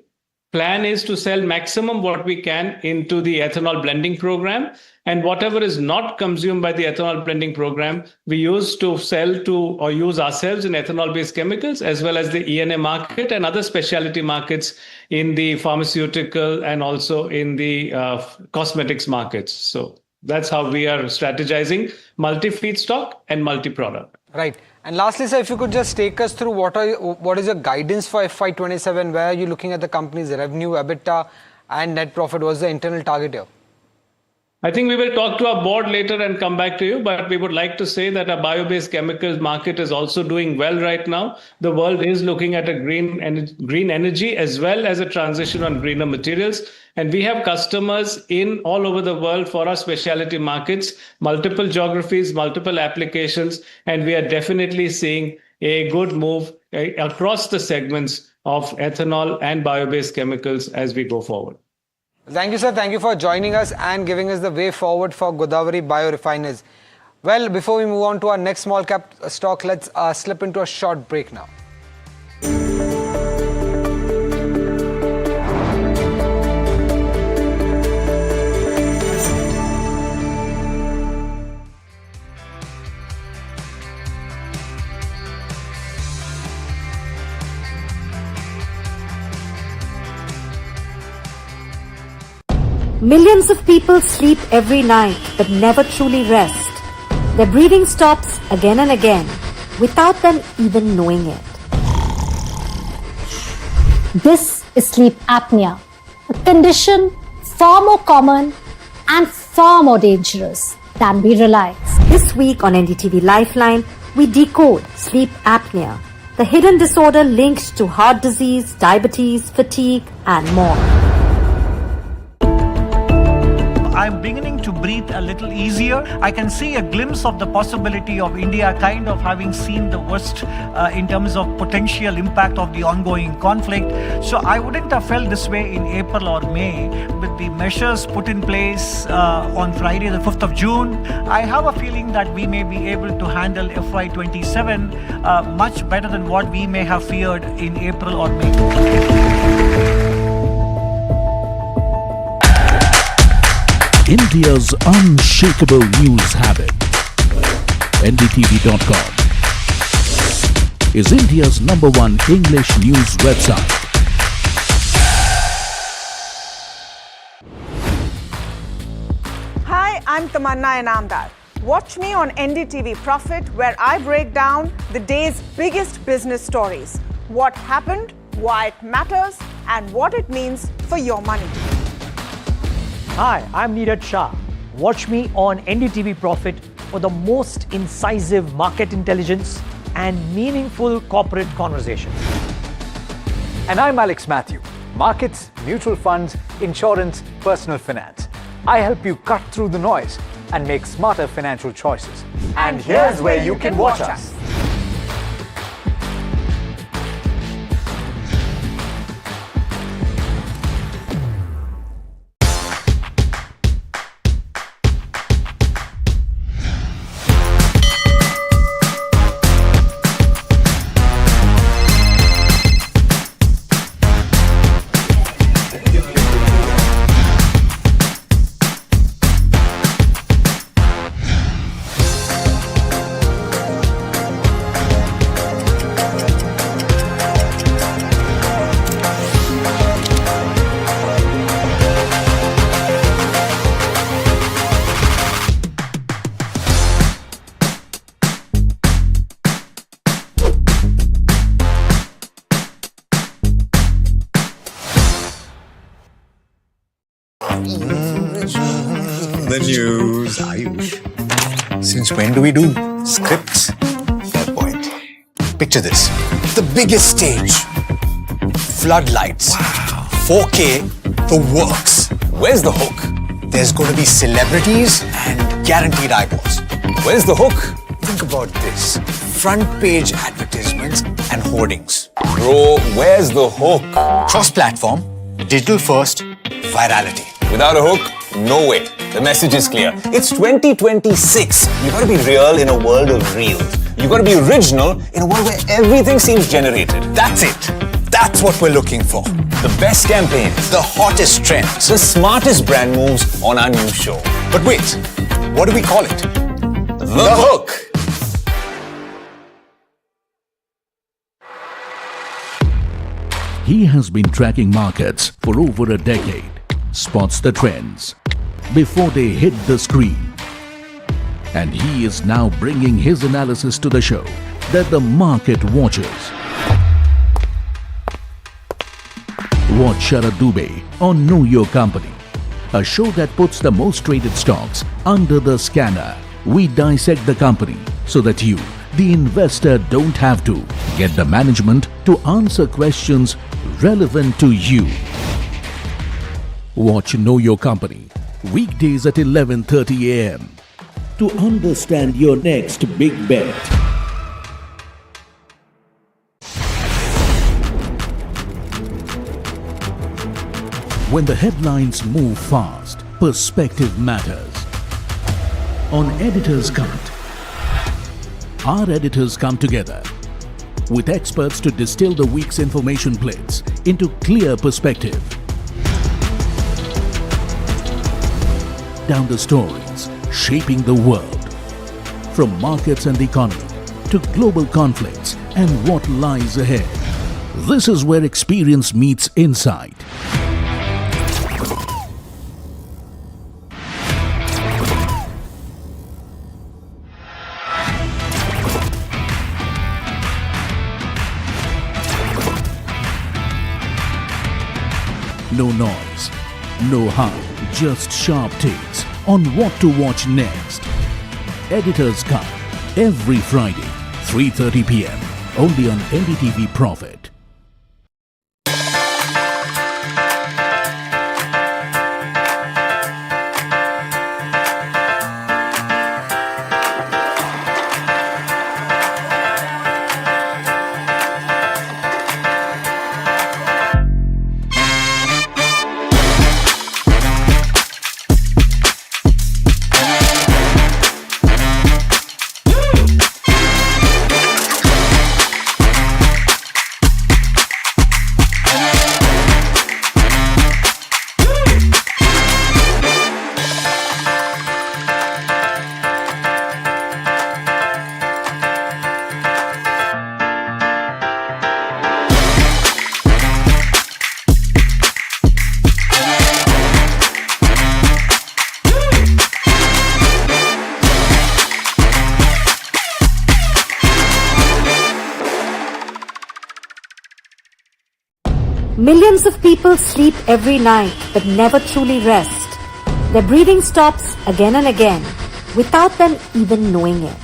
D: plan is to sell maximum what we can into the ethanol blending program. And whatever is not consumed by the ethanol blending program, we use to sell to or use ourselves in ethanol-based chemicals, as well as the ENA market and other specialty markets in the pharmaceutical and also in the cosmetics markets. So that's how we are strategizing multi-feedstock and multi-product.
G: Right. And lastly, sir, if you could just take us through what is your guidance for FY27? Where are you looking at the company's revenue, EBITDA and net profit? What's the internal target here?
D: I think we will talk to our board later and come back to you, but we would like to say that our bio-based chemicals market is also doing well right now. The world is looking at a green energy as well as a transition on greener materials. And we have customers in all over the world for our specialty markets, multiple geographies, multiple applications, and we are definitely seeing a good move across the segments of ethanol and bio-based chemicals as we go forward.
G: Thank you, sir. Thank you for joining us and giving us the way forward for Godavari Biorefineries. Well, before we move on to our next small cap stock, let's slip into a short break now.
P: Millions of people sleep every night but never truly rest. Their breathing stops again and again without them even knowing it.
W: This is sleep apnea, a condition far more common and far more dangerous than we realize.
P: This week on NDTV Lifeline, we decode sleep apnea, the hidden disorder linked to heart disease, diabetes, fatigue, and more.
M: I'm beginning to breathe a little easier. I can see a glimpse of the possibility of India kind of having seen the worst in terms of potential impact of the ongoing conflict. So I wouldn't have felt this way in April or May. With the measures put in place on Friday, the 5th of June, I have a feeling that we may be able to handle FY27 much better than what we may have feared in April or May.
H: India's unshakable news habit. NDTV.com is India's #1 English news website.
I: Hi, I'm Tamanna Inamdar. Watch me on NDTV Profit, where I break down the day's biggest business stories. What happened, why it matters, and what it means for your money.
A: Hi, I'm Neeraj Shah. Watch me on NDTV Profit for the most incisive market intelligence and meaningful corporate conversations.
L: And I'm Alex Matthew. Markets, mutual funds, insurance, personal finance. I help you cut through the noise and make smarter financial choices. And here's where you can watch us.
F: The news, Ayush. Since when do we do scripts? Fair point. Picture this. The biggest stage. Floodlights. Wow. 4K, the works. Where's the hook? There's going to be celebrities and guaranteed eyeballs. Where's the hook? Think about this. Front page advertisements and hoardings. Bro, where's the hook? Cross-platform, digital first, virality.
O: Without a hook, no way. The message is clear. It's 2026. You gotta be real in a world of reels. You gotta be original in a world where everything seems generated.
F: That's it. That's what we're looking for.
O: The best campaigns,
F: The hottest trends.
O: the smartest brand moves on our new show.
F: But wait, what do we call it?
O: The Hook.
H: He has been tracking markets for over a decade, spots the trends before they hit the screen. And he is now bringing his analysis to the show that the market watches. Watch Sharad Dubey on Know Your Company, a show that puts the most traded stocks under the scanner. We dissect the company so that you, the investor, don't have to get the management to answer questions relevant to you. Watch Know Your Company weekdays at 11:30 a.m. to understand your next big bet. When the headlines move fast, perspective matters. On Editor's Cut, our editors come together with experts to distill the week's information plates into clear perspective. Down the stories shaping the world, from markets and the economy to global conflicts and what lies ahead. This is where experience meets insight. No noise, no hype, just sharp takes on what to watch next. Editor's Cut, every Friday, 3:30 p.m. only on NDTV Profit.
P: Millions of people sleep every night but never truly rest. Their breathing stops again and again without them even knowing it.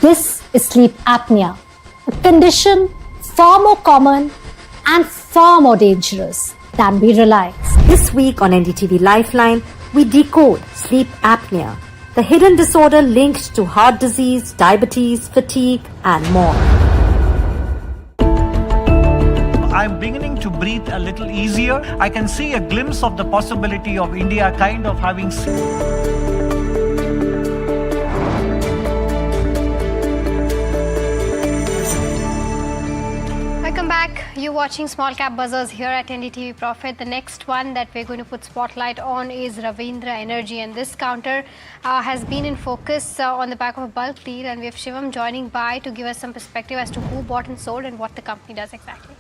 W: This is sleep apnea, a condition far more common and far more dangerous than we realize.
P: This week on NDTV Lifeline, we decode sleep apnea, the hidden disorder linked to heart disease, diabetes, fatigue, and more.
M: I'm beginning to breathe a little easier. I can see a glimpse of the possibility of India kind of having
C: Welcome back. You're watching Small Cap Buzzers here at NDTV Profit. The next one that we're going to put spotlight on is Ravindra Energy, and this counter has been in focus on the back of a bulk deal, and we have Shivam joining by to give us some perspective as to who bought and sold and what the company does exactly.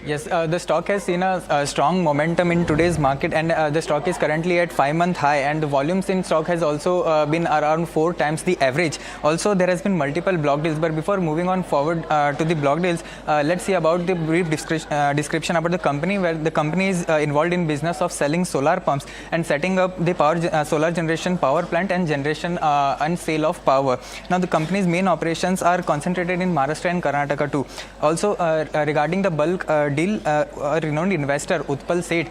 Q: Yes, the stock has seen a strong momentum in today's market, and the stock is currently at 5-month high, and the volumes in stock has also been around 4 times the average. Also, there has been multiple block deals, but before moving on forward to the block deals, let's see about the brief description about the company, where the company is involved in business of selling solar pumps and setting up the solar generation power plant and generation and sale of power. Now, the company's main operations are concentrated in Maharashtra and Karnataka too. Also, regarding the bulk deal, a renowned investor, Utpal Seth,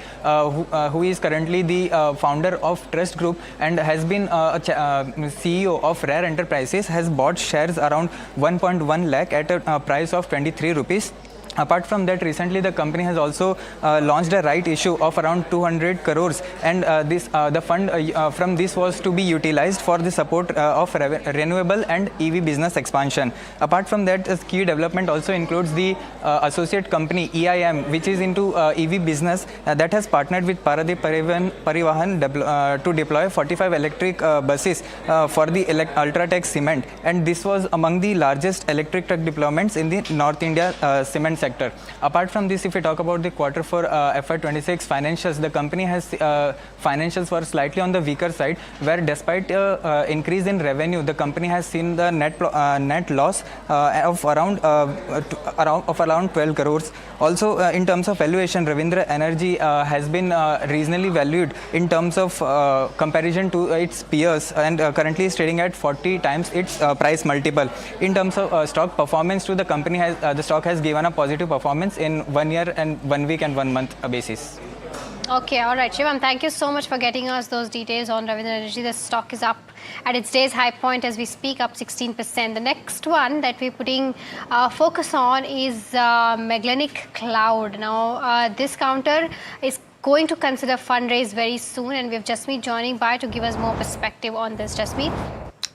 Q: who is currently the founder of Trust Group and has been CEO of Rare Enterprises, has bought shares around 1.1 lakh at a price of 23 rupees. Apart from that, recently the company has also launched a right issue of around 200 crores, and the fund from this was to be utilized for the support of renewable and EV business expansion. Apart from that, a key development also includes the associate company EIM, which is into EV business, that has partnered with Paradip Parivahan to deploy 45 electric buses for the Ultratech cement, and this was among the largest electric truck deployments in the North India cement sector. Apart from this, if we talk about the quarter for FY26 financials, the company has financials were slightly on the weaker side, where despite increase in revenue, the company has seen the net loss of around 12 crores. Also, in terms of valuation, Ravindra Energy has been reasonably valued in terms of comparison to its peers, and currently is trading at 40 times its price multiple. In terms of stock performance, to the company the stock has given a positive performance in 1 year and 1 week and 1 month basis.
C: Okay, all right, Shivam, thank you so much for getting us those details on Ravindra Energy. The stock is up at its day's high point as we speak, up 16%. The next one that we're putting focus on is Magellanic Cloud. Now, this counter is going to consider fundraise very soon, and we have Jasmeet joining by to give us more perspective on this. Jasmeet?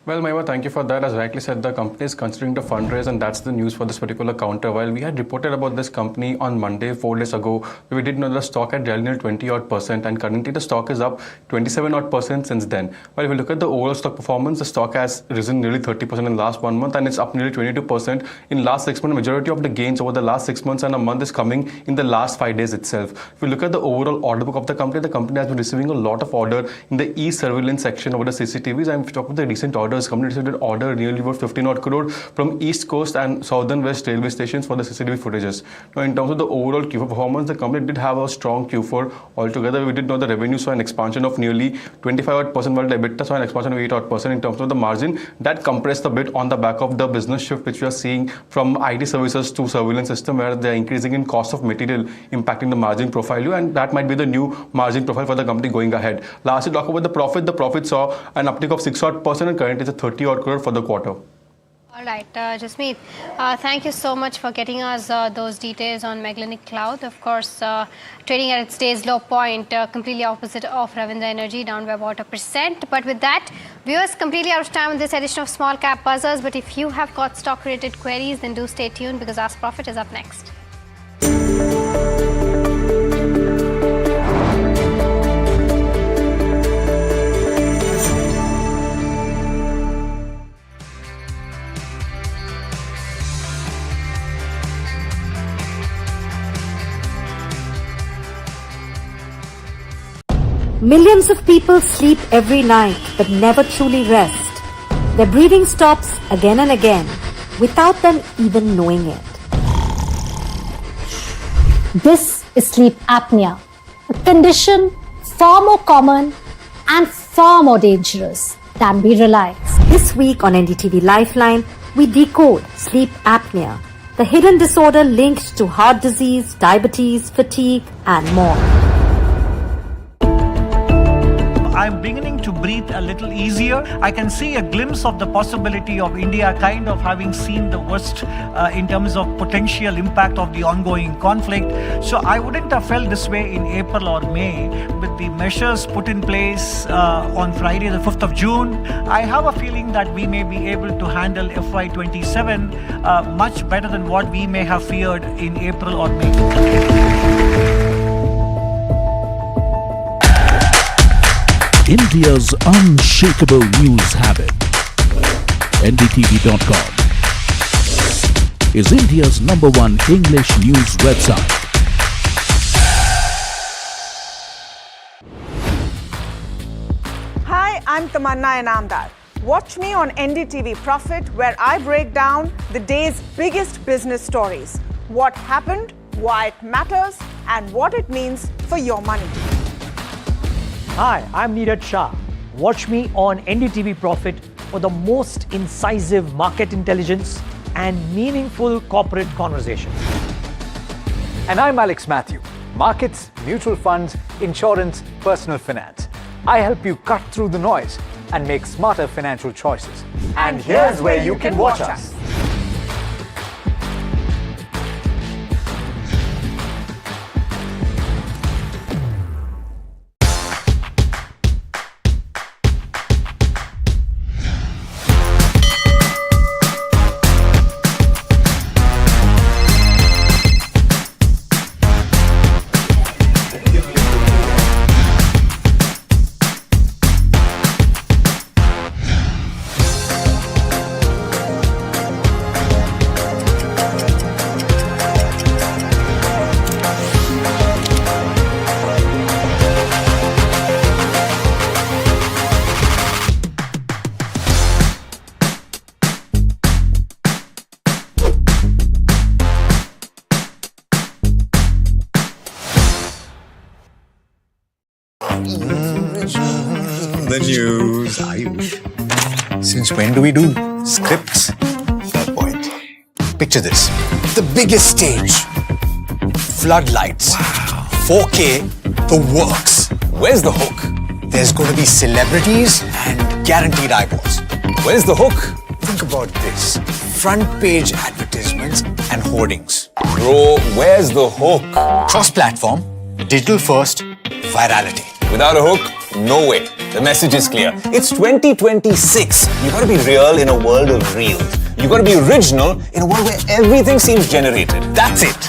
B: Well, Maiva, thank you for that. As rightly said, the company is considering to fundraise, and that's the news for this particular counter. While we had reported about this company on Monday, 4 days ago, we did know the stock had rallied nearly 20-odd%, and currently the stock is up 27-odd% since then. While if you look at the overall stock performance, the stock has risen nearly 30% in the last 1 month, and it's up nearly 22% in last 6 months. The majority of the gains over the last 6 months and a month is coming in the last 5 days itself. If you look at the overall order book of the company has been receiving a lot of order in the e-surveillance section over the CCTVs. And if you talk about the recent orders, company received an order nearly about 15-odd crore from East Coast and Southern West railway stations for the CCTV footages. Now, in terms of the overall Q4 performance, the company did have a strong Q4 altogether. We did know the revenue saw an expansion of nearly 25-odd%, while the EBITDA saw an expansion of 8-odd%. In terms of the margin, that compressed a bit on the back of the business shift which we are seeing from IT services to surveillance system, where they are increasing in cost of material, impacting the margin profile, and that might be the new margin profile for the company going ahead. Lastly, talk about the profit. The profit saw an uptick of 6-odd% and currently is at 30-odd crore for the quarter.
C: All right, Jasmeet, thank you so much for getting us those details on Magellanic Cloud. Of course, trading at its day's low point, completely opposite of Ravindra Energy, down by about 1%. But with that, viewers, completely out of time on this edition of Small Cap Buzzers. But if you have got stock-related queries, then do stay tuned, because Ask Profit is up next.
P: Millions of people sleep every night but never truly rest. Their breathing stops again and again without them even knowing it.
W: This is sleep apnea, a condition far more common and far more dangerous than we realize.
P: This week on NDTV Lifeline, we decode sleep apnea, the hidden disorder linked to heart disease, diabetes, fatigue, and more.
M: I'm beginning to breathe a little easier. I can see a glimpse of the possibility of India kind of having seen the worst in terms of potential impact of the ongoing conflict. So I wouldn't have felt this way in April or May. With the measures put in place on Friday, the 5th of June, I have a feeling that we may be able to handle FY27 much better than what we may have feared in April or May.
H: India's unshakable news habit. NDTV.com is India's #1 English news website.
I: Hi, I'm Tamanna Inamdar. Watch me on NDTV Profit, where I break down the day's biggest business stories. What happened, why it matters, and what it means for your money.
A: Hi, I'm Neeraj Shah. Watch me on NDTV Profit for the most incisive market intelligence and meaningful corporate conversations.
L: And I'm Alex Matthew. Markets, mutual funds, insurance, personal finance. I help you cut through the noise and make smarter financial choices. And here's where you can watch us.
F: The news, Ayush. Since when do we do scripts? Fair point. Picture this. The biggest stage. Floodlights. 4K, the works.
O: Where's the hook?
F: There's going to be celebrities and guaranteed eyeballs.
O: Where's the hook?
F: Think about this. Front page advertisements and hoardings.
O: Bro, where's the hook?
F: Cross-platform, digital first, virality.
O: Without a hook, no way. The message is clear. It's 2026. You gotta be real in a world of reels. You gotta be original in a world where everything seems generated.
F: That's it.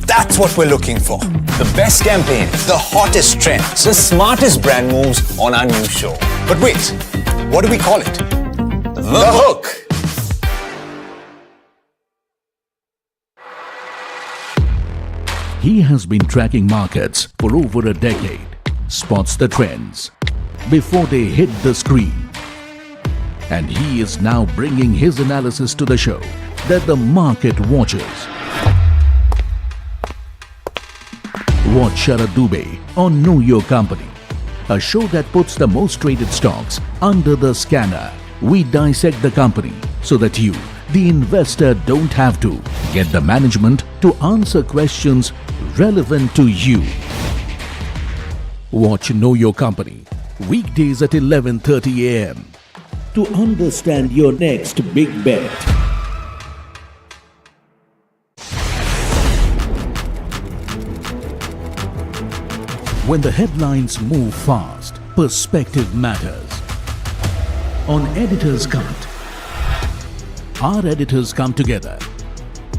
F: That's what we're looking for.
O: The best campaigns,
F: the hottest trends,
O: the smartest brand moves on our new show.
F: But wait, what do we call it?
O: The hook.
H: He has been tracking markets for over a decade, spots the trends before they hit the screen. And he is now bringing his analysis to the show that the market watches. Watch Sharad Dubey on Know Your Company, a show that puts the most traded stocks under the scanner. We dissect the company so that you, the investor, don't have to get the management to answer questions relevant to you. Watch Know Your Company weekdays at 11:30 a.m. to understand your next big bet. When the headlines move fast, perspective matters. On Editor's Cut, our editors come together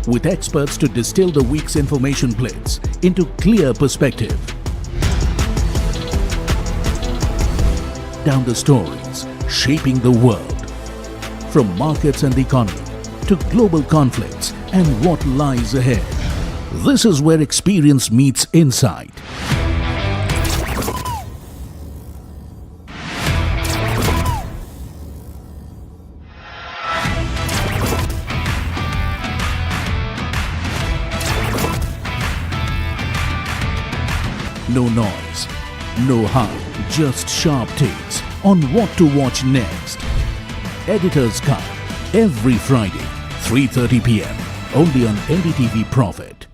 H: with experts to distill the week's information blitz into clear perspective. Down the stories shaping the world, from markets and the economy to global conflicts and what lies ahead. This is where experience meets insight. No noise, no hype, just sharp takes on what to watch next. Editor's Cut, every Friday, 3:30 p.m. only on NDTV Profit.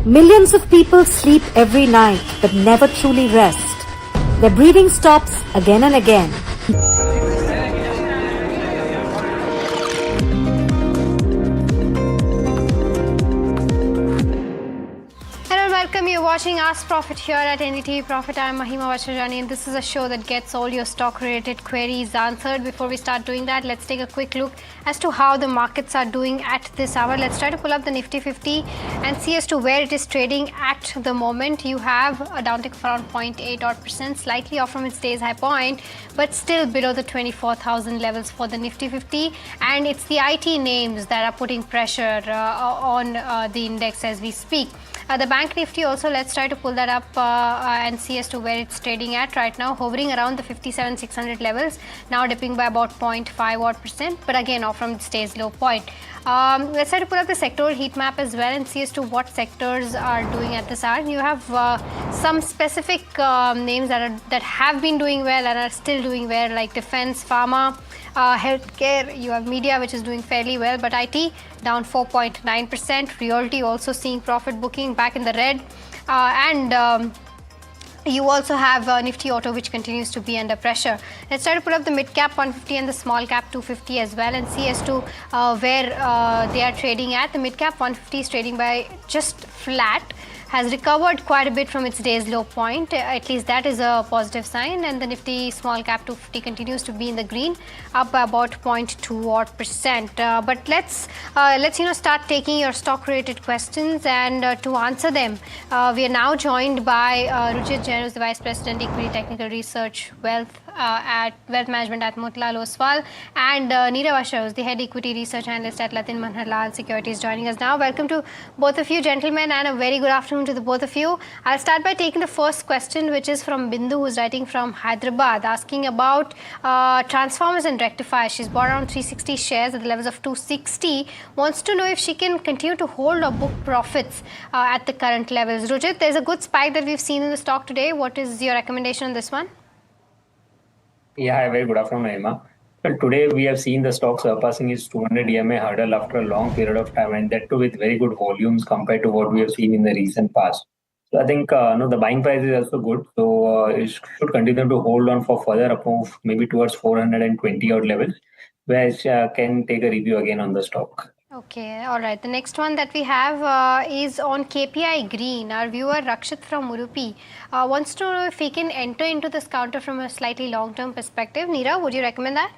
P: Millions of people sleep every night but never truly rest. Their breathing stops again and again.
C: Welcome, you're watching Ask Profit here at NDTV Profit. I'm Mahima Vachajani and this is a show that gets all your stock related queries answered. Before we start doing that, let's take a quick look as to how the markets are doing at this hour. Let's try to pull up the Nifty 50 and see as to where it is trading at the moment. You have a downtick of around 0.8%, slightly off from its day's high point, but still below the 24,000 levels for the Nifty 50. And it's the IT names that are putting pressure on the index as we speak. The Bank Nifty also, let's try to pull that up and see as to where it's trading at right now, hovering around the 57,600 levels, now dipping by about 0.5%, but again off from its day's low point. Let's try to pull up the sectoral heat map as well and see as to what sectors are doing at this hour. You have some specific names that have been doing well and are still doing well, like defense, pharma, healthcare. You have media, which is doing fairly well, but IT down 4.9%. Realty also seeing profit booking back in the red, and You also have Nifty Auto, which continues to be under pressure. Let's try to put up the mid cap 150 and the small cap 250 as well, and see as to where they are trading at. The mid cap 150 is trading by just flat, has recovered quite a bit from its day's low point. At least that is a positive sign. And the Nifty small cap 250 continues to be in the green, up by about 0.2%. But let's start taking your stock related questions, and to answer them, we are now joined by Rujit Jain, who's the Vice President Equity Technical Research Wealth Management at Motilal Oswal, and Neerav Ashar, who's the Head Equity Research Analyst at Latin Manharlal Securities, joining us now. Welcome to both of you, gentlemen, and a very good afternoon to the both of you. I'll start by taking the first question, which is from Bindu, who's writing from Hyderabad, asking about transformers and rectifiers. She's bought around 360 shares at the levels of 260. Wants to know if she can continue to hold or book profits at the current levels. Rujit, there's a good spike that we've seen in the stock today. What is your recommendation on this one?
N: Yeah, hi, very good afternoon, Emma. Well, today we have seen the stock surpassing its 200 EMA hurdle after a long period of time, and that too with very good volumes compared to what we have seen in the recent past. So I think the buying price is also good. So it should continue to hold on for further up move, maybe towards 420 odd levels, where it can take a review again on the stock.
C: Okay, all right. The next one that we have is on KPI Green. Our viewer Rakshit from Udupi wants to know if he can enter into this counter from a slightly long-term perspective. Neerav, would you recommend that?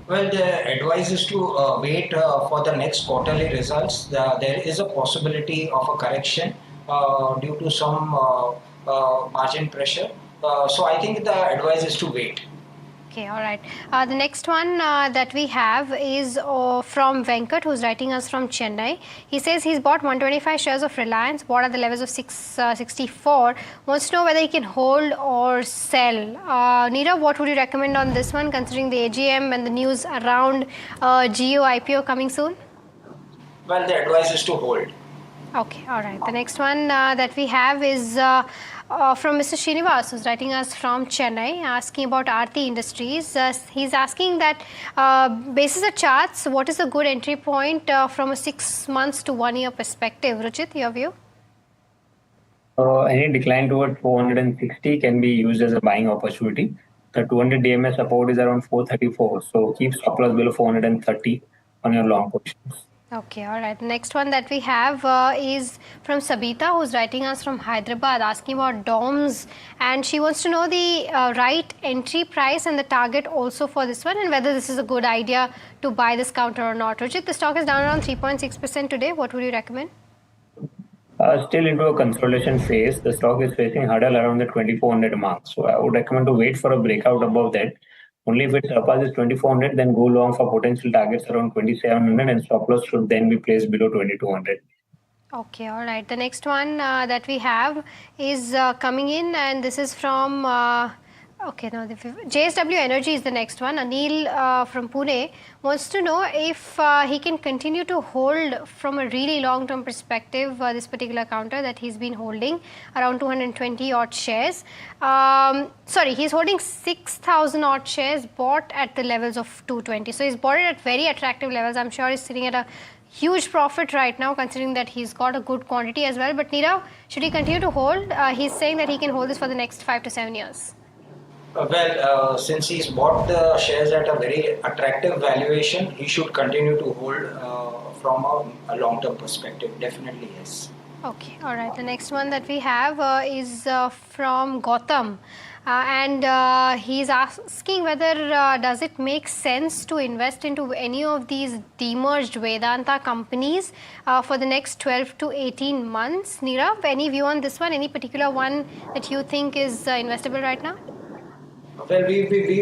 R: Well, the advice is to wait for the next quarterly results. There is a possibility of a correction due to some margin pressure. So I think the advice is to wait.
C: Okay, all right. The next one that we have is from Venkat, who's writing us from Chennai. He says he's bought 125 shares of Reliance, bought at the levels of 664. Wants to know whether he can hold or sell. Neerav, what would you recommend on this one, considering the AGM and the news around Jio IPO coming soon?
R: Well, the advice is to hold.
C: Okay, all right. The next one that we have is from Mr. Srinivas, who's writing us from Chennai, asking about Aarti Industries. He's asking that, basis the charts, what is a good entry point from a 6 months to 1 year perspective? Rujit, your view?
N: Any decline toward 460 can be used as a buying opportunity. The 200 DMA support is around 434, so keep stop loss below 430 on your long positions.
C: Okay, all right. The next one that we have is from Sabita, who's writing us from Hyderabad, asking about DOMS, and she wants to know the right entry price and the target also for this one, and whether this is a good idea to buy this counter or not. Rujit, the stock is down around 3.6% today. What would you recommend?
N: Still into a consolidation phase. The stock is facing hurdle around the 2400 mark. So I would recommend to wait for a breakout above that. Only if it surpasses 2400, then go long for potential targets around 2700, and stop loss should then be placed below 2200.
C: Okay, all right. The next one that we have is coming in, and this is from JSW Energy is the next one. Anil from Pune wants to know if he can continue to hold from a really long-term perspective this particular counter that he's been holding, around 220 odd shares. He's holding 6,000 odd shares bought at the levels of 220. So he's bought it at very attractive levels. I'm sure he's sitting at a huge profit right now, considering that he's got a good quantity as well. But Neerav, should he continue to hold? He's saying that he can hold this for the next 5 to 7 years.
R: Since he's bought the shares at a very attractive valuation, he should continue to hold from a long-term perspective. Definitely, yes.
C: Okay, all right. The next one that we have is from Gautam. And he's asking whether does it make sense to invest into any of these demerged Vedanta companies for the next 12 to 18 months. Neerav, any view on this one? Any particular one that you think is investable right now?
R: Well, we